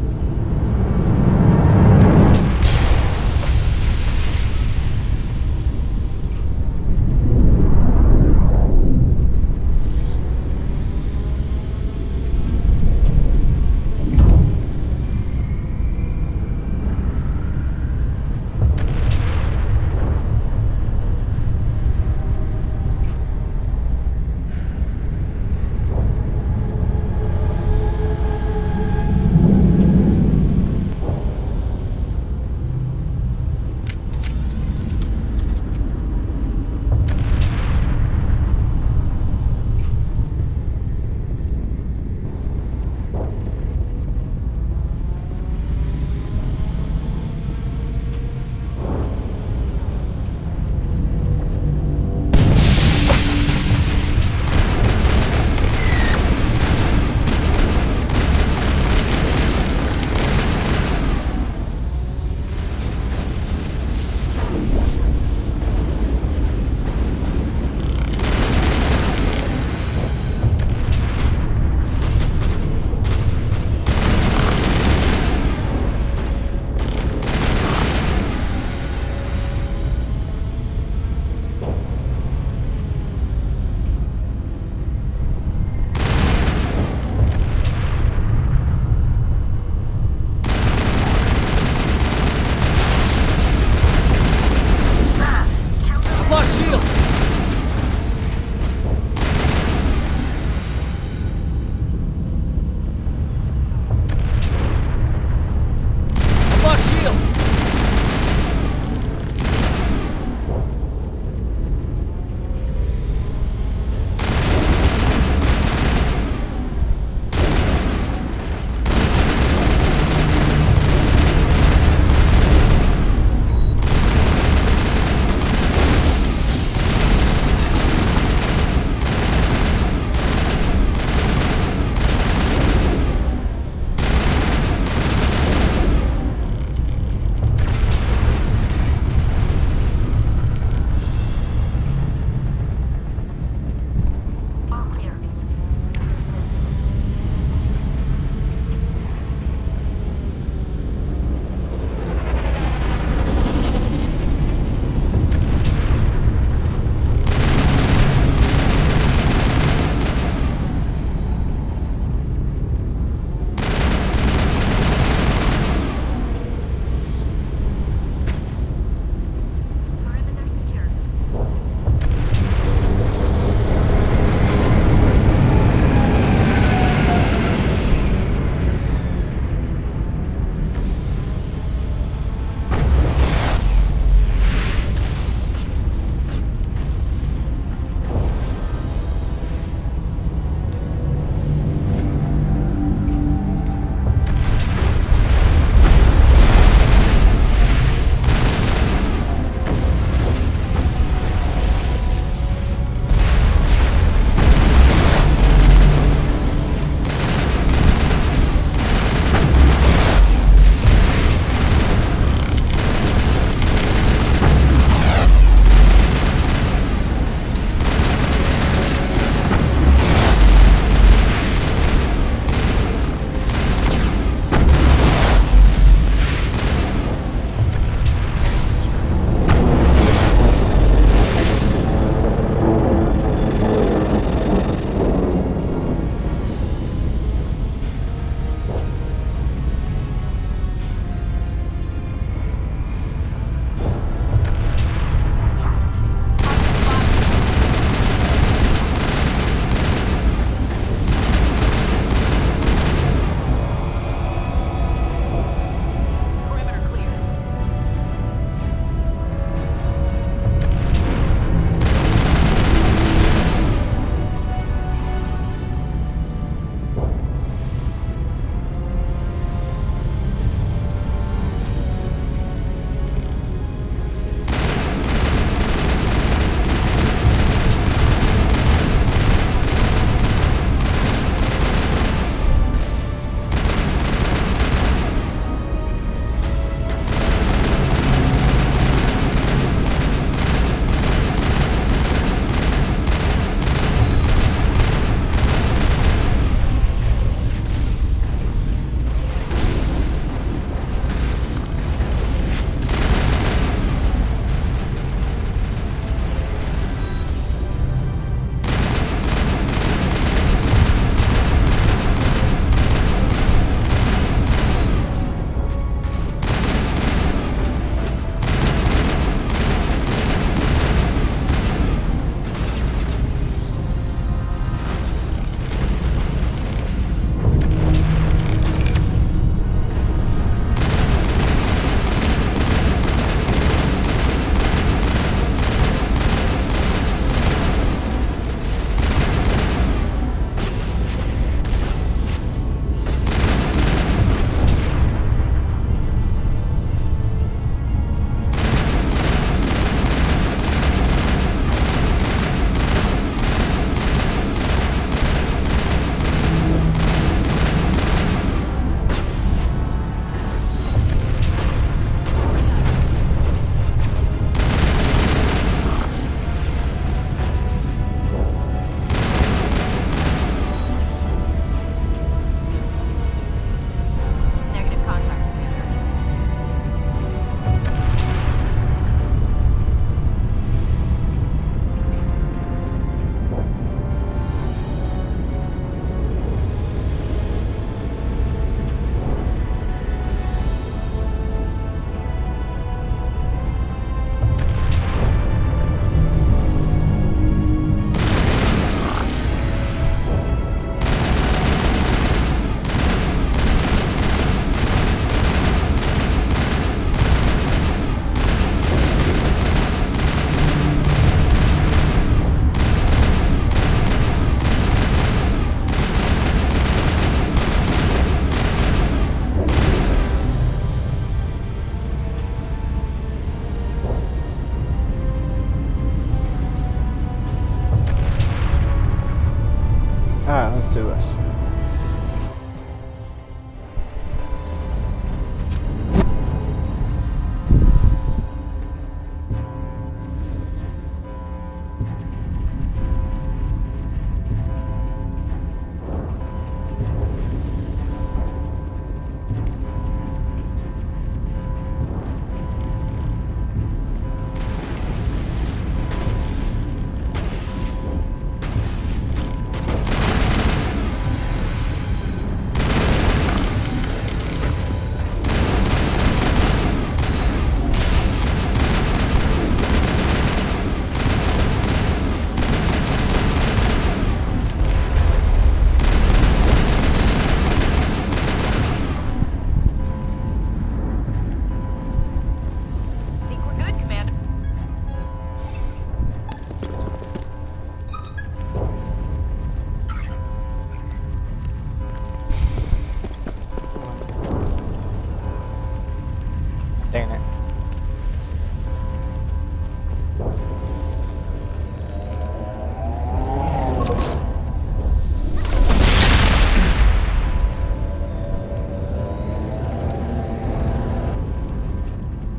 Dang it.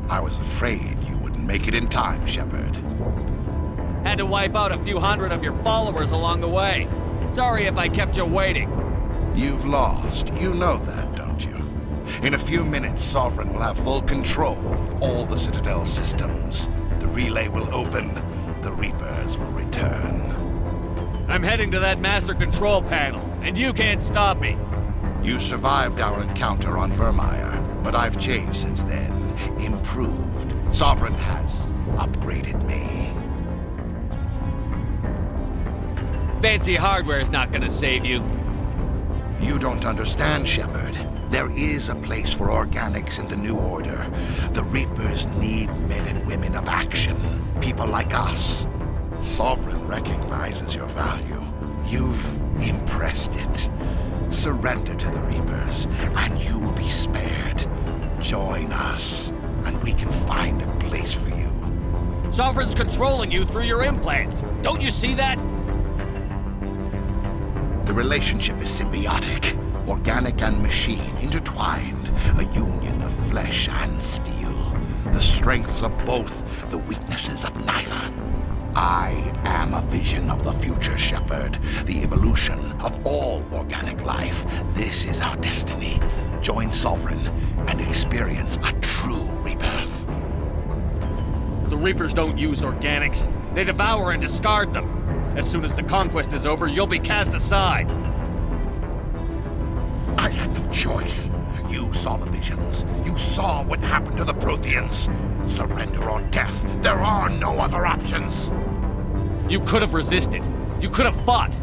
I was afraid you wouldn't make it in time, Shepard. Had to wipe out a few hundred of your followers along the way. Sorry if I kept you waiting. You've lost. You know that, don't you? In a few minutes, Sovereign will have full control of all the Citadel systems. The relay will open. The Reapers will return. I'm heading to that master control panel, and you can't stop me. You survived our encounter on Vermeer, but I've changed since then. Improved. Sovereign has upgraded me. Fancy hardware is not gonna save you. You don't understand, Shepard. There is a place for organics in the New Order. The Reapers need men and women of action. People like us. Sovereign recognizes your value. You've impressed it. Surrender to the Reapers, and you will be spared. Join us, and we can find a place for you. Sovereign's controlling you through your implants. Don't you see that? The relationship is symbiotic. Organic and machine intertwined. A union of flesh and steel. The strengths of both, the weaknesses of neither. I am a vision of the future, Shepard. The evolution of all organic life. This is our destiny. Join Sovereign and experience a true rebirth. The Reapers don't use organics. They devour and discard them. As soon as the conquest is over, you'll be cast aside. I had no choice. You saw the visions. You saw what happened to the Protheans. Surrender or death. There are no other options. You could have resisted. You could have fought.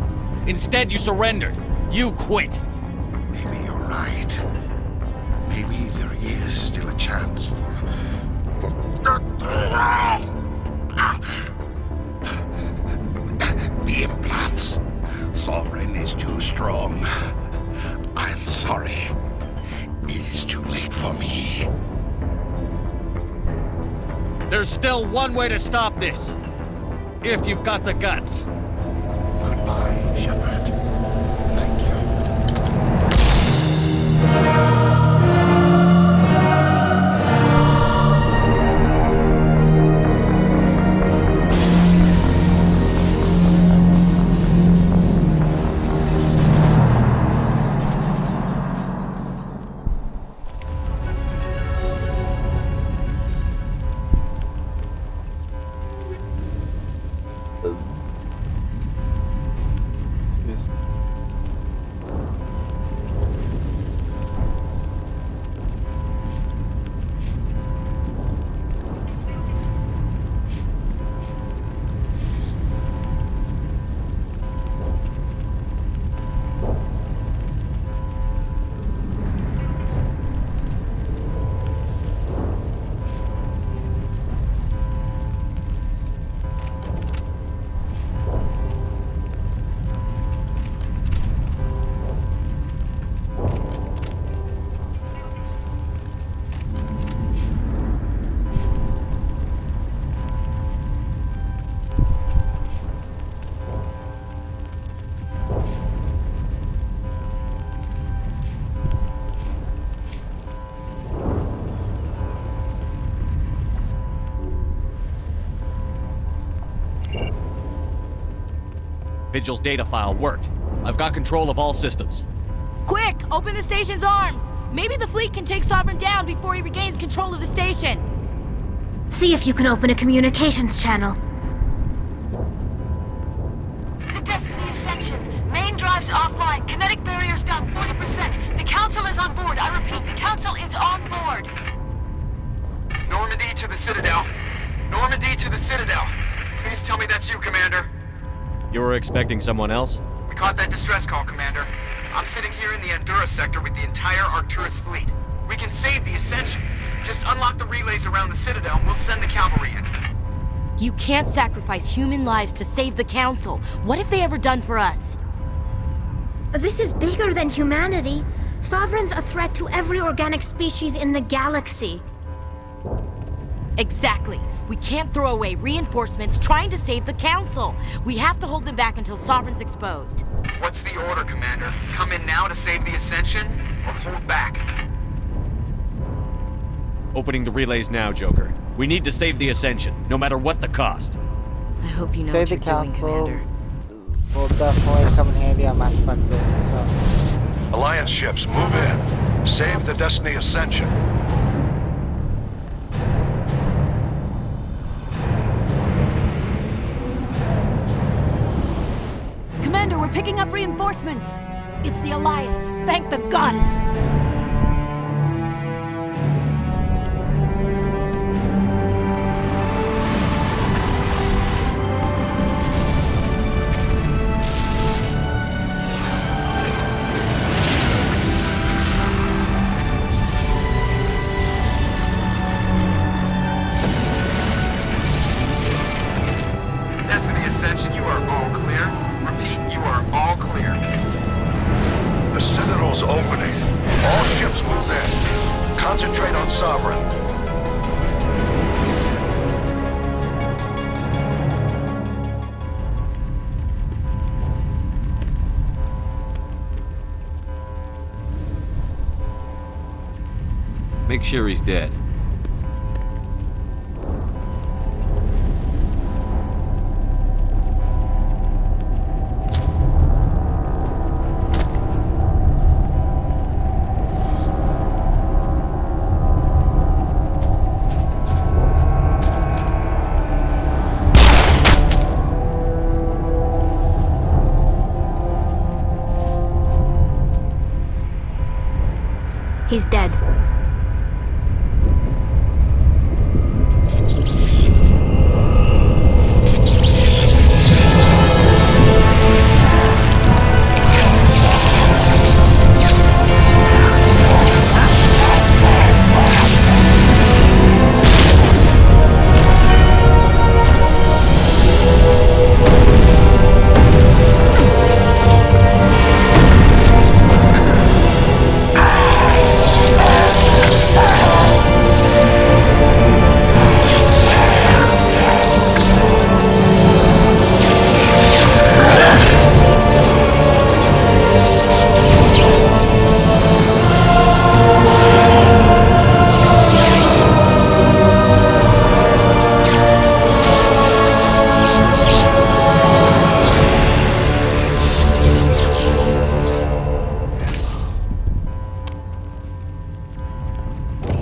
Instead, you surrendered. You quit. Maybe you're right. Maybe there is still a chance for... The implants. Sovereign is too strong. I'm sorry. It is too late for me. There's still one way to stop this. If you've got the guts. Goodbye, Shepard. Thank you. Vigil's data file worked. I've got control of all systems. Quick, open the station's arms. Maybe the fleet can take Sovereign down before he regains control of the station. See if you can open a communications channel. The Destiny Ascension. Main drives offline. Kinetic barriers down 40%. The Council is on board. I repeat, the Council is on board. Normandy to the Citadel. Normandy to the Citadel. Please tell me that's you, Commander. You were expecting someone else? We caught that distress call, Commander. I'm sitting here in the Andurra sector with the entire Arcturus fleet. We can save the Ascension. Just unlock the relays around the Citadel and we'll send the cavalry in. You can't sacrifice human lives to save the Council. What have they ever done for us? This is bigger than humanity. Sovereign's a threat to every organic species in the galaxy. Exactly. We can't throw away reinforcements trying to save the Council. We have to hold them back until Sovereign's exposed. What's the order, Commander? Come in now to save the Ascension, or hold back? Opening the relays now, Joker. We need to save the Ascension, no matter what the cost. I hope you know Save what the you're doing, Council Commander. will definitely come in handy on Mass Effect 3, so... Alliance ships, move in. Save the Destiny Ascension. Commander, we're picking up reinforcements. It's the Alliance. Thank the goddess. Destiny Ascension, you are all clear. Repeat, you are all clear. The Citadel's opening. All ships move in. Concentrate on Sovereign. Make sure he's dead. He's dead.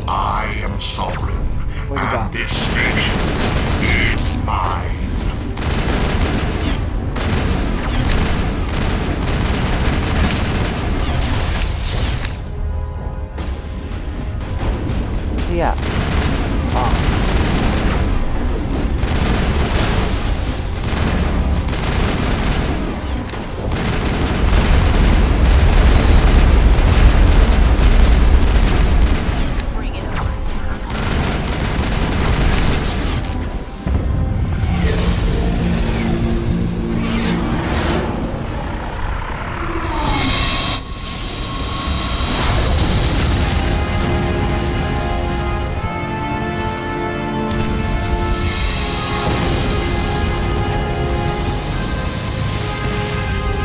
I am Sovereign, and this station is mine. Yeah. Bring it on.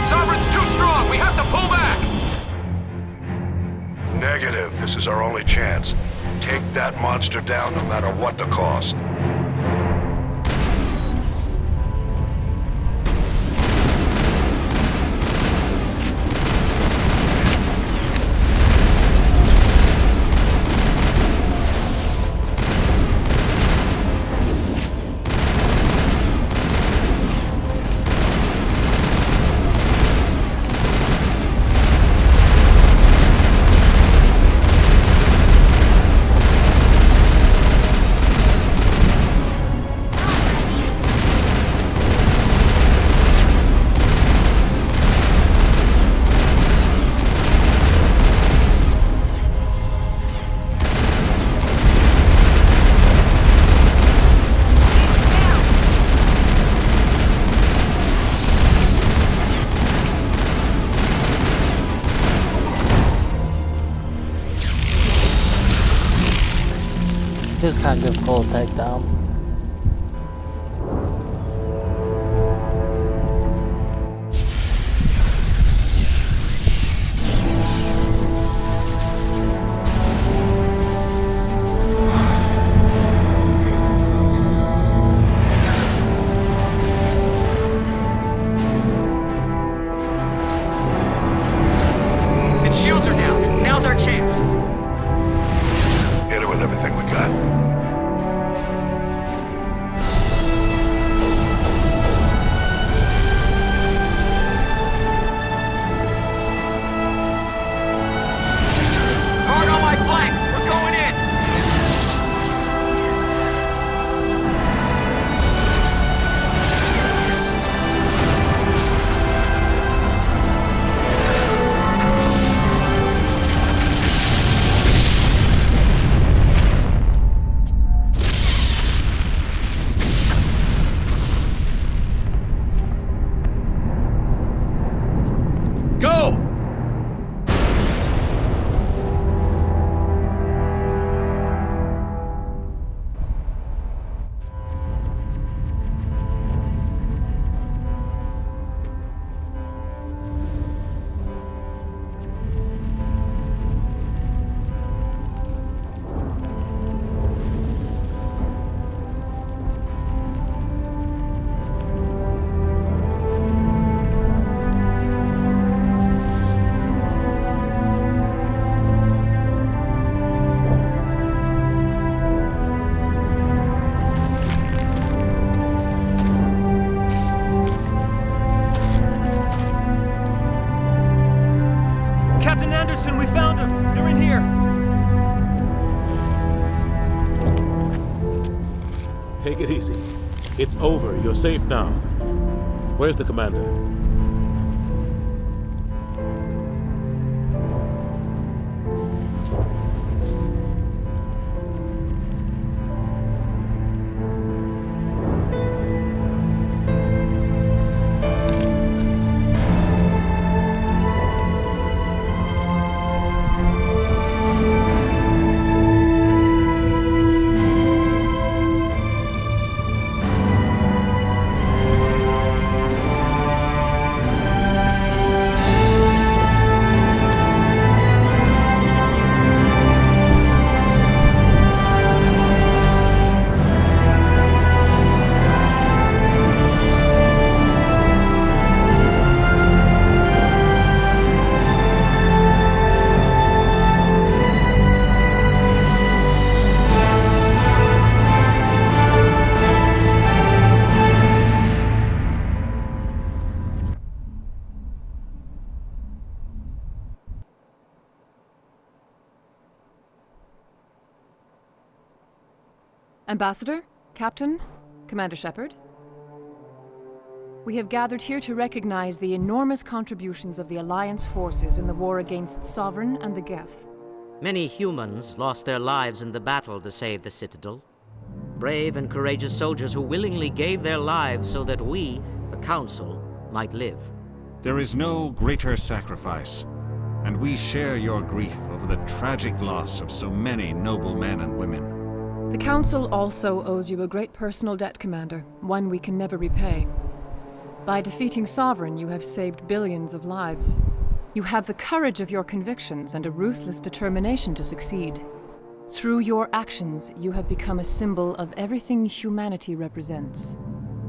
Sovereign's too strong! We have to pull back! Negative. This is our only chance. Take that monster down no matter what the cost. He's kind of difficult to take down. Its shields are down. Now's our chance. Hit it with everything we got. Hard on my flank. We're going in. Go! Captain Anderson, we found them! They're in here! Take it easy. It's over. You're safe now. Where's the commander? Ambassador, Captain, Commander Shepard. We have gathered here to recognize the enormous contributions of the Alliance forces in the war against Sovereign and the Geth. Many humans lost their lives in the battle to save the Citadel. Brave and courageous soldiers who willingly gave their lives so that we, the Council, might live. There is no greater sacrifice, and we share your grief over the tragic loss of so many noble men and women. The Council also owes you a great personal debt, Commander, one we can never repay. By defeating Sovereign, you have saved billions of lives. You have the courage of your convictions and a ruthless determination to succeed. Through your actions, you have become a symbol of everything humanity represents.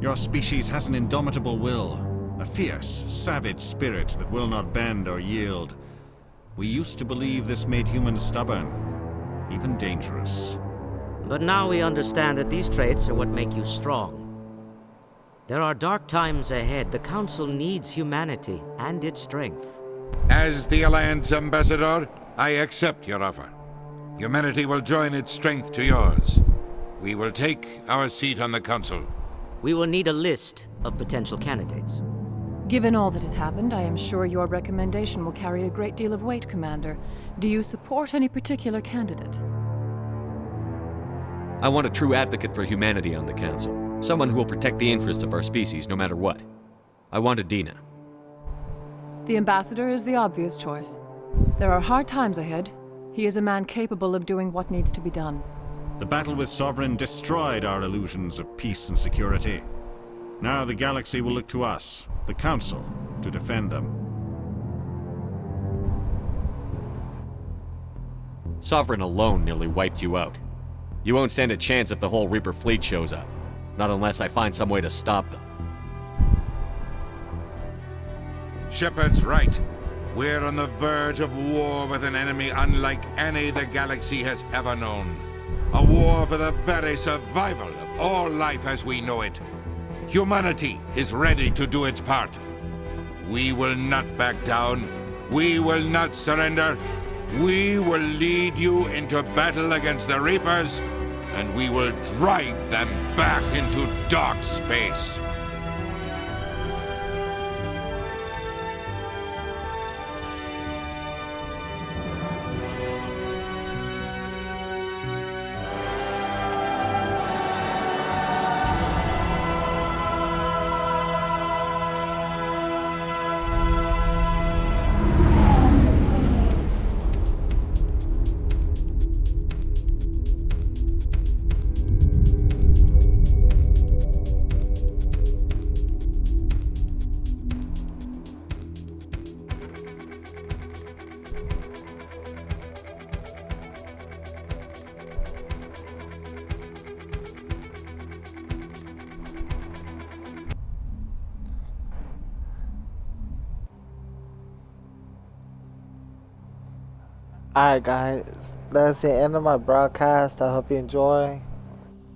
Your species has an indomitable will, a fierce, savage spirit that will not bend or yield. We used to believe this made humans stubborn, even dangerous. But now we understand that these traits are what make you strong. There are dark times ahead. The Council needs humanity and its strength. As the Alliance Ambassador, I accept your offer. Humanity will join its strength to yours. We will take our seat on the Council. We will need a list of potential candidates. Given all that has happened, I am sure your recommendation will carry a great deal of weight, Commander. Do you support any particular candidate? I want a true advocate for humanity on the Council. Someone who will protect the interests of our species no matter what. I want Adina. The Ambassador is the obvious choice. There are hard times ahead. He is a man capable of doing what needs to be done. The battle with Sovereign destroyed our illusions of peace and security. Now the galaxy will look to us, the Council, to defend them. Sovereign alone nearly wiped you out. You won't stand a chance if the whole Reaper fleet shows up. Not unless I find some way to stop them. Shepard's right. We're on the verge of war with an enemy unlike any the galaxy has ever known. A war for the very survival of all life as we know it. Humanity is ready to do its part. We will not back down. We will not surrender. We will lead you into battle against the Reapers, and we will drive them back into dark space. Alright guys, that's the end of my broadcast. I hope you enjoy.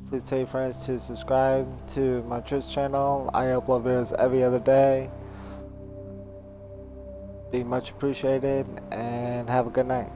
Please tell your friends to subscribe to my Twitch channel. I upload videos every other day. Be much appreciated and have a good night.